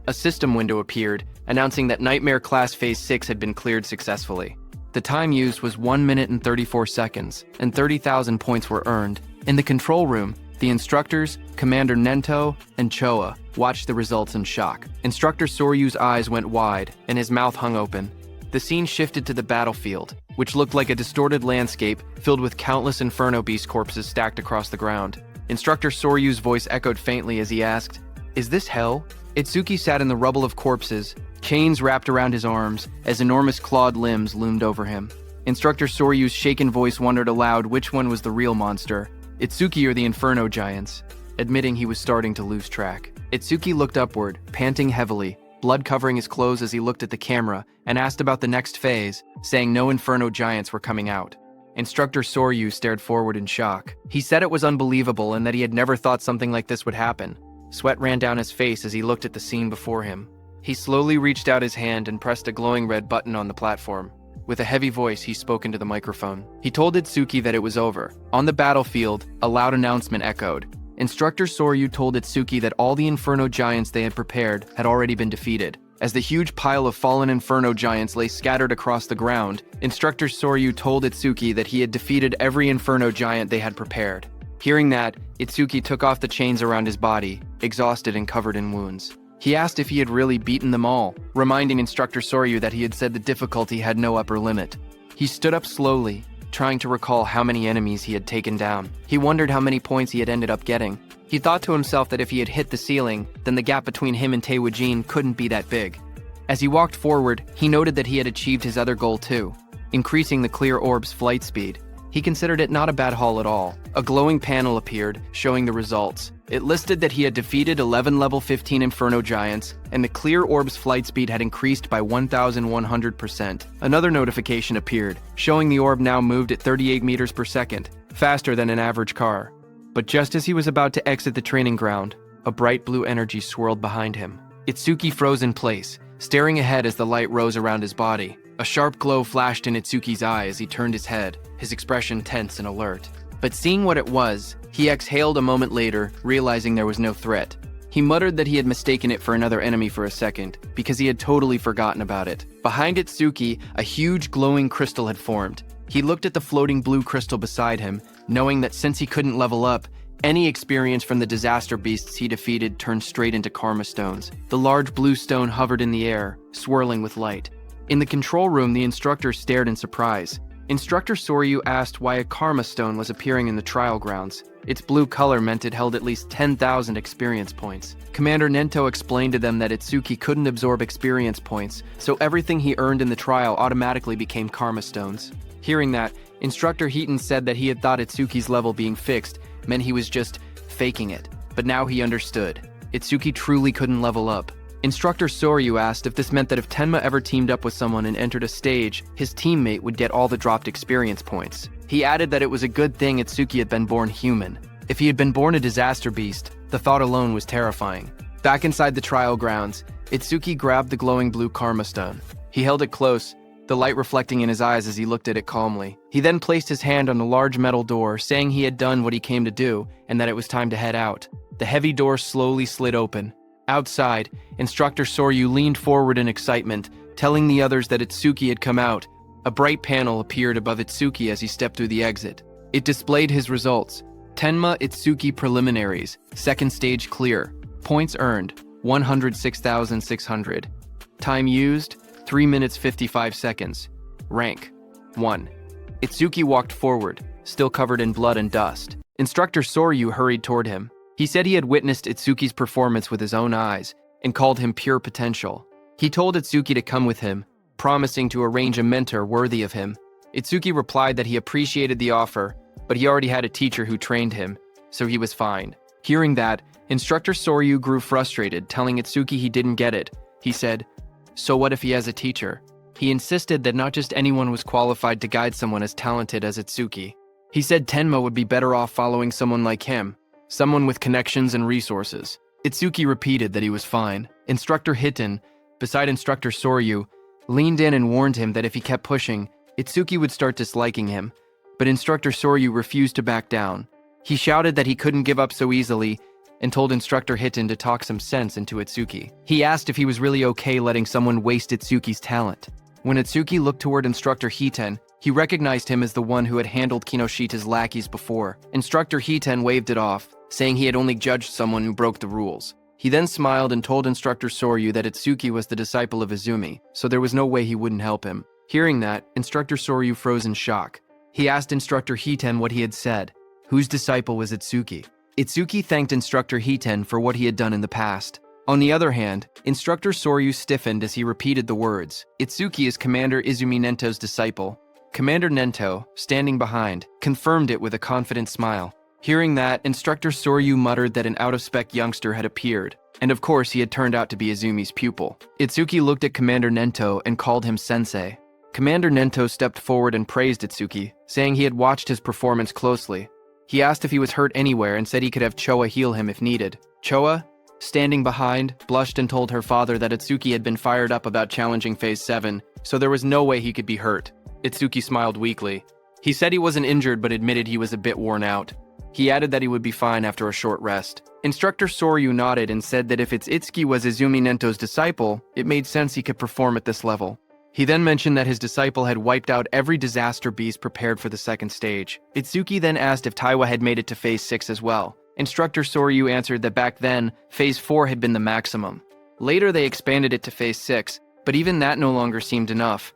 [SPEAKER 1] A system window appeared, announcing that Nightmare Class Phase 6 had been cleared successfully. The time used was 1 minute and 34 seconds, and 30,000 points were earned. In the control room, the instructors, Commander Nento and Choa, watched the results in shock. Instructor Soryu's eyes went wide, and his mouth hung open. The scene shifted to the battlefield, which looked like a distorted landscape filled with countless Inferno Beast corpses stacked across the ground. Instructor Soryu's voice echoed faintly as he asked, "Is this hell?" Itsuki sat in the rubble of corpses, chains wrapped around his arms, as enormous clawed limbs loomed over him. Instructor Soryu's shaken voice wondered aloud which one was the real monster, Itsuki or the Inferno Giants, admitting he was starting to lose track. Itsuki looked upward, panting heavily, blood covering his clothes as he looked at the camera, and asked about the next phase, saying no Inferno Giants were coming out. Instructor Soryu stared forward in shock. He said it was unbelievable and that he had never thought something like this would happen. Sweat ran down his face as he looked at the scene before him. He slowly reached out his hand and pressed a glowing red button on the platform. With a heavy voice, he spoke into the microphone. He told Itsuki that it was over. On the battlefield, a loud announcement echoed. Instructor Soryu told Itsuki that all the Inferno Giants they had prepared had already been defeated. As the huge pile of fallen Inferno Giants lay scattered across the ground, Instructor Soryu told Itsuki that he had defeated every Inferno Giant they had prepared. Hearing that, Itsuki took off the chains around his body, exhausted and covered in wounds. He asked if he had really beaten them all, reminding Instructor Soryu that he had said the difficulty had no upper limit. He stood up slowly, trying to recall how many enemies he had taken down. He wondered how many points he had ended up getting. He thought to himself that if he had hit the ceiling, then the gap between him and Taewoo-jin couldn't be that big. As he walked forward, he noted that he had achieved his other goal too, increasing the clear orb's flight speed. He considered it not a bad haul at all. A glowing panel appeared, showing the results. It listed that he had defeated 11 level 15 Inferno Giants, and the clear orb's flight speed had increased by 1,100%. Another notification appeared, showing the orb now moved at 38 meters per second, faster than an average car. But just as he was about to exit the training ground, a bright blue energy swirled behind him. Itsuki froze in place, staring ahead as the light rose around his body. A sharp glow flashed in Itsuki's eye as he turned his head, his expression tense and alert. But seeing what it was, he exhaled a moment later, realizing there was no threat. He muttered that he had mistaken it for another enemy for a second, because he had totally forgotten about it. Behind Itsuki, a huge glowing crystal had formed. He looked at the floating blue crystal beside him, knowing that since he couldn't level up, any experience from the disaster beasts he defeated turned straight into karma stones. The large blue stone hovered in the air, swirling with light. In the control room, the instructor stared in surprise. Instructor Soryu asked why a karma stone was appearing in the trial grounds. Its blue color meant it held at least 10,000 experience points. Commander Nento explained to them that Itsuki couldn't absorb experience points, so everything he earned in the trial automatically became karma stones. Hearing that, Instructor Heaton said that he had thought Itsuki's level being fixed meant he was just faking it. But now he understood. Itsuki truly couldn't level up. Instructor Soryu asked if this meant that if Tenma ever teamed up with someone and entered a stage, his teammate would get all the dropped experience points. He added that it was a good thing Itsuki had been born human. If he had been born a disaster beast, the thought alone was terrifying. Back inside the trial grounds, Itsuki grabbed the glowing blue karma stone. He held it close, the light reflecting in his eyes as he looked at it calmly. He then placed his hand on the large metal door, saying he had done what he came to do and that it was time to head out. The heavy door slowly slid open. Outside, Instructor Soryu leaned forward in excitement, telling the others that Itsuki had come out. A bright panel appeared above Itsuki as he stepped through the exit. It displayed his results. Tenma Itsuki Preliminaries, second stage clear. Points earned, 106,600. Time used, 3 minutes 55 seconds. Rank, 1. Itsuki walked forward, still covered in blood and dust. Instructor Soryu hurried toward him. He said he had witnessed Itsuki's performance with his own eyes and called him pure potential. He told Itsuki to come with him, promising to arrange a mentor worthy of him. Itsuki replied that he appreciated the offer, but he already had a teacher who trained him, so he was fine. Hearing that, Instructor Soryu grew frustrated, telling Itsuki he didn't get it. He said, "So what if he has a teacher?" He insisted that not just anyone was qualified to guide someone as talented as Itsuki. He said Tenma would be better off following someone like him, someone with connections and resources. Itsuki repeated that he was fine. Instructor Hiten, beside Instructor Soryu, leaned in and warned him that if he kept pushing, Itsuki would start disliking him, but Instructor Soryu refused to back down. He shouted that he couldn't give up so easily and told Instructor Hiten to talk some sense into Itsuki. He asked if he was really okay letting someone waste Itsuki's talent. When Itsuki looked toward Instructor Hiten, he recognized him as the one who had handled Kinoshita's lackeys before. Instructor Hiten waved it off, saying he had only judged someone who broke the rules. He then smiled and told Instructor Soryu that Itsuki was the disciple of Izumi, so there was no way he wouldn't help him. Hearing that, Instructor Soryu froze in shock. He asked Instructor Hiten what he had said. Whose disciple was Itsuki? Itsuki thanked Instructor Hiten for what he had done in the past. On the other hand, Instructor Soryu stiffened as he repeated the words. Itsuki is Commander Izumi Nento's disciple. Commander Nento, standing behind, confirmed it with a confident smile. Hearing that, Instructor Soryu muttered that an out-of-spec youngster had appeared, and of course he had turned out to be Izumi's pupil. Itsuki looked at Commander Nento and called him sensei. Commander Nento stepped forward and praised Itsuki, saying he had watched his performance closely. He asked if he was hurt anywhere and said he could have Choa heal him if needed. Choa, standing behind, blushed and told her father that Itsuki had been fired up about challenging Phase 7, so there was no way he could be hurt. Itsuki smiled weakly. He said he wasn't injured but admitted he was a bit worn out. He added that he would be fine after a short rest. Instructor Soryu nodded and said that if Itsuki was Izumi Nento's disciple, it made sense he could perform at this level. He then mentioned that his disciple had wiped out every disaster beast prepared for the second stage. Itsuki then asked if Taiwa had made it to Phase 6 as well. Instructor Soryu answered that back then, Phase 4 had been the maximum. Later they expanded it to Phase 6, but even that no longer seemed enough.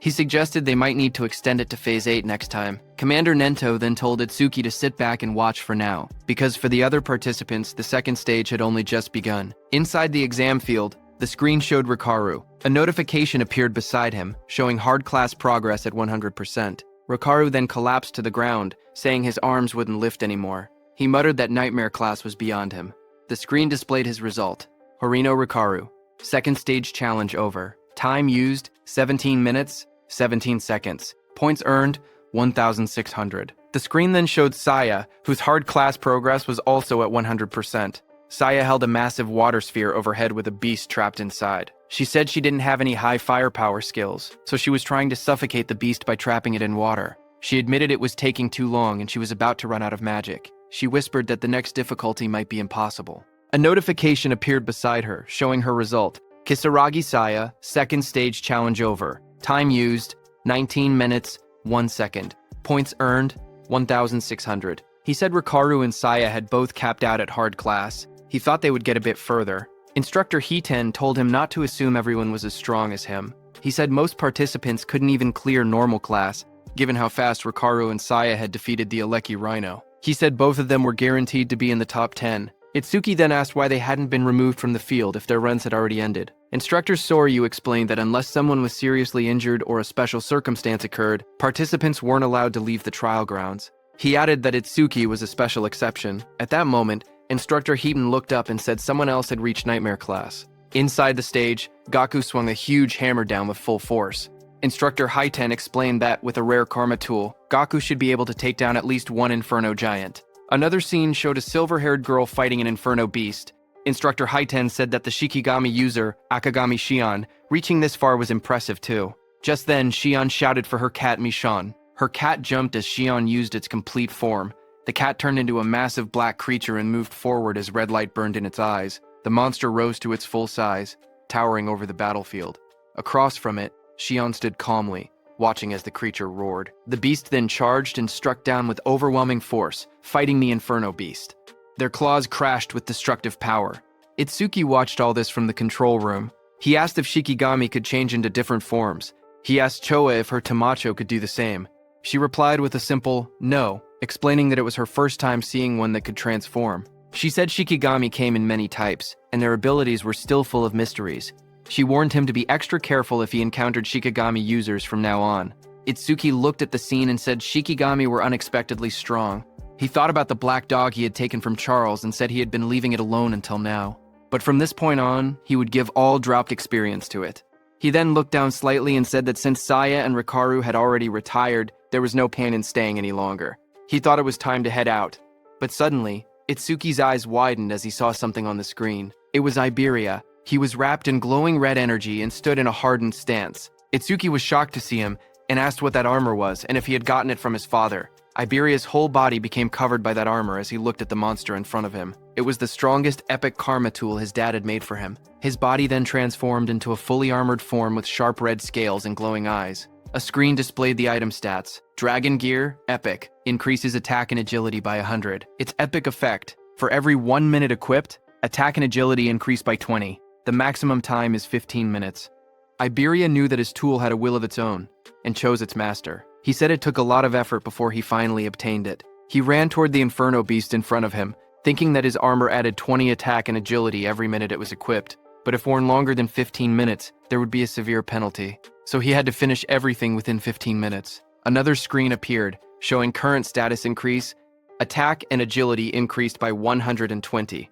[SPEAKER 1] He suggested they might need to extend it to Phase 8 next time. Commander Nento then told Itsuki to sit back and watch for now, because for the other participants, the second stage had only just begun. Inside the exam field, the screen showed Rikaru. A notification appeared beside him, showing hard class progress at 100%. Rikaru then collapsed to the ground, saying his arms wouldn't lift anymore. He muttered that nightmare class was beyond him. The screen displayed his result. Horino Rikaru. Second stage challenge over. Time used, 17 minutes, 17 seconds. Points earned, 1,600. The screen then showed Saya, whose hard class progress was also at 100%. Saya held a massive water sphere overhead with a beast trapped inside. She said she didn't have any high firepower skills, so she was trying to suffocate the beast by trapping it in water. She admitted it was taking too long and she was about to run out of magic. She whispered that the next difficulty might be impossible. A notification appeared beside her, showing her result. Kisaragi Saya, second stage challenge over. Time used, 19 minutes, 1 second. Points earned, 1,600. He said Rikaru and Saya had both capped out at hard class. He thought they would get a bit further. Instructor Hiten told him not to assume everyone was as strong as him. He said most participants couldn't even clear normal class, given how fast Rikaru and Saya had defeated the Aleki Rhino. He said both of them were guaranteed to be in the top 10. Itsuki then asked why they hadn't been removed from the field if their runs had already ended. Instructor Soryu explained that unless someone was seriously injured or a special circumstance occurred, participants weren't allowed to leave the trial grounds. He added that Itsuki was a special exception. At that moment, Instructor Hiten looked up and said someone else had reached Nightmare Class. Inside the stage, Gaku swung a huge hammer down with full force. Instructor Hiten explained that, with a rare karma tool, Gaku should be able to take down at least one Inferno Giant. Another scene showed a silver-haired girl fighting an Inferno Beast. Instructor Hiten said that the Shikigami user, Akagami Shion, reaching this far was impressive too. Just then, Xion shouted for her cat Michon. Her cat jumped as Xion used its complete form. The cat turned into a massive black creature and moved forward as red light burned in its eyes. The monster rose to its full size, towering over the battlefield. Across from it, Xion stood calmly, watching as the creature roared. The beast then charged and struck down with overwhelming force, fighting the Inferno Beast. Their claws crashed with destructive power. Itsuki watched all this from the control room. He asked if Shikigami could change into different forms. He asked Choa if her Tamacho could do the same. She replied with a simple no, explaining that it was her first time seeing one that could transform. She said Shikigami came in many types, and their abilities were still full of mysteries. She warned him to be extra careful if he encountered Shikigami users from now on. Itsuki looked at the scene and said Shikigami were unexpectedly strong. He thought about the black dog he had taken from Charles and said he had been leaving it alone until now. But from this point on, he would give all dropped experience to it. He then looked down slightly and said that since Saya and Rikaru had already retired, there was no pain in staying any longer. He thought it was time to head out. But suddenly, Itsuki's eyes widened as he saw something on the screen. It was Iberia. He was wrapped in glowing red energy and stood in a hardened stance. Itsuki was shocked to see him and asked what that armor was and if he had gotten it from his father. Iberia's whole body became covered by that armor as he looked at the monster in front of him. It was the strongest epic karma tool his dad had made for him. His body then transformed into a fully armored form with sharp red scales and glowing eyes. A screen displayed the item stats. Dragon Gear, Epic, increases attack and agility by 100. Its epic effect, for every 1 minute equipped, attack and agility increase by 20. The maximum time is 15 minutes. Iberia knew that his tool had a will of its own, and chose its master. He said it took a lot of effort before he finally obtained it. He ran toward the Inferno Beast in front of him, thinking that his armor added 20 attack and agility every minute it was equipped. But if worn longer than 15 minutes, there would be a severe penalty. So he had to finish everything within 15 minutes. Another screen appeared, showing current status increase. Attack and agility increased by 120.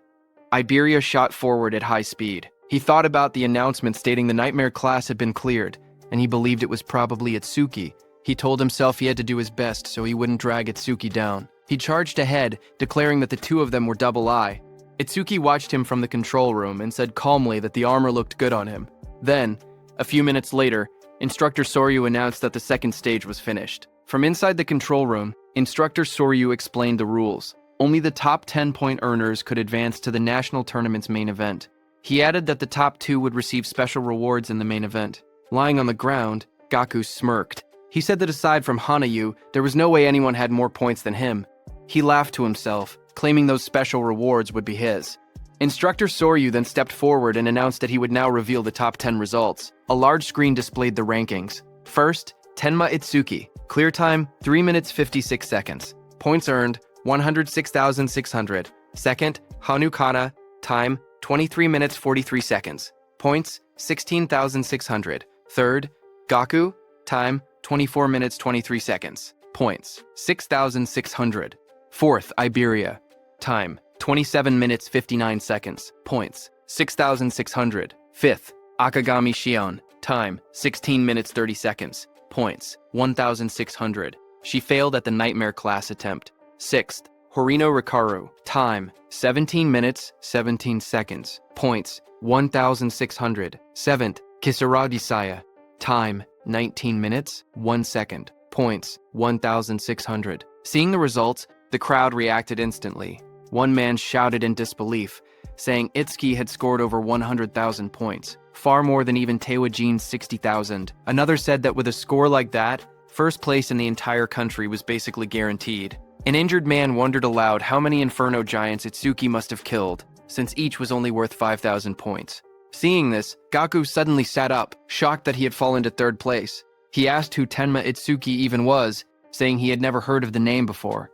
[SPEAKER 1] Iberia shot forward at high speed. He thought about the announcement stating the Nightmare class had been cleared, and he believed it was probably Itsuki. He told himself he had to do his best so he wouldn't drag Itsuki down. He charged ahead, declaring that the two of them were double eye. Itsuki watched him from the control room and said calmly that the armor looked good on him. Then, a few minutes later, Instructor Soryu announced that the second stage was finished. From inside the control room, Instructor Soryu explained the rules. Only the top 10-point earners could advance to the national tournament's main event. He added that the top 2 would receive special rewards in the main event. Lying on the ground, Gaku smirked. He said that aside from Hanayu, there was no way anyone had more points than him. He laughed to himself, claiming those special rewards would be his. Instructor Soryu then stepped forward and announced that he would now reveal the top 10 results. A large screen displayed the rankings. First, Tenma Itsuki. Clear time, 3 minutes 56 seconds. Points earned, 106,600. Second, Hanukana. Time, 23 minutes 43 seconds. Points, 16,600. Third, Gaku. Time, 24 minutes 23 seconds. Points, 6,600. Fourth, Iberia. Time, 27 minutes 59 seconds. Points, 6,600. Fifth, Akagami Shion. Time, 16 minutes 30 seconds. Points, 1,600. She failed at the Nightmare class attempt. Sixth, Horino Rikaru. Time, 17 minutes 17 seconds. Points, 1,600. Seventh, Kisaragi Saya. Time, 19 minutes 1 second. Points, 1,600. Seeing the results, the crowd reacted instantly. One man shouted in disbelief, saying Itsuki had scored over 100,000 points, far more than even Tewajin's 60,000. Another said that with a score like that, first place in the entire country was basically guaranteed. An injured man wondered aloud how many Inferno giants Itsuki must have killed, since each was only worth 5,000 points. Seeing this, Gaku suddenly sat up, shocked that he had fallen to third place. He asked who Tenma Itsuki even was, saying he had never heard of the name before.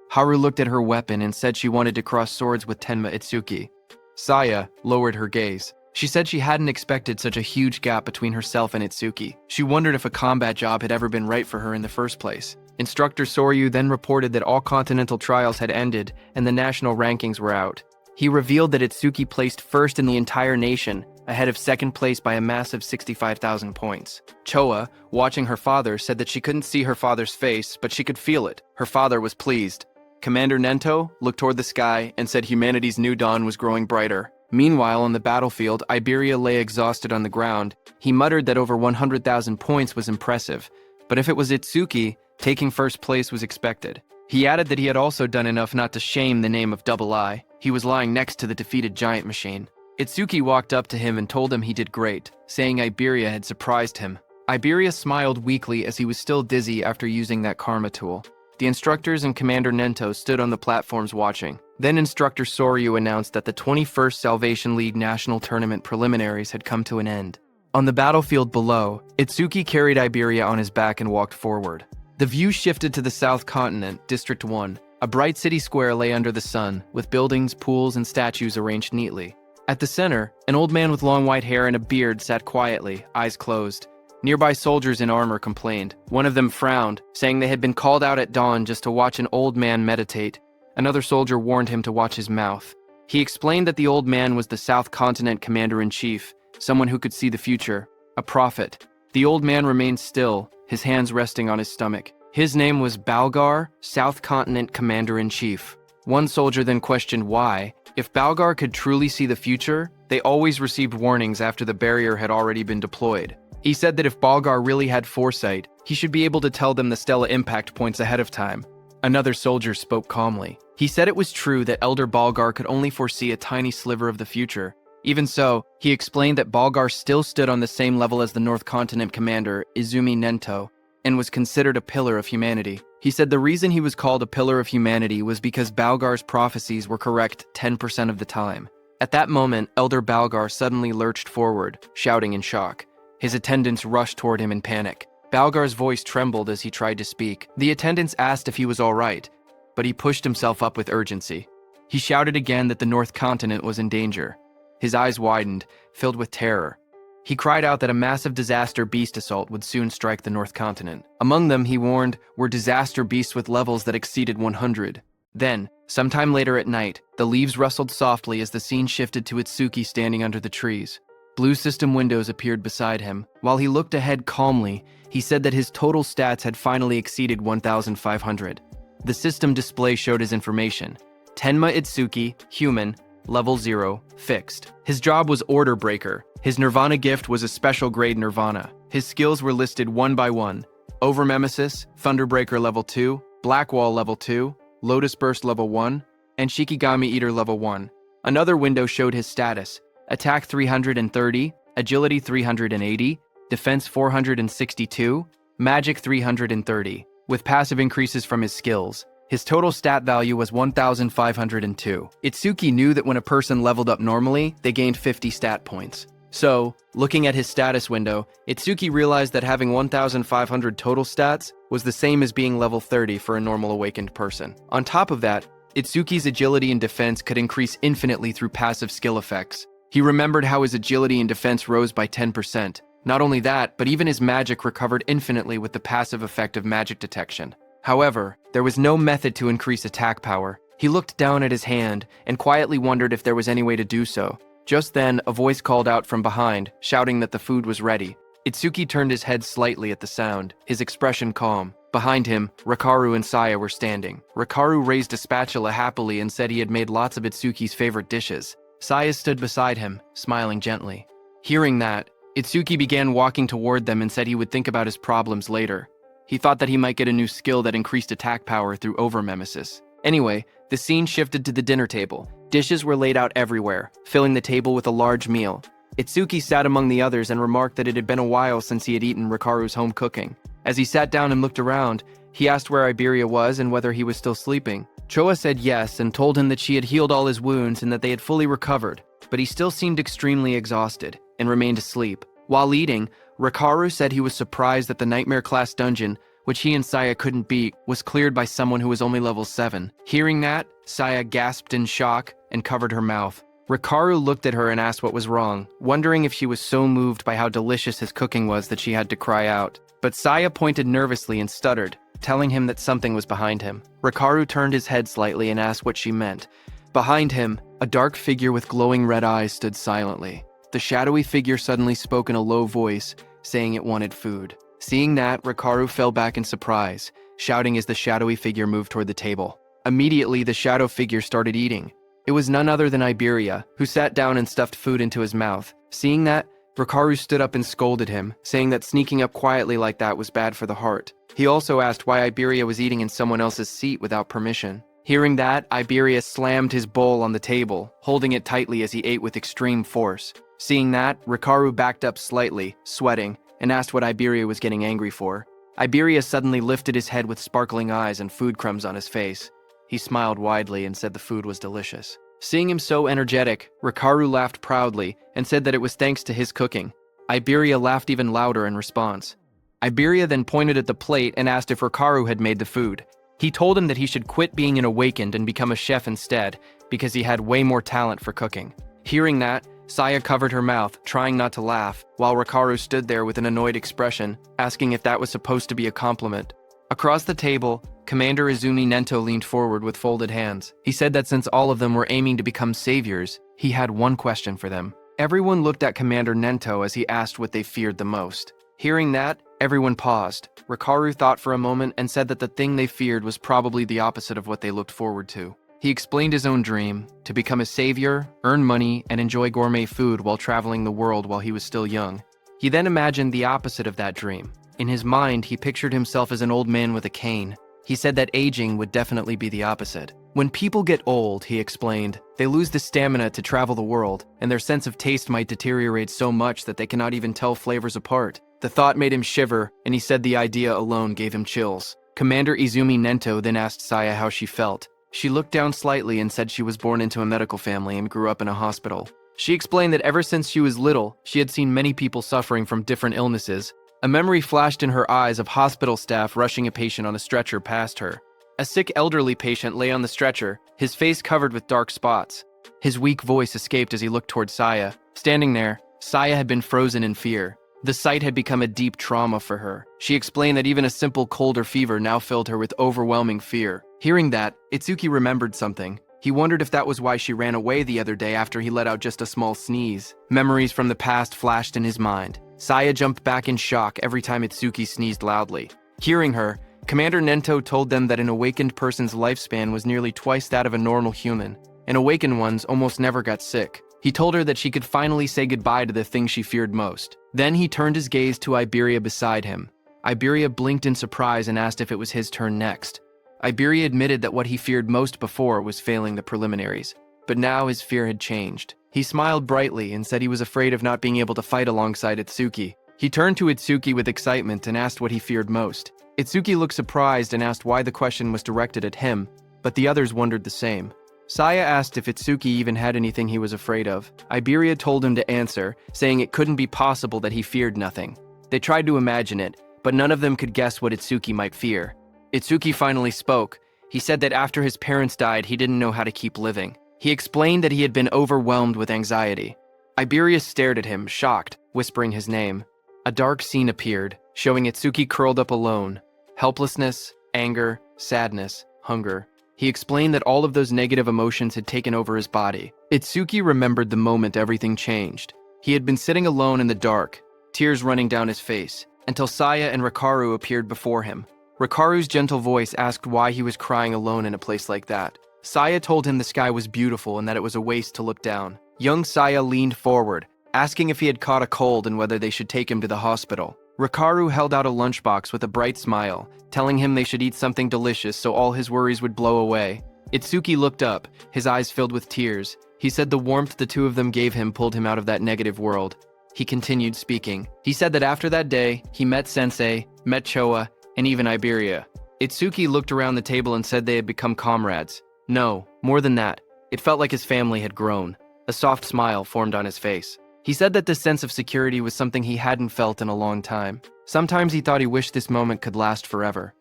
[SPEAKER 1] Haru looked at her weapon and said she wanted to cross swords with Tenma Itsuki. Saya lowered her gaze. She said she hadn't expected such a huge gap between herself and Itsuki. She wondered if a combat job had ever been right for her in the first place. Instructor Soryu then reported that all continental trials had ended and the national rankings were out. He revealed that Itsuki placed first in the entire nation, ahead of second place by a massive 65,000 points. Choa, watching her father, said that she couldn't see her father's face, but she could feel it. Her father was pleased. Commander Nento looked toward the sky and said humanity's new dawn was growing brighter. Meanwhile, on the battlefield, Iberia lay exhausted on the ground. He muttered that over 100,000 points was impressive, but if it was Itsuki, taking first place was expected. He added that he had also done enough not to shame the name of Double I. He was lying next to the defeated giant machine. Itsuki walked up to him and told him he did great, saying Iberia had surprised him. Iberia smiled weakly as he was still dizzy after using that karma tool. The instructors and Commander Nento stood on the platforms watching. Then Instructor Soryu announced that the 21st Salvation League National Tournament preliminaries had come to an end. On the battlefield below, Itsuki carried Iberia on his back and walked forward. The view shifted to the South Continent, District 1. A bright city square lay under the sun, with buildings, pools, and statues arranged neatly. At the center, an old man with long white hair and a beard sat quietly, eyes closed. Nearby soldiers in armor complained. One of them frowned, saying they had been called out at dawn just to watch an old man meditate. Another soldier warned him to watch his mouth. He explained that the old man was the South Continent Commander-in-Chief, someone who could see the future, a prophet. The old man remained still, his hands resting on his stomach. His name was Balgar, South Continent Commander-in-Chief. One soldier then questioned why. If Balgar could truly see the future, they always received warnings after the barrier had already been deployed. He said that if Balgar really had foresight, he should be able to tell them the Stella impact points ahead of time. Another soldier spoke calmly. He said it was true that Elder Balgar could only foresee a tiny sliver of the future. Even so, he explained that Balgar still stood on the same level as the North Continent commander, Izumi Nento, and was considered a pillar of humanity. He said the reason he was called a pillar of humanity was because Balgar's prophecies were correct 10% of the time. At that moment, Elder Balgar suddenly lurched forward, shouting in shock. His attendants rushed toward him in panic. Balgar's voice trembled as he tried to speak. The attendants asked if he was all right, but he pushed himself up with urgency. He shouted again that the North Continent was in danger. His eyes widened, filled with terror. He cried out that a massive disaster beast assault would soon strike the North Continent. Among them, he warned, were disaster beasts with levels that exceeded 100. Then, sometime later at night, the leaves rustled softly as the scene shifted to Itsuki standing under the trees. Blue system windows appeared beside him. While he looked ahead calmly, he said that his total stats had finally exceeded 1,500. The system display showed his information. Tenma Itsuki, human, level 0, fixed. His job was Order Breaker. His Nirvana gift was a special grade Nirvana. His skills were listed one by one. Overmemesis, Thunderbreaker level 2, Blackwall level 2, Lotus Burst level 1, and Shikigami Eater level 1. Another window showed his status. Attack 330, Agility 380, Defense 462, Magic 330, with passive increases from his skills. His total stat value was 1,502. Itsuki knew that when a person leveled up normally, they gained 50 stat points. So, looking at his status window, Itsuki realized that having 1,500 total stats was the same as being level 30 for a normal awakened person. On top of that, Itsuki's agility and defense could increase infinitely through passive skill effects. He remembered how his agility and defense rose by 10%. Not only that, but even his magic recovered infinitely with the passive effect of magic detection. However, there was no method to increase attack power. He looked down at his hand and quietly wondered if there was any way to do so. Just then, a voice called out from behind, shouting that the food was ready. Itsuki turned his head slightly at the sound, his expression calm. Behind him, Rikaru and Saya were standing. Rikaru raised a spatula happily and said he had made lots of Itsuki's favorite dishes. Saya stood beside him, smiling gently. Hearing that, Itsuki began walking toward them and said he would think about his problems later. He thought that he might get a new skill that increased attack power through overmemesis. Anyway, the scene shifted to the dinner table. Dishes were laid out everywhere, filling the table with a large meal. Itsuki sat among the others and remarked that it had been a while since he had eaten Rikaru's home cooking. As he sat down and looked around, he asked where Iberia was and whether he was still sleeping. Choa said yes and told him that she had healed all his wounds and that they had fully recovered, but he still seemed extremely exhausted and remained asleep. While eating, Rikaru said he was surprised that the Nightmare class dungeon, which he and Saya couldn't beat, was cleared by someone who was only level 7. Hearing that, Saya gasped in shock and covered her mouth. Rikaru looked at her and asked what was wrong, wondering if she was so moved by how delicious his cooking was that she had to cry out. But Saya pointed nervously and stuttered, telling him that something was behind him. Rikaru turned his head slightly and asked what she meant. Behind him, a dark figure with glowing red eyes stood silently. The shadowy figure suddenly spoke in a low voice, saying it wanted food. Seeing that, Rikaru fell back in surprise, shouting as the shadowy figure moved toward the table. Immediately, the shadow figure started eating. It was none other than Iberia, who sat down and stuffed food into his mouth. Seeing that, Rikaru stood up and scolded him, saying that sneaking up quietly like that was bad for the heart. He also asked why Iberia was eating in someone else's seat without permission. Hearing that, Iberia slammed his bowl on the table, holding it tightly as he ate with extreme force. Seeing that, Rikaru backed up slightly, sweating, and asked what Iberia was getting angry for. Iberia suddenly lifted his head with sparkling eyes and food crumbs on his face. He smiled widely and said the food was delicious. Seeing him so energetic, Rikaru laughed proudly and said that it was thanks to his cooking. Iberia laughed even louder in response. Iberia then pointed at the plate and asked if Rikaru had made the food. He told him that he should quit being an awakened and become a chef instead, because he had way more talent for cooking. Hearing that, Saya covered her mouth, trying not to laugh, while Rikaru stood there with an annoyed expression, asking if that was supposed to be a compliment. Across the table, Commander Izumi Nento leaned forward with folded hands. He said that since all of them were aiming to become saviors, he had one question for them. Everyone looked at Commander Nento as he asked what they feared the most. Hearing that, everyone paused. Rikaru thought for a moment and said that the thing they feared was probably the opposite of what they looked forward to. He explained his own dream, to become a savior, earn money, and enjoy gourmet food while traveling the world while he was still young. He then imagined the opposite of that dream. In his mind, he pictured himself as an old man with a cane. He said that aging would definitely be the opposite. When people get old, he explained, they lose the stamina to travel the world, and their sense of taste might deteriorate so much that they cannot even tell flavors apart. The thought made him shiver, and he said the idea alone gave him chills. Commander Izumi Nento then asked Saya how she felt. She looked down slightly and said she was born into a medical family and grew up in a hospital. She explained that ever since she was little, she had seen many people suffering from different illnesses. A memory flashed in her eyes of hospital staff rushing a patient on a stretcher past her. A sick elderly patient lay on the stretcher, his face covered with dark spots. His weak voice escaped as he looked toward Saya. Standing there, Saya had been frozen in fear. The sight had become a deep trauma for her. She explained that even a simple cold or fever now filled her with overwhelming fear. Hearing that, Itsuki remembered something. He wondered if that was why she ran away the other day after he let out just a small sneeze. Memories from the past flashed in his mind. Saya jumped back in shock every time Itsuki sneezed loudly. Hearing her, Commander Nento told them that an awakened person's lifespan was nearly twice that of a normal human, and awakened ones almost never got sick. He told her that she could finally say goodbye to the thing she feared most. Then he turned his gaze to Iberia beside him. Iberia blinked in surprise and asked if it was his turn next. Iberia admitted that what he feared most before was failing the preliminaries, but now his fear had changed. He smiled brightly and said he was afraid of not being able to fight alongside Itsuki. He turned to Itsuki with excitement and asked what he feared most. Itsuki looked surprised and asked why the question was directed at him, but the others wondered the same. Saya asked if Itsuki even had anything he was afraid of. Iberia told him to answer, saying it couldn't be possible that he feared nothing. They tried to imagine it, but none of them could guess what Itsuki might fear. Itsuki finally spoke. He said that after his parents died, he didn't know how to keep living. He explained that he had been overwhelmed with anxiety. Iberia stared at him, shocked, whispering his name. A dark scene appeared, showing Itsuki curled up alone. Helplessness, anger, sadness, hunger. He explained that all of those negative emotions had taken over his body. Itsuki remembered the moment everything changed. He had been sitting alone in the dark, tears running down his face, until Saya and Rikaru appeared before him. Rikaru's gentle voice asked why he was crying alone in a place like that. Saya told him the sky was beautiful and that it was a waste to look down. Young Saya leaned forward, asking if he had caught a cold and whether they should take him to the hospital. Rikaru held out a lunchbox with a bright smile, telling him they should eat something delicious so all his worries would blow away. Itsuki looked up, his eyes filled with tears. He said the warmth the two of them gave him pulled him out of that negative world. He continued speaking. He said that after that day, he met Sensei, met Choa, and even Iberia. Itsuki looked around the table and said they had become comrades. No, more than that. It felt like his family had grown. A soft smile formed on his face. He said that this sense of security was something he hadn't felt in a long time. Sometimes he thought he wished this moment could last forever.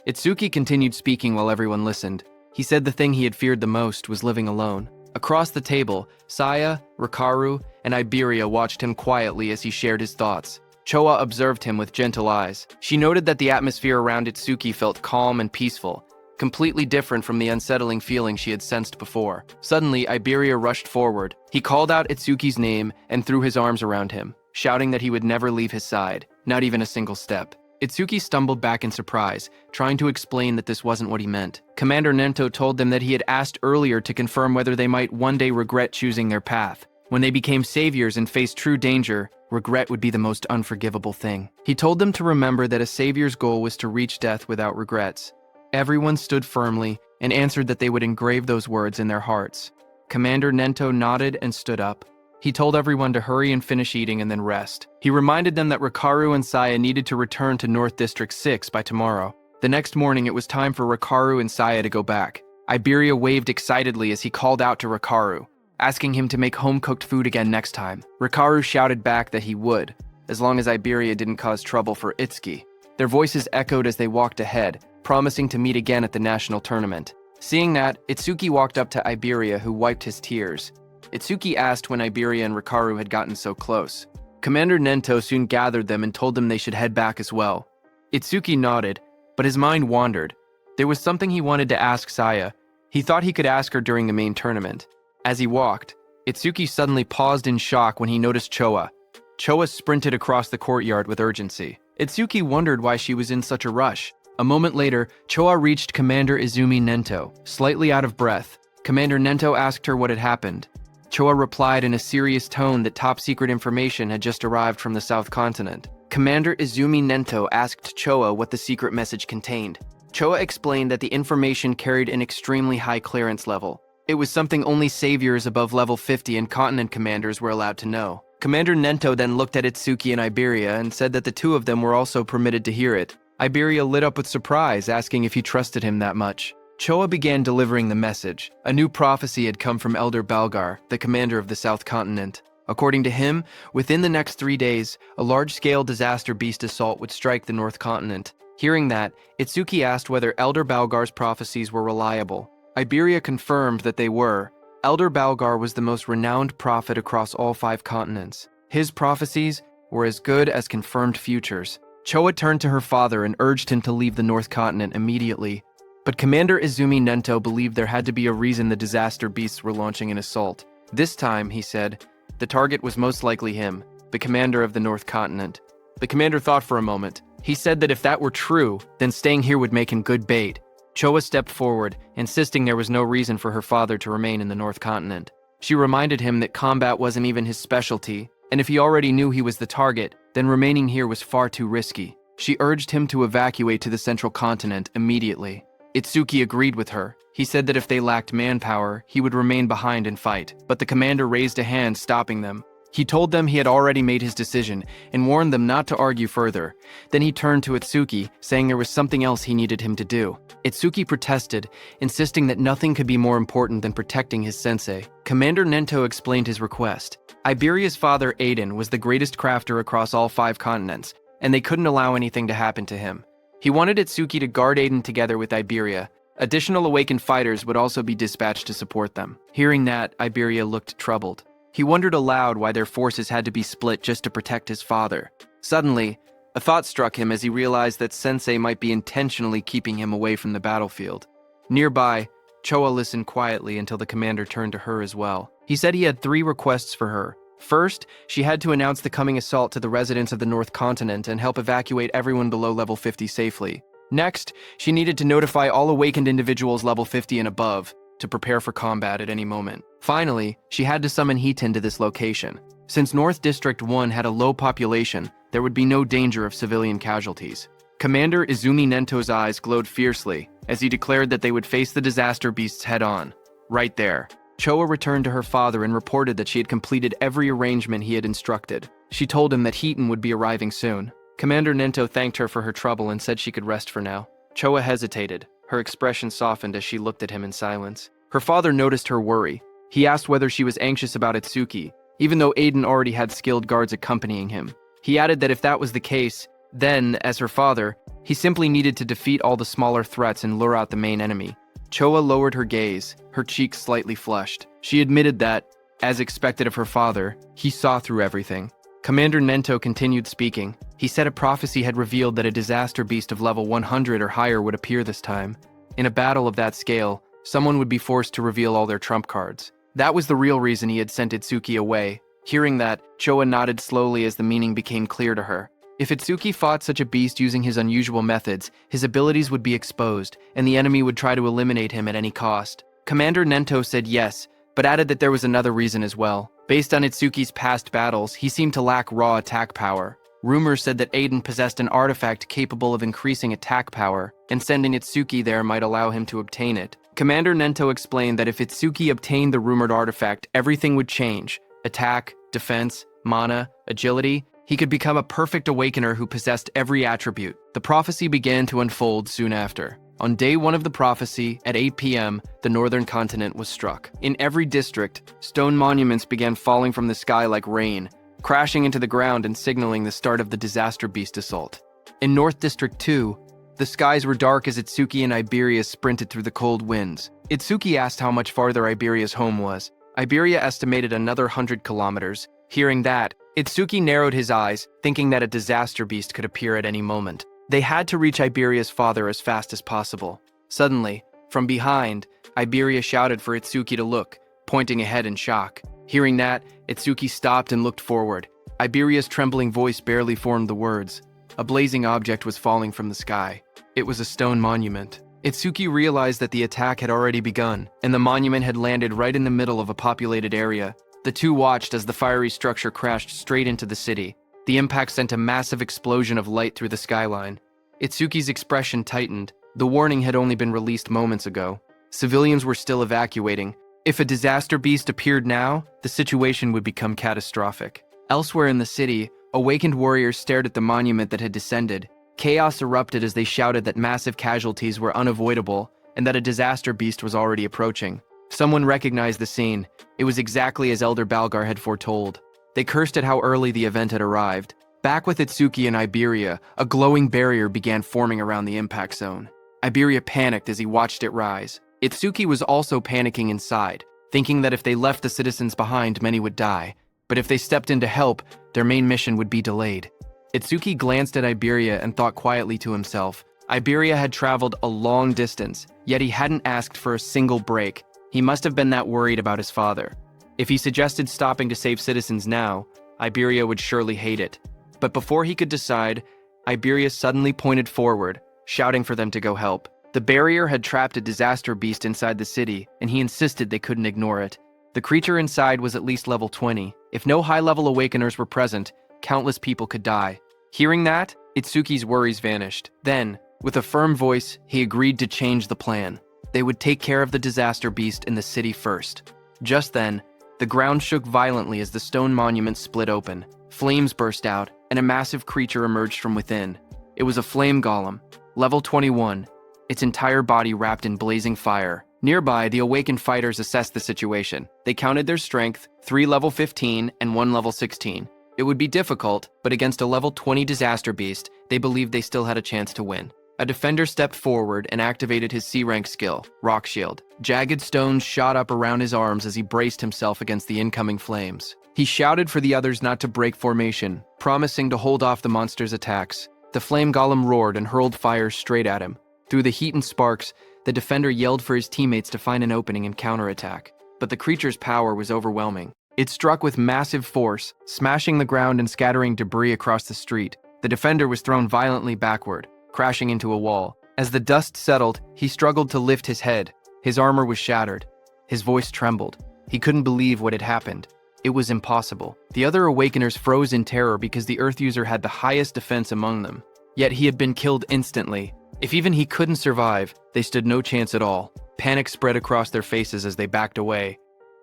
[SPEAKER 1] Itsuki continued speaking while everyone listened. He said the thing he had feared the most was living alone. Across the table, Saya, Rikaru, and Iberia watched him quietly as he shared his thoughts. Choa observed him with gentle eyes. She noted that the atmosphere around Itsuki felt calm and peaceful, completely different from the unsettling feeling she had sensed before. Suddenly, Iberia rushed forward. He called out Itsuki's name and threw his arms around him, shouting that he would never leave his side, not even a single step. Itsuki stumbled back in surprise, trying to explain that this wasn't what he meant. Commander Nento told them that he had asked earlier to confirm whether they might one day regret choosing their path. When they became saviors and faced true danger, regret would be the most unforgivable thing. He told them to remember that a savior's goal was to reach death without regrets. Everyone stood firmly and answered that they would engrave those words in their hearts. Commander Nento nodded and stood up. He told everyone to hurry and finish eating and then rest. He reminded them that Rikaru and Saya needed to return to North District 6 by tomorrow. The next morning, it was time for Rikaru and Saya to go back. Iberia waved excitedly as he called out to Rikaru, asking him to make home-cooked food again next time. Rikaru shouted back that he would, as long as Iberia didn't cause trouble for Itsuki. Their voices echoed as they walked ahead, promising to meet again at the national tournament. Seeing that, Itsuki walked up to Iberia, who wiped his tears. Itsuki asked when Iberia and Rikaru had gotten so close. Commander Nento soon gathered them and told them they should head back as well. Itsuki nodded, but his mind wandered. There was something he wanted to ask Saya. He thought he could ask her during the main tournament. As he walked, Itsuki suddenly paused in shock when he noticed Choa. Choa sprinted across the courtyard with urgency. Itsuki wondered why she was in such a rush. A moment later, Choa reached Commander Izumi Nento. Slightly out of breath, Commander Nento asked her what had happened. Choa replied in a serious tone that top-secret information had just arrived from the South Continent. Commander Izumi Nento asked Choa what the secret message contained. Choa explained that the information carried an extremely high clearance level. It was something only saviors above level 50 and continent commanders were allowed to know. Commander Nento then looked at Itsuki and Iberia and said that the two of them were also permitted to hear it. Iberia lit up with surprise, asking if he trusted him that much. Choa began delivering the message. A new prophecy had come from Elder Balgar, the commander of the South Continent. According to him, within the next 3 days, a large-scale disaster beast assault would strike the North Continent. Hearing that, Itsuki asked whether Elder Balgar's prophecies were reliable. Iberia confirmed that they were. Elder Balgar was the most renowned prophet across all 5 continents. His prophecies were as good as confirmed futures. Choa turned to her father and urged him to leave the North Continent immediately. But Commander Izumi Nento believed there had to be a reason the disaster beasts were launching an assault. This time, he said, the target was most likely him, the commander of the North Continent. The commander thought for a moment. He said that if that were true, then staying here would make him good bait. Choa stepped forward, insisting there was no reason for her father to remain in the North Continent. She reminded him that combat wasn't even his specialty, and if he already knew he was the target, then remaining here was far too risky. She urged him to evacuate to the Central Continent immediately. Itsuki agreed with her. He said that if they lacked manpower, he would remain behind and fight, but the commander raised a hand, stopping them. He told them he had already made his decision and warned them not to argue further. Then he turned to Itsuki, saying there was something else he needed him to do. Itsuki protested, insisting that nothing could be more important than protecting his sensei. Commander Nento explained his request. Iberia's father, Aiden, was the greatest crafter across all 5 continents, and they couldn't allow anything to happen to him. He wanted Itsuki to guard Aiden together with Iberia. Additional awakened fighters would also be dispatched to support them. Hearing that, Iberia looked troubled. He wondered aloud why their forces had to be split just to protect his father. Suddenly, a thought struck him as he realized that Sensei might be intentionally keeping him away from the battlefield. Nearby, Choa listened quietly until the commander turned to her as well. He said he had 3 requests for her. First, she had to announce the coming assault to the residents of the North Continent and help evacuate everyone below level 50 safely. Next, she needed to notify all awakened individuals level 50 and above to prepare for combat at any moment. Finally, she had to summon Hiiten to this location. Since North District 1 had a low population, there would be no danger of civilian casualties. Commander Izumi Nento's eyes glowed fiercely as he declared that they would face the disaster beasts head-on. Right there, Choa returned to her father and reported that she had completed every arrangement he had instructed. She told him that Hiiten would be arriving soon. Commander Nento thanked her for her trouble and said she could rest for now. Choa hesitated. Her expression softened as she looked at him in silence. Her father noticed her worry. He asked whether she was anxious about Itsuki, even though Aiden already had skilled guards accompanying him. He added that if that was the case, then, as her father, he simply needed to defeat all the smaller threats and lure out the main enemy. Choa lowered her gaze, her cheeks slightly flushed. She admitted that, as expected of her father, he saw through everything. Commander Nento continued speaking. He said a prophecy had revealed that a disaster beast of level 100 or higher would appear this time. In a battle of that scale, someone would be forced to reveal all their trump cards. That was the real reason he had sent Itsuki away. Hearing that, Choa nodded slowly as the meaning became clear to her. If Itsuki fought such a beast using his unusual methods, his abilities would be exposed, and the enemy would try to eliminate him at any cost. Commander Nento said yes, but added that there was another reason as well. Based on Itsuki's past battles, he seemed to lack raw attack power. Rumors said that Aiden possessed an artifact capable of increasing attack power, and sending Itsuki there might allow him to obtain it. Commander Nento explained that if Itsuki obtained the rumored artifact, everything would change. Attack, defense, mana, agility. He could become a perfect awakener who possessed every attribute. The prophecy began to unfold soon after. On day 1 of the prophecy, at 8 p.m., the northern continent was struck. In every district, stone monuments began falling from the sky like rain, crashing into the ground and signaling the start of the Disaster Beast assault. In North District 2, the skies were dark as Itsuki and Iberia sprinted through the cold winds. Itsuki asked how much farther Iberia's home was. Iberia estimated another 100 kilometers. Hearing that, Itsuki narrowed his eyes, thinking that a Disaster Beast could appear at any moment. They had to reach Iberia's father as fast as possible. Suddenly, from behind, Iberia shouted for Itsuki to look, pointing ahead in shock. Hearing that, Itsuki stopped and looked forward. Iberia's trembling voice barely formed the words. A blazing object was falling from the sky. It was a stone monument. Itsuki realized that the attack had already begun, and the monument had landed right in the middle of a populated area. The two watched as the fiery structure crashed straight into the city. The impact sent a massive explosion of light through the skyline. Itsuki's expression tightened. The warning had only been released moments ago. Civilians were still evacuating. If a disaster beast appeared now, the situation would become catastrophic. Elsewhere in the city, awakened warriors stared at the monument that had descended. Chaos erupted as they shouted that massive casualties were unavoidable and that a disaster beast was already approaching. Someone recognized the scene. It was exactly as Elder Balgar had foretold. They cursed at how early the event had arrived. Back with Itsuki and Iberia, a glowing barrier began forming around the impact zone. Iberia panicked as he watched it rise. Itsuki was also panicking inside, thinking that if they left the citizens behind, many would die. But if they stepped in to help, their main mission would be delayed. Itsuki glanced at Iberia and thought quietly to himself. Iberia had traveled a long distance, yet he hadn't asked for a single break. He must have been that worried about his father. If he suggested stopping to save citizens now, Iberia would surely hate it. But before he could decide, Iberia suddenly pointed forward, shouting for them to go help. The barrier had trapped a disaster beast inside the city, and he insisted they couldn't ignore it. The creature inside was at least level 20. If no high-level awakeners were present, countless people could die. Hearing that, Itsuki's worries vanished. Then, with a firm voice, he agreed to change the plan. They would take care of the disaster beast in the city first. Just then, the ground shook violently as the stone monument split open. Flames burst out, and a massive creature emerged from within. It was a flame golem, level 21, its entire body wrapped in blazing fire. Nearby, the awakened fighters assessed the situation. They counted their strength, 3 level 15 and 1 level 16. It would be difficult, but against a level 20 disaster beast, they believed they still had a chance to win. A defender stepped forward and activated his C-rank skill, Rock Shield. Jagged stones shot up around his arms as he braced himself against the incoming flames. He shouted for the others not to break formation, promising to hold off the monster's attacks. The flame golem roared and hurled fire straight at him. Through the heat and sparks, the defender yelled for his teammates to find an opening and counterattack. But the creature's power was overwhelming. It struck with massive force, smashing the ground and scattering debris across the street. The defender was thrown violently backward, crashing into a wall. As the dust settled, he struggled to lift his head. His armor was shattered. His voice trembled. He couldn't believe what had happened. It was impossible. The other Awakeners froze in terror because the Earth user had the highest defense among them. Yet he had been killed instantly. If even he couldn't survive, they stood no chance at all. Panic spread across their faces as they backed away,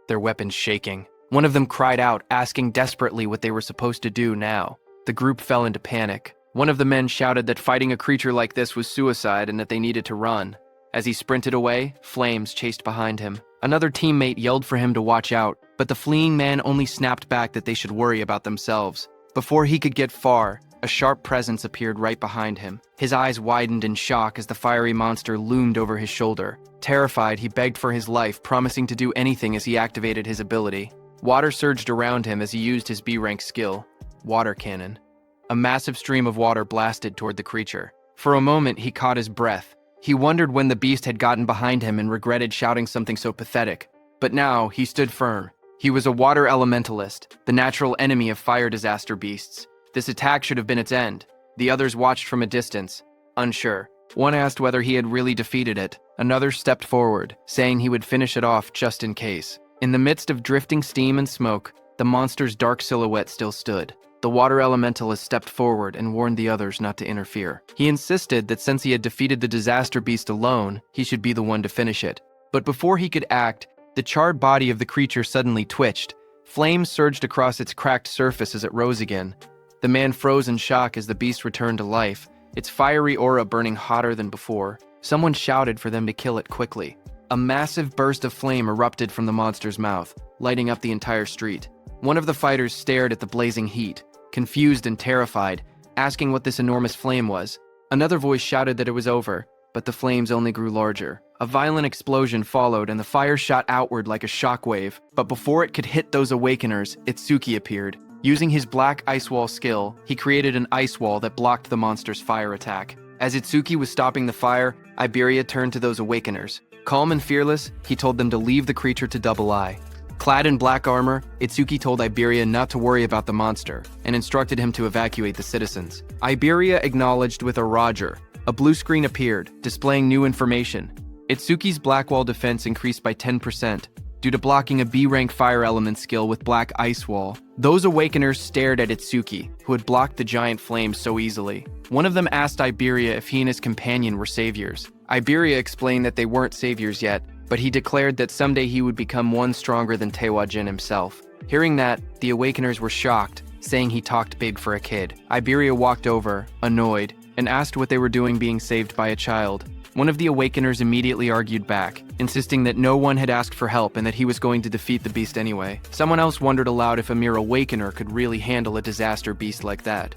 [SPEAKER 1] their weapons shaking. One of them cried out, asking desperately what they were supposed to do now. The group fell into panic. One of the men shouted that fighting a creature like this was suicide and that they needed to run. As he sprinted away, flames chased behind him. Another teammate yelled for him to watch out, but the fleeing man only snapped back that they should worry about themselves. Before he could get far, a sharp presence appeared right behind him. His eyes widened in shock as the fiery monster loomed over his shoulder. Terrified, he begged for his life, promising to do anything as he activated his ability. Water surged around him as he used his B-rank skill, Water Cannon. A massive stream of water blasted toward the creature. For a moment, he caught his breath. He wondered when the beast had gotten behind him and regretted shouting something so pathetic. But now, he stood firm. He was a water elementalist, the natural enemy of fire disaster beasts. This attack should have been its end. The others watched from a distance, unsure. One asked whether he had really defeated it. Another stepped forward, saying he would finish it off just in case. In the midst of drifting steam and smoke, the monster's dark silhouette still stood. The water elementalist stepped forward and warned the others not to interfere. He insisted that since he had defeated the disaster beast alone, he should be the one to finish it. But before he could act, the charred body of the creature suddenly twitched. Flames surged across its cracked surface as it rose again. The man froze in shock as the beast returned to life, its fiery aura burning hotter than before. Someone shouted for them to kill it quickly. A massive burst of flame erupted from the monster's mouth, lighting up the entire street. One of the fighters stared at the blazing heat, confused and terrified, asking what this enormous flame was. Another voice shouted that it was over, but the flames only grew larger. A violent explosion followed and the fire shot outward like a shockwave, but before it could hit those awakeners, Itsuki appeared. Using his black ice wall skill, he created an ice wall that blocked the monster's fire attack. As Itsuki was stopping the fire, Iberia turned to those awakeners. Calm and fearless, he told them to leave the creature to Double Eye. Clad in black armor, Itsuki told Iberia not to worry about the monster and instructed him to evacuate the citizens. Iberia acknowledged with a Roger. A blue screen appeared, displaying new information. Itsuki's black wall defense increased by 10%, due to blocking a B-rank fire element skill with black ice wall. Those awakeners stared at Itsuki, who had blocked the giant flames so easily. One of them asked Iberia if he and his companion were saviors. Iberia explained that they weren't saviors yet, but he declared that someday he would become one stronger than Tewajin himself. Hearing that, the awakeners were shocked, saying he talked big for a kid. Iberia walked over, annoyed, and asked what they were doing being saved by a child. One of the awakeners immediately argued back, insisting that no one had asked for help and that he was going to defeat the beast anyway. Someone else wondered aloud if a mere awakener could really handle a disaster beast like that.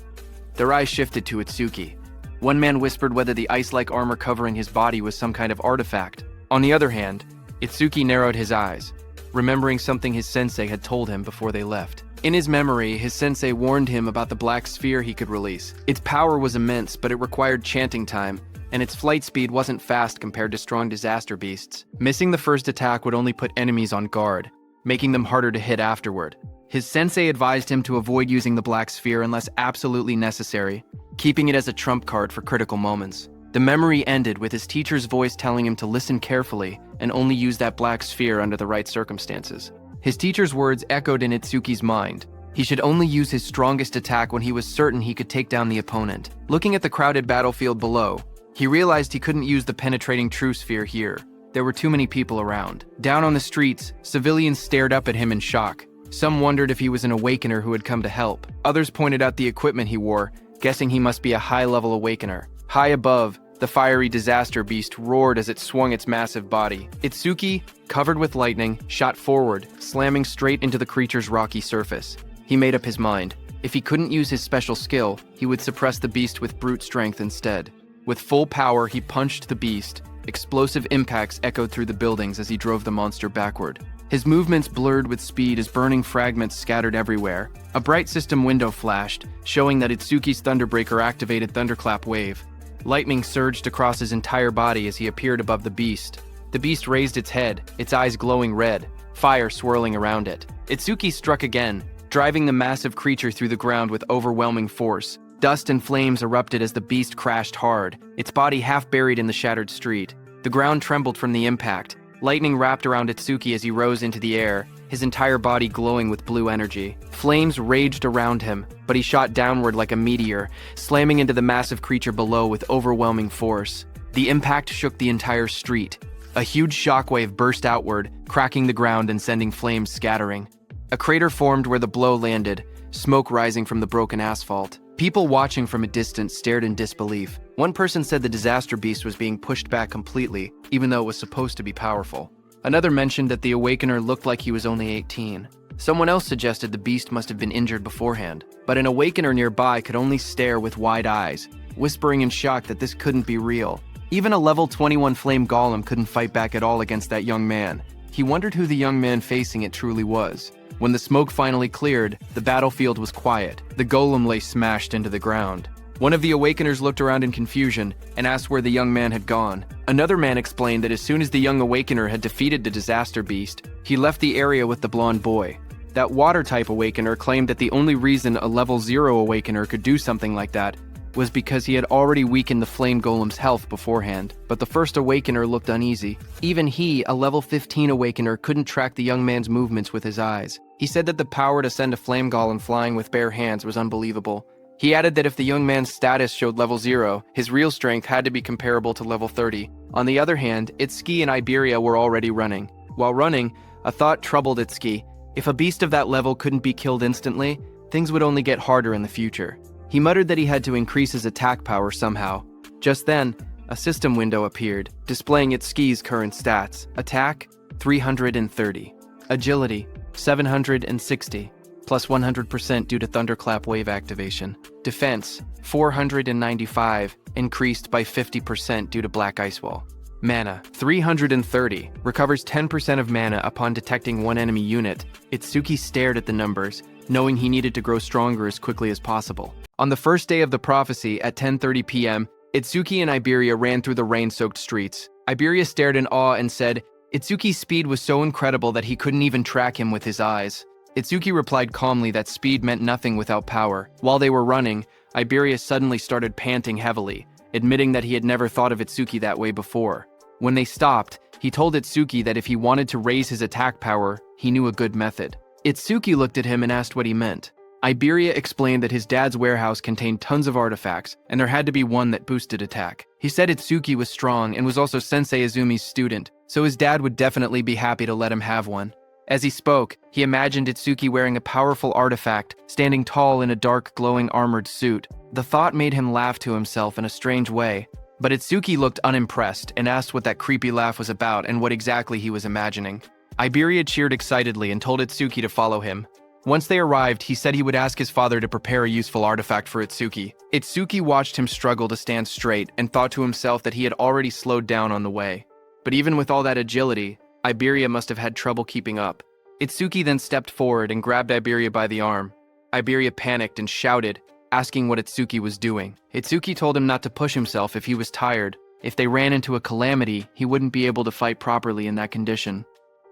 [SPEAKER 1] Their eyes shifted to Itsuki. One man whispered whether the ice-like armor covering his body was some kind of artifact. On the other hand, Itsuki narrowed his eyes, remembering something his sensei had told him before they left. In his memory, his sensei warned him about the black sphere he could release. Its power was immense, but it required chanting time, and its flight speed wasn't fast compared to strong disaster beasts. Missing the first attack would only put enemies on guard, making them harder to hit afterward. His sensei advised him to avoid using the black sphere unless absolutely necessary, keeping it as a trump card for critical moments. The memory ended with his teacher's voice telling him to listen carefully and only use that black sphere under the right circumstances. His teacher's words echoed in Itsuki's mind. He should only use his strongest attack when he was certain he could take down the opponent. Looking at the crowded battlefield below, he realized he couldn't use the penetrating true sphere here. There were too many people around. Down on the streets, civilians stared up at him in shock. Some wondered if he was an awakener who had come to help. Others pointed out the equipment he wore, guessing he must be a high-level awakener. High above, the fiery disaster beast roared as it swung its massive body. Itsuki, covered with lightning, shot forward, slamming straight into the creature's rocky surface. He made up his mind. If he couldn't use his special skill, he would suppress the beast with brute strength instead. With full power, he punched the beast. Explosive impacts echoed through the buildings as he drove the monster backward. His movements blurred with speed as burning fragments scattered everywhere. A bright system window flashed, showing that Itsuki's Thunderbreaker activated Thunderclap Wave. Lightning surged across his entire body as he appeared above the beast. The beast raised its head, its eyes glowing red, fire swirling around it. Itsuki struck again, driving the massive creature through the ground with overwhelming force. Dust and flames erupted as the beast crashed hard, its body half buried in the shattered street. The ground trembled from the impact. Lightning wrapped around Itsuki as he rose into the air, his entire body glowing with blue energy. Flames raged around him, but he shot downward like a meteor, slamming into the massive creature below with overwhelming force. The impact shook the entire street. A huge shockwave burst outward, cracking the ground and sending flames scattering. A crater formed where the blow landed, smoke rising from the broken asphalt. People watching from a distance stared in disbelief. One person said the disaster beast was being pushed back completely, even though it was supposed to be powerful. Another mentioned that the awakener looked like he was only 18. Someone else suggested the beast must have been injured beforehand, but an awakener nearby could only stare with wide eyes, whispering in shock that this couldn't be real. Even a level 21 flame golem couldn't fight back at all against that young man. He wondered who the young man facing it truly was. When the smoke finally cleared, the battlefield was quiet. The golem lay smashed into the ground. One of the awakeners looked around in confusion and asked where the young man had gone. Another man explained that as soon as the young awakener had defeated the disaster beast, he left the area with the blonde boy. That water-type awakener claimed that the only reason a level 0 awakener could do something like that was because he had already weakened the flame golem's health beforehand. But the first awakener looked uneasy. Even he, a level 15 awakener, couldn't track the young man's movements with his eyes. He said that the power to send a flame golem flying with bare hands was unbelievable. He added that if the young man's status showed level 0, his real strength had to be comparable to level 30. On the other hand, Itsuki and Iberia were already running. While running, a thought troubled Itsuki. If a beast of that level couldn't be killed instantly, things would only get harder in the future. He muttered that he had to increase his attack power somehow. Just then, a system window appeared, displaying Itsuki's current stats. Attack, 330. Agility, 760, plus 100% due to Thunderclap wave activation. Defense, 495, increased by 50% due to Black Ice Wall. Mana, 330, recovers 10% of mana upon detecting one enemy unit. Itsuki stared at the numbers, knowing he needed to grow stronger as quickly as possible. On the first day of the prophecy, at 10:30 p.m., Itsuki and Iberia ran through the rain-soaked streets. Iberia stared in awe and said, Itsuki's speed was so incredible that he couldn't even track him with his eyes. Itsuki replied calmly that speed meant nothing without power. While they were running, Iberia suddenly started panting heavily, admitting that he had never thought of Itsuki that way before. When they stopped, he told Itsuki that if he wanted to raise his attack power, he knew a good method. Itsuki looked at him and asked what he meant. Iberia explained that his dad's warehouse contained tons of artifacts, and there had to be one that boosted attack. He said Itsuki was strong and was also Sensei Izumi's student, so his dad would definitely be happy to let him have one. As he spoke, he imagined Itsuki wearing a powerful artifact, standing tall in a dark, glowing armored suit. The thought made him laugh to himself in a strange way, but Itsuki looked unimpressed and asked what that creepy laugh was about and what exactly he was imagining. Iberia cheered excitedly and told Itsuki to follow him. Once they arrived, he said he would ask his father to prepare a useful artifact for Itsuki. Itsuki watched him struggle to stand straight and thought to himself that he had already slowed down on the way. But even with all that agility, Iberia must have had trouble keeping up. Itsuki then stepped forward and grabbed Iberia by the arm. Iberia panicked and shouted, asking what Itsuki was doing. Itsuki told him not to push himself if he was tired. If they ran into a calamity, he wouldn't be able to fight properly in that condition.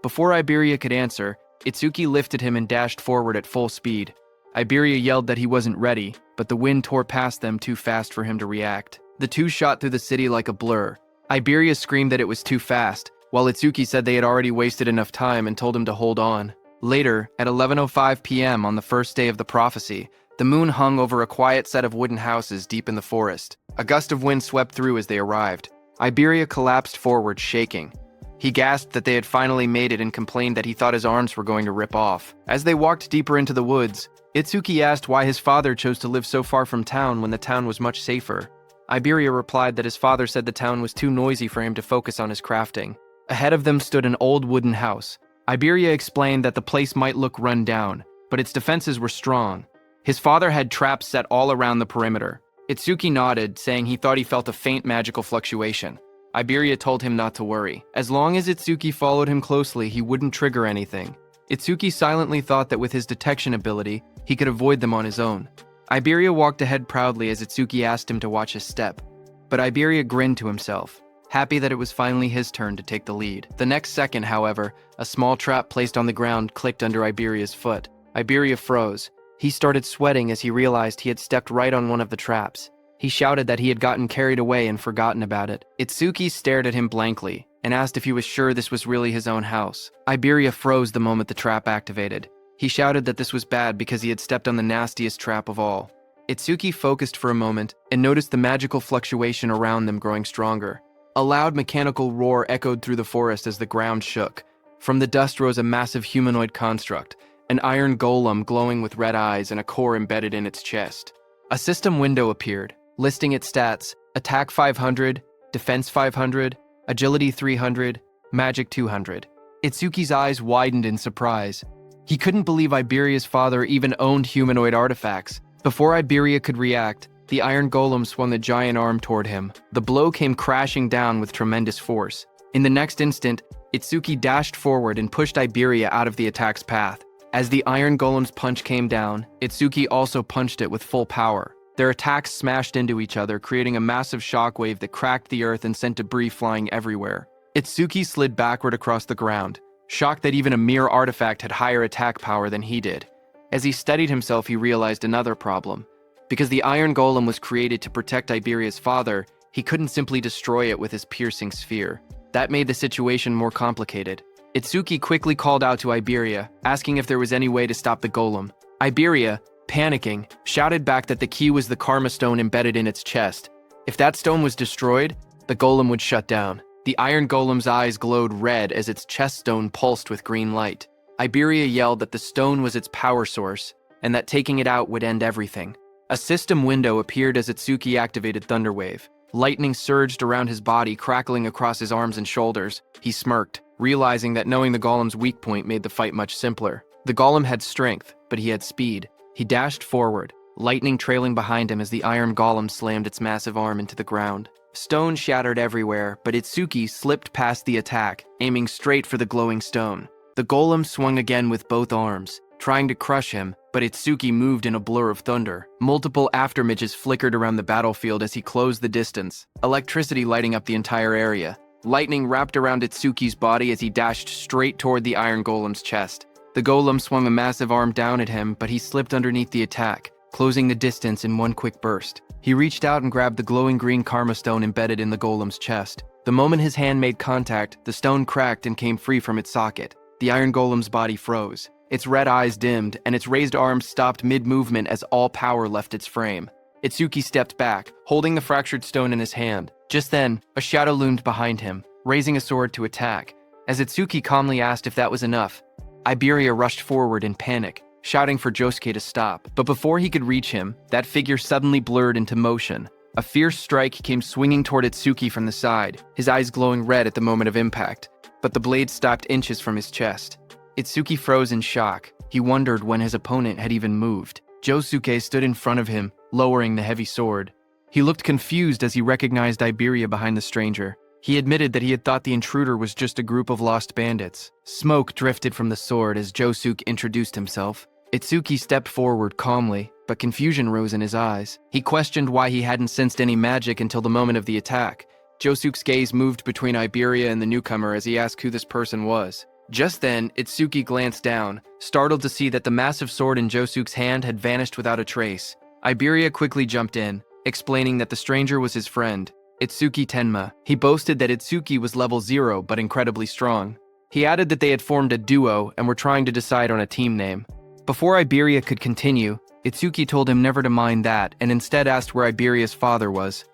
[SPEAKER 1] Before Iberia could answer, Itsuki lifted him and dashed forward at full speed. Iberia yelled that he wasn't ready, but the wind tore past them too fast for him to react. The two shot through the city like a blur. Iberia screamed that it was too fast, while Itsuki said they had already wasted enough time and told him to hold on. Later, at 11:05 p.m. on the first day of the prophecy, the moon hung over a quiet set of wooden houses deep in the forest. A gust of wind swept through as they arrived. Iberia collapsed forward, shaking. He gasped that they had finally made it and complained that he thought his arms were going to rip off. As they walked deeper into the woods, Itsuki asked why his father chose to live so far from town when the town was much safer. Iberia replied that his father said the town was too noisy for him to focus on his crafting. Ahead of them stood an old wooden house. Iberia explained that the place might look run down, but its defenses were strong. His father had traps set all around the perimeter. Itsuki nodded, saying he thought he felt a faint magical fluctuation. Iberia told him not to worry. As long as Itsuki followed him closely, he wouldn't trigger anything. Itsuki silently thought that with his detection ability, he could avoid them on his own. Iberia walked ahead proudly as Itsuki asked him to watch his step. But Iberia grinned to himself, happy that it was finally his turn to take the lead. The next second, however, a small trap placed on the ground clicked under Iberia's foot. Iberia froze. He started sweating as he realized he had stepped right on one of the traps. He shouted that he had gotten carried away and forgotten about it. Itsuki stared at him blankly and asked if he was sure this was really his own house. Iberia froze the moment the trap activated. He shouted that this was bad because he had stepped on the nastiest trap of all. Itsuki focused for a moment and noticed the magical fluctuation around them growing stronger. A loud mechanical roar echoed through the forest as the ground shook. From the dust rose a massive humanoid construct, an iron golem glowing with red eyes and a core embedded in its chest. A system window appeared, listing its stats: attack 500, defense 500, agility 300, magic 200. Itsuki's eyes widened in surprise. He couldn't believe Iberia's father even owned humanoid artifacts. Before Iberia could react, the iron golem swung the giant arm toward him. The blow came crashing down with tremendous force. In the next instant, Itsuki dashed forward and pushed Iberia out of the attack's path. As the iron golem's punch came down, Itsuki also punched it with full power. Their attacks smashed into each other, creating a massive shockwave that cracked the earth and sent debris flying everywhere. Itsuki slid backward across the ground, shocked that even a mere artifact had higher attack power than he did. As he steadied himself, he realized another problem. Because the iron golem was created to protect Iberia's father, he couldn't simply destroy it with his piercing sphere. That made the situation more complicated. Itsuki quickly called out to Iberia, asking if there was any way to stop the golem. Iberia, panicking, shouted back that the key was the karma stone embedded in its chest. If that stone was destroyed, the golem would shut down. The iron golem's eyes glowed red as its chest stone pulsed with green light. Iberia yelled that the stone was its power source, and that taking it out would end everything. A system window appeared as Itsuki activated Thunderwave. Lightning surged around his body, crackling across his arms and shoulders. He smirked, realizing that knowing the golem's weak point made the fight much simpler. The golem had strength, but he had speed. He dashed forward, lightning trailing behind him as the iron golem slammed its massive arm into the ground. Stone shattered everywhere, but Itsuki slipped past the attack, aiming straight for the glowing stone. The golem swung again with both arms, trying to crush him, but Itsuki moved in a blur of thunder. Multiple aftermages flickered around the battlefield as he closed the distance, electricity lighting up the entire area. Lightning wrapped around Itsuki's body as he dashed straight toward the iron golem's chest. The golem swung a massive arm down at him, but he slipped underneath the attack, closing the distance in one quick burst. He reached out and grabbed the glowing green karma stone embedded in the golem's chest. The moment his hand made contact, the stone cracked and came free from its socket. The iron golem's body froze. Its red eyes dimmed, and its raised arms stopped mid-movement as all power left its frame. Itsuki stepped back, holding the fractured stone in his hand. Just then, a shadow loomed behind him, raising a sword to attack. As Itsuki calmly asked if that was enough, Iberia rushed forward in panic, shouting for Josuke to stop. But before he could reach him, that figure suddenly blurred into motion. A fierce strike came swinging toward Itsuki from the side, his eyes glowing red at the moment of impact. But the blade stopped inches from his chest. Itsuki froze in shock. He wondered when his opponent had even moved. Josuke stood in front of him, lowering the heavy sword. He looked confused as he recognized Iberia behind the stranger. He admitted that he had thought the intruder was just a group of lost bandits. Smoke drifted from the sword as Josuke introduced himself. Itsuki stepped forward calmly, but confusion rose in his eyes. He questioned why he hadn't sensed any magic until the moment of the attack. Josuke's gaze moved between Iberia and the newcomer as he asked who this person was. Just then, Itsuki glanced down, startled to see that the massive sword in Josuke's hand had vanished without a trace. Iberia quickly jumped in, explaining that the stranger was his friend, Itsuki Tenma. He boasted that Itsuki was level 0 but incredibly strong. He added that they had formed a duo and were trying to decide on a team name. Before Iberia could continue, Itsuki told him never to mind that and instead asked where Iberia's father was.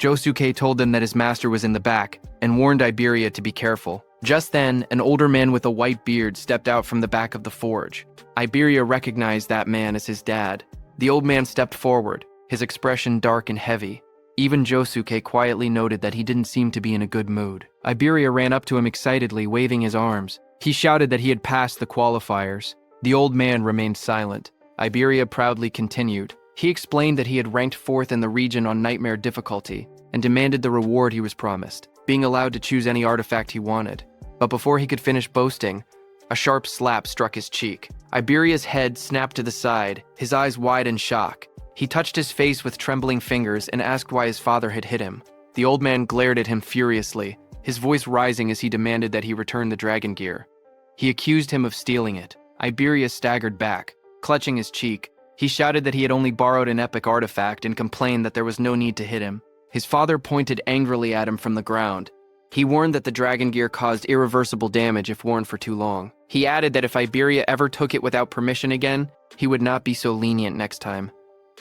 [SPEAKER 1] Josuke told them that his master was in the back and warned Iberia to be careful. Just then, an older man with a white beard stepped out from the back of the forge. Iberia recognized that man as his dad. The old man stepped forward, his expression dark and heavy. Even Josuke quietly noted that he didn't seem to be in a good mood. Iberia ran up to him excitedly, waving his arms. He shouted that he had passed the qualifiers. The old man remained silent. Iberia proudly continued. He explained that he had ranked 4th in the region on nightmare difficulty and demanded the reward he was promised, being allowed to choose any artifact he wanted. But before he could finish boasting, a sharp slap struck his cheek. Iberia's head snapped to the side, his eyes wide in shock. He touched his face with trembling fingers and asked why his father had hit him. The old man glared at him furiously, his voice rising as he demanded that he return the dragon gear. He accused him of stealing it. Iberia staggered back, clutching his cheek. He shouted that he had only borrowed an epic artifact and complained that there was no need to hit him. His father pointed angrily at him from the ground. He warned that the dragon gear caused irreversible damage if worn for too long. He added that if Iberia ever took it without permission again, he would not be so lenient next time.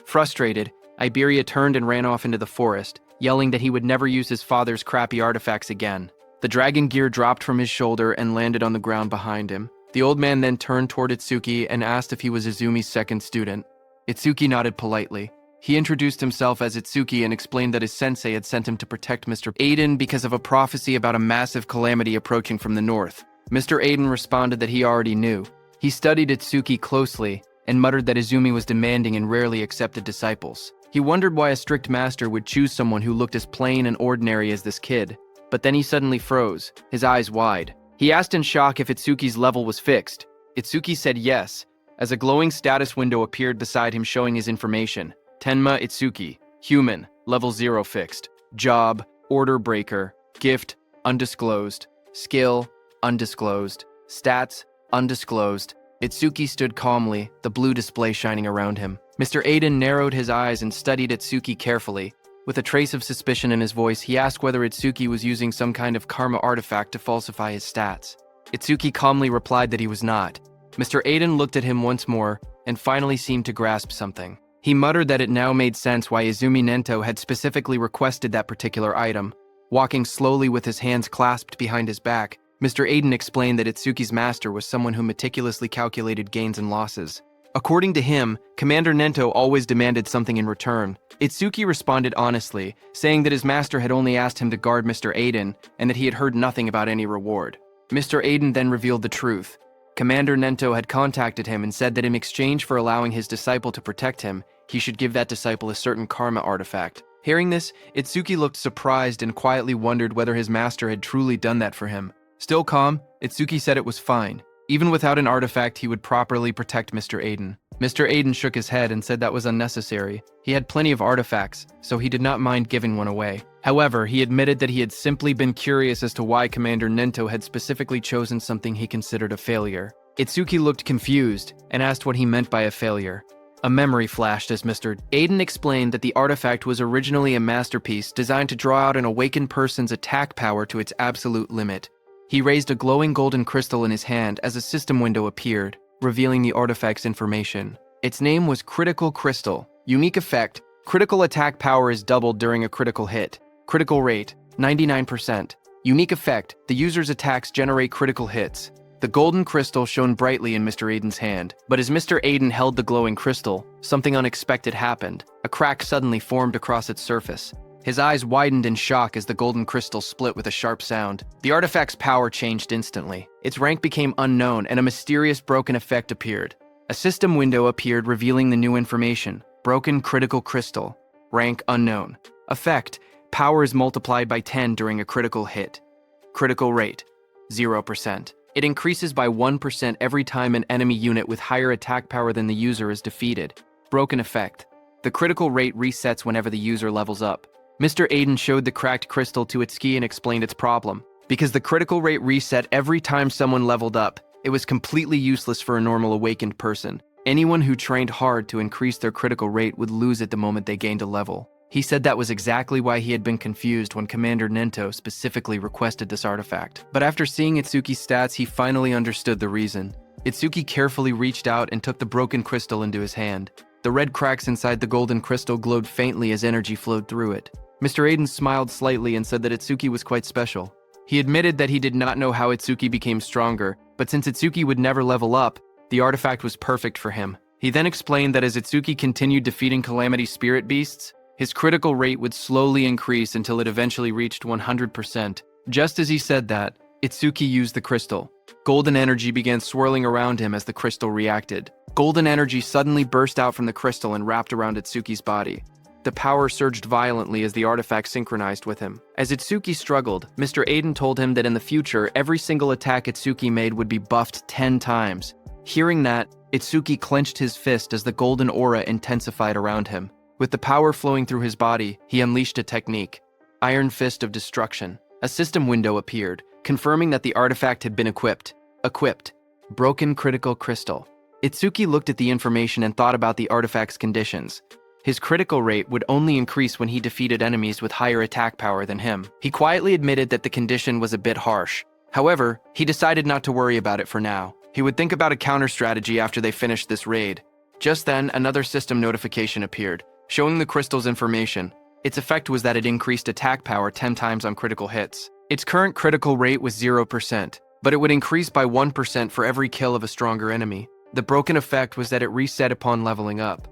[SPEAKER 1] Frustrated, Iberia turned and ran off into the forest, yelling that he would never use his father's crappy artifacts again. The dragon gear dropped from his shoulder and landed on the ground behind him. The old man then turned toward Itsuki and asked if he was Izumi's second student. Itsuki nodded politely. He introduced himself as Itsuki and explained that his sensei had sent him to protect Mr. Aiden because of a prophecy about a massive calamity approaching from the north. Mr. Aiden responded that he already knew. He studied Itsuki closely and muttered that Izumi was demanding and rarely accepted disciples. He wondered why a strict master would choose someone who looked as plain and ordinary as this kid. But then he suddenly froze, his eyes wide. He asked in shock if Itsuki's level was fixed. Itsuki said yes, as a glowing status window appeared beside him showing his information. Tenma Itsuki, human, level 0 fixed. Job, order breaker. Gift, undisclosed. Skill, undisclosed. Stats, undisclosed. Itsuki stood calmly, the blue display shining around him. Mr. Aiden narrowed his eyes and studied Itsuki carefully. With a trace of suspicion in his voice, he asked whether Itsuki was using some kind of karma artifact to falsify his stats. Itsuki calmly replied that he was not. Mr. Aiden looked at him once more and finally seemed to grasp something. He muttered that it now made sense why Izumi Nento had specifically requested that particular item. Walking slowly with his hands clasped behind his back, Mr. Aiden explained that Itsuki's master was someone who meticulously calculated gains and losses. According to him, Commander Nento always demanded something in return. Itsuki responded honestly, saying that his master had only asked him to guard Mr. Aiden and that he had heard nothing about any reward. Mr. Aiden then revealed the truth. Commander Nento had contacted him and said that in exchange for allowing his disciple to protect him, he should give that disciple a certain karma artifact. Hearing this, Itsuki looked surprised and quietly wondered whether his master had truly done that for him. Still calm, Itsuki said it was fine. Even without an artifact, he would properly protect Mr. Aiden. Mr. Aiden shook his head and said that was unnecessary. He had plenty of artifacts, so he did not mind giving one away. However, he admitted that he had simply been curious as to why Commander Nento had specifically chosen something he considered a failure. Itsuki looked confused and asked what he meant by a failure. A memory flashed as Mr. Aiden explained that the artifact was originally a masterpiece designed to draw out an awakened person's attack power to its absolute limit. He raised a glowing golden crystal in his hand as a system window appeared, revealing the artifact's information. Its name was Critical Crystal. Unique effect: critical attack power is doubled during a critical hit. Critical rate: 99%. Unique effect: the user's attacks generate critical hits. The golden crystal shone brightly in Mr. Aiden's hand, but as Mr. Aiden held the glowing crystal, something unexpected happened. A crack suddenly formed across its surface. His eyes widened in shock as the golden crystal split with a sharp sound. The artifact's power changed instantly. Its rank became unknown, and a mysterious broken effect appeared. A system window appeared revealing the new information. Broken critical crystal. Rank unknown. Effect: power is multiplied by 10 during a critical hit. Critical rate: 0%. It increases by 1% every time an enemy unit with higher attack power than the user is defeated. Broken effect: the critical rate resets whenever the user levels up. Mr. Aiden showed the cracked crystal to Itsuki and explained its problem. Because the critical rate reset every time someone leveled up, it was completely useless for a normal awakened person. Anyone who trained hard to increase their critical rate would lose it the moment they gained a level. He said that was exactly why he had been confused when Commander Nento specifically requested this artifact. But after seeing Itsuki's stats, he finally understood the reason. Itsuki carefully reached out and took the broken crystal into his hand. The red cracks inside the golden crystal glowed faintly as energy flowed through it. Mr. Aiden smiled slightly and said that Itsuki was quite special. He admitted that he did not know how Itsuki became stronger, but since Itsuki would never level up, the artifact was perfect for him. He then explained that as Itsuki continued defeating Calamity Spirit Beasts, his critical rate would slowly increase until it eventually reached 100%. Just as he said that, Itsuki used the crystal. Golden energy began swirling around him as the crystal reacted. Golden energy suddenly burst out from the crystal and wrapped around Itsuki's body. The power surged violently as the artifact synchronized with him. As Itsuki struggled, Mr. Aiden told him that in the future, every single attack Itsuki made would be buffed 10 times. Hearing that, Itsuki clenched his fist as the golden aura intensified around him. With the power flowing through his body, he unleashed a technique: Iron Fist of Destruction. A system window appeared, confirming that the artifact had been equipped. Equipped. Broken Critical Crystal. Itsuki looked at the information and thought about the artifact's conditions. His critical rate would only increase when he defeated enemies with higher attack power than him. He quietly admitted that the condition was a bit harsh. However, he decided not to worry about it for now. He would think about a counter strategy after they finished this raid. Just then, another system notification appeared, showing the crystal's information. Its effect was that it increased attack power 10 times on critical hits. Its current critical rate was 0%, but it would increase by 1% for every kill of a stronger enemy. The broken effect was that it reset upon leveling up.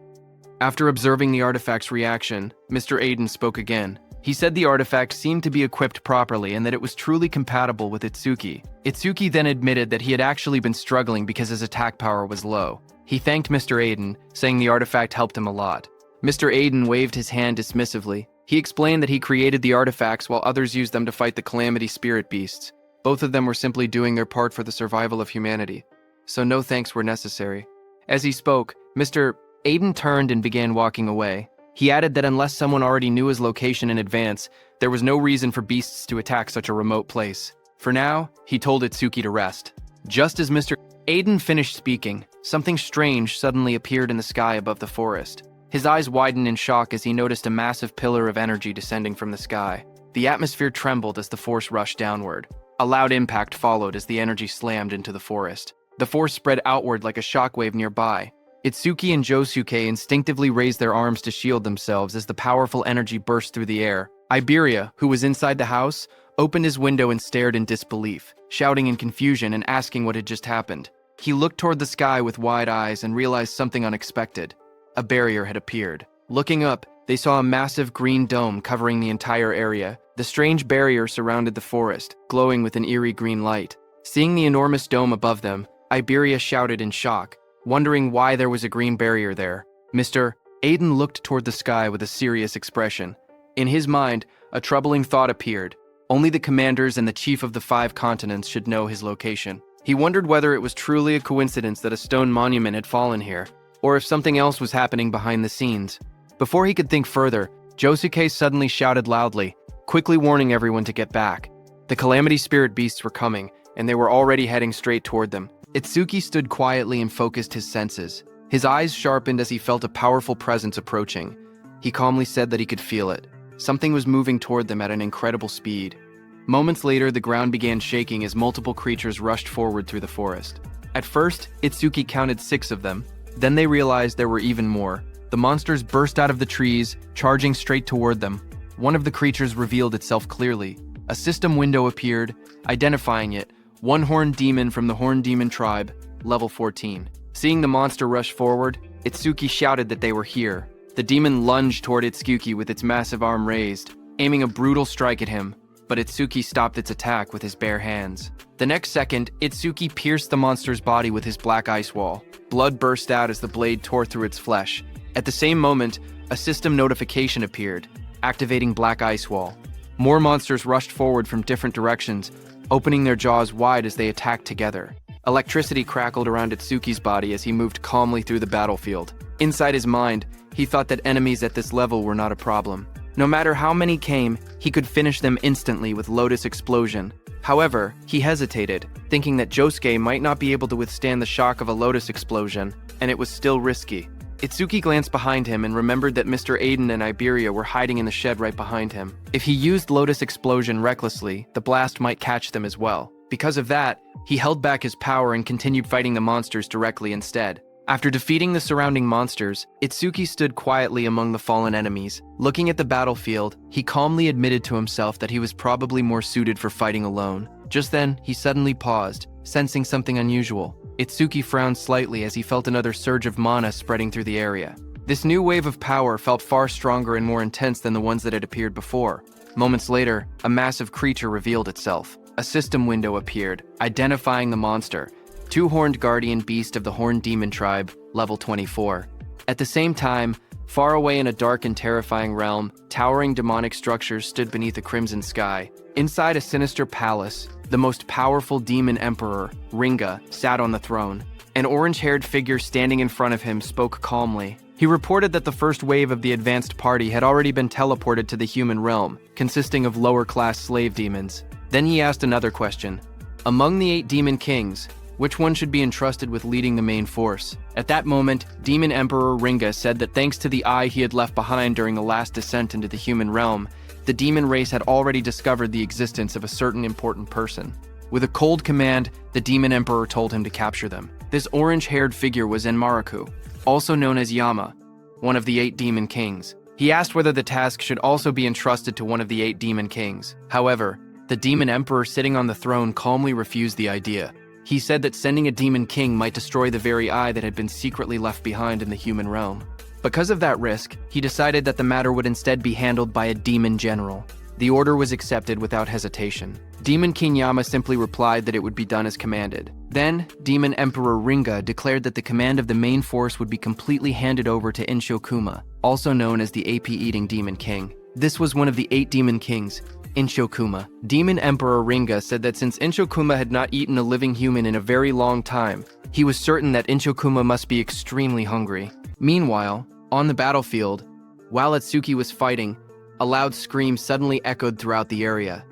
[SPEAKER 1] After observing the artifact's reaction, Mr. Aiden spoke again. He said the artifact seemed to be equipped properly and that it was truly compatible with Itsuki. Itsuki then admitted that he had actually been struggling because his attack power was low. He thanked Mr. Aiden, saying the artifact helped him a lot. Mr. Aiden waved his hand dismissively. He explained that he created the artifacts while others used them to fight the Calamity Spirit Beasts. Both of them were simply doing their part for the survival of humanity, so no thanks were necessary. As he spoke, Mr. Aiden turned and began walking away. He added that unless someone already knew his location in advance, there was no reason for beasts to attack such a remote place. For now, he told Itsuki to rest. Just as Mr. Aiden finished speaking, something strange suddenly appeared in the sky above the forest. His eyes widened in shock as he noticed a massive pillar of energy descending from the sky. The atmosphere trembled as the force rushed downward. A loud impact followed as the energy slammed into the forest. The force spread outward like a shockwave nearby. Itsuki and Josuke instinctively raised their arms to shield themselves as the powerful energy burst through the air. Iberia, who was inside the house, opened his window and stared in disbelief, shouting in confusion and asking what had just happened. He looked toward the sky with wide eyes and realized something unexpected. A barrier had appeared. Looking up, they saw a massive green dome covering the entire area. The strange barrier surrounded the forest, glowing with an eerie green light. Seeing the enormous dome above them, Iberia shouted in shock, wondering why there was a green barrier there. Mr. Aiden looked toward the sky with a serious expression. In his mind, a troubling thought appeared. Only the commanders and the chief of the 5 continents should know his location. He wondered whether it was truly a coincidence that a stone monument had fallen here, or if something else was happening behind the scenes. Before he could think further, Josuke suddenly shouted loudly, quickly warning everyone to get back. The Calamity Spirit beasts were coming, and they were already heading straight toward them. Itsuki stood quietly and focused his senses. His eyes sharpened as he felt a powerful presence approaching. He calmly said that he could feel it. Something was moving toward them at an incredible speed. Moments later, the ground began shaking as multiple creatures rushed forward through the forest. At first, Itsuki counted 6 of them. Then they realized there were even more. The monsters burst out of the trees, charging straight toward them. One of the creatures revealed itself clearly. A system window appeared, identifying it. One horned demon from the Horned Demon tribe, level 14. Seeing the monster rush forward, Itsuki shouted that they were here. The demon lunged toward Itsuki with its massive arm raised, aiming a brutal strike at him, but Itsuki stopped its attack with his bare hands. The next second, Itsuki pierced the monster's body with his black ice wall. Blood burst out as the blade tore through its flesh. At the same moment, a system notification appeared, activating Black Ice Wall. More monsters rushed forward from different directions, opening their jaws wide as they attacked together. Electricity crackled around Itsuki's body as he moved calmly through the battlefield. Inside his mind, he thought that enemies at this level were not a problem. No matter how many came, he could finish them instantly with Lotus Explosion. However, he hesitated, thinking that Josuke might not be able to withstand the shock of a Lotus Explosion, and it was still risky. Itsuki glanced behind him and remembered that Mr. Aiden and Iberia were hiding in the shed right behind him. If he used Lotus Explosion recklessly, the blast might catch them as well. Because of that, he held back his power and continued fighting the monsters directly instead. After defeating the surrounding monsters, Itsuki stood quietly among the fallen enemies. Looking at the battlefield, he calmly admitted to himself that he was probably more suited for fighting alone. Just then, he suddenly paused, sensing something unusual. Itsuki frowned slightly as he felt another surge of mana spreading through the area. This new wave of power felt far stronger and more intense than the ones that had appeared before. Moments later, a massive creature revealed itself. A system window appeared, identifying the monster. 2-horned guardian beast of the Horned Demon tribe, level 24. At the same time, far away in a dark and terrifying realm, towering demonic structures stood beneath a crimson sky. Inside a sinister palace, the most powerful demon emperor, Ringa, sat on the throne. An orange-haired figure standing in front of him spoke calmly. He reported that the first wave of the advanced party had already been teleported to the human realm, consisting of lower-class slave demons. Then he asked another question. Among the 8 demon kings, which one should be entrusted with leading the main force? At that moment, Demon Emperor Ringa said that thanks to the eye he had left behind during the last descent into the human realm, the demon race had already discovered the existence of a certain important person. With a cold command, the Demon Emperor told him to capture them. This orange-haired figure was Enmaraku, also known as Yama, one of the 8 demon kings. He asked whether the task should also be entrusted to one of the 8 demon kings. However, the Demon Emperor sitting on the throne calmly refused the idea. He said that sending a demon king might destroy the very eye that had been secretly left behind in the human realm. Because of that risk, he decided that the matter would instead be handled by a demon general. The order was accepted without hesitation. Demon King Yama simply replied that it would be done as commanded. Then, Demon Emperor Ringa declared that the command of the main force would be completely handed over to Inshokuma, also known as the AP-eating Demon King. This was one of the 8 demon kings, Inshokuma. Demon Emperor Ringa said that since Inshokuma had not eaten a living human in a very long time, he was certain that Inshokuma must be extremely hungry. Meanwhile, on the battlefield, while Itsuki was fighting, a loud scream suddenly echoed throughout the area.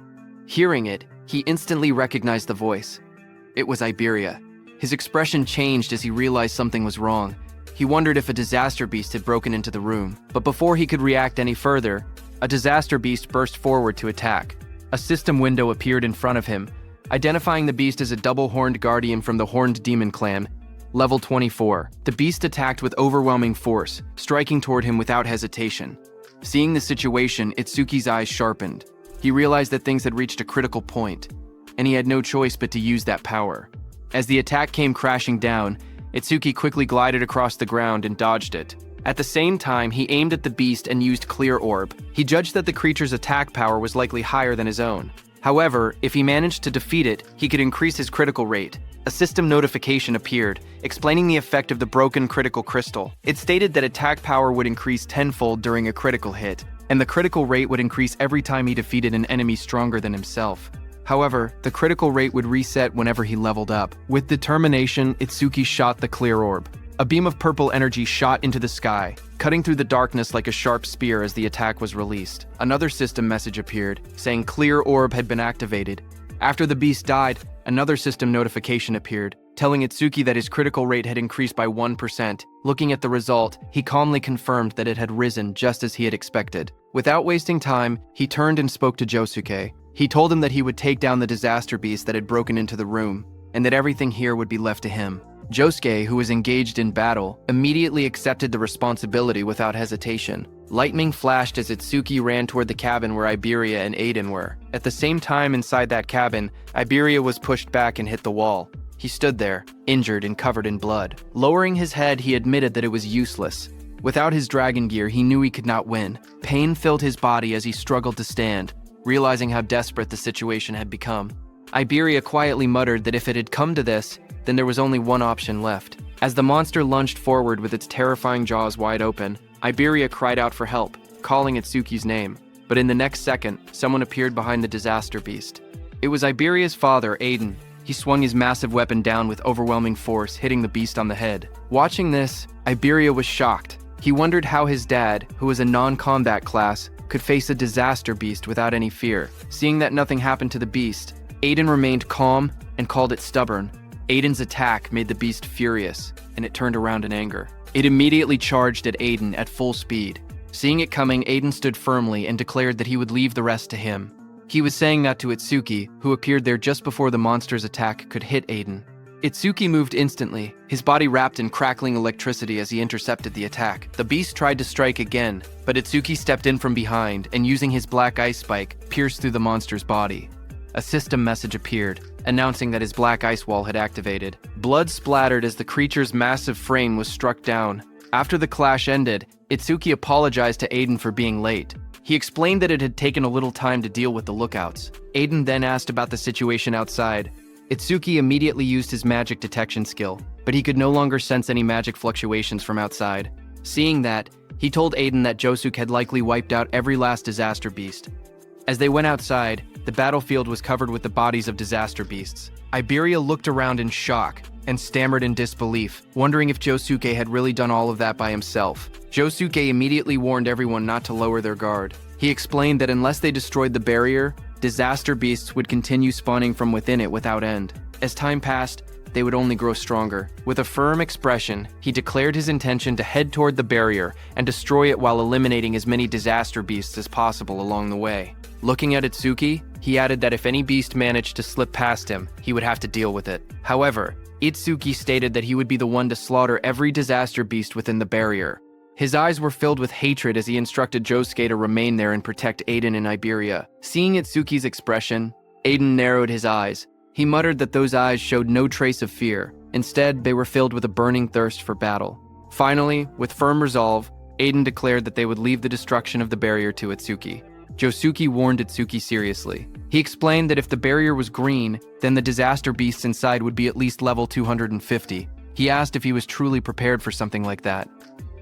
[SPEAKER 1] Hearing it, he instantly recognized the voice. It was Iberia. His expression changed as he realized something was wrong. He wondered if a disaster beast had broken into the room. But before he could react any further, a disaster beast burst forward to attack. A system window appeared in front of him, identifying the beast as a double-horned guardian from the Horned Demon clan. Level 24. The beast attacked with overwhelming force, striking toward him without hesitation. Seeing the situation, Itsuki's eyes sharpened. He realized that things had reached a critical point, and he had no choice but to use that power. As the attack came crashing down, Itsuki quickly glided across the ground and dodged it. At the same time, he aimed at the beast and used Clear Orb. He judged that the creature's attack power was likely higher than his own. However, if he managed to defeat it, he could increase his critical rate. A system notification appeared, explaining the effect of the broken critical crystal. It stated that attack power would increase tenfold during a critical hit, and the critical rate would increase every time he defeated an enemy stronger than himself. However, the critical rate would reset whenever he leveled up. With determination, Itsuki shot the Clear Orb. A beam of purple energy shot into the sky, cutting through the darkness like a sharp spear as the attack was released. Another system message appeared, saying Clear Orb had been activated. After the beast died, another system notification appeared, telling Itsuki that his critical rate had increased by 1%. Looking at the result, he calmly confirmed that it had risen just as he had expected. Without wasting time, he turned and spoke to Josuke. He told him that he would take down the disaster beast that had broken into the room, and that everything here would be left to him. Josuke, who was engaged in battle, immediately accepted the responsibility without hesitation. Lightning flashed as Itsuki ran toward the cabin where Iberia and Aiden were. At the same time, inside that cabin, Iberia was pushed back and hit the wall. He stood there, injured and covered in blood. Lowering his head, he admitted that it was useless. Without his dragon gear, he knew he could not win. Pain filled his body as he struggled to stand, realizing how desperate the situation had become. Iberia quietly muttered that if it had come to this, then there was only one option left. As the monster lunged forward with its terrifying jaws wide open, Iberia cried out for help, calling Itsuki's name. But in the next second, someone appeared behind the disaster beast. It was Iberia's father, Aiden. He swung his massive weapon down with overwhelming force, hitting the beast on the head. Watching this, Iberia was shocked. He wondered how his dad, who was a non-combat class, could face a disaster beast without any fear. Seeing that nothing happened to the beast, Aiden remained calm and called it stubborn. Aiden's attack made the beast furious, and it turned around in anger. It immediately charged at Aiden at full speed. Seeing it coming, Aiden stood firmly and declared that he would leave the rest to him. He was saying that to Itsuki, who appeared there just before the monster's attack could hit Aiden. Itsuki moved instantly, his body wrapped in crackling electricity as he intercepted the attack. The beast tried to strike again, but Itsuki stepped in from behind and using his black ice spike, pierced through the monster's body. A system message appeared, announcing that his black ice wall had activated. Blood splattered as the creature's massive frame was struck down. After the clash ended, Itsuki apologized to Aiden for being late. He explained that it had taken a little time to deal with the lookouts. Aiden then asked about the situation outside. Itsuki immediately used his magic detection skill, but he could no longer sense any magic fluctuations from outside. Seeing that, he told Aiden that Josuke had likely wiped out every last disaster beast. As they went outside, the battlefield was covered with the bodies of disaster beasts. Iberia looked around in shock and stammered in disbelief, wondering if Josuke had really done all of that by himself. Josuke immediately warned everyone not to lower their guard. He explained that unless they destroyed the barrier, disaster beasts would continue spawning from within it without end. As time passed, they would only grow stronger. With a firm expression, he declared his intention to head toward the barrier and destroy it while eliminating as many disaster beasts as possible along the way. Looking at Itsuki, he added that if any beast managed to slip past him, he would have to deal with it. However, Itsuki stated that he would be the one to slaughter every disaster beast within the barrier. His eyes were filled with hatred as he instructed Josuke to remain there and protect Aiden and Iberia. Seeing Itsuki's expression, Aiden narrowed his eyes. He muttered that those eyes showed no trace of fear. Instead, they were filled with a burning thirst for battle. Finally, with firm resolve, Aiden declared that they would leave the destruction of the barrier to Itsuki. Josuke warned Itsuki seriously. He explained that if the barrier was green, then the disaster beasts inside would be at least level 250. He asked if he was truly prepared for something like that.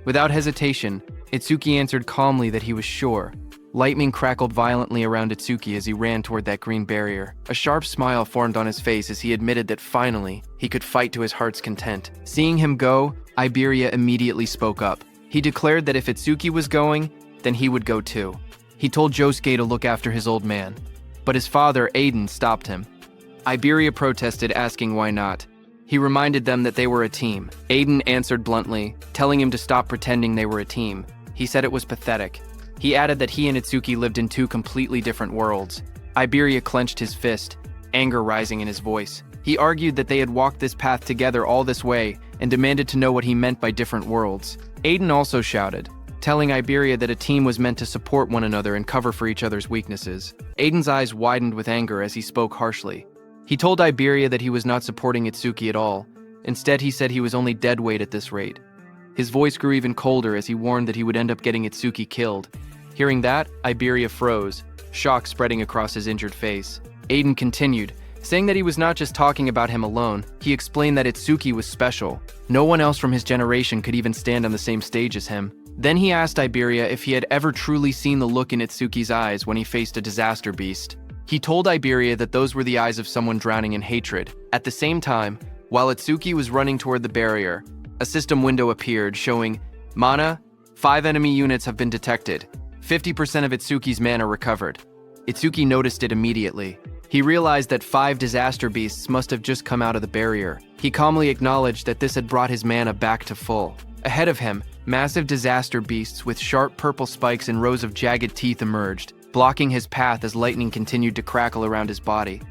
[SPEAKER 1] Without hesitation, Itsuki answered calmly that he was sure. Lightning crackled violently around Itsuki as he ran toward that green barrier. A sharp smile formed on his face as he admitted that finally, he could fight to his heart's content. Seeing him go, Iberia immediately spoke up. He declared that if Itsuki was going, then he would go too. He told Josuke to look after his old man, but his father, Aiden, stopped him. Iberia protested, asking why not. He reminded them that they were a team. Aiden answered bluntly, telling him to stop pretending they were a team. He said it was pathetic. He added that he and Itsuki lived in two completely different worlds. Iberia clenched his fist, anger rising in his voice. He argued that they had walked this path together all this way and demanded to know what he meant by different worlds. Aiden also shouted, telling Iberia that a team was meant to support one another and cover for each other's weaknesses. Aiden's eyes widened with anger as he spoke harshly. He told Iberia that he was not supporting Itsuki at all. Instead, he said he was only dead weight at this rate. His voice grew even colder as he warned that he would end up getting Itsuki killed. Hearing that, Iberia froze, shock spreading across his injured face. Aiden continued, saying that he was not just talking about him alone. He explained that Itsuki was special. No one else from his generation could even stand on the same stage as him. Then he asked Iberia if he had ever truly seen the look in Itsuki's eyes when he faced a disaster beast. He told Iberia that those were the eyes of someone drowning in hatred. At the same time, while Itsuki was running toward the barrier, a system window appeared showing, "Mana, 5 enemy units have been detected. 50% of Itsuki's mana recovered." Itsuki noticed it immediately. He realized that 5 disaster beasts must have just come out of the barrier. He calmly acknowledged that this had brought his mana back to full. Ahead of him, massive disaster beasts with sharp purple spikes and rows of jagged teeth emerged, blocking his path as lightning continued to crackle around his body.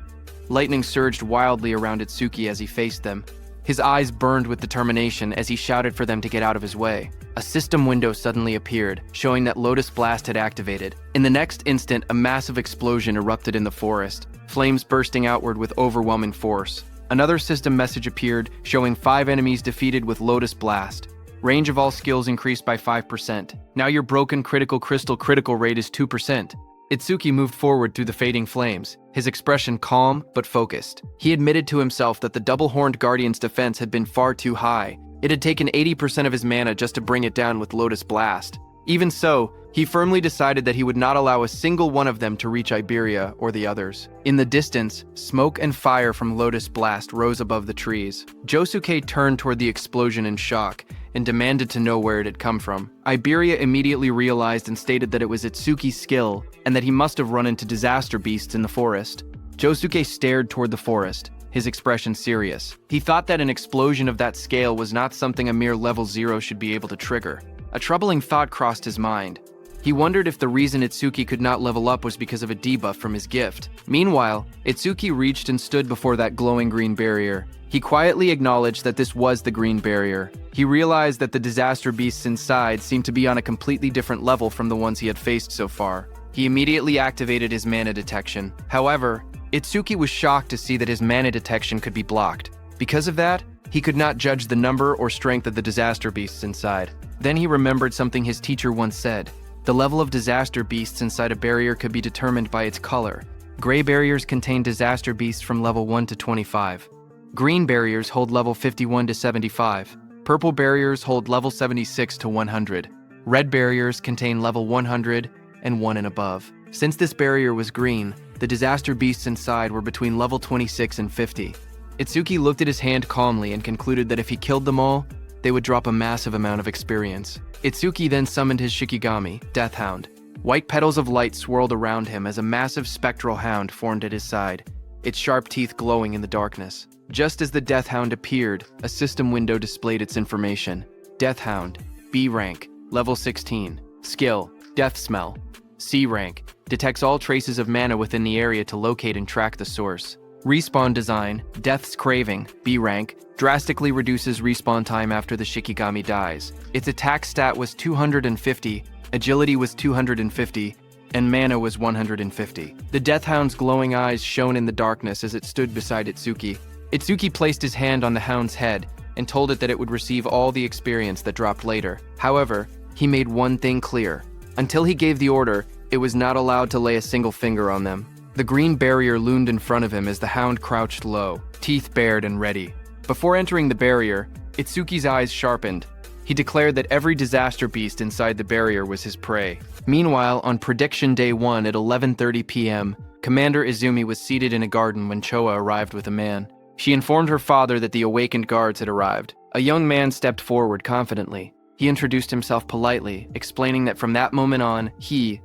[SPEAKER 1] Lightning surged wildly around Itsuki as he faced them. His eyes burned with determination as he shouted for them to get out of his way. A system window suddenly appeared, showing that Lotus Blast had activated. In the next instant, a massive explosion erupted in the forest, flames bursting outward with overwhelming force. Another system message appeared, showing 5 enemies defeated with Lotus Blast. Range of all skills increased by 5%. Now your broken critical crystal critical rate is 2%. Itsuki moved forward through the fading flames, his expression calm but focused. He admitted to himself that the double-horned guardian's defense had been far too high. It had taken 80% of his mana just to bring it down with Lotus Blast. Even so, he firmly decided that he would not allow a single one of them to reach Iberia or the others. In the distance, smoke and fire from Lotus Blast rose above the trees. Josuke turned toward the explosion in shock and demanded to know where it had come from. Iberia immediately realized and stated that it was Itsuki's skill and that he must have run into disaster beasts in the forest. Josuke stared toward the forest, his expression serious. He thought that an explosion of that scale was not something a mere level 0 should be able to trigger. A troubling thought crossed his mind. He wondered if the reason Itsuki could not level up was because of a debuff from his gift. Meanwhile, Itsuki reached and stood before that glowing green barrier. He quietly acknowledged that this was the green barrier. He realized that the disaster beasts inside seemed to be on a completely different level from the ones he had faced so far. He immediately activated his mana detection. However, Itsuki was shocked to see that his mana detection could be blocked. Because of that, he could not judge the number or strength of the disaster beasts inside. Then he remembered something his teacher once said. The level of disaster beasts inside a barrier could be determined by its color. Gray barriers contain disaster beasts from level 1 to 25. Green barriers hold level 51 to 75. Purple barriers hold level 76 to 100. Red barriers contain level 100 and 1 and above. Since this barrier was green, the disaster beasts inside were between level 26 and 50. Itsuki looked at his hand calmly and concluded that if he killed them all, they would drop a massive amount of experience. Itsuki then summoned his Shikigami, Death Hound. White petals of light swirled around him as a massive spectral hound formed at his side, its sharp teeth glowing in the darkness. Just as the Death Hound appeared, a system window displayed its information. Death Hound, B rank, level 16. Skill, Death Smell. C rank, detects all traces of mana within the area to locate and track the source. Respawn design, Death's Craving, B rank, drastically reduces respawn time after the Shikigami dies. Its attack stat was 250, agility was 250, and mana was 150. The Death Hound's glowing eyes shone in the darkness as it stood beside Itsuki. Itsuki placed his hand on the hound's head and told it that it would receive all the experience that dropped later. However, he made one thing clear. Until he gave the order, it was not allowed to lay a single finger on them. The green barrier loomed in front of him as the hound crouched low, teeth bared and ready. Before entering the barrier, Itsuki's eyes sharpened. He declared that every disaster beast inside the barrier was his prey. Meanwhile, on prediction day 1 at 11:30 p.m., Commander Izumi was seated in a garden when Choa arrived with a man. She informed her father that the awakened guards had arrived. A young man stepped forward confidently. He introduced himself politely, explaining that from that moment on, he,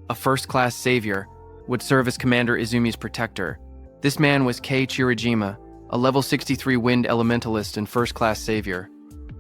[SPEAKER 1] a first-class savior, would serve as Commander Izumi's protector. This man was Kei Chirajima, a level 63 wind elementalist and first-class savior.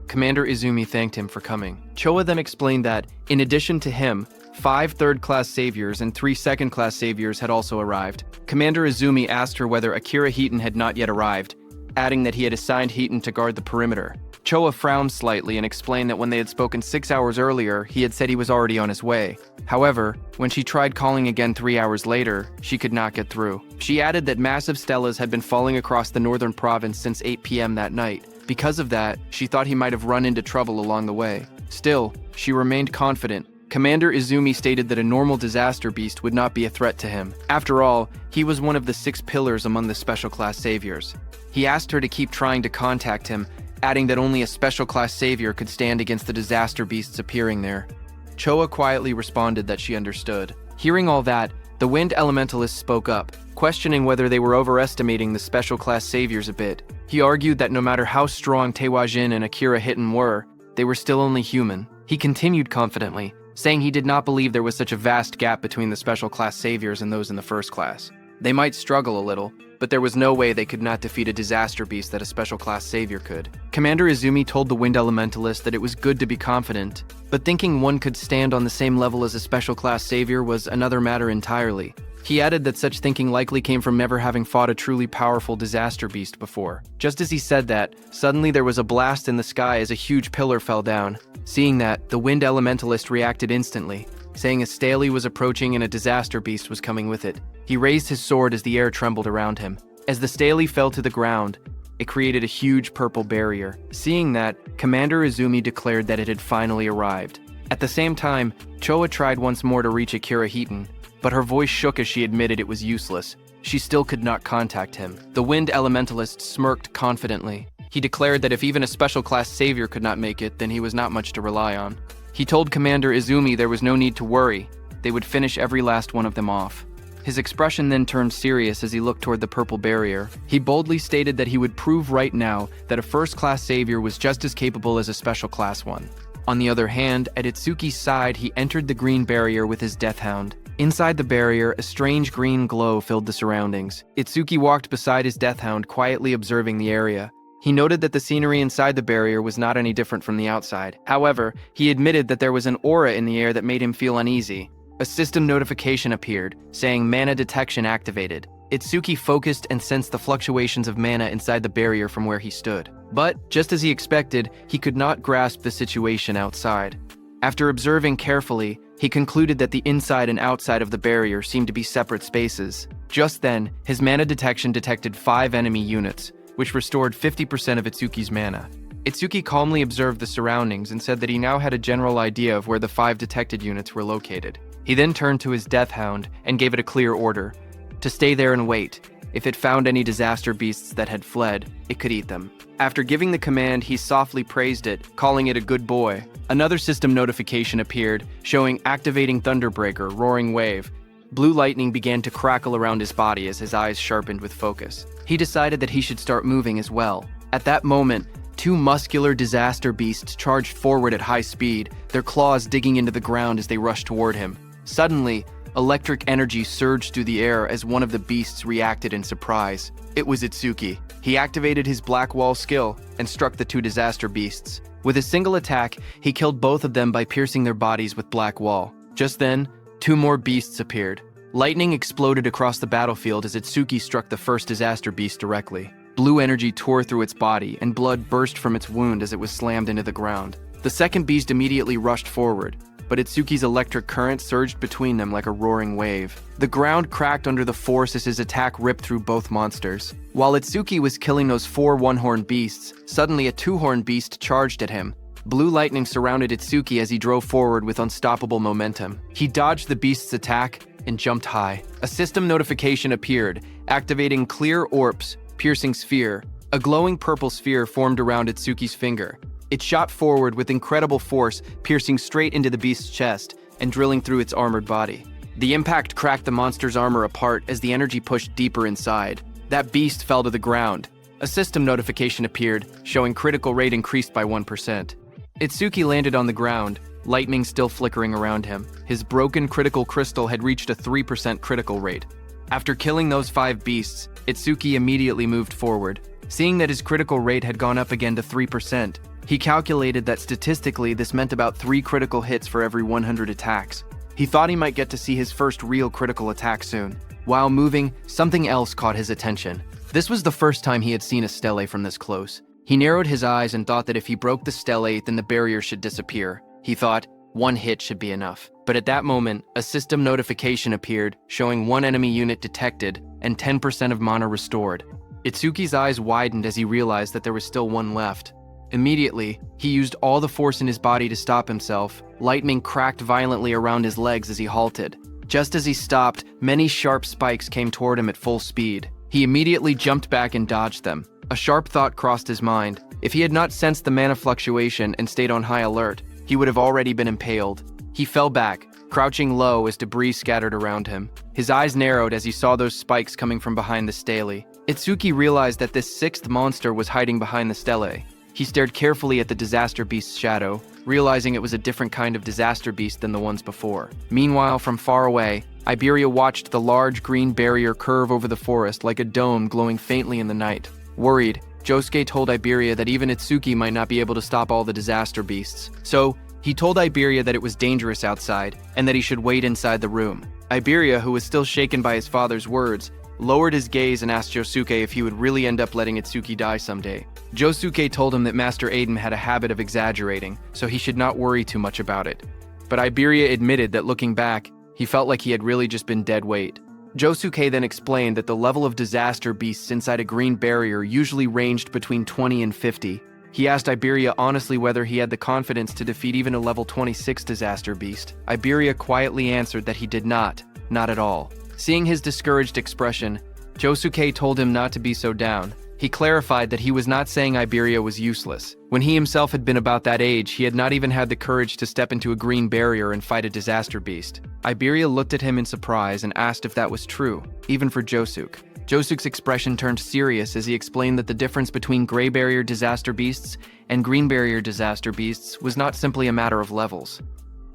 [SPEAKER 1] Commander Izumi thanked him for coming. Choa then explained that, in addition to him, 5 third-class saviors and 3 second-class saviors had also arrived. Commander Izumi asked her whether Akira Heaton had not yet arrived, adding that he had assigned Heaton to guard the perimeter. Choa frowned slightly and explained that when they had spoken 6 hours earlier, he had said he was already on his way. However, when she tried calling again 3 hours later, she could not get through. She added that massive stelas had been falling across the northern province since 8 p.m. that night. Because of that, she thought he might have run into trouble along the way. Still, she remained confident. Commander Izumi stated that a normal disaster beast would not be a threat to him. After all, he was one of the 6 pillars among the special class saviors. He asked her to keep trying to contact him, adding that only a special class savior could stand against the disaster beasts appearing there. Choa quietly responded that she understood. Hearing all that, the wind elementalist spoke up, questioning whether they were overestimating the special class saviors a bit. He argued that no matter how strong Tewajin and Akira Hitten were, they were still only human. He continued confidently, saying he did not believe there was such a vast gap between the special class saviors and those in the first class. They might struggle a little, but there was no way they could not defeat a disaster beast that a special class savior could. Commander Izumi told the wind elementalist that it was good to be confident, but thinking one could stand on the same level as a special class savior was another matter entirely. He added that such thinking likely came from never having fought a truly powerful disaster beast before. Just as he said that, suddenly there was a blast in the sky as a huge pillar fell down. Seeing that, the wind elementalist reacted instantly, saying a stele was approaching and a disaster beast was coming with it. He raised his sword as the air trembled around him. As the stele fell to the ground, it created a huge purple barrier. Seeing that, Commander Izumi declared that it had finally arrived. At the same time, Choa tried once more to reach Akira Heaton, but her voice shook as she admitted it was useless. She still could not contact him. The wind elementalist smirked confidently. He declared that if even a special class savior could not make it, then he was not much to rely on. He told Commander Izumi there was no need to worry. They would finish every last one of them off. His expression then turned serious as he looked toward the purple barrier. He boldly stated that he would prove right now that a first-class savior was just as capable as a special class one. On the other hand, at Itsuki's side, he entered the green barrier with his death hound. Inside the barrier, a strange green glow filled the surroundings. Itsuki walked beside his death hound, quietly observing the area. He noted that the scenery inside the barrier was not any different from the outside. However, he admitted that there was an aura in the air that made him feel uneasy. A system notification appeared, saying mana detection activated. Itsuki focused and sensed the fluctuations of mana inside the barrier from where he stood. But, just as he expected, he could not grasp the situation outside. After observing carefully, he concluded that the inside and outside of the barrier seemed to be separate spaces. Just then, his mana detection detected 5 enemy units, which restored 50% of Itsuki's mana. Itsuki calmly observed the surroundings and said that he now had a general idea of where the 5 detected units were located. He then turned to his death hound and gave it a clear order to stay there and wait. If it found any disaster beasts that had fled, it could eat them. After giving the command, he softly praised it, calling it a good boy. Another system notification appeared, showing activating Thunderbreaker, roaring wave. Blue lightning began to crackle around his body as his eyes sharpened with focus. He decided that he should start moving as well. At that moment, 2 muscular disaster beasts charged forward at high speed, their claws digging into the ground as they rushed toward him. Suddenly, electric energy surged through the air as one of the beasts reacted in surprise. It was Itsuki. He activated his Black Wall skill and struck the 2 disaster beasts. With a single attack, he killed both of them by piercing their bodies with Black Wall. Just then, 2 more beasts appeared. Lightning exploded across the battlefield as Itsuki struck the first disaster beast directly. Blue energy tore through its body, and blood burst from its wound as it was slammed into the ground. The second beast immediately rushed forward, but Itsuki's electric current surged between them like a roaring wave. The ground cracked under the force as his attack ripped through both monsters. While Itsuki was killing those 4 one-horned beasts, suddenly a 2-horned beast charged at him. Blue lightning surrounded Itsuki as he drove forward with unstoppable momentum. He dodged the beast's attack and jumped high. A system notification appeared, activating Clear Orbs, Piercing Sphere. A glowing purple sphere formed around Itsuki's finger. It shot forward with incredible force, piercing straight into the beast's chest and drilling through its armored body. The impact cracked the monster's armor apart as the energy pushed deeper inside. That beast fell to the ground. A system notification appeared, showing critical rate increased by 1%. Itsuki landed on the ground, lightning still flickering around him. His broken critical crystal had reached a 3% critical rate. After killing those 5 beasts, Itsuki immediately moved forward. Seeing that his critical rate had gone up again to 3%, he calculated that statistically this meant about 3 critical hits for every 100 attacks. He thought he might get to see his first real critical attack soon. While moving, something else caught his attention. This was the first time he had seen a stele from this close. He narrowed his eyes and thought that if he broke the stele, then the barrier should disappear. He thought, 1 hit should be enough. But at that moment, a system notification appeared, showing 1 enemy unit detected and 10% of mana restored. Itsuki's eyes widened as he realized that there was still 1 left. Immediately, he used all the force in his body to stop himself. Lightning cracked violently around his legs as he halted. Just as he stopped, many sharp spikes came toward him at full speed. He immediately jumped back and dodged them. A sharp thought crossed his mind. If he had not sensed the mana fluctuation and stayed on high alert, he would have already been impaled. He fell back, crouching low as debris scattered around him. His eyes narrowed as he saw those spikes coming from behind the stele. Itsuki realized that this 6th monster was hiding behind the stele. He stared carefully at the disaster beast's shadow, realizing it was a different kind of disaster beast than the ones before. Meanwhile, from far away, Iberia watched the large green barrier curve over the forest like a dome glowing faintly in the night. Worried, Josuke told Iberia that even Itsuki might not be able to stop all the disaster beasts. So, he told Iberia that it was dangerous outside and that he should wait inside the room. Iberia, who was still shaken by his father's words, lowered his gaze and asked Josuke if he would really end up letting Itsuki die someday. Josuke told him that Master Aiden had a habit of exaggerating, so he should not worry too much about it. But Iberia admitted that looking back, he felt like he had really just been dead weight. Josuke then explained that the level of disaster beasts inside a green barrier usually ranged between 20 and 50. He asked Iberia honestly whether he had the confidence to defeat even a level 26 disaster beast. Iberia quietly answered that he did not at all. Seeing his discouraged expression, Josuke told him not to be so down. He clarified that he was not saying Iberia was useless. When he himself had been about that age, he had not even had the courage to step into a green barrier and fight a disaster beast. Iberia looked at him in surprise and asked if that was true, even for Josuke. Josuke's expression turned serious as he explained that the difference between gray barrier disaster beasts and green barrier disaster beasts was not simply a matter of levels.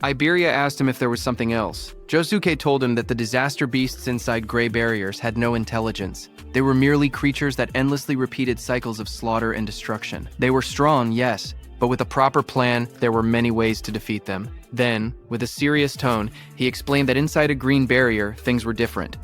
[SPEAKER 1] Iberia asked him if there was something else. Josuke told him that the disaster beasts inside gray barriers had no intelligence. They were merely creatures that endlessly repeated cycles of slaughter and destruction. They were strong, yes, but with a proper plan, there were many ways to defeat them. Then, with a serious tone, he explained that inside a green barrier, things were different.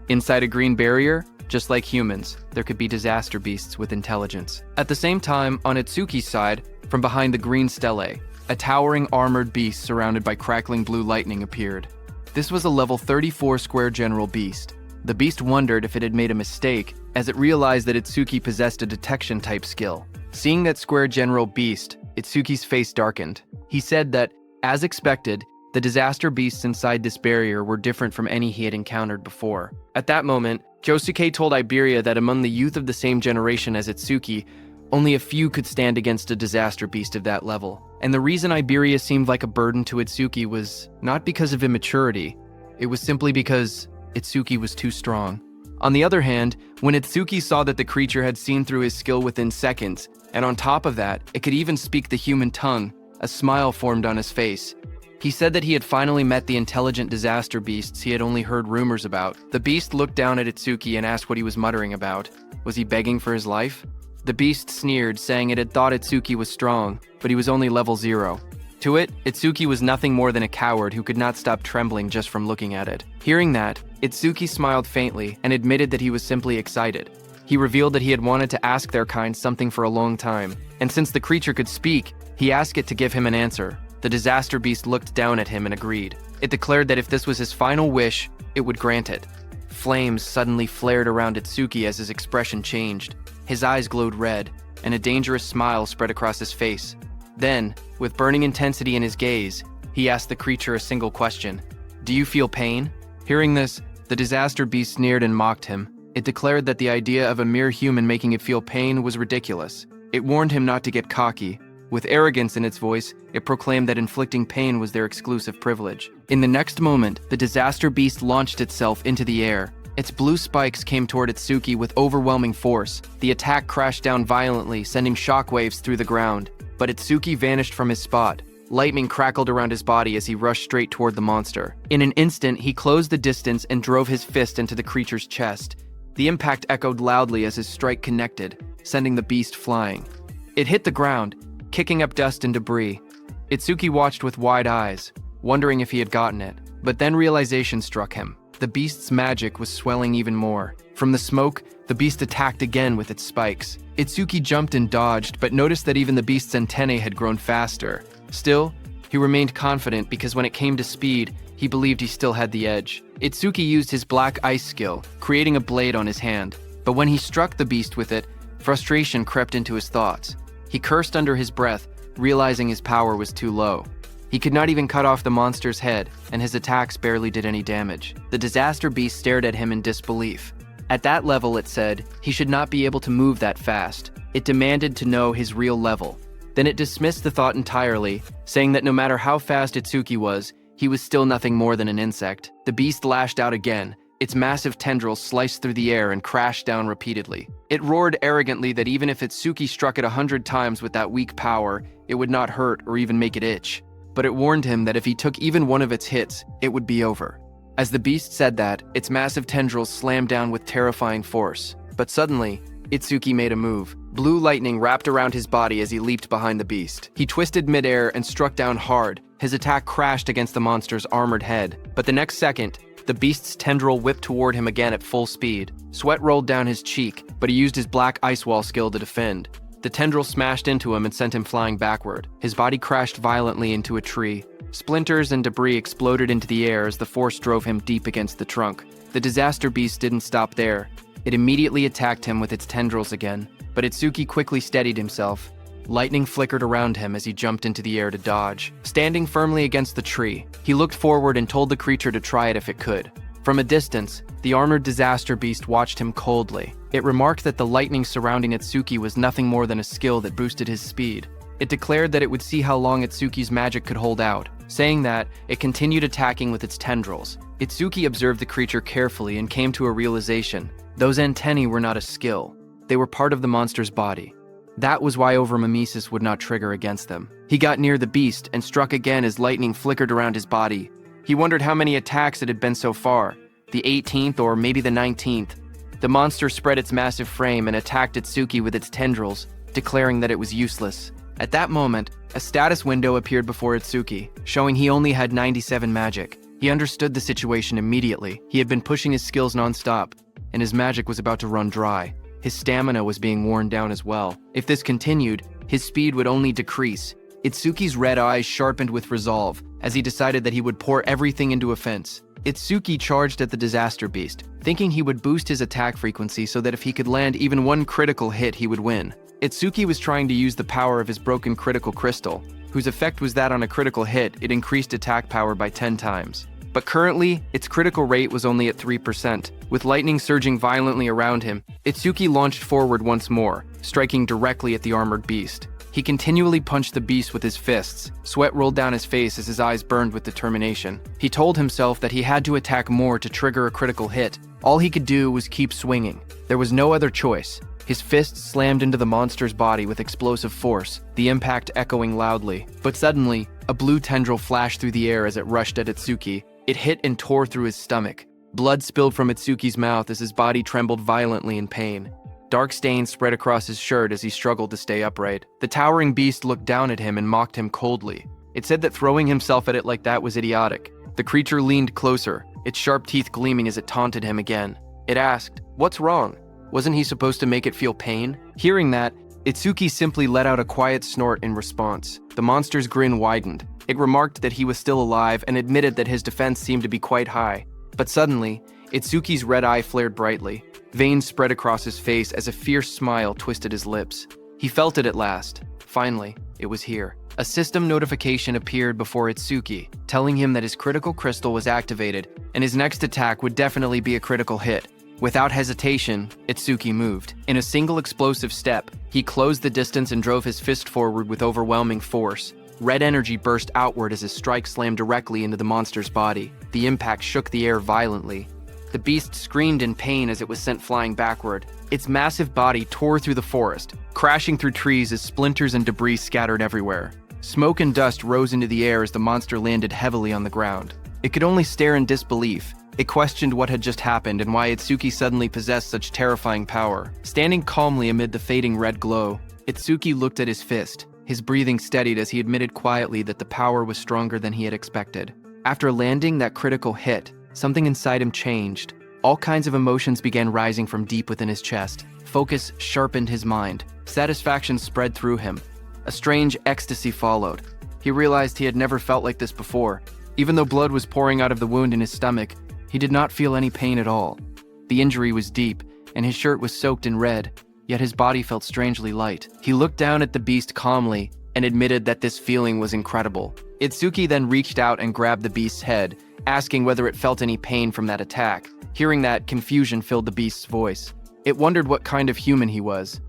[SPEAKER 1] Inside a green barrier, just like humans, there could be disaster beasts with intelligence. At the same time, on Itsuki's side, from behind the green stele, a towering armored beast surrounded by crackling blue lightning appeared. This was a level 34 square general beast. The beast wondered if it had made a mistake, as it realized that Itsuki possessed a detection type skill. Seeing that square general beast, Itsuki's face darkened. He said that, as expected, the disaster beasts inside this barrier were different from any he had encountered before. At that moment, Josuke told Iberia that among the youth of the same generation as Itsuki, only a few could stand against a disaster beast of that level. And the reason Iberia seemed like a burden to Itsuki was not because of immaturity, it was simply because Itsuki was too strong. On the other hand, when Itsuki saw that the creature had seen through his skill within seconds, and on top of that, it could even speak the human tongue, a smile formed on his face. He said that he had finally met the intelligent disaster beasts he had only heard rumors about. The beast looked down at Itsuki and asked what he was muttering about. Was he begging for his life? The beast sneered, saying it had thought Itsuki was strong, but he was only level 0. To it, Itsuki was nothing more than a coward who could not stop trembling just from looking at it. Hearing that, Itsuki smiled faintly and admitted that he was simply excited. He revealed that he had wanted to ask their kind something for a long time, and since the creature could speak, he asked it to give him an answer. The disaster beast looked down at him and agreed. It declared that if this was his final wish, it would grant it. Flames suddenly flared around Itsuki as his expression changed. His eyes glowed red, and a dangerous smile spread across his face. Then, with burning intensity in his gaze, he asked the creature a single question. "Do you feel pain?" Hearing this, the disaster beast sneered and mocked him. It declared that the idea of a mere human making it feel pain was ridiculous. It warned him not to get cocky. With arrogance in its voice, it proclaimed that inflicting pain was their exclusive privilege. In the next moment, the disaster beast launched itself into the air. Its blue spikes came toward Itsuki with overwhelming force. The attack crashed down violently, sending shockwaves through the ground. But Itsuki vanished from his spot. Lightning crackled around his body as he rushed straight toward the monster. In an instant, he closed the distance and drove his fist into the creature's chest. The impact echoed loudly as his strike connected, sending the beast flying. It hit the ground, kicking up dust and debris. Itsuki watched with wide eyes, wondering if he had gotten it. But then realization struck him. The beast's magic was swelling even more. From the smoke, the beast attacked again with its spikes. Itsuki jumped and dodged, but noticed that even the beast's antennae had grown faster. Still, he remained confident because when it came to speed, he believed he still had the edge. Itsuki used his black ice skill, creating a blade on his hand. But when he struck the beast with it, frustration crept into his thoughts. He cursed under his breath, realizing his power was too low. He could not even cut off the monster's head, and his attacks barely did any damage. The disaster beast stared at him in disbelief. At that level, it said, he should not be able to move that fast. It demanded to know his real level. Then it dismissed the thought entirely, saying that no matter how fast Itsuki was, he was still nothing more than an insect. The beast lashed out again. Its massive tendrils sliced through the air and crashed down repeatedly. It roared arrogantly that even if Itsuki struck it 100 times with that weak power, it would not hurt or even make it itch. But it warned him that if he took even one of its hits, it would be over. As the beast said that, its massive tendrils slammed down with terrifying force. But suddenly, Itsuki made a move. Blue lightning wrapped around his body as he leaped behind the beast. He twisted midair and struck down hard. His attack crashed against the monster's armored head. But the next second, the beast's tendril whipped toward him again at full speed. Sweat rolled down his cheek, but he used his black ice wall skill to defend. The tendril smashed into him and sent him flying backward. His body crashed violently into a tree. Splinters and debris exploded into the air as the force drove him deep against the trunk. The disaster beast didn't stop there. It immediately attacked him with its tendrils again, but Itsuki quickly steadied himself. Lightning flickered around him as he jumped into the air to dodge. Standing firmly against the tree, he looked forward and told the creature to try it if it could. From a distance, the armored disaster beast watched him coldly. It remarked that the lightning surrounding Itsuki was nothing more than a skill that boosted his speed. It declared that it would see how long Itsuki's magic could hold out. Saying that, it continued attacking with its tendrils. Itsuki observed the creature carefully and came to a realization. Those antennae were not a skill. They were part of the monster's body. That was why overmimesis would not trigger against them. He got near the beast and struck again as lightning flickered around his body. He wondered how many attacks it had been so far. The 18th or maybe the 19th. The monster spread its massive frame and attacked Itsuki with its tendrils, declaring that it was useless. At that moment, a status window appeared before Itsuki, showing he only had 97 magic. He understood the situation immediately. He had been pushing his skills non-stop, and his magic was about to run dry. His stamina was being worn down as well. If this continued, his speed would only decrease. Itsuki's red eyes sharpened with resolve as he decided that he would pour everything into offense. Itsuki charged at the disaster beast, thinking he would boost his attack frequency so that if he could land even one critical hit, he would win. Itsuki was trying to use the power of his broken critical crystal, whose effect was that on a critical hit, it increased attack power by 10 times. But currently, its critical rate was only at 3%. With lightning surging violently around him, Itsuki launched forward once more, striking directly at the armored beast. He continually punched the beast with his fists. Sweat rolled down his face as his eyes burned with determination. He told himself that he had to attack more to trigger a critical hit. All he could do was keep swinging. There was no other choice. His fists slammed into the monster's body with explosive force, the impact echoing loudly. But suddenly, a blue tendril flashed through the air as it rushed at Itsuki. It hit and tore through his stomach. Blood spilled from Itsuki's mouth as his body trembled violently in pain. Dark stains spread across his shirt as he struggled to stay upright. The towering beast looked down at him and mocked him coldly. It said that throwing himself at it like that was idiotic. The creature leaned closer, its sharp teeth gleaming as it taunted him again. It asked, "What's wrong? Wasn't he supposed to make it feel pain?" Hearing that, Itsuki simply let out a quiet snort in response. The monster's grin widened. It remarked that he was still alive and admitted that his defense seemed to be quite high. But suddenly, Itsuki's red eye flared brightly. Veins spread across his face as a fierce smile twisted his lips. He felt it at last. Finally, it was here. A system notification appeared before Itsuki, telling him that his critical crystal was activated and his next attack would definitely be a critical hit. Without hesitation, Itsuki moved. In a single explosive step, he closed the distance and drove his fist forward with overwhelming force. Red energy burst outward as his strike slammed directly into the monster's body. The impact shook the air violently. The beast screamed in pain as it was sent flying backward. Its massive body tore through the forest, crashing through trees as splinters and debris scattered everywhere. Smoke and dust rose into the air as the monster landed heavily on the ground. It could only stare in disbelief. It questioned what had just happened and why Itsuki suddenly possessed such terrifying power. Standing calmly amid the fading red glow, Itsuki looked at his fist. His breathing steadied as he admitted quietly that the power was stronger than he had expected. After landing that critical hit, something inside him changed. All kinds of emotions began rising from deep within his chest. Focus sharpened his mind. Satisfaction spread through him. A strange ecstasy followed. He realized he had never felt like this before. Even though blood was pouring out of the wound in his stomach, he did not feel any pain at all. The injury was deep, and his shirt was soaked in red, yet his body felt strangely light. He looked down at the beast calmly and admitted that this feeling was incredible. Itsuki then reached out and grabbed the beast's head, asking whether it felt any pain from that attack. Hearing that, confusion filled the beast's voice. It wondered what kind of human he was.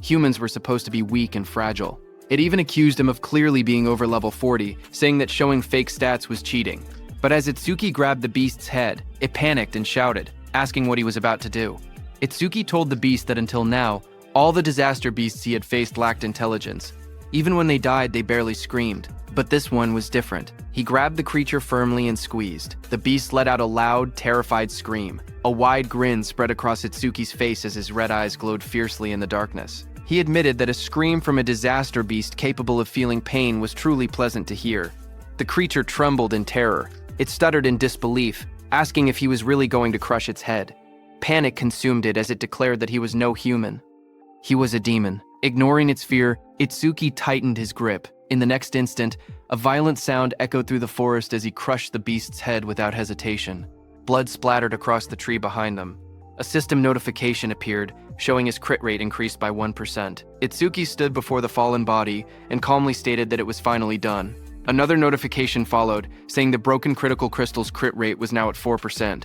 [SPEAKER 1] Humans were supposed to be weak and fragile. It even accused him of clearly being over level 40, saying that showing fake stats was cheating. But as Itsuki grabbed the beast's head, it panicked and shouted, asking what he was about to do. Itsuki told the beast that until now, all the disaster beasts he had faced lacked intelligence. Even when they died, they barely screamed. But this one was different. He grabbed the creature firmly and squeezed. The beast let out a loud, terrified scream. A wide grin spread across Itsuki's face as his red eyes glowed fiercely in the darkness. He admitted that a scream from a disaster beast capable of feeling pain was truly pleasant to hear. The creature trembled in terror. It stuttered in disbelief, asking if he was really going to crush its head. Panic consumed it as it declared that he was no human. He was a demon. Ignoring its fear, Itsuki tightened his grip. In the next instant, a violent sound echoed through the forest as he crushed the beast's head without hesitation. Blood splattered across the tree behind them. A system notification appeared, showing his crit rate increased by 1%. Itsuki stood before the fallen body and calmly stated that it was finally done. Another notification followed, saying the broken critical crystal's crit rate was now at 4%.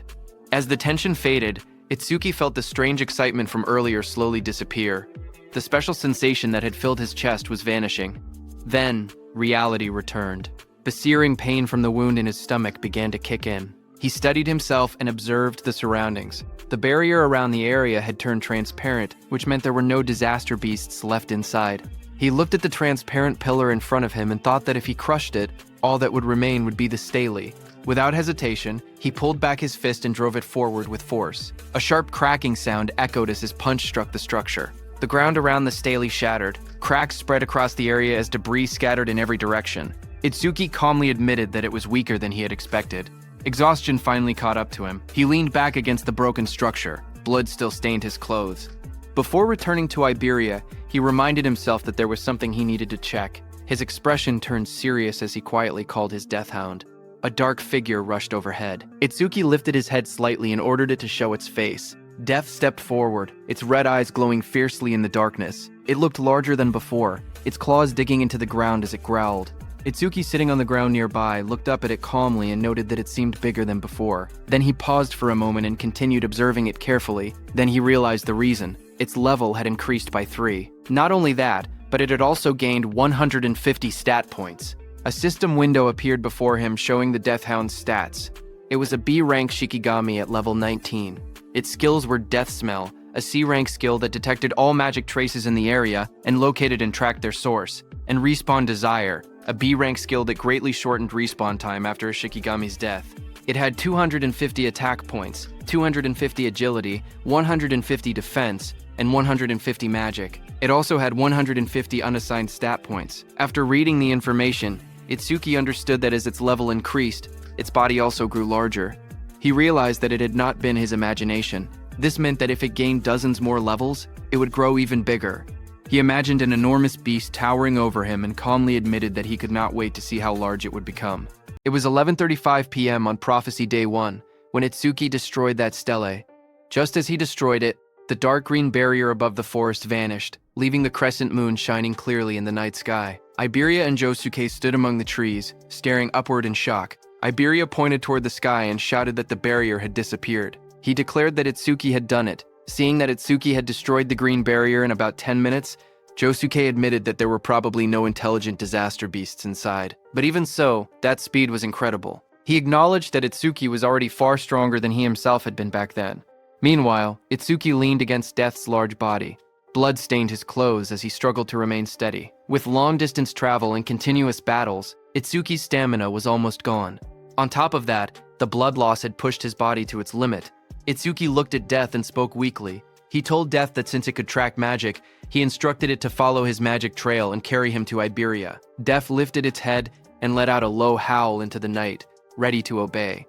[SPEAKER 1] As the tension faded, Itsuki felt the strange excitement from earlier slowly disappear. The special sensation that had filled his chest was vanishing. Then, reality returned. The searing pain from the wound in his stomach began to kick in. He steadied himself and observed the surroundings. The barrier around the area had turned transparent, which meant there were no disaster beasts left inside. He looked at the transparent pillar in front of him and thought that if he crushed it, all that would remain would be the stele. Without hesitation, he pulled back his fist and drove it forward with force. A sharp cracking sound echoed as his punch struck the structure. The ground around the stele shattered. Cracks spread across the area as debris scattered in every direction. Itsuki calmly admitted that it was weaker than he had expected. Exhaustion finally caught up to him. He leaned back against the broken structure. Blood still stained his clothes. Before returning to Iberia, he reminded himself that there was something he needed to check. His expression turned serious as he quietly called his death hound. A dark figure rushed overhead. Itsuki lifted his head slightly and ordered it to show its face. Death stepped forward, its red eyes glowing fiercely in the darkness. It looked larger than before, its claws digging into the ground as it growled. Itsuki, sitting on the ground nearby, looked up at it calmly and noted that it seemed bigger than before. Then he paused for a moment and continued observing it carefully. Then he realized the reason. Its level had increased by 3. Not only that, but it had also gained 150 stat points. A system window appeared before him showing the Death Hound's stats. It was a B-rank Shikigami at level 19. Its skills were Death Smell, a C-rank skill that detected all magic traces in the area and located and tracked their source, and Respawn Desire, a B-rank skill that greatly shortened respawn time after a Shikigami's death. It had 250 attack points, 250 agility, 150 defense, and 150 magic. It also had 150 unassigned stat points. After reading the information, Itsuki understood that as its level increased, its body also grew larger. He realized that it had not been his imagination. This meant that if it gained dozens more levels, it would grow even bigger. He imagined an enormous beast towering over him and calmly admitted that he could not wait to see how large it would become. It was 11:35 p.m. on Prophecy Day 1 when Itsuki destroyed that stele. Just as he destroyed it, the dark green barrier above the forest vanished, leaving the crescent moon shining clearly in the night sky. Iberia and Josuke stood among the trees, staring upward in shock. Iberia pointed toward the sky and shouted that the barrier had disappeared. He declared that Itsuki had done it. Seeing that Itsuki had destroyed the green barrier in about 10 minutes, Josuke admitted that there were probably no intelligent disaster beasts inside. But even so, that speed was incredible. He acknowledged that Itsuki was already far stronger than he himself had been back then. Meanwhile, Itsuki leaned against Death's large body. Blood stained his clothes as he struggled to remain steady. With long-distance travel and continuous battles, Itsuki's stamina was almost gone. On top of that, the blood loss had pushed his body to its limit. Itsuki looked at Death and spoke weakly. He told Death that since it could track magic, he instructed it to follow his magic trail and carry him to Iberia. Death lifted its head and let out a low howl into the night, ready to obey.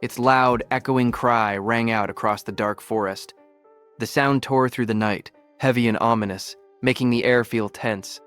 [SPEAKER 1] Its loud, echoing cry rang out across the dark forest. The sound tore through the night, heavy and ominous, making the air feel tense.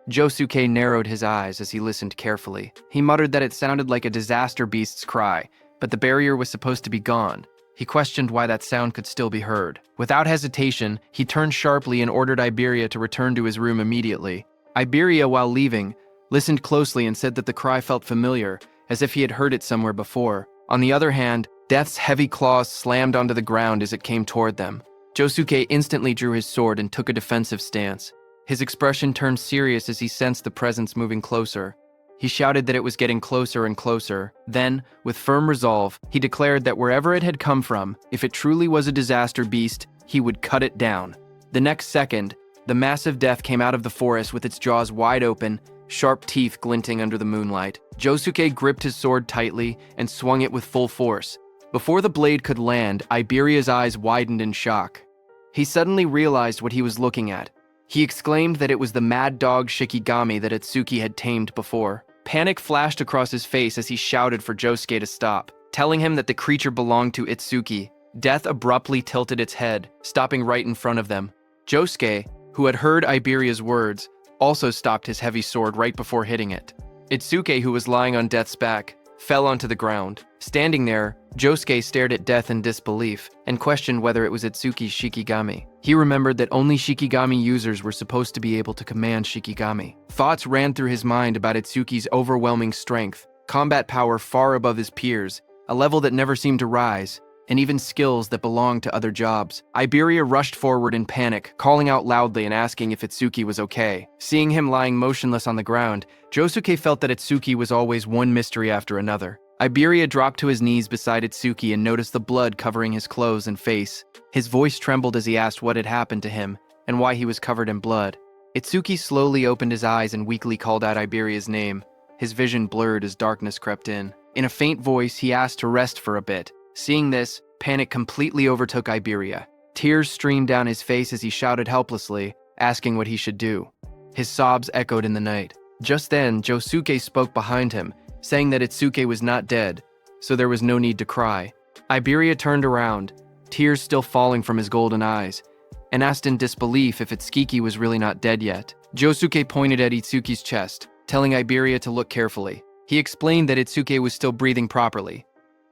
[SPEAKER 1] Josuke narrowed his eyes as he listened carefully. He muttered that it sounded like a disaster beast's cry, but the barrier was supposed to be gone. He questioned why that sound could still be heard. Without hesitation, he turned sharply and ordered Iberia to return to his room immediately. Iberia, while leaving, listened closely and said that the cry felt familiar, as if he had heard it somewhere before. On the other hand, Death's heavy claws slammed onto the ground as it came toward them. Josuke instantly drew his sword and took a defensive stance. His expression turned serious as he sensed the presence moving closer. He shouted that it was getting closer and closer. Then, with firm resolve, he declared that wherever it had come from, if it truly was a disaster beast, he would cut it down. The next second, the massive Death came out of the forest with its jaws wide open, sharp teeth glinting under the moonlight. Josuke gripped his sword tightly and swung it with full force. Before the blade could land, Iberia's eyes widened in shock. He suddenly realized what he was looking at. He exclaimed that it was the mad dog Shikigami that Itsuki had tamed before. Panic flashed across his face as he shouted for Josuke to stop, telling him that the creature belonged to Itsuki. Death abruptly tilted its head, stopping right in front of them. Josuke, who had heard Iberia's words, also stopped his heavy sword right before hitting it. Itsuki, who was lying on Death's back, fell onto the ground. Standing there, Josuke stared at Death in disbelief and questioned whether it was Itsuki's Shikigami. He remembered that only Shikigami users were supposed to be able to command Shikigami. Thoughts ran through his mind about Itsuki's overwhelming strength, combat power far above his peers, a level that never seemed to rise, and even skills that belonged to other jobs. Iberia rushed forward in panic, calling out loudly and asking if Itsuki was okay. Seeing him lying motionless on the ground, Josuke felt that Itsuki was always one mystery after another. Iberia dropped to his knees beside Itsuki and noticed the blood covering his clothes and face. His voice trembled as he asked what had happened to him and why he was covered in blood. Itsuki slowly opened his eyes and weakly called out Iberia's name. His vision blurred as darkness crept in. In a faint voice, he asked to rest for a bit. Seeing this, panic completely overtook Iberia. Tears streamed down his face as he shouted helplessly, asking what he should do. His sobs echoed in the night. Just then, Josuke spoke behind him, saying that Itsuki was not dead, so there was no need to cry. Iberia turned around, tears still falling from his golden eyes, and asked in disbelief if Itsuki was really not dead yet. Josuke pointed at Itsuki's chest, telling Iberia to look carefully. He explained that Itsuki was still breathing properly.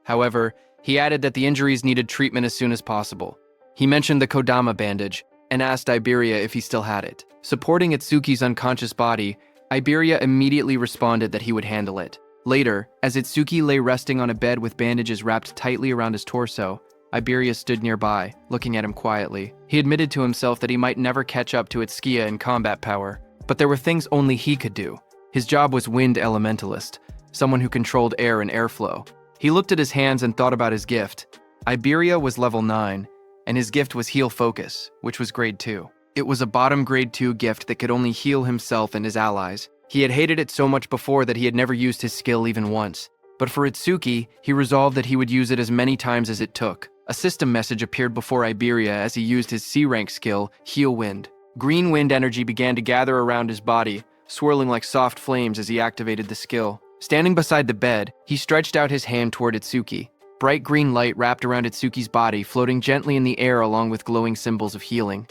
[SPEAKER 1] However, he added that the injuries needed treatment as soon as possible. He mentioned the Kodama bandage and asked Iberia if he still had it. Supporting Itsuki's unconscious body, Iberia immediately responded that he would handle it. Later, as Itsuki lay resting on a bed with bandages wrapped tightly around his torso, Iberia stood nearby, looking at him quietly. He admitted to himself that he might never catch up to Itsuki in combat power, but there were things only he could do. His job was Wind Elementalist, someone who controlled air and airflow. He looked at his hands and thought about his gift. Iberia was level 9, and his gift was Heal Focus, which was grade 2. It was a bottom grade 2 gift that could only heal himself and his allies. He had hated it so much before that he had never used his skill even once. But for Itsuki, he resolved that he would use it as many times as it took. A system message appeared before Iberia as he used his C-rank skill, Heal Wind. Green wind energy began to gather around his body, swirling like soft flames as he activated the skill. Standing beside the bed, he stretched out his hand toward Itsuki. Bright green light wrapped around Itsuki's body, floating gently in the air along with glowing symbols of healing.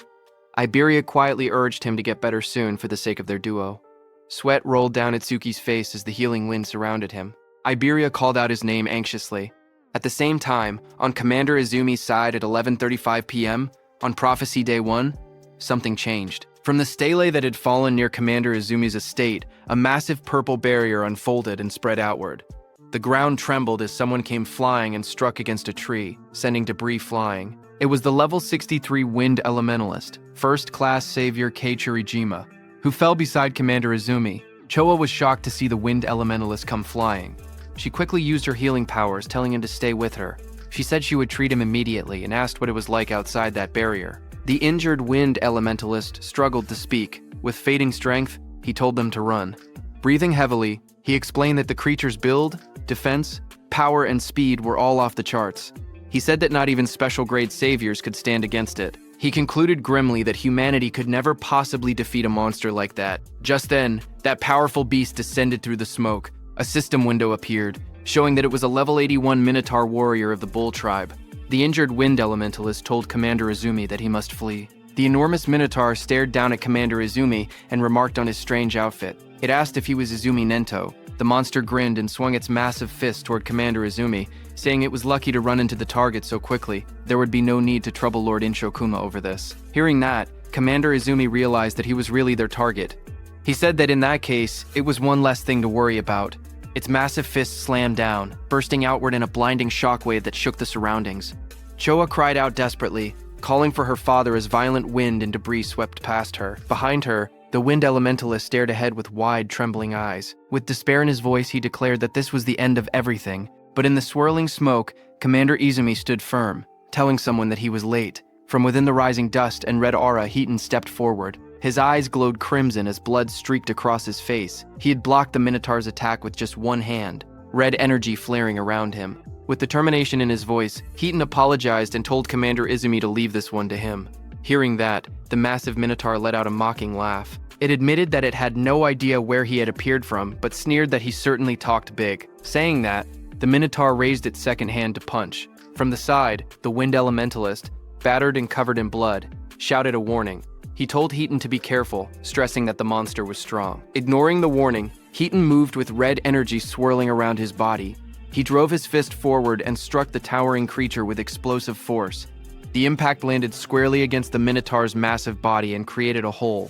[SPEAKER 1] Iberia quietly urged him to get better soon for the sake of their duo. Sweat rolled down Itsuki's face as the healing wind surrounded him. Iberia called out his name anxiously. At the same time, on Commander Izumi's side at 11:35 p.m., on Prophecy Day 1, something changed. From the stele that had fallen near Commander Izumi's estate, a massive purple barrier unfolded and spread outward. The ground trembled as someone came flying and struck against a tree, sending debris flying. It was the level 63 Wind Elementalist, First Class Savior Kei Churijima, who fell beside Commander Izumi. Choa was shocked to see the Wind Elementalist come flying. She quickly used her healing powers, telling him to stay with her. She said she would treat him immediately and asked what it was like outside that barrier. The injured wind elementalist struggled to speak. With fading strength, he told them to run. Breathing heavily, he explained that the creature's build, defense, power, and speed were all off the charts. He said that not even special-grade saviors could stand against it. He concluded grimly that humanity could never possibly defeat a monster like that. Just then, that powerful beast descended through the smoke. A system window appeared, showing that it was a level 81 Minotaur warrior of the Bull tribe. The injured wind elementalist told Commander Izumi that he must flee. The enormous Minotaur stared down at Commander Izumi and remarked on his strange outfit. It asked if he was Izumi Nento. The monster grinned and swung its massive fist toward Commander Izumi, saying it was lucky to run into the target so quickly. There would be no need to trouble Lord Inshokuma over this. Hearing that, Commander Izumi realized that he was really their target. He said that in that case, it was one less thing to worry about. Its massive fist slammed down, bursting outward in a blinding shockwave that shook the surroundings. Choa cried out desperately, calling for her father as violent wind and debris swept past her. Behind her, the wind elementalist stared ahead with wide, trembling eyes. With despair in his voice, he declared that this was the end of everything. But in the swirling smoke, Commander Izumi stood firm, telling someone that he was late. From within the rising dust and red aura, Heaton stepped forward. His eyes glowed crimson as blood streaked across his face. He had blocked the Minotaur's attack with just one hand, red energy flaring around him. With determination in his voice, Heaton apologized and told Commander Izumi to leave this one to him. Hearing that, the massive Minotaur let out a mocking laugh. It admitted that it had no idea where he had appeared from, but sneered that he certainly talked big. Saying that, the Minotaur raised its second hand to punch. From the side, the wind elementalist, battered and covered in blood, shouted a warning. He told Heaton to be careful, stressing that the monster was strong. Ignoring the warning, Heaton moved with red energy swirling around his body. He drove his fist forward and struck the towering creature with explosive force. The impact landed squarely against the Minotaur's massive body and created a hole.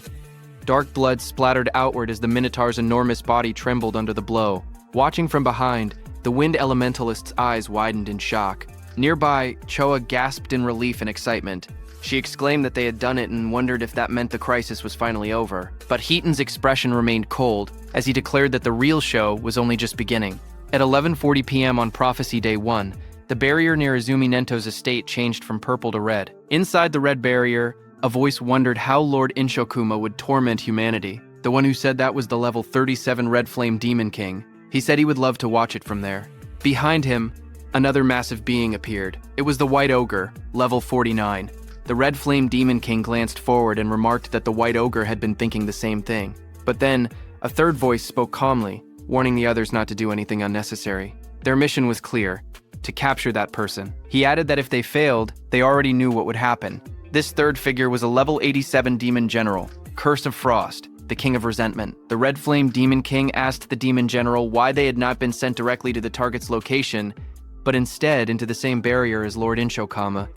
[SPEAKER 1] Dark blood splattered outward as the Minotaur's enormous body trembled under the blow. Watching from behind, the wind elementalist's eyes widened in shock. Nearby, Choa gasped in relief and excitement. She exclaimed that they had done it and wondered if that meant the crisis was finally over. But Heaton's expression remained cold, as he declared that the real show was only just beginning. At 11:40 p.m. on Prophecy Day 1, the barrier near Izumi Nento's estate changed from purple to red. Inside the red barrier, a voice wondered how Lord Inshokuma would torment humanity. The one who said that was the level 37 Red Flame Demon King. He said he would love to watch it from there. Behind him, another massive being appeared. It was the White Ogre, level 49. The Red Flame Demon King glanced forward and remarked that the White Ogre had been thinking the same thing. But then, a third voice spoke calmly, warning the others not to do anything unnecessary. Their mission was clear: to capture that person. He added that if they failed, they already knew what would happen. This third figure was a level 87 Demon General, Curse of Frost, the King of Resentment. The Red Flame Demon King asked the Demon General why they had not been sent directly to the target's location, but instead into the same barrier as Lord Inshokama.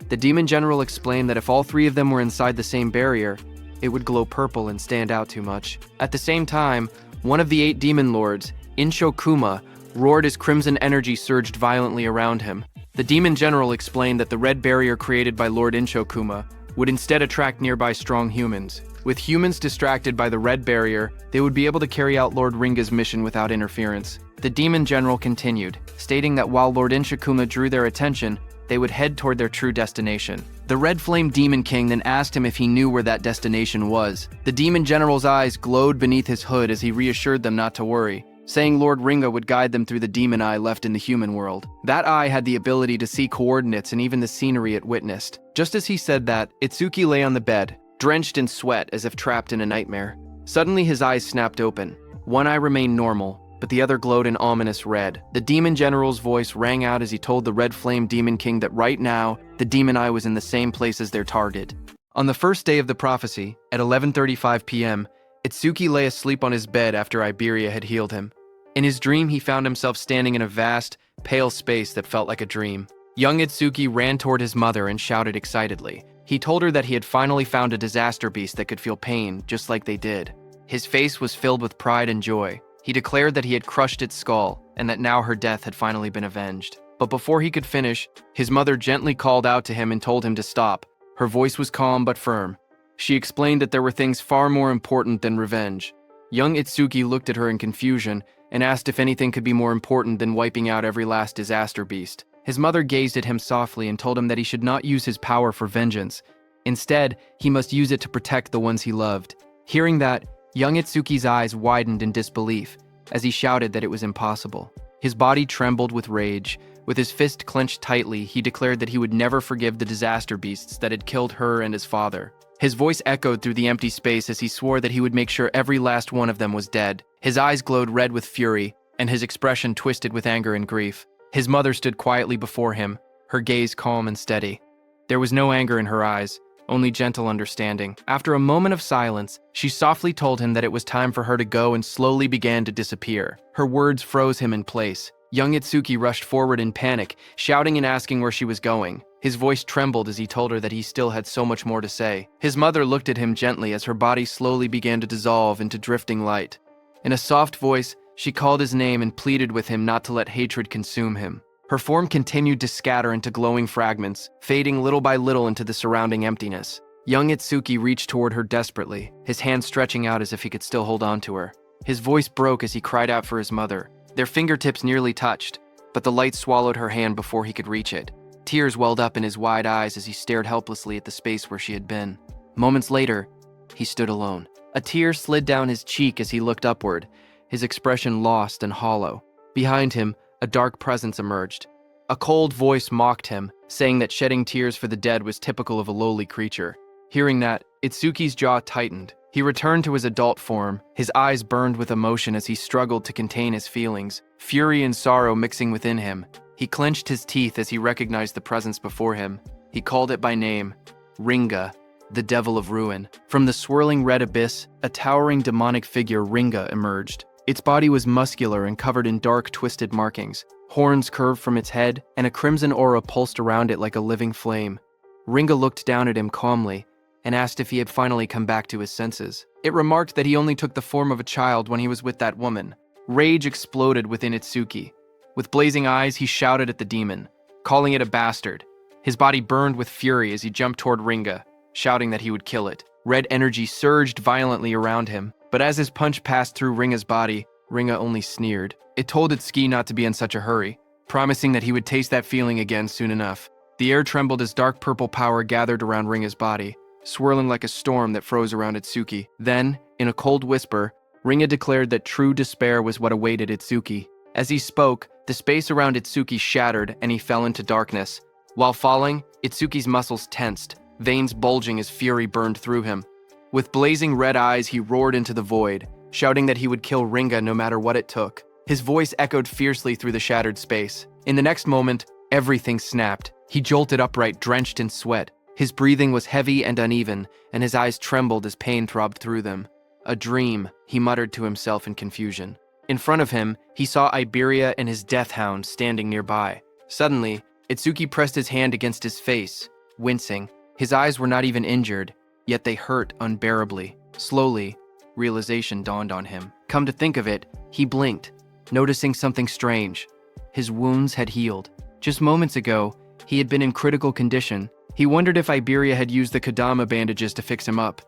[SPEAKER 1] The Demon General explained that if all three of them were inside the same barrier, it would glow purple and stand out too much. At the same time, one of the 8 Demon Lords, Inshokuma, roared as crimson energy surged violently around him. The Demon General explained that the red barrier created by Lord Inshokuma would instead attract nearby strong humans. With humans distracted by the red barrier, they would be able to carry out Lord Ringa's mission without interference. The Demon General continued, stating that while Lord Inshokuma drew their attention, they would head toward their true destination. The Red Flame Demon King then asked him if he knew where that destination was. The Demon General's eyes glowed beneath his hood as he reassured them not to worry, saying Lord Ringa would guide them through the demon eye left in the human world. That eye had the ability to see coordinates and even the scenery it witnessed. Just as he said that, Itsuki lay on the bed, drenched in sweat as if trapped in a nightmare. Suddenly his eyes snapped open. One eye remained normal, but the other glowed an ominous red. The Demon General's voice rang out as he told the Red Flame Demon King that right now, the demon eye was in the same place as their target. On the first day of the prophecy, at 11:35 p.m., Itsuki lay asleep on his bed after Iberia had healed him. In his dream, he found himself standing in a vast, pale space that felt like a dream. Young Itsuki ran toward his mother and shouted excitedly. He told her that he had finally found a disaster beast that could feel pain, just like they did. His face was filled with pride and joy. He declared that he had crushed its skull, and that now her death had finally been avenged. But before he could finish, his mother gently called out to him and told him to stop. Her voice was calm but firm. She explained that there were things far more important than revenge. Young Itsuki looked at her in confusion and asked if anything could be more important than wiping out every last disaster beast. His mother gazed at him softly and told him that he should not use his power for vengeance. Instead, he must use it to protect the ones he loved. Hearing that, young Itsuki's eyes widened in disbelief as he shouted that it was impossible. His body trembled with rage. With his fist clenched tightly, he declared that he would never forgive the disaster beasts that had killed her and his father. His voice echoed through the empty space as he swore that he would make sure every last one of them was dead. His eyes glowed red with fury, and his expression twisted with anger and grief. His mother stood quietly before him, her gaze calm and steady. There was no anger in her eyes, only gentle understanding. After a moment of silence, she softly told him that it was time for her to go and slowly began to disappear. Her words froze him in place. Young Itsuki rushed forward in panic, shouting and asking where she was going. His voice trembled as he told her that he still had so much more to say. His mother looked at him gently as her body slowly began to dissolve into drifting light. In a soft voice, she called his name and pleaded with him not to let hatred consume him. Her form continued to scatter into glowing fragments, fading little by little into the surrounding emptiness. Young Itsuki reached toward her desperately, his hand stretching out as if he could still hold on to her. His voice broke as he cried out for his mother. Their fingertips nearly touched, but the light swallowed her hand before he could reach it. Tears welled up in his wide eyes as he stared helplessly at the space where she had been. Moments later, he stood alone. A tear slid down his cheek as he looked upward, his expression lost and hollow. Behind him, a dark presence emerged. A cold voice mocked him, saying that shedding tears for the dead was typical of a lowly creature. Hearing that, Itsuki's jaw tightened. He returned to his adult form, his eyes burned with emotion as he struggled to contain his feelings, fury and sorrow mixing within him. He clenched his teeth as he recognized the presence before him. He called it by name, Ringa, the Devil of Ruin. From the swirling red abyss, a towering demonic figure, Ringa, emerged. Its body was muscular and covered in dark, twisted markings. Horns curved from its head, and a crimson aura pulsed around it like a living flame. Ringa looked down at him calmly and asked if he had finally come back to his senses. It remarked that he only took the form of a child when he was with that woman. Rage exploded within Itsuki. With blazing eyes, he shouted at the demon, calling it a bastard. His body burned with fury as he jumped toward Ringa, shouting that he would kill it. Red energy surged violently around him, but as his punch passed through Ringa's body, Ringa only sneered. It told Itsuki not to be in such a hurry, promising that he would taste that feeling again soon enough. The air trembled as dark purple power gathered around Ringa's body, swirling like a storm that froze around Itsuki. Then, in a cold whisper, Ringa declared that true despair was what awaited Itsuki. As he spoke, the space around Itsuki shattered and he fell into darkness. While falling, Itsuki's muscles tensed, veins bulging as fury burned through him. With blazing red eyes, he roared into the void, shouting that he would kill Ringa no matter what it took. His voice echoed fiercely through the shattered space. In the next moment, everything snapped. He jolted upright, drenched in sweat. His breathing was heavy and uneven, and his eyes trembled as pain throbbed through them. A dream, he muttered to himself in confusion. In front of him, he saw Iberia and his death hound standing nearby. Suddenly, Itsuki pressed his hand against his face, wincing. His eyes were not even injured, yet they hurt unbearably. Slowly, realization dawned on him. Come to think of it, he blinked, noticing something strange. His wounds had healed. Just moments ago, he had been in critical condition. He wondered if Iberia had used the Kodama bandages to fix him up.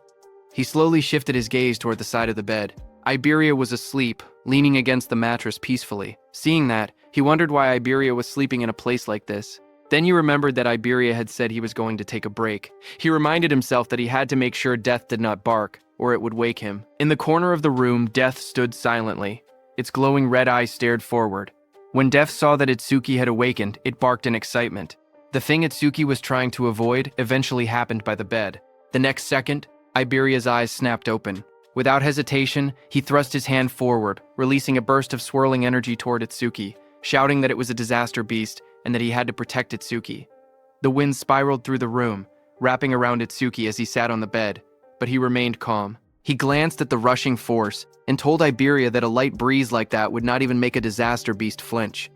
[SPEAKER 1] He slowly shifted his gaze toward the side of the bed. Iberia was asleep, leaning against the mattress peacefully. Seeing that, he wondered why Iberia was sleeping in a place like this. Then he remembered that Iberia had said he was going to take a break. He reminded himself that he had to make sure Death did not bark, or it would wake him. In the corner of the room, Death stood silently. Its glowing red eyes stared forward. When Death saw that Itsuki had awakened, it barked in excitement. The thing Itsuki was trying to avoid eventually happened by the bed. The next second, Iberia's eyes snapped open. Without hesitation, he thrust his hand forward, releasing a burst of swirling energy toward Itsuki, shouting that it was a disaster beast and that he had to protect Itsuki. The wind spiraled through the room, wrapping around Itsuki as he sat on the bed, but he remained calm. He glanced at the rushing force and told Iberia that a light breeze like that would not even make a disaster beast flinch.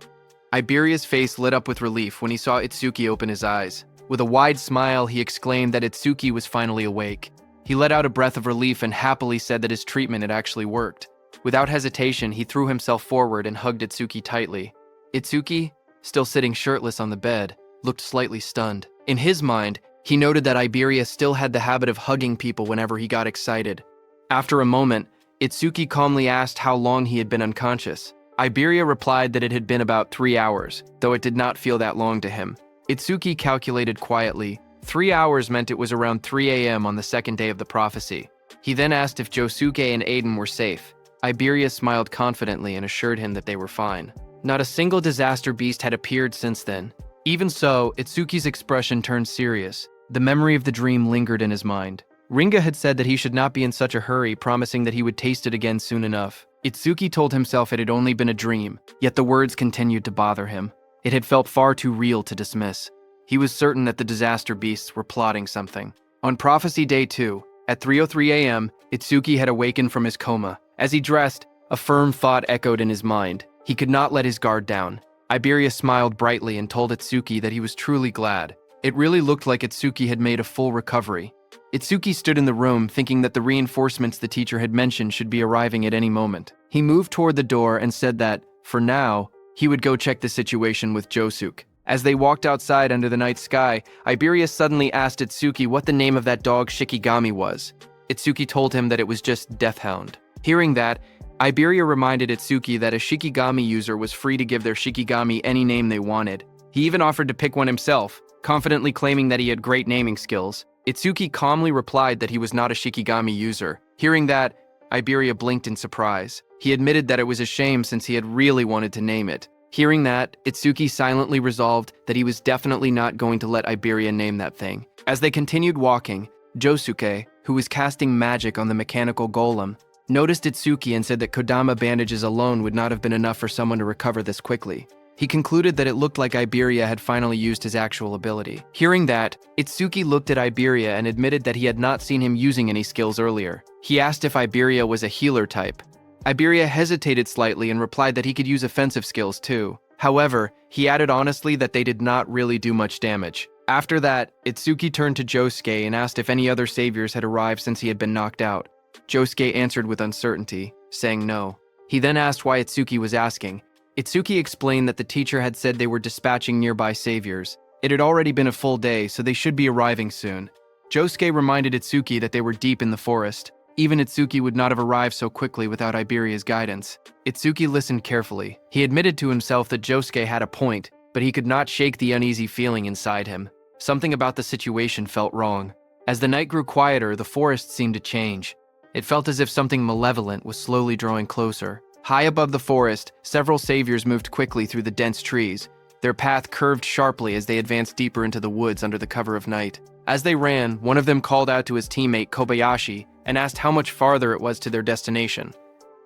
[SPEAKER 1] Iberia's face lit up with relief when he saw Itsuki open his eyes. With a wide smile, he exclaimed that Itsuki was finally awake. He let out a breath of relief and happily said that his treatment had actually worked. Without hesitation, he threw himself forward and hugged Itsuki tightly. Itsuki, still sitting shirtless on the bed, looked slightly stunned. In his mind, he noted that Iberia still had the habit of hugging people whenever he got excited. After a moment, Itsuki calmly asked how long he had been unconscious. Iberia replied that it had been about 3 hours, though it did not feel that long to him. Itsuki calculated quietly, 3 hours meant it was around 3 a.m. on the second day of the prophecy. He then asked if Josuke and Aiden were safe. Iberia smiled confidently and assured him that they were fine. Not a single disaster beast had appeared since then. Even so, Itsuki's expression turned serious. The memory of the dream lingered in his mind. Ringa had said that he should not be in such a hurry, promising that he would taste it again soon enough. Itsuki told himself it had only been a dream, yet the words continued to bother him. It had felt far too real to dismiss. He was certain that the disaster beasts were plotting something. On Prophecy Day 2, at 3:03 a.m., Itsuki had awakened from his coma. As he dressed, a firm thought echoed in his mind. He could not let his guard down. Iberia smiled brightly and told Itsuki that he was truly glad. It really looked like Itsuki had made a full recovery. Itsuki stood in the room thinking that the reinforcements the teacher had mentioned should be arriving at any moment. He moved toward the door and said that, for now, he would go check the situation with Josuke. As they walked outside under the night sky, Iberia suddenly asked Itsuki what the name of that dog Shikigami was. Itsuki told him that it was just Deathhound. Hearing that, Iberia reminded Itsuki that a Shikigami user was free to give their Shikigami any name they wanted. He even offered to pick one himself, confidently claiming that he had great naming skills. Itsuki calmly replied that he was not a Shikigami user. Hearing that, Iberia blinked in surprise. He admitted that it was a shame since he had really wanted to name it. Hearing that, Itsuki silently resolved that he was definitely not going to let Iberia name that thing. As they continued walking, Josuke, who was casting magic on the mechanical golem, noticed Itsuki and said that Kodama bandages alone would not have been enough for someone to recover this quickly. He concluded that it looked like Iberia had finally used his actual ability. Hearing that, Itsuki looked at Iberia and admitted that he had not seen him using any skills earlier. He asked if Iberia was a healer type. Iberia hesitated slightly and replied that he could use offensive skills too. However, he added honestly that they did not really do much damage. After that, Itsuki turned to Josuke and asked if any other saviors had arrived since he had been knocked out. Josuke answered with uncertainty, saying no. He then asked why Itsuki was asking. Itsuki explained that the teacher had said they were dispatching nearby saviors. It had already been a full day, so they should be arriving soon. Josuke reminded Itsuki that they were deep in the forest. Even Itsuki would not have arrived so quickly without Iberia's guidance. Itsuki listened carefully. He admitted to himself that Josuke had a point, but he could not shake the uneasy feeling inside him. Something about the situation felt wrong. As the night grew quieter, the forest seemed to change. It felt as if something malevolent was slowly drawing closer. High above the forest, several saviors moved quickly through the dense trees. Their path curved sharply as they advanced deeper into the woods under the cover of night. As they ran, one of them called out to his teammate Kobayashi and asked how much farther it was to their destination.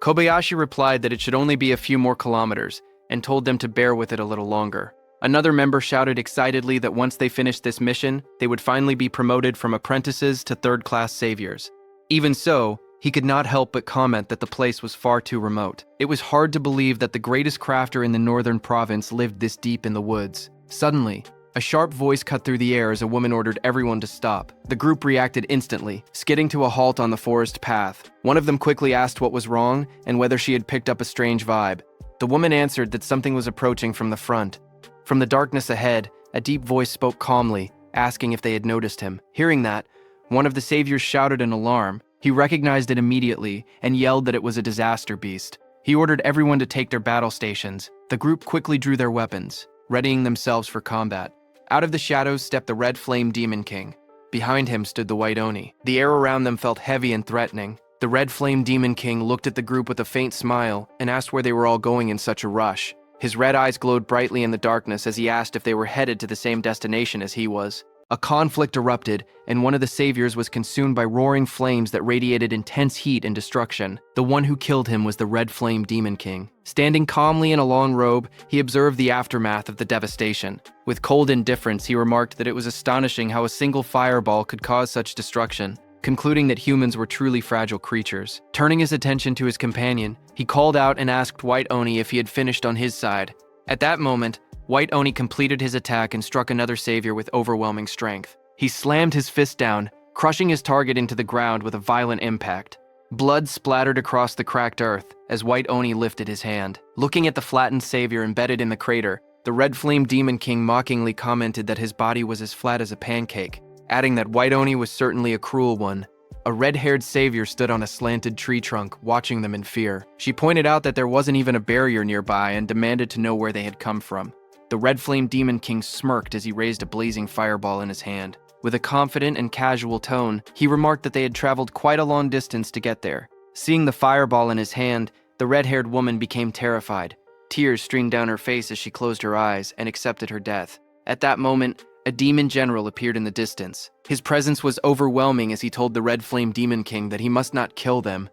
[SPEAKER 1] Kobayashi replied that it should only be a few more kilometers and told them to bear with it a little longer. Another member shouted excitedly that once they finished this mission, they would finally be promoted from apprentices to third-class saviors. Even so, he could not help but comment that the place was far too remote. It was hard to believe that the greatest crafter in the northern province lived this deep in the woods. Suddenly, a sharp voice cut through the air as a woman ordered everyone to stop. The group reacted instantly, skidding to a halt on the forest path. One of them quickly asked what was wrong and whether she had picked up a strange vibe. The woman answered that something was approaching from the front. From the darkness ahead, a deep voice spoke calmly, asking if they had noticed him. Hearing that, one of the saviors shouted in alarm. He recognized it immediately and yelled that it was a disaster beast. He ordered everyone to take their battle stations. The group quickly drew their weapons, readying themselves for combat. Out of the shadows stepped the Red Flame Demon King. Behind him stood the White Oni. The air around them felt heavy and threatening. The Red Flame Demon King looked at the group with a faint smile and asked where they were all going in such a rush. His red eyes glowed brightly in the darkness as he asked if they were headed to the same destination as he was. A conflict erupted, and one of the saviors was consumed by roaring flames that radiated intense heat and destruction. The one who killed him was the Red Flame Demon King. Standing calmly in a long robe, he observed the aftermath of the devastation. With cold indifference, he remarked that it was astonishing how a single fireball could cause such destruction, concluding that humans were truly fragile creatures. Turning his attention to his companion, he called out and asked White Oni if he had finished on his side. At that moment, White Oni completed his attack and struck another savior with overwhelming strength. He slammed his fist down, crushing his target into the ground with a violent impact. Blood splattered across the cracked earth as White Oni lifted his hand. Looking at the flattened savior embedded in the crater, the Red Flame Demon King mockingly commented that his body was as flat as a pancake, adding that White Oni was certainly a cruel one. A red-haired savior stood on a slanted tree trunk, watching them in fear. She pointed out that there wasn't even a barrier nearby and demanded to know where they had come from. The Red Flame Demon King smirked as he raised a blazing fireball in his hand. With a confident and casual tone, he remarked that they had traveled quite a long distance to get there. Seeing the fireball in his hand, the red-haired woman became terrified. Tears streamed down her face as she closed her eyes and accepted her death. At that moment, a demon general appeared in the distance. His presence was overwhelming as he told the Red Flame Demon King that he must not kill them.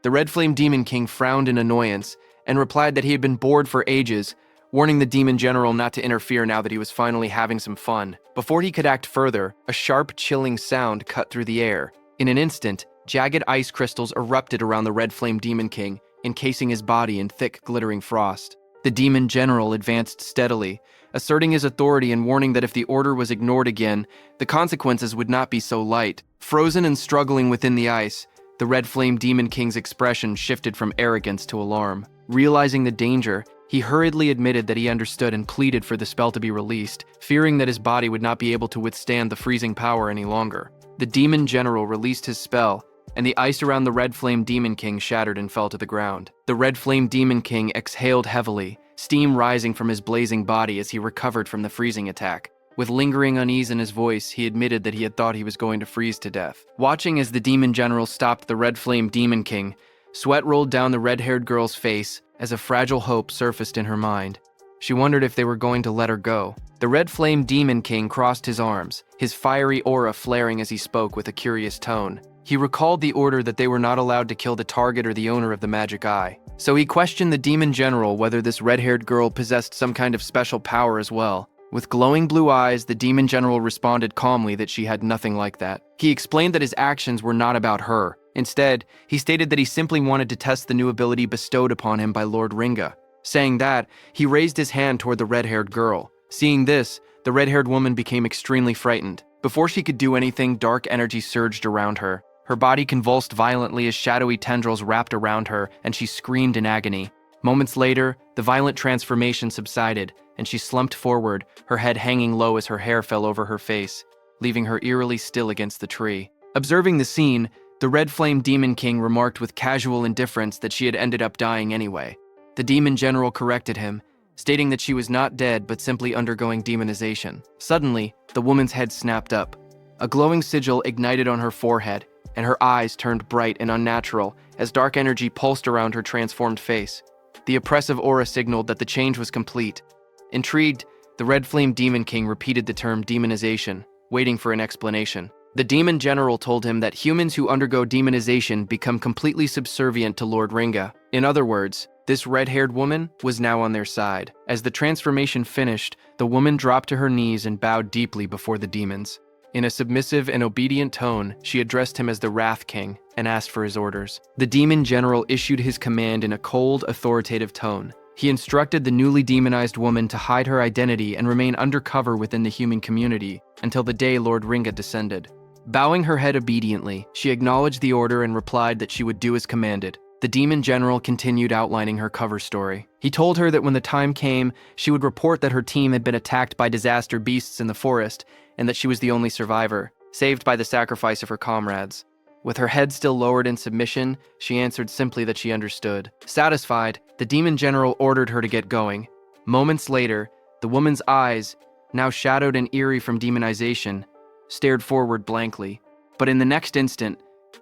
[SPEAKER 1] The Red Flame Demon King frowned in annoyance and replied that he had been bored for ages, warning the demon general not to interfere now that he was finally having some fun. Before he could act further, a sharp, chilling sound cut through the air. In an instant, jagged ice crystals erupted around the Red Flame Demon King, encasing his body in thick, glittering frost. The demon general advanced steadily, asserting his authority and warning that if the order was ignored again, the consequences would not be so light. Frozen and struggling within the ice, the Red Flame Demon King's expression shifted from arrogance to alarm. Realizing the danger, he hurriedly admitted that he understood and pleaded for the spell to be released, fearing that his body would not be able to withstand the freezing power any longer. The demon general released his spell, and the ice around the Red Flame Demon King shattered and fell to the ground. The Red Flame Demon King exhaled heavily, steam rising from his blazing body as he recovered from the freezing attack. With lingering unease in his voice, he admitted that he had thought he was going to freeze to death. Watching as the demon general stopped the Red Flame Demon King, sweat rolled down the red-haired girl's face as a fragile hope surfaced in her mind. She wondered if they were going to let her go. The Red Flame Demon King crossed his arms, his fiery aura flaring as he spoke with a curious tone. He recalled the order that they were not allowed to kill the target or the owner of the magic eye. So he questioned the demon general whether this red-haired girl possessed some kind of special power as well. With glowing blue eyes, the demon general responded calmly that she had nothing like that. He explained that his actions were not about her. Instead, he stated that he simply wanted to test the new ability bestowed upon him by Lord Ringa. Saying that, he raised his hand toward the red-haired girl. Seeing this, the red-haired woman became extremely frightened. Before she could do anything, dark energy surged around her. Her body convulsed violently as shadowy tendrils wrapped around her, and she screamed in agony. Moments later, the violent transformation subsided, and she slumped forward, her head hanging low as her hair fell over her face, leaving her eerily still against the tree. Observing the scene, the Red Flame Demon King remarked with casual indifference that she had ended up dying anyway. The demon general corrected him, stating that she was not dead but simply undergoing demonization. Suddenly, the woman's head snapped up. A glowing sigil ignited on her forehead, and her eyes turned bright and unnatural as dark energy pulsed around her transformed face. The oppressive aura signaled that the change was complete. Intrigued, the Red Flame Demon King repeated the term demonization, waiting for an explanation. The demon general told him that humans who undergo demonization become completely subservient to Lord Ringa. In other words, this red-haired woman was now on their side. As the transformation finished, the woman dropped to her knees and bowed deeply before the demons. In a submissive and obedient tone, she addressed him as the Wrath King and asked for his orders. The demon general issued his command in a cold, authoritative tone. He instructed the newly demonized woman to hide her identity and remain undercover within the human community until the day Lord Ringa descended. Bowing her head obediently, she acknowledged the order and replied that she would do as commanded. The demon general continued outlining her cover story. He told her that when the time came, she would report that her team had been attacked by disaster beasts in the forest and that she was the only survivor, saved by the sacrifice of her comrades. With her head still lowered in submission, she answered simply that she understood. Satisfied, the demon general ordered her to get going. Moments later, the woman's eyes, now shadowed and eerie from demonization, stared forward blankly. But in the next instant,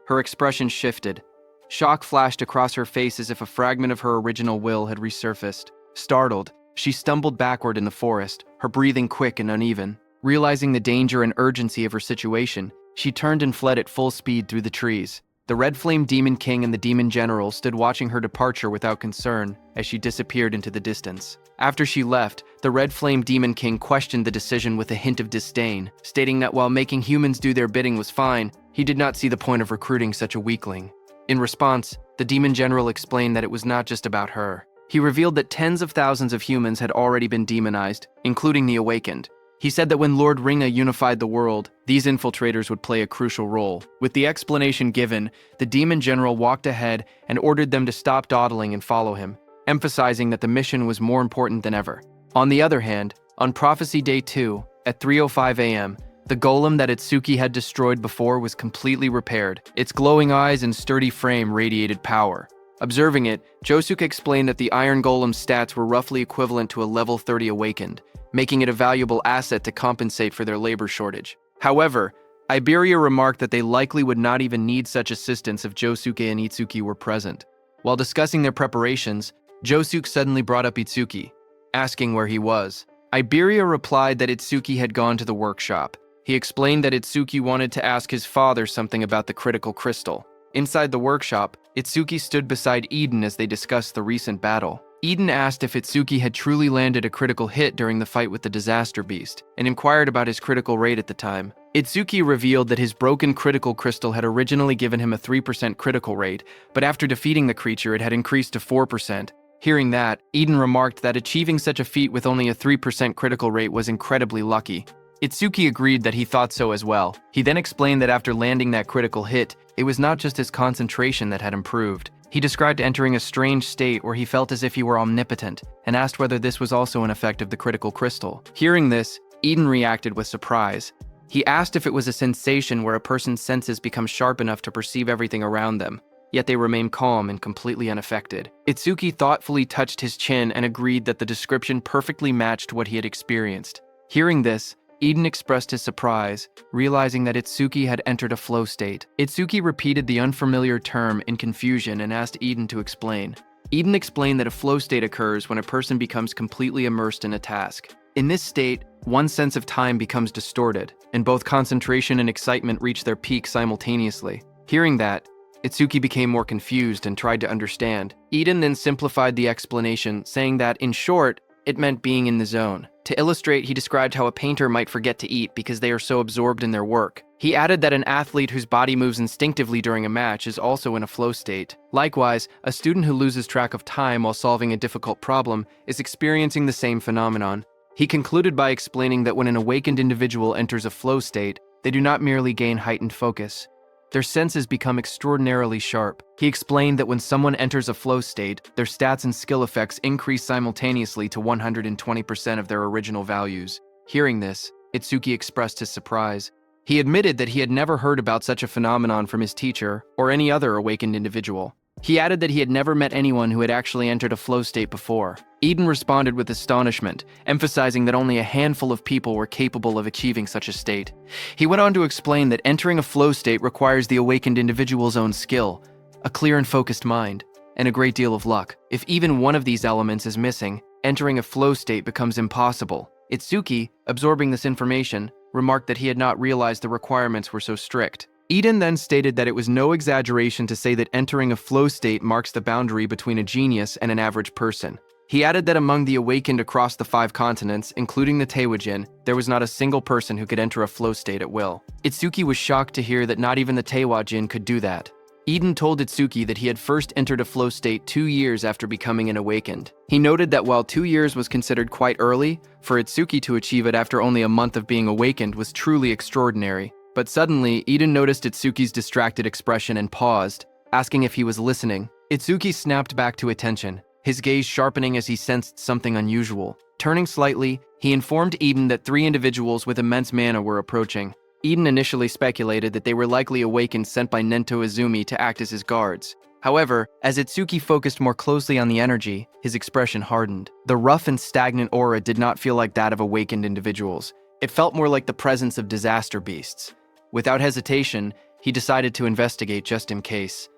[SPEAKER 1] her expression shifted. Shock flashed across her face as if a fragment of her original will had resurfaced. Startled, she stumbled backward in the forest, her breathing quick and uneven. Realizing the danger and urgency of her situation, she turned and fled at full speed through the trees. The Red Flame Demon King and the Demon General stood watching her departure without concern as she disappeared into the distance. After she left, the Red Flame Demon King questioned the decision with a hint of disdain, stating that while making humans do their bidding was fine, he did not see the point of recruiting such a weakling. In response, the Demon General explained that it was not just about her. He revealed that tens of thousands of humans had already been demonized, including the Awakened. He said that when Lord Ringa unified the world, these infiltrators would play a crucial role. With the explanation given, the Demon General walked ahead and ordered them to stop dawdling and follow him, emphasizing that the mission was more important than ever. On the other hand, on Prophecy Day 2, at 3:05 a.m., the golem that Itsuki had destroyed before was completely repaired. Its glowing eyes and sturdy frame radiated power. Observing it, Josuke explained that the Iron Golem's stats were roughly equivalent to a level 30 Awakened, making it a valuable asset to compensate for their labor shortage. However, Iberia remarked that they likely would not even need such assistance if Josuke and Itsuki were present. While discussing their preparations, Josuke suddenly brought up Itsuki, asking where he was. Iberia replied that Itsuki had gone to the workshop. He explained that Itsuki wanted to ask his father something about the critical crystal. Inside the workshop, Itsuki stood beside Eden as they discussed the recent battle. Eden asked if Itsuki had truly landed a critical hit during the fight with the Disaster Beast, and inquired about his critical rate at the time. Itsuki revealed that his broken critical crystal had originally given him a 3% critical rate, but after defeating the creature it had increased to 4%. Hearing that, Eden remarked that achieving such a feat with only a 3% critical rate was incredibly lucky. Itsuki agreed that he thought so as well. He then explained that after landing that critical hit, it was not just his concentration that had improved. He described entering a strange state where he felt as if he were omnipotent, and asked whether this was also an effect of the critical crystal. Hearing this, Eden reacted with surprise. He asked if it was a sensation where a person's senses become sharp enough to perceive everything around them, yet they remain calm and completely unaffected. Itsuki thoughtfully touched his chin and agreed that the description perfectly matched what he had experienced. Hearing this, Eden expressed his surprise, realizing that Itsuki had entered a flow state. Itsuki repeated the unfamiliar term in confusion and asked Eden to explain. Eden explained that a flow state occurs when a person becomes completely immersed in a task. In this state, one's sense of time becomes distorted, and both concentration and excitement reach their peak simultaneously. Hearing that, Itsuki became more confused and tried to understand. Eden then simplified the explanation, saying that, in short, it meant being in the zone. To illustrate, he described how a painter might forget to eat because they are so absorbed in their work. He added that an athlete whose body moves instinctively during a match is also in a flow state. Likewise, a student who loses track of time while solving a difficult problem is experiencing the same phenomenon. He concluded by explaining that when an awakened individual enters a flow state, they do not merely gain heightened focus. Their senses become extraordinarily sharp. He explained that when someone enters a flow state, their stats and skill effects increase simultaneously to 120% of their original values. Hearing this, Itsuki expressed his surprise. He admitted that he had never heard about such a phenomenon from his teacher or any other awakened individual. He added that he had never met anyone who had actually entered a flow state before. Eden responded with astonishment, emphasizing that only a handful of people were capable of achieving such a state. He went on to explain that entering a flow state requires the awakened individual's own skill, a clear and focused mind, and a great deal of luck. If even one of these elements is missing, entering a flow state becomes impossible. Itsuki, absorbing this information, remarked that he had not realized the requirements were so strict. Eden then stated that it was no exaggeration to say that entering a flow state marks the boundary between a genius and an average person. He added that among the awakened across the 5 continents, including the Teijin, there was not a single person who could enter a flow state at will. Itsuki was shocked to hear that not even the Teijin could do that. Eden told Itsuki that he had first entered a flow state 2 years after becoming an awakened. He noted that while 2 years was considered quite early, for Itsuki to achieve it after only a month of being awakened was truly extraordinary. But suddenly, Eden noticed Itsuki's distracted expression and paused, asking if he was listening. Itsuki snapped back to attention, his gaze sharpening as he sensed something unusual. Turning slightly, he informed Eden that 3 individuals with immense mana were approaching. Eden initially speculated that they were likely awakened sent by Nento Izumi to act as his guards. However, as Itsuki focused more closely on the energy, his expression hardened. The rough and stagnant aura did not feel like that of awakened individuals. It felt more like the presence of disaster beasts. Without hesitation, he decided to investigate just in case.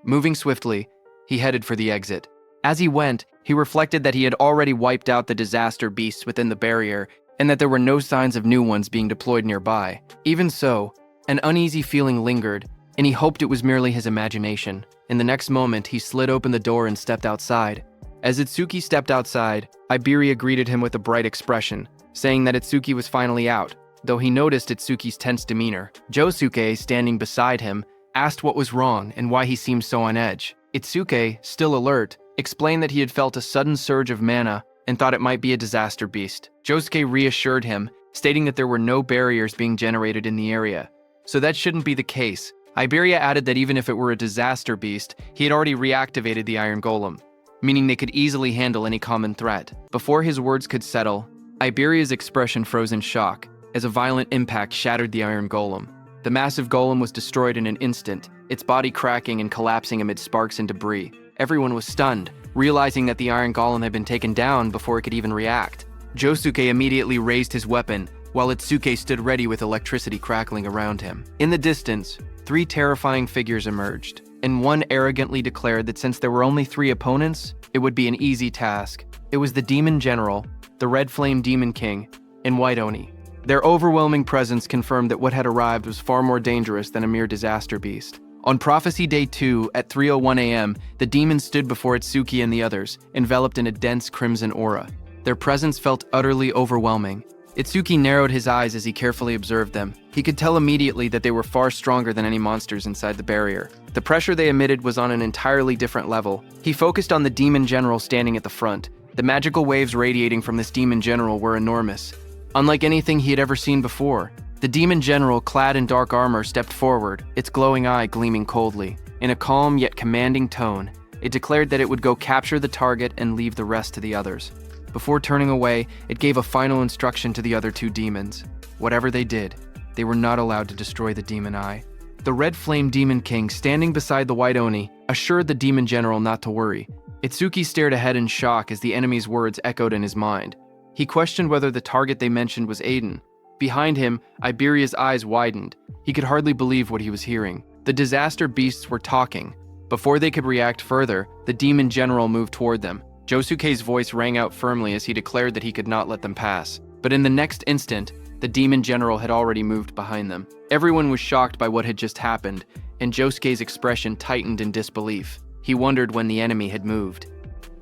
[SPEAKER 1] Moving swiftly, he headed for the exit. As he went, he reflected that he had already wiped out the disaster beasts within the barrier and that there were no signs of new ones being deployed nearby. Even so, an uneasy feeling lingered, and he hoped it was merely his imagination. In the next moment, he slid open the door and stepped outside. As Itsuki stepped outside, Iberia greeted him with a bright expression, saying that Itsuki was finally out, though he noticed Itsuki's tense demeanor. Josuke, standing beside him, asked what was wrong and why he seemed so on edge. Itsuke, still alert, explained that he had felt a sudden surge of mana and thought it might be a disaster beast. Josuke reassured him, stating that there were no barriers being generated in the area, so that shouldn't be the case. Iberia added that even if it were a disaster beast, he had already reactivated the Iron Golem, meaning they could easily handle any common threat. Before his words could settle, Iberia's expression froze in shock, as a violent impact shattered the Iron Golem. The massive golem was destroyed in an instant, its body cracking and collapsing amid sparks and debris. Everyone was stunned, realizing that the Iron Golem had been taken down before it could even react. Josuke immediately raised his weapon, while Itsuki stood ready with electricity crackling around him. In the distance, 3 terrifying figures emerged, and one arrogantly declared that since there were only 3 opponents, it would be an easy task. It was the Demon General, the Red Flame Demon King, and White Oni. Their overwhelming presence confirmed that what had arrived was far more dangerous than a mere disaster beast. On Prophecy Day 2, at 3:01 a.m., the demons stood before Itsuki and the others, enveloped in a dense crimson aura. Their presence felt utterly overwhelming. Itsuki narrowed his eyes as he carefully observed them. He could tell immediately that they were far stronger than any monsters inside the barrier. The pressure they emitted was on an entirely different level. He focused on the Demon General standing at the front. The magical waves radiating from this Demon General were enormous. Unlike anything he had ever seen before, the Demon General, clad in dark armor, stepped forward, its glowing eye gleaming coldly. In a calm yet commanding tone, it declared that it would go capture the target and leave the rest to the others. Before turning away, it gave a final instruction to the other 2 demons. Whatever they did, they were not allowed to destroy the Demon Eye. The Red Flame Demon King, standing beside the White Oni, assured the Demon General not to worry. Itsuki stared ahead in shock as the enemy's words echoed in his mind. He questioned whether the target they mentioned was Aiden. Behind him, Iberia's eyes widened. He could hardly believe what he was hearing. The disaster beasts were talking. Before they could react further, the Demon General moved toward them. Josuke's voice rang out firmly as he declared that he could not let them pass. But in the next instant, the Demon General had already moved behind them. Everyone was shocked by what had just happened, and Josuke's expression tightened in disbelief. He wondered when the enemy had moved.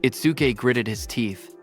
[SPEAKER 1] Itsuki gritted his teeth.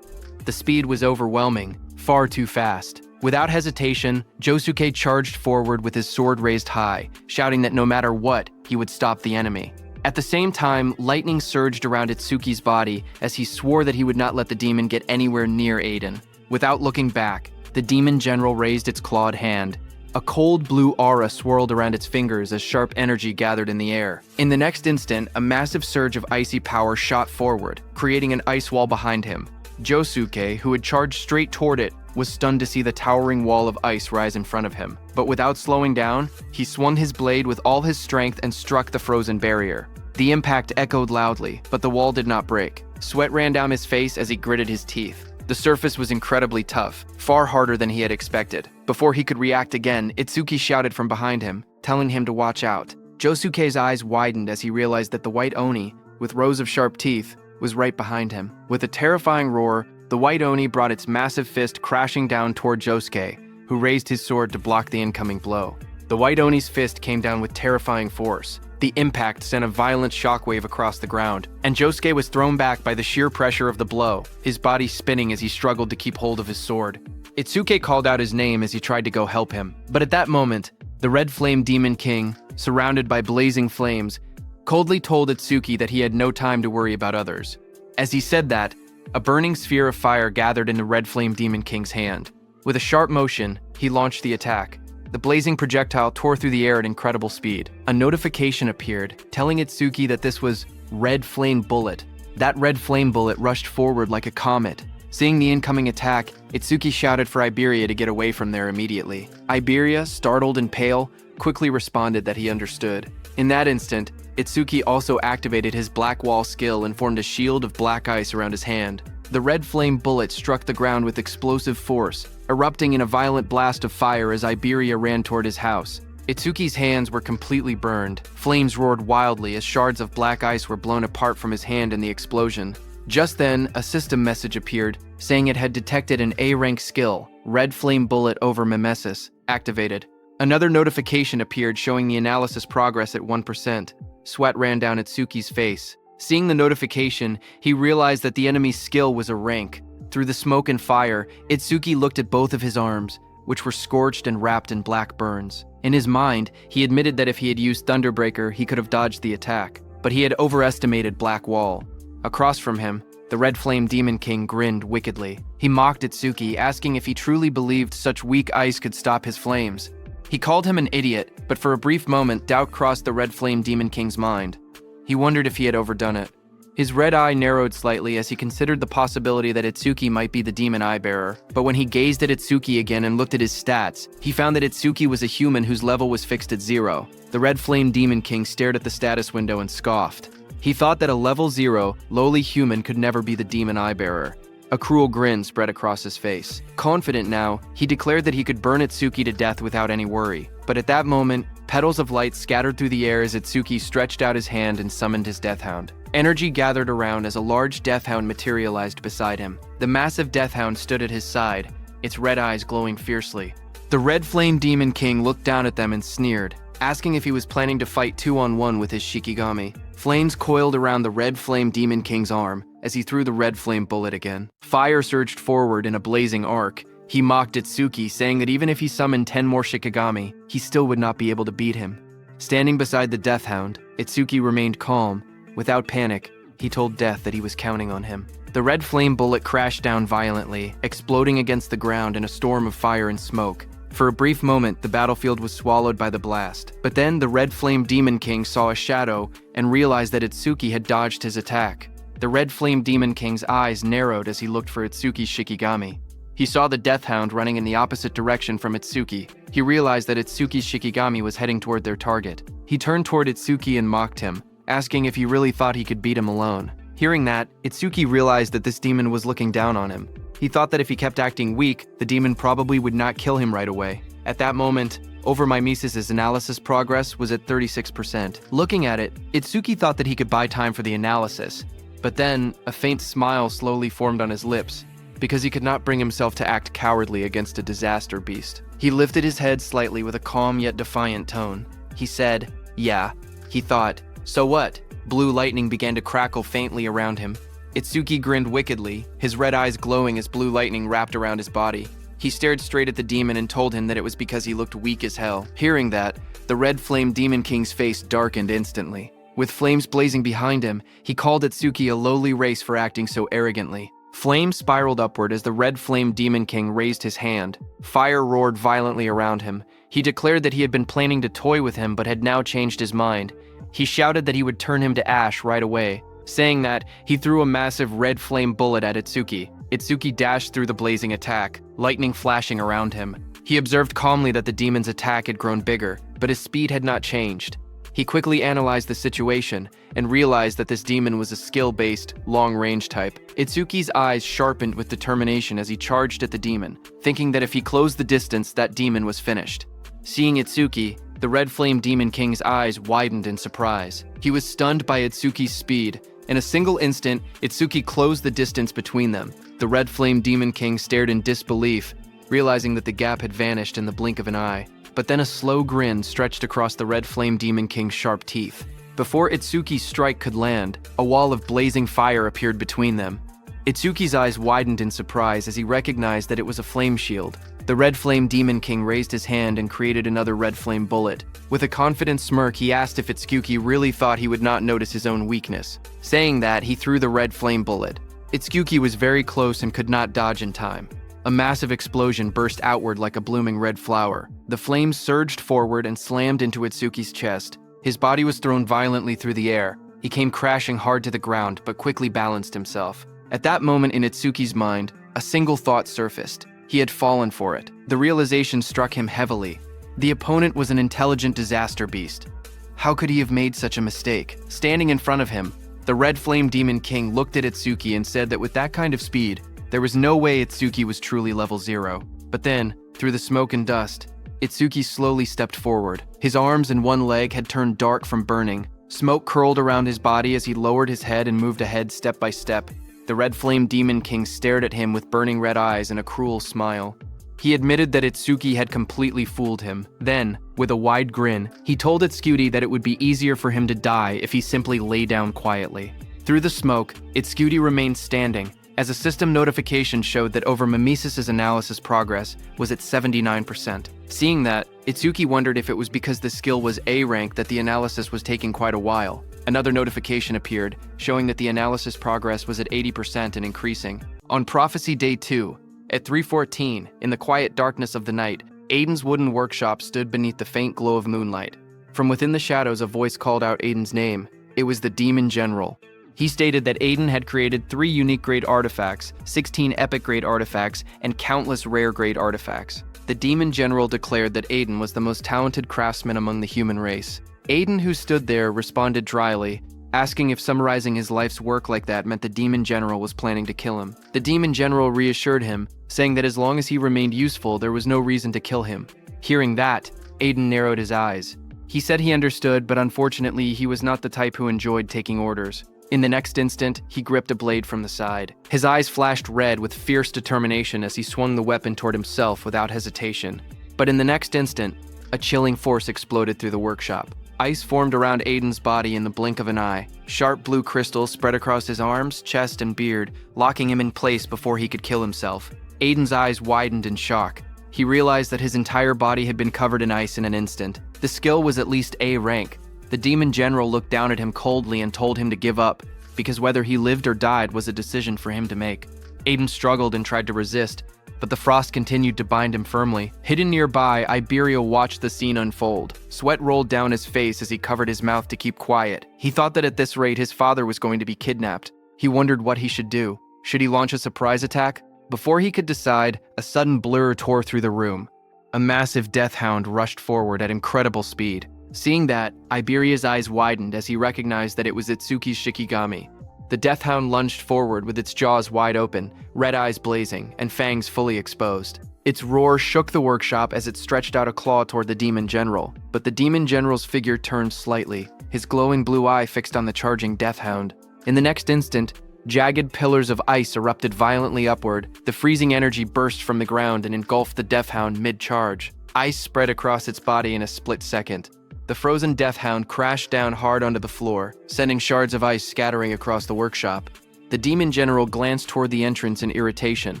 [SPEAKER 1] The speed was overwhelming, far too fast. Without hesitation, Josuke charged forward with his sword raised high, shouting that no matter what, he would stop the enemy. At the same time, lightning surged around Itsuki's body as he swore that he would not let the demon get anywhere near Aiden. Without looking back, the Demon General raised its clawed hand. A cold blue aura swirled around its fingers as sharp energy gathered in the air. In the next instant, a massive surge of icy power shot forward, creating an ice wall behind him. Josuke, who had charged straight toward it, was stunned to see the towering wall of ice rise in front of him. But without slowing down, he swung his blade with all his strength and struck the frozen barrier. The impact echoed loudly, but the wall did not break. Sweat ran down his face as he gritted his teeth. The surface was incredibly tough, far harder than he had expected. Before he could react again, Itsuki shouted from behind him, telling him to watch out. Josuke's eyes widened as he realized that the White Oni, with rows of sharp teeth, was right behind him. With a terrifying roar, the White Oni brought its massive fist crashing down toward Josuke, who raised his sword to block the incoming blow. The White Oni's fist came down with terrifying force. The impact sent a violent shockwave across the ground, and Josuke was thrown back by the sheer pressure of the blow, his body spinning as he struggled to keep hold of his sword. Itsuki called out his name as he tried to go help him, but at that moment, the Red Flame Demon King, surrounded by blazing flames, coldly told Itsuki that he had no time to worry about others. As he said that, a burning sphere of fire gathered in the Red Flame Demon King's hand. With a sharp motion, he launched the attack. The blazing projectile tore through the air at incredible speed. A notification appeared, telling Itsuki that this was Red Flame Bullet. That Red Flame Bullet rushed forward like a comet. Seeing the incoming attack, Itsuki shouted for Iberia to get away from there immediately. Iberia, startled and pale, quickly responded that he understood. In that instant, Itsuki also activated his Black Wall skill and formed a shield of black ice around his hand. The Red Flame Bullet struck the ground with explosive force, erupting in a violent blast of fire as Iberia ran toward his house. Itsuki's hands were completely burned. Flames roared wildly as shards of black ice were blown apart from his hand in the explosion. Just then, a system message appeared, saying it had detected an A-rank skill, Red Flame Bullet over Mimesis, activated. Another notification appeared showing the analysis progress at 1%. Sweat ran down Itsuki's face. Seeing the notification, he realized that the enemy's skill was a rank. Through the smoke and fire, Itsuki looked at both of his arms, which were scorched and wrapped in black burns. In his mind, he admitted that if he had used Thunderbreaker, he could have dodged the attack, but he had overestimated Black Wall. Across from him, the Red Flame Demon King grinned wickedly. He mocked Itsuki, asking if he truly believed such weak ice could stop his flames. He called him an idiot, but for a brief moment, doubt crossed the Red Flame Demon King's mind. He wondered if he had overdone it. His red eye narrowed slightly as he considered the possibility that Itsuki might be the Demon Eye Bearer. But when he gazed at Itsuki again and looked at his stats, he found that Itsuki was a human whose level was fixed at 0. The Red Flame Demon King stared at the status window and scoffed. He thought that a level 0, lowly human could never be the Demon Eye Bearer. A cruel grin spread across his face. Confident now, he declared that he could burn Itsuki to death without any worry. But at that moment, petals of light scattered through the air as Itsuki stretched out his hand and summoned his death hound. Energy gathered around as a large death hound materialized beside him. The massive death hound stood at his side, its red eyes glowing fiercely. The Red Flame Demon King looked down at them and sneered, asking if he was planning to fight 2-on-1 with his Shikigami. Flames coiled around the Red Flame Demon King's arm as he threw the red flame bullet again. Fire surged forward in a blazing arc. He mocked Itsuki, saying that even if he summoned 10 more Shikigami, he still would not be able to beat him. Standing beside the Death Hound, Itsuki remained calm. Without panic, he told Death that he was counting on him. The red flame bullet crashed down violently, exploding against the ground in a storm of fire and smoke. For a brief moment, the battlefield was swallowed by the blast. But then the Red Flame Demon King saw a shadow and realized that Itsuki had dodged his attack. The Red Flame Demon King's eyes narrowed as he looked for Itsuki's Shikigami. He saw the Death Hound running in the opposite direction from Itsuki. He realized that Itsuki's Shikigami was heading toward their target. He turned toward Itsuki and mocked him, asking if he really thought he could beat him alone. Hearing that, Itsuki realized that this demon was looking down on him. He thought that if he kept acting weak, the demon probably would not kill him right away. At that moment, Mimesis' analysis progress was at 36%. Looking at it, Itsuki thought that he could buy time for the analysis. But then, a faint smile slowly formed on his lips, because he could not bring himself to act cowardly against a disaster beast. He lifted his head slightly with a calm yet defiant tone. He said, "Yeah." He thought, "So what?" Blue lightning began to crackle faintly around him. Itsuki grinned wickedly, his red eyes glowing as blue lightning wrapped around his body. He stared straight at the demon and told him that it was because he looked weak as hell. Hearing that, the Red Flame Demon King's face darkened instantly. With flames blazing behind him, he called Itsuki a lowly race for acting so arrogantly. Flames spiraled upward as the Red Flame Demon King raised his hand. Fire roared violently around him. He declared that he had been planning to toy with him but had now changed his mind. He shouted that he would turn him to ash right away. Saying that, he threw a massive red flame bullet at Itsuki. Itsuki dashed through the blazing attack, lightning flashing around him. He observed calmly that the demon's attack had grown bigger, but his speed had not changed. He quickly analyzed the situation and realized that this demon was a skill-based, long-range type. Itsuki's eyes sharpened with determination as he charged at the demon, thinking that if he closed the distance, that demon was finished. Seeing Itsuki, the Red Flame Demon King's eyes widened in surprise. He was stunned by Itsuki's speed. In a single instant, Itsuki closed the distance between them. The Red Flame Demon King stared in disbelief, realizing that the gap had vanished in the blink of an eye. But then a slow grin stretched across the Red Flame Demon King's sharp teeth. Before Itsuki's strike could land, a wall of blazing fire appeared between them. Itsuki's eyes widened in surprise as he recognized that it was a flame shield. The Red Flame Demon King raised his hand and created another red flame bullet. With a confident smirk, he asked if Itsuki really thought he would not notice his own weakness. Saying that, he threw the red flame bullet. Itsuki was very close and could not dodge in time. A massive explosion burst outward like a blooming red flower. The flames surged forward and slammed into Itsuki's chest. His body was thrown violently through the air. He came crashing hard to the ground, but quickly balanced himself. At that moment in Itsuki's mind, a single thought surfaced. He had fallen for it. The realization struck him heavily. The opponent was an intelligent disaster beast. How could he have made such a mistake? Standing in front of him, the Red Flame Demon King looked at Itsuki and said that with that kind of speed, there was no way Itsuki was truly level 0. But then, through the smoke and dust, Itsuki slowly stepped forward. His arms and one leg had turned dark from burning. Smoke curled around his body as he lowered his head and moved ahead step by step. The Red Flame Demon King stared at him with burning red eyes and a cruel smile. He admitted that Itsuki had completely fooled him. Then, with a wide grin, he told Itsuki that it would be easier for him to die if he simply lay down quietly. Through the smoke, Itsuki remained standing, as a system notification showed that Mimesis' analysis progress was at 79%. Seeing that, Itsuki wondered if it was because the skill was A rank that the analysis was taking quite a while. Another notification appeared, showing that the analysis progress was at 80% and increasing. On Prophecy Day 2, at 3:14, in the quiet darkness of the night, Aiden's wooden workshop stood beneath the faint glow of moonlight. From within the shadows, a voice called out Aiden's name. It was the Demon General. He stated that Aiden had created 3 unique grade artifacts, 16 epic grade artifacts, and countless rare grade artifacts. The Demon General declared that Aiden was the most talented craftsman among the human race. Aiden, who stood there, responded dryly, asking if summarizing his life's work like that meant the demon general was planning to kill him. The demon general reassured him, saying that as long as he remained useful, there was no reason to kill him. Hearing that, Aiden narrowed his eyes. He said he understood, but unfortunately, he was not the type who enjoyed taking orders. In the next instant, he gripped a blade from the side. His eyes flashed red with fierce determination as he swung the weapon toward himself without hesitation. But in the next instant, a chilling force exploded through the workshop. Ice formed around Aiden's body in the blink of an eye. Sharp blue crystals spread across his arms, chest, and beard, locking him in place before he could kill himself. Aiden's eyes widened in shock. He realized that his entire body had been covered in ice in an instant. The skill was at least A rank. The demon general looked down at him coldly and told him to give up, because whether he lived or died was a decision for him to make. Aiden struggled and tried to resist, but the frost continued to bind him firmly. Hidden nearby, Iberia watched the scene unfold. Sweat rolled down his face as he covered his mouth to keep quiet. He thought that at this rate his father was going to be kidnapped. He wondered what he should do. Should he launch a surprise attack? Before he could decide, a sudden blur tore through the room. A massive death hound rushed forward at incredible speed. Seeing that, Iberia's eyes widened as he recognized that it was Itsuki's Shikigami. The death hound lunged forward with its jaws wide open, red eyes blazing, and fangs fully exposed. Its roar shook the workshop as it stretched out a claw toward the demon general, but the demon general's figure turned slightly, his glowing blue eye fixed on the charging death hound. In the next instant, jagged pillars of ice erupted violently upward. The freezing energy burst from the ground and engulfed the death hound mid-charge. Ice spread across its body in a split second. The frozen death hound crashed down hard onto the floor, sending shards of ice scattering across the workshop. The demon general glanced toward the entrance in irritation.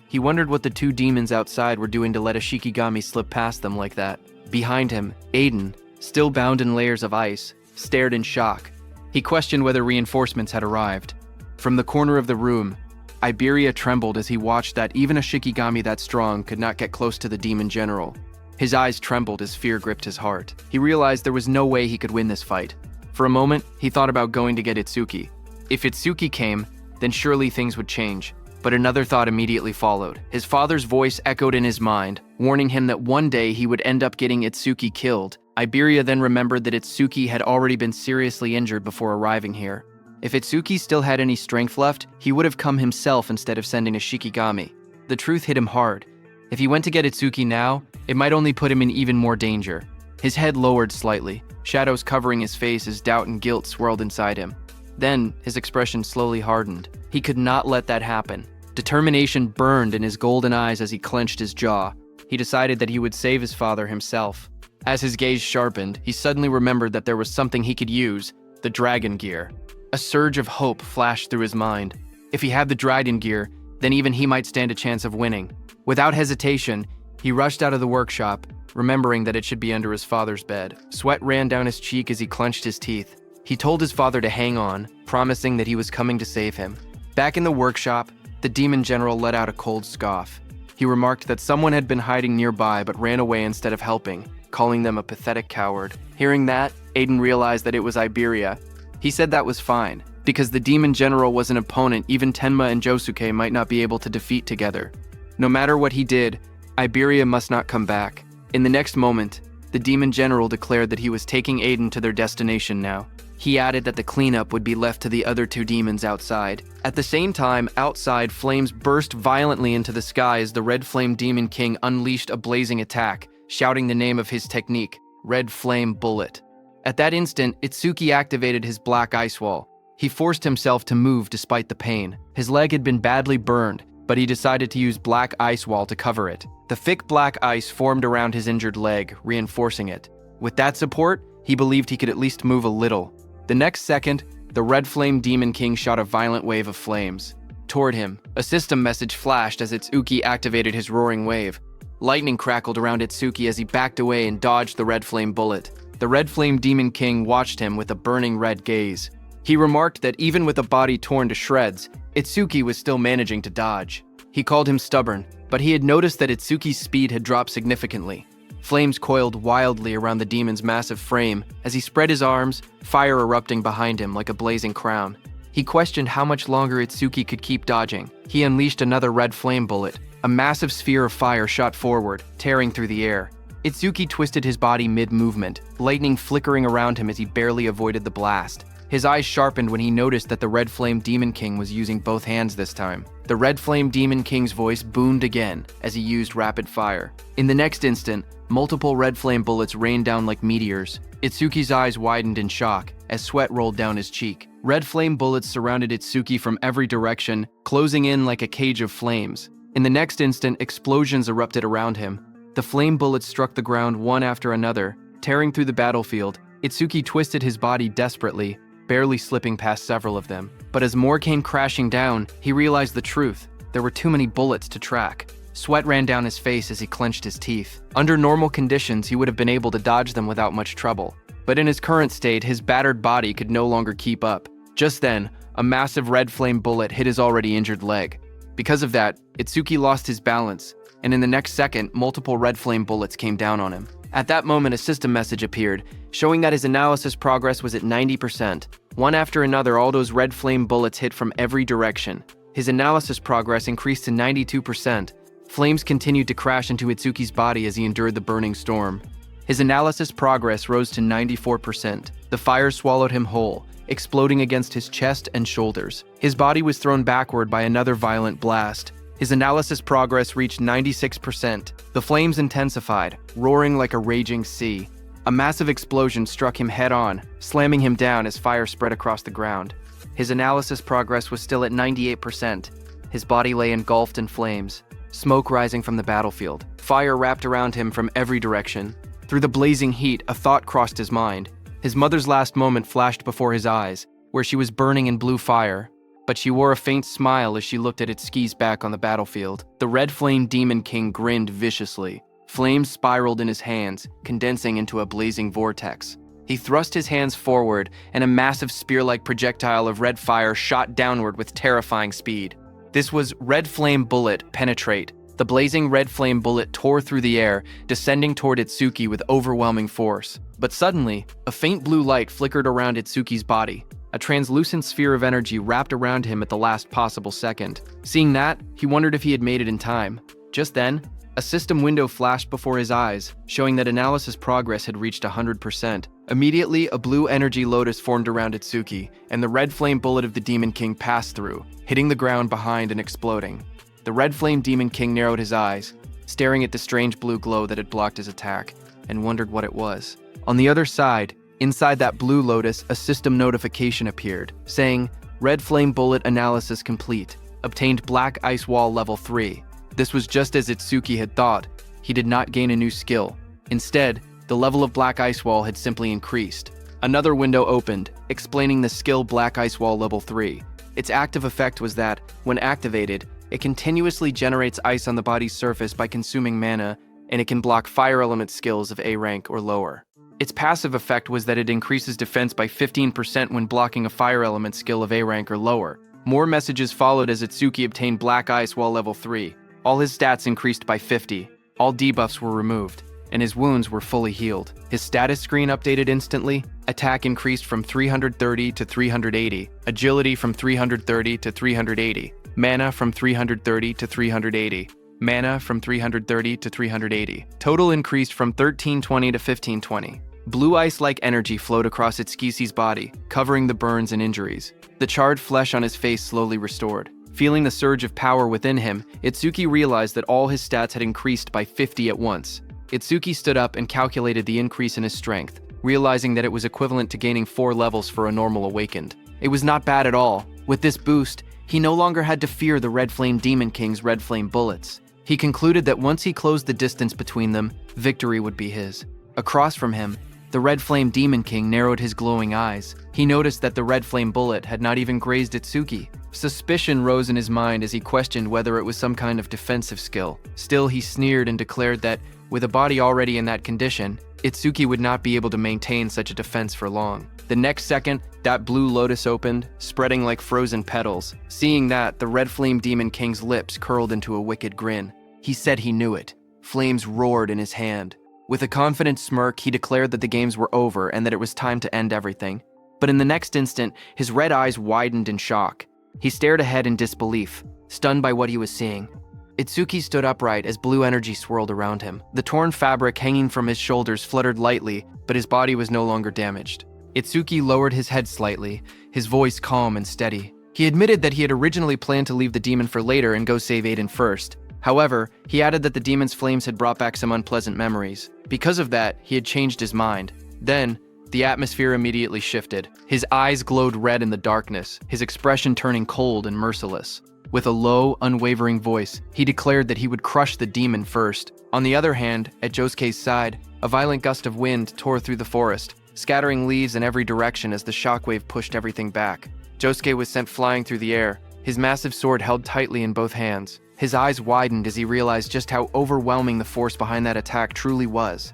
[SPEAKER 1] He wondered what the two demons outside were doing to let a Shikigami slip past them like that. Behind him, Aiden, still bound in layers of ice, stared in shock. He questioned whether reinforcements had arrived. From the corner of the room, Iberia trembled as he watched that even a Shikigami that strong could not get close to the demon general. His eyes trembled as fear gripped his heart. He realized there was no way he could win this fight. For a moment, he thought about going to get Itsuki. If Itsuki came, then surely things would change. But another thought immediately followed. His father's voice echoed in his mind, warning him that one day he would end up getting Itsuki killed. Iberia then remembered that Itsuki had already been seriously injured before arriving here. If Itsuki still had any strength left, he would have come himself instead of sending a Shikigami. The truth hit him hard. If he went to get Itsuki now, it might only put him in even more danger. His head lowered slightly, shadows covering his face as doubt and guilt swirled inside him. Then, his expression slowly hardened. He could not let that happen. Determination burned in his golden eyes as he clenched his jaw. He decided that he would save his father himself. As his gaze sharpened, he suddenly remembered that there was something he could use, the dragon gear. A surge of hope flashed through his mind. If he had the dragon gear, then even he might stand a chance of winning. Without hesitation, he rushed out of the workshop, remembering that it should be under his father's bed. Sweat ran down his cheek as he clenched his teeth. He told his father to hang on, promising that he was coming to save him. Back in the workshop, the demon general let out a cold scoff. He remarked that someone had been hiding nearby but ran away instead of helping, calling them a pathetic coward. Hearing that, Aiden realized that it was Iberia. He said that was fine, because the demon general was an opponent even Tenma and Josuke might not be able to defeat together. No matter what he did, Iberia must not come back. In the next moment, the demon general declared that he was taking Aiden to their destination now. He added that the cleanup would be left to the other two demons outside. At the same time, outside, flames burst violently into the sky as the Red Flame Demon King unleashed a blazing attack, shouting the name of his technique, Red Flame Bullet. At that instant, Itsuki activated his black ice wall. He forced himself to move despite the pain. His leg had been badly burned, but he decided to use black ice wall to cover it. The thick black ice formed around his injured leg, reinforcing it. With that support, he believed he could at least move a little. The next second, the Red Flame Demon King shot a violent wave of flames. Toward him, a system message flashed as Itsuki activated his roaring wave. Lightning crackled around Itsuki as he backed away and dodged the Red Flame bullet. The Red Flame Demon King watched him with a burning red gaze. He remarked that even with a body torn to shreds, Itsuki was still managing to dodge. He called him stubborn, but he had noticed that Itsuki's speed had dropped significantly. Flames coiled wildly around the demon's massive frame as he spread his arms, fire erupting behind him like a blazing crown. He questioned how much longer Itsuki could keep dodging. He unleashed another red flame bullet. A massive sphere of fire shot forward, tearing through the air. Itsuki twisted his body mid-movement, lightning flickering around him as he barely avoided the blast. His eyes sharpened when he noticed that the Red Flame Demon King was using both hands this time. The Red Flame Demon King's voice boomed again as he used rapid fire. In the next instant, multiple red flame bullets rained down like meteors. Itsuki's eyes widened in shock as sweat rolled down his cheek. Red flame bullets surrounded Itsuki from every direction, closing in like a cage of flames. In the next instant, explosions erupted around him. The flame bullets struck the ground one after another, tearing through the battlefield. Itsuki twisted his body desperately, barely slipping past several of them. But as more came crashing down, he realized the truth. There were too many bullets to track. Sweat ran down his face as he clenched his teeth. Under normal conditions, he would have been able to dodge them without much trouble. But in his current state, his battered body could no longer keep up. Just then, a massive red flame bullet hit his already injured leg. Because of that, Itsuki lost his balance, and in the next second, multiple red flame bullets came down on him. At that moment, a system message appeared, showing that his analysis progress was at 90%. One after another, all those red flame bullets hit from every direction. His analysis progress increased to 92%. Flames continued to crash into Itsuki's body as he endured the burning storm. His analysis progress rose to 94%. The fire swallowed him whole, exploding against his chest and shoulders. His body was thrown backward by another violent blast. His analysis progress reached 96%. The flames intensified, roaring like a raging sea. A massive explosion struck him head-on, slamming him down as fire spread across the ground. His analysis progress was still at 98%. His body lay engulfed in flames, smoke rising from the battlefield. Fire wrapped around him from every direction. Through the blazing heat, a thought crossed his mind. His mother's last moment flashed before his eyes, where she was burning in blue fire. But she wore a faint smile as she looked at Itsuki's back on the battlefield. The Red Flame Demon King grinned viciously. Flames spiraled in his hands, condensing into a blazing vortex. He thrust his hands forward, and a massive spear-like projectile of red fire shot downward with terrifying speed. This was Red Flame Bullet Penetrate. The blazing red flame bullet tore through the air, descending toward Itsuki with overwhelming force. But suddenly, a faint blue light flickered around Itsuki's body. A translucent sphere of energy wrapped around him at the last possible second. Seeing that, he wondered if he had made it in time. Just then, a system window flashed before his eyes, showing that analysis progress had reached 100%. Immediately, a blue energy lotus formed around Itsuki, and the red flame bullet of the Demon King passed through, hitting the ground behind and exploding. The Red Flame Demon King narrowed his eyes, staring at the strange blue glow that had blocked his attack, and wondered what it was. On the other side, inside that blue lotus, a system notification appeared, saying, Red Flame Bullet Analysis Complete. Obtained Black Ice Wall Level 3. This was just as Itsuki had thought. He did not gain a new skill. Instead, the level of Black Ice Wall had simply increased. Another window opened, explaining the skill Black Ice Wall Level 3. Its active effect was that, when activated, it continuously generates ice on the body's surface by consuming mana, and it can block fire element skills of A rank or lower. Its passive effect was that it increases defense by 15% when blocking a fire element skill of A rank or lower. More messages followed as Itsuki obtained Black Ice Wall Level 3. All his stats increased by 50. All debuffs were removed, and his wounds were fully healed. His status screen updated instantly. Attack increased from 330 to 380. Agility from 330 to 380. Mana from 330 to 380. Mana from 330 to 380. Total increased from 1320 to 1520. Blue ice-like energy flowed across Itsuki's body, covering the burns and injuries. The charred flesh on his face slowly restored. Feeling the surge of power within him, Itsuki realized that all his stats had increased by 50 at once. Itsuki stood up and calculated the increase in his strength, realizing that it was equivalent to gaining 4 levels for a normal awakened. It was not bad at all. With this boost, he no longer had to fear the Red Flame Demon King's red flame bullets. He concluded that once he closed the distance between them, victory would be his. Across from him, the Red Flame Demon King narrowed his glowing eyes. He noticed that the red flame bullet had not even grazed Itsuki. Suspicion rose in his mind as he questioned whether it was some kind of defensive skill. Still, he sneered and declared that, with a body already in that condition, Itsuki would not be able to maintain such a defense for long. The next second, that blue lotus opened, spreading like frozen petals. Seeing that, the Red Flame Demon King's lips curled into a wicked grin. He said he knew it. Flames roared in his hand. With a confident smirk, he declared that the games were over and that it was time to end everything. But in the next instant, his red eyes widened in shock. He stared ahead in disbelief, stunned by what he was seeing. Itsuki stood upright as blue energy swirled around him. The torn fabric hanging from his shoulders fluttered lightly, but his body was no longer damaged. Itsuki lowered his head slightly, his voice calm and steady. He admitted that he had originally planned to leave the demon for later and go save Aiden first. However, he added that the demon's flames had brought back some unpleasant memories. Because of that, he had changed his mind. Then, the atmosphere immediately shifted. His eyes glowed red in the darkness, his expression turning cold and merciless. With a low, unwavering voice, he declared that he would crush the demon first. On the other hand, at Josuke's side, a violent gust of wind tore through the forest, scattering leaves in every direction as the shockwave pushed everything back. Josuke was sent flying through the air, his massive sword held tightly in both hands. His eyes widened as he realized just how overwhelming the force behind that attack truly was.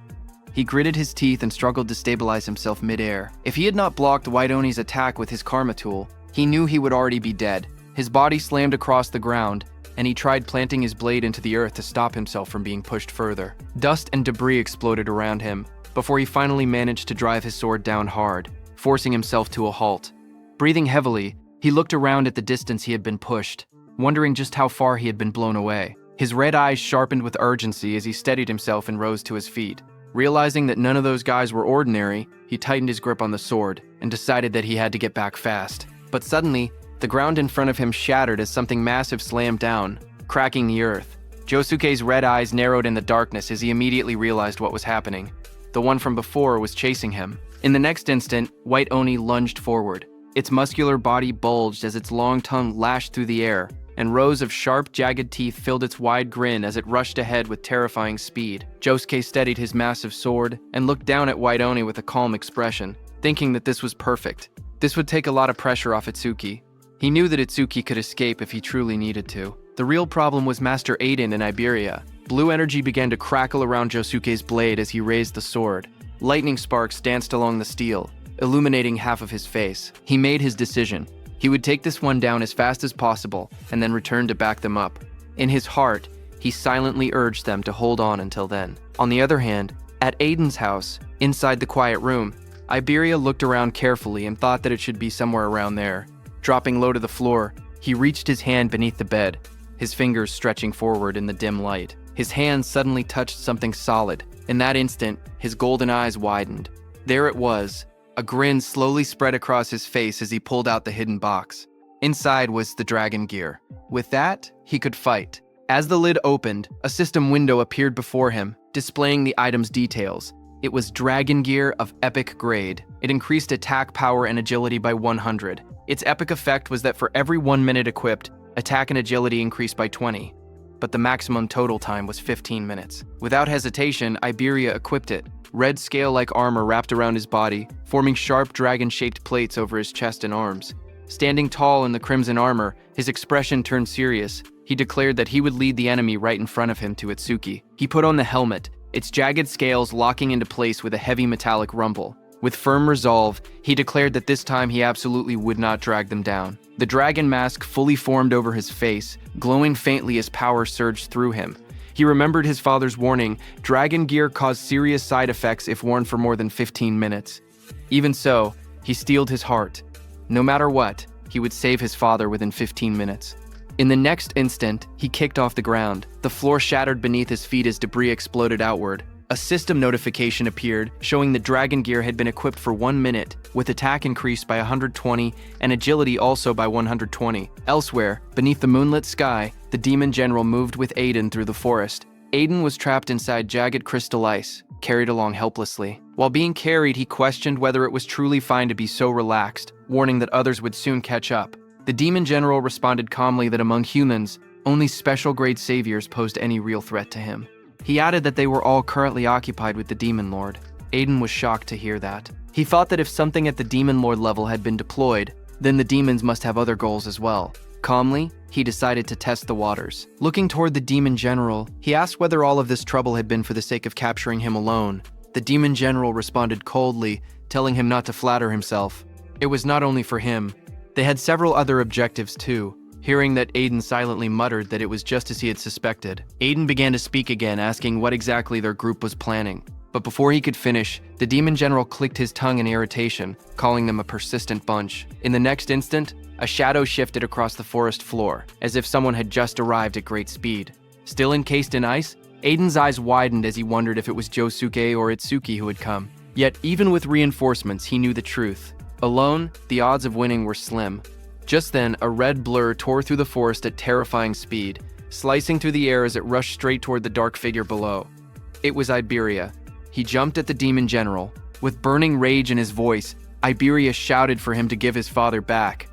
[SPEAKER 1] He gritted his teeth and struggled to stabilize himself mid-air. If he had not blocked White Oni's attack with his karma tool, he knew he would already be dead. His body slammed across the ground, and he tried planting his blade into the earth to stop himself from being pushed further. Dust and debris exploded around him, before he finally managed to drive his sword down hard, forcing himself to a halt. Breathing heavily, he looked around at the distance he had been pushed, wondering just how far he had been blown away. His red eyes sharpened with urgency as he steadied himself and rose to his feet. Realizing that none of those guys were ordinary, he tightened his grip on the sword and decided that he had to get back fast. But suddenly, the ground in front of him shattered as something massive slammed down, cracking the earth. Josuke's red eyes narrowed in the darkness as he immediately realized what was happening. The one from before was chasing him. In the next instant, White Oni lunged forward. Its muscular body bulged as its long tongue lashed through the air, and rows of sharp, jagged teeth filled its wide grin as it rushed ahead with terrifying speed. Josuke steadied his massive sword and looked down at White Oni with a calm expression, thinking that this was perfect. This would take a lot of pressure off Itsuki. He knew that Itsuki could escape if he truly needed to. The real problem was Master Aiden in Iberia. Blue energy began to crackle around Josuke's blade as he raised the sword. Lightning sparks danced along the steel, illuminating half of his face. He made his decision. He would take this one down as fast as possible and then return to back them up. In his heart, he silently urged them to hold on until then. On the other hand, at Aiden's house, inside the quiet room, Iberia looked around carefully and thought that it should be somewhere around there. Dropping low to the floor, he reached his hand beneath the bed, his fingers stretching forward in the dim light. His hand suddenly touched something solid. In that instant, his golden eyes widened. There it was. A grin slowly spread across his face as he pulled out the hidden box. Inside was the dragon gear. With that, he could fight. As the lid opened, a system window appeared before him, displaying the item's details. It was dragon gear of epic grade. It increased attack power and agility by 100. Its epic effect was that for every 1 minute equipped, attack and agility increased by 20. But the maximum total time was 15 minutes. Without hesitation, Iberia equipped it. Red scale-like armor wrapped around his body, forming sharp dragon-shaped plates over his chest and arms. Standing tall in the crimson armor, his expression turned serious. He declared that he would lead the enemy right in front of him to Itsuki. He put on the helmet, its jagged scales locking into place with a heavy metallic rumble. With firm resolve, he declared that this time he absolutely would not drag them down. The dragon mask fully formed over his face, glowing faintly as power surged through him. He remembered his father's warning, dragon gear caused serious side effects if worn for more than 15 minutes. Even so, he steeled his heart. No matter what, he would save his father within 15 minutes. In the next instant, he kicked off the ground. The floor shattered beneath his feet as debris exploded outward. A system notification appeared, showing the dragon gear had been equipped for 1 minute, with attack increased by 120 and agility also by 120. Elsewhere, beneath the moonlit sky, the demon general moved with Aiden through the forest. Aiden was trapped inside jagged crystal ice, carried along helplessly. While being carried, he questioned whether it was truly fine to be so relaxed, warning that others would soon catch up. The demon general responded calmly that among humans, only special-grade saviors posed any real threat to him. He added that they were all currently occupied with the Demon Lord. Aiden was shocked to hear that. He thought that if something at the Demon Lord level had been deployed, then the demons must have other goals as well. Calmly, he decided to test the waters. Looking toward the Demon General, he asked whether all of this trouble had been for the sake of capturing him alone. The Demon General responded coldly, telling him not to flatter himself. It was not only for him. They had several other objectives too. Hearing that, Aiden silently muttered that it was just as he had suspected. Aiden began to speak again, asking what exactly their group was planning. But before he could finish, the Demon General clicked his tongue in irritation, calling them a persistent bunch. In the next instant, a shadow shifted across the forest floor, as if someone had just arrived at great speed. Still encased in ice, Aiden's eyes widened as he wondered if it was Josuke or Itsuki who had come. Yet, even with reinforcements, he knew the truth. Alone, the odds of winning were slim. Just then, a red blur tore through the forest at terrifying speed, slicing through the air as it rushed straight toward the dark figure below. It was Iberia. He jumped at the demon general. With burning rage in his voice, Iberia shouted for him to give his father back.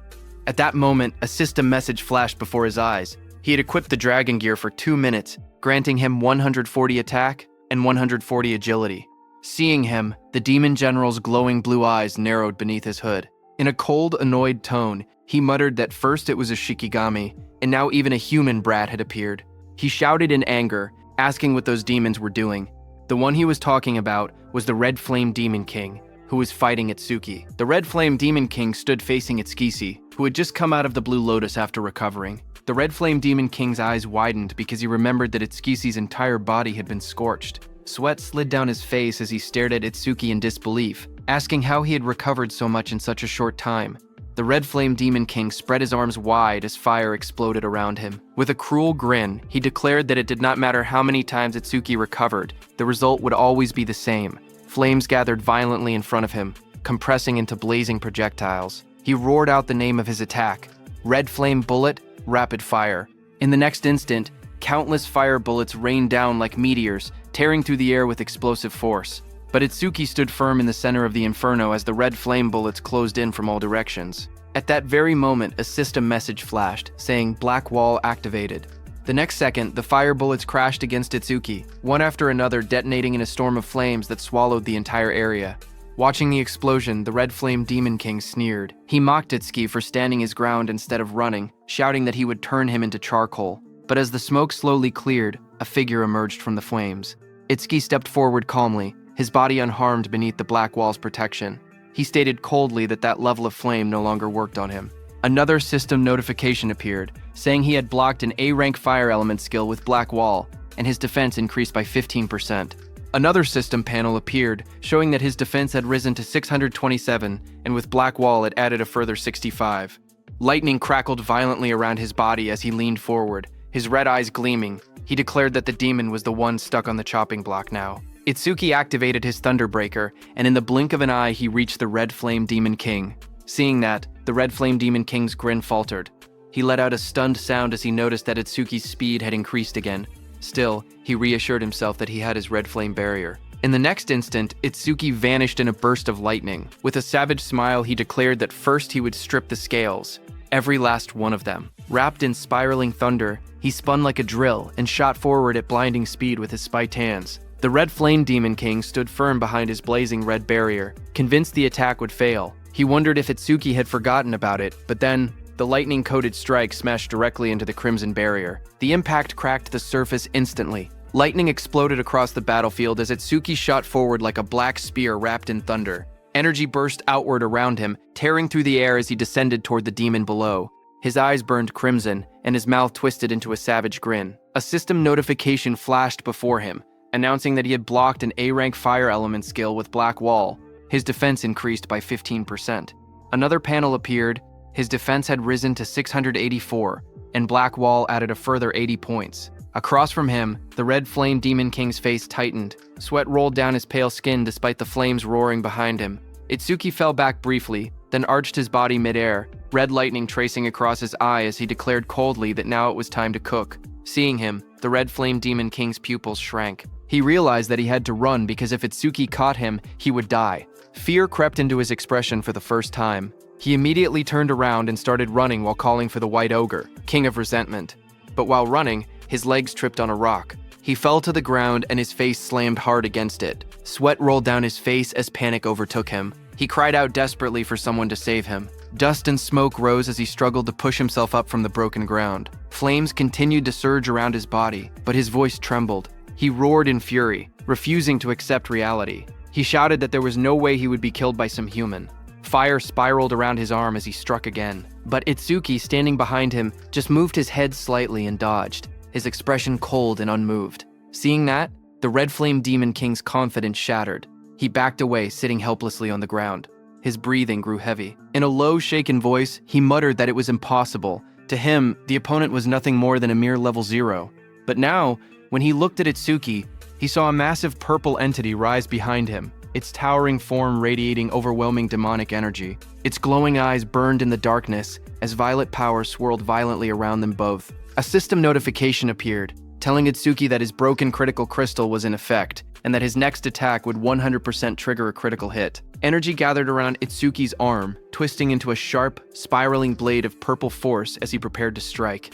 [SPEAKER 1] At that moment, a system message flashed before his eyes. He had equipped the dragon gear for 2 minutes, granting him 140 attack and 140 agility. Seeing him, the demon general's glowing blue eyes narrowed beneath his hood. In a cold, annoyed tone, he muttered that first it was a Shikigami, and now even a human brat had appeared. He shouted in anger, asking what those demons were doing. The one he was talking about was the Red Flame Demon King, who was fighting Itsuki. The Red Flame Demon King stood facing Itsuki, who had just come out of the Blue Lotus after recovering. The Red Flame Demon King's eyes widened because he remembered that Itsuki's entire body had been scorched. Sweat slid down his face as he stared at Itsuki in disbelief, asking how he had recovered so much in such a short time. The Red Flame Demon King spread his arms wide as fire exploded around him. With a cruel grin, he declared that it did not matter how many times Itsuki recovered, the result would always be the same. Flames gathered violently in front of him, compressing into blazing projectiles. He roared out the name of his attack: Red Flame Bullet, Rapid Fire. In the next instant, countless fire bullets rained down like meteors, tearing through the air with explosive force. But Itsuki stood firm in the center of the inferno as the red flame bullets closed in from all directions. At that very moment, a system message flashed, saying Black Wall activated. The next second, the fire bullets crashed against Itsuki, one after another detonating in a storm of flames that swallowed the entire area. Watching the explosion, the Red Flame Demon King sneered. He mocked Itsuki for standing his ground instead of running, shouting that he would turn him into charcoal. But as the smoke slowly cleared, a figure emerged from the flames. Itsuki stepped forward calmly, his body unharmed beneath the black wall's protection. He stated coldly that that level of flame no longer worked on him. Another system notification appeared, saying he had blocked an A-rank fire element skill with Black Wall, and his defense increased by 15%. Another system panel appeared, showing that his defense had risen to 627, and with Black Wall it added a further 65. Lightning crackled violently around his body as he leaned forward, his red eyes gleaming. He declared that the demon was the one stuck on the chopping block now. Itsuki activated his Thunderbreaker, and in the blink of an eye he reached the Red Flame Demon King. Seeing that, the Red Flame Demon King's grin faltered. He let out a stunned sound as he noticed that Itsuki's speed had increased again. Still, he reassured himself that he had his Red Flame barrier. In the next instant, Itsuki vanished in a burst of lightning. With a savage smile, he declared that first he would strip the scales, every last one of them. Wrapped in spiraling thunder, he spun like a drill and shot forward at blinding speed with his spiked hands. The Red Flame Demon King stood firm behind his blazing red barrier, convinced the attack would fail. He wondered if Itsuki had forgotten about it, but then, the lightning-coated strike smashed directly into the crimson barrier. The impact cracked the surface instantly. Lightning exploded across the battlefield as Itsuki shot forward like a black spear wrapped in thunder. Energy burst outward around him, tearing through the air as he descended toward the demon below. His eyes burned crimson, and his mouth twisted into a savage grin. A system notification flashed before him, announcing that he had blocked an A-rank fire element skill with Black Wall. His defense increased by 15%. Another panel appeared. His defense had risen to 684, and Black Wall added a further 80 points. Across from him, the Red Flame Demon King's face tightened. Sweat rolled down his pale skin despite the flames roaring behind him. Itsuki fell back briefly, then arched his body midair, red lightning tracing across his eye as he declared coldly that now it was time to cook. Seeing him, the Red Flame Demon King's pupils shrank. He realized that he had to run because if Itsuki caught him, he would die. Fear crept into his expression for the first time. He immediately turned around and started running while calling for the White Ogre, King of Resentment. But while running, his legs tripped on a rock. He fell to the ground and his face slammed hard against it. Sweat rolled down his face as panic overtook him. He cried out desperately for someone to save him. Dust and smoke rose as he struggled to push himself up from the broken ground. Flames continued to surge around his body, but his voice trembled. He roared in fury, refusing to accept reality. He shouted that there was no way he would be killed by some human. Fire spiraled around his arm as he struck again. But Itsuki, standing behind him, just moved his head slightly and dodged, his expression cold and unmoved. Seeing that, the Red Flame Demon King's confidence shattered. He backed away, sitting helplessly on the ground. His breathing grew heavy. In a low, shaken voice, he muttered that it was impossible. To him, the opponent was nothing more than a mere level 0. But now, when he looked at Itsuki, he saw a massive purple entity rise behind him. its towering form radiating overwhelming demonic energy. Its glowing eyes burned in the darkness as violet power swirled violently around them both. A system notification appeared, telling Itsuki that his broken critical crystal was in effect, and that his next attack would 100% trigger a critical hit. Energy gathered around Itsuki's arm, twisting into a sharp, spiraling blade of purple force as he prepared to strike.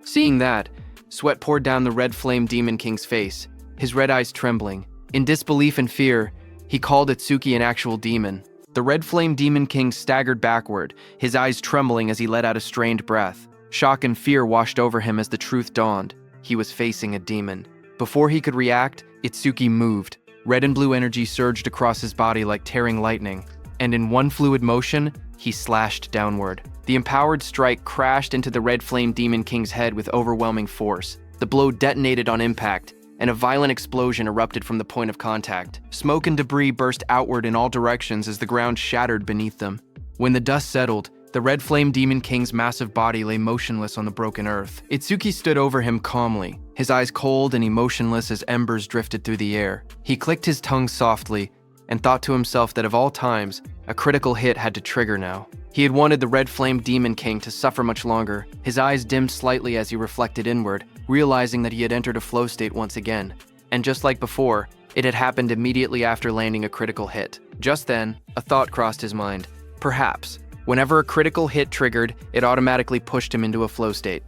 [SPEAKER 1] Seeing that, sweat poured down the red flame Demon King's face, his red eyes trembling. In disbelief and fear, he called Itsuki an actual demon. The red flame Demon King staggered backward, his eyes trembling as he let out a strained breath. Shock and fear washed over him as the truth dawned. He was facing a demon. Before he could react, Itsuki moved. Red and blue energy surged across his body like tearing lightning, and in one fluid motion, he slashed downward. The empowered strike crashed into the red flame Demon King's head with overwhelming force. The blow detonated on impact, and a violent explosion erupted from the point of contact. Smoke and debris burst outward in all directions as the ground shattered beneath them. When the dust settled, the red flame Demon King's massive body lay motionless on the broken earth. Itsuki stood over him calmly, his eyes cold and emotionless as embers drifted through the air. He clicked his tongue softly and thought to himself that of all times, a critical hit had to trigger now. He had wanted the red flame Demon King to suffer much longer. His eyes dimmed slightly as he reflected inward, realizing that he had entered a flow state once again. And just like before, it had happened immediately after landing a critical hit. Just then, a thought crossed his mind. Perhaps, whenever a critical hit triggered, it automatically pushed him into a flow state.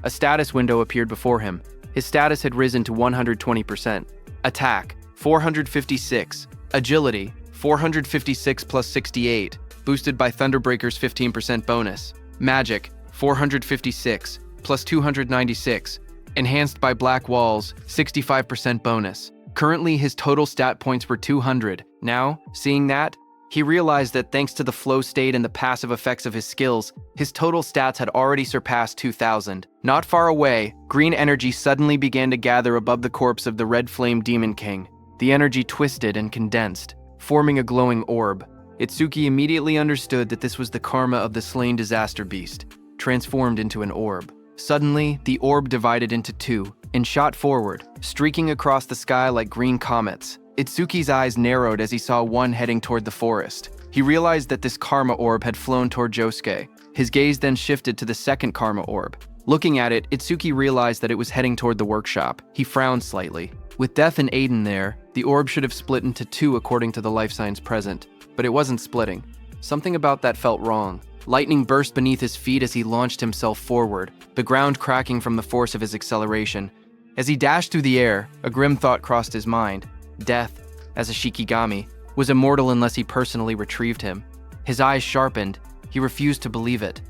[SPEAKER 1] A status window appeared before him. His status had risen to 120%. Attack, 456. Agility, 456 plus 68, boosted by Thunderbreaker's 15% bonus. Magic, 456 plus 296, enhanced by Black Wall's 65% bonus. Currently, his total stat points were 200. Now, seeing that, he realized that thanks to the flow state and the passive effects of his skills, his total stats had already surpassed 2,000. Not far away, green energy suddenly began to gather above the corpse of the red flame Demon King. The energy twisted and condensed, forming a glowing orb. Itsuki immediately understood that this was the karma of the slain disaster beast, transformed into an orb. Suddenly, the orb divided into two and shot forward, streaking across the sky like green comets. Itsuki's eyes narrowed as he saw one heading toward the forest. He realized that this karma orb had flown toward Josuke. His gaze then shifted to the second karma orb. Looking at it, Itsuki realized that it was heading toward the workshop. He frowned slightly. With Death and Aiden there, the orb should have split into two according to the life signs present, but it wasn't splitting. Something about that felt wrong. Lightning burst beneath his feet as he launched himself forward, the ground cracking from the force of his acceleration. As he dashed through the air, a grim thought crossed his mind. Death, as a Shikigami, was immortal unless he personally retrieved him. His eyes sharpened. He refused to believe it.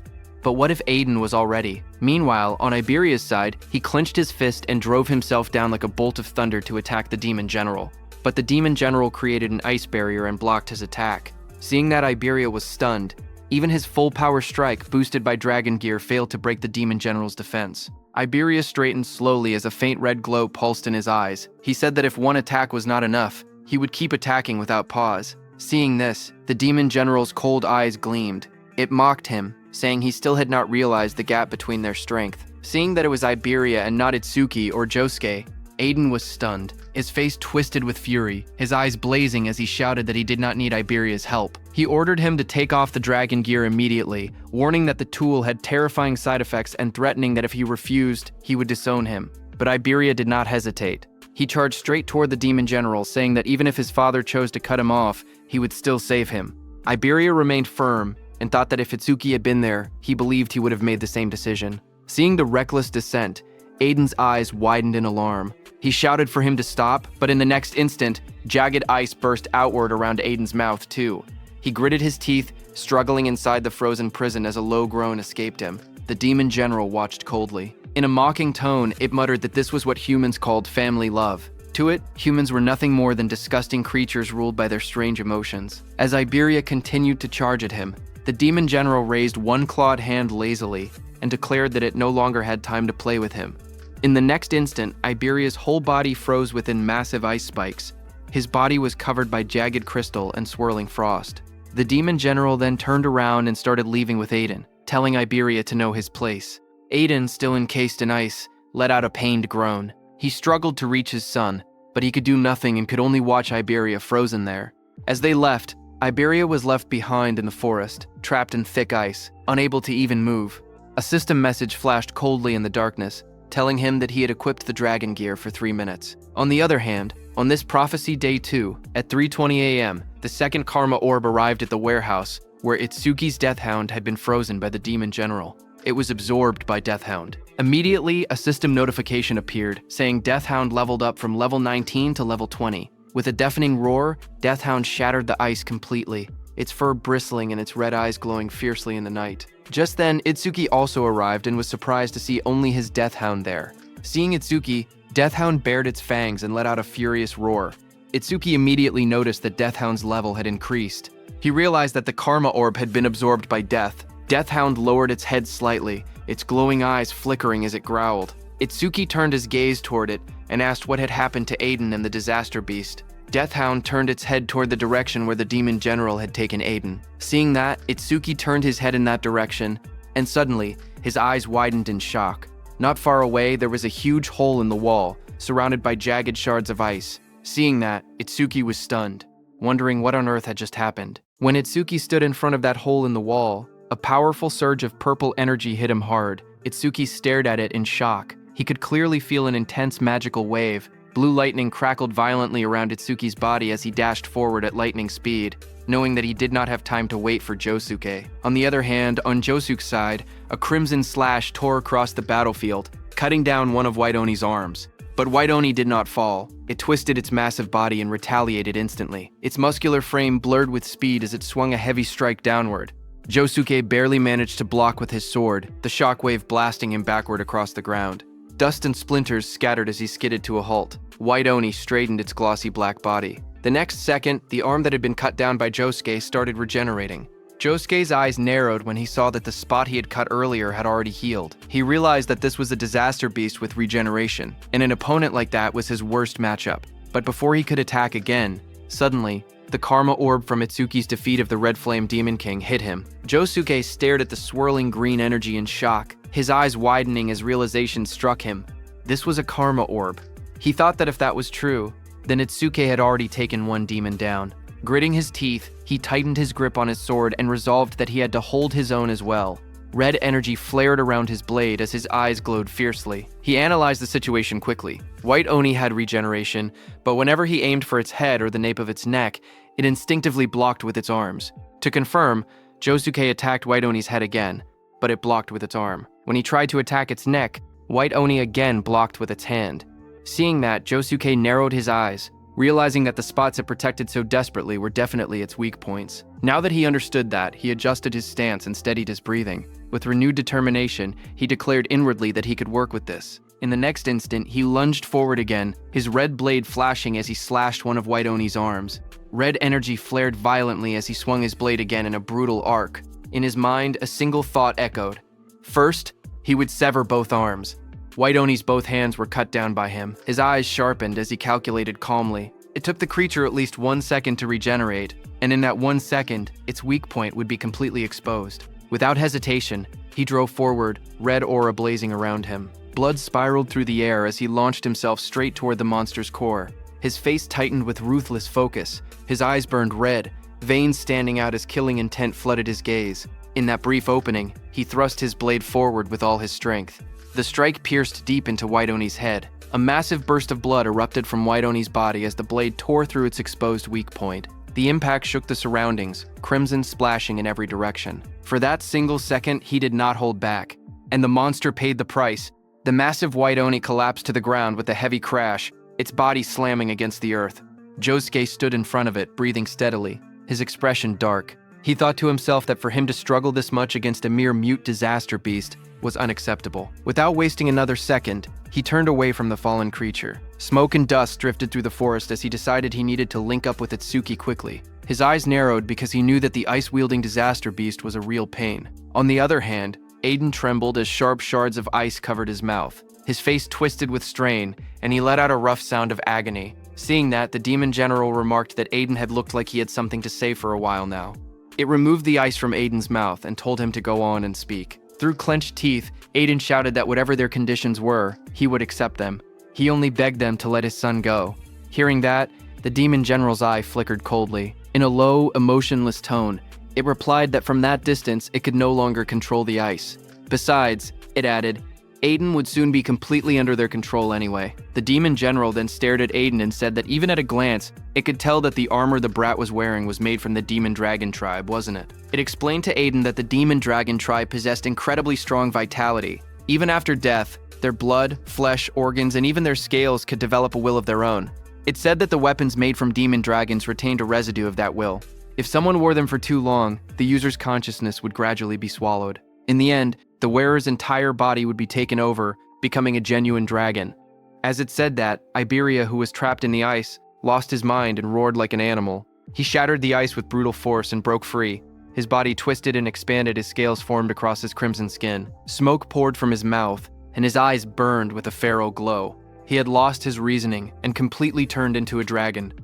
[SPEAKER 1] But what if Aiden was already? Meanwhile, on Iberia's side, he clenched his fist and drove himself down like a bolt of thunder to attack the Demon General. But the Demon General created an ice barrier and blocked his attack. Seeing that Iberia was stunned, even his full power strike, boosted by Dragon Gear, failed to break the Demon General's defense. Iberia straightened slowly as a faint red glow pulsed in his eyes. He said that if one attack was not enough, he would keep attacking without pause. Seeing this, the Demon General's cold eyes gleamed. It mocked him, saying he still had not realized the gap between their strength. Seeing that it was Iberia and not Itsuki or Josuke, Aiden was stunned. His face twisted with fury, his eyes blazing as he shouted that he did not need Iberia's help. He ordered him to take off the Dragon Gear immediately, warning that the tool had terrifying side effects and threatening that if he refused, he would disown him. But Iberia did not hesitate. He charged straight toward the Demon General, saying that even if his father chose to cut him off, he would still save him. Iberia remained firm and thought that if Itsuki had been there, he believed he would have made the same decision. Seeing the reckless descent, Aiden's eyes widened in alarm. He shouted for him to stop, but in the next instant, jagged ice burst outward around Aiden's mouth too. He gritted his teeth, struggling inside the frozen prison as a low groan escaped him. The Demon General watched coldly. In a mocking tone, it muttered that this was what humans called family love. To it, humans were nothing more than disgusting creatures ruled by their strange emotions. As Iberia continued to charge at him, the Demon General raised one clawed hand lazily and declared that it no longer had time to play with him. In the next instant, Iberia's whole body froze within massive ice spikes. His body was covered by jagged crystal and swirling frost. The Demon General then turned around and started leaving with Aiden, telling Iberia to know his place. Aiden, still encased in ice, let out a pained groan. He struggled to reach his son, but he could do nothing and could only watch Iberia frozen there. As they left, Iberia was left behind in the forest, trapped in thick ice, unable to even move. A system message flashed coldly in the darkness, telling him that he had equipped the dragon gear for 3 minutes. On the other hand, on this prophecy day 2, at 3:20 a.m., the second karma orb arrived at the warehouse, where Itsuki's Deathhound had been frozen by the demon general. It was absorbed by Deathhound. Immediately, a system notification appeared, saying Deathhound leveled up from level 19 to level 20. With a deafening roar, Deathhound shattered the ice completely, its fur bristling and its red eyes glowing fiercely in the night. Just then, Itsuki also arrived and was surprised to see only his Deathhound there. Seeing Itsuki, Deathhound bared its fangs and let out a furious roar. Itsuki immediately noticed that Deathhound's level had increased. He realized that the karma orb had been absorbed by Death. Deathhound lowered its head slightly, its glowing eyes flickering as it growled. Itsuki turned his gaze toward it and asked what had happened to Aiden and the disaster beast. Deathhound turned its head toward the direction where the demon general had taken Aiden. Seeing that, Itsuki turned his head in that direction, and suddenly, his eyes widened in shock. Not far away, there was a huge hole in the wall, surrounded by jagged shards of ice. Seeing that, Itsuki was stunned, wondering what on earth had just happened. When Itsuki stood in front of that hole in the wall, a powerful surge of purple energy hit him hard. Itsuki stared at it in shock. He could clearly feel an intense magical wave. Blue lightning crackled violently around Itsuki's body as he dashed forward at lightning speed, knowing that he did not have time to wait for Josuke. On the other hand, on Josuke's side, a crimson slash tore across the battlefield, cutting down one of White Oni's arms. But White Oni did not fall. It twisted its massive body and retaliated instantly. Its muscular frame blurred with speed as it swung a heavy strike downward. Josuke barely managed to block with his sword, the shockwave blasting him backward across the ground. Dust and splinters scattered as he skidded to a halt. White Oni straightened its glossy black body. The next second, the arm that had been cut down by Josuke started regenerating. Josuke's eyes narrowed when he saw that the spot he had cut earlier had already healed. He realized that this was a disaster beast with regeneration, and an opponent like that was his worst matchup. But before he could attack again, suddenly, the karma orb from Itsuki's defeat of the Red Flame Demon King hit him. Josuke stared at the swirling green energy in shock, his eyes widening as realization struck him. This was a karma orb. He thought that if that was true, then Itsuki had already taken one demon down. Gritting his teeth, he tightened his grip on his sword and resolved that he had to hold his own as well. Red energy flared around his blade as his eyes glowed fiercely. He analyzed the situation quickly. White Oni had regeneration, but whenever he aimed for its head or the nape of its neck, it instinctively blocked with its arms. To confirm, Josuke attacked White Oni's head again, but it blocked with its arm. When he tried to attack its neck, White Oni again blocked with its hand. Seeing that, Josuke narrowed his eyes, realizing that the spots it protected so desperately were definitely its weak points. Now that he understood that, he adjusted his stance and steadied his breathing. With renewed determination, he declared inwardly that he could work with this. In the next instant, he lunged forward again, his red blade flashing as he slashed one of White Oni's arms. Red energy flared violently as he swung his blade again in a brutal arc. In his mind, a single thought echoed. First, he would sever both arms. White Oni's both hands were cut down by him. His eyes sharpened as he calculated calmly. It took the creature at least 1 second to regenerate, and in that 1 second, its weak point would be completely exposed. Without hesitation, he drove forward, red aura blazing around him. Blood spiraled through the air as he launched himself straight toward the monster's core. His face tightened with ruthless focus. His eyes burned red, veins standing out as killing intent flooded his gaze. In that brief opening, he thrust his blade forward with all his strength. The strike pierced deep into White Oni's head. A massive burst of blood erupted from White Oni's body as the blade tore through its exposed weak point. The impact shook the surroundings, crimson splashing in every direction. For that single second, he did not hold back, and the monster paid the price. The massive White Oni collapsed to the ground with a heavy crash, its body slamming against the earth. Josuke stood in front of it, breathing steadily, his expression dark. He thought to himself that for him to struggle this much against a mere mute disaster beast was unacceptable. Without wasting another second, he turned away from the fallen creature. Smoke and dust drifted through the forest as he decided he needed to link up with Itsuki quickly. His eyes narrowed because he knew that the ice-wielding disaster beast was a real pain. On the other hand, Aiden trembled as sharp shards of ice covered his mouth. His face twisted with strain, and he let out a rough sound of agony. Seeing that, the demon general remarked that Aiden had looked like he had something to say for a while now. It removed the ice from Aiden's mouth and told him to go on and speak. Through clenched teeth, Aiden shouted that whatever their conditions were, he would accept them. He only begged them to let his son go. Hearing that, the demon general's eye flickered coldly. In a low, emotionless tone, it replied that from that distance, it could no longer control the ice. Besides, it added, Aiden would soon be completely under their control anyway. The demon general then stared at Aiden and said that even at a glance, it could tell that the armor the brat was wearing was made from the demon dragon tribe, wasn't it? It explained to Aiden that the demon dragon tribe possessed incredibly strong vitality. Even after death, their blood, flesh, organs, and even their scales could develop a will of their own. It said that the weapons made from demon dragons retained a residue of that will. If someone wore them for too long, the user's consciousness would gradually be swallowed. In the end, the wearer's entire body would be taken over, becoming a genuine dragon. As it said that, Iberia, who was trapped in the ice, lost his mind and roared like an animal. He shattered the ice with brutal force and broke free. His body twisted and expanded, his scales formed across his crimson skin. Smoke poured from his mouth, and his eyes burned with a feral glow. He had lost his reasoning and completely turned into a dragon.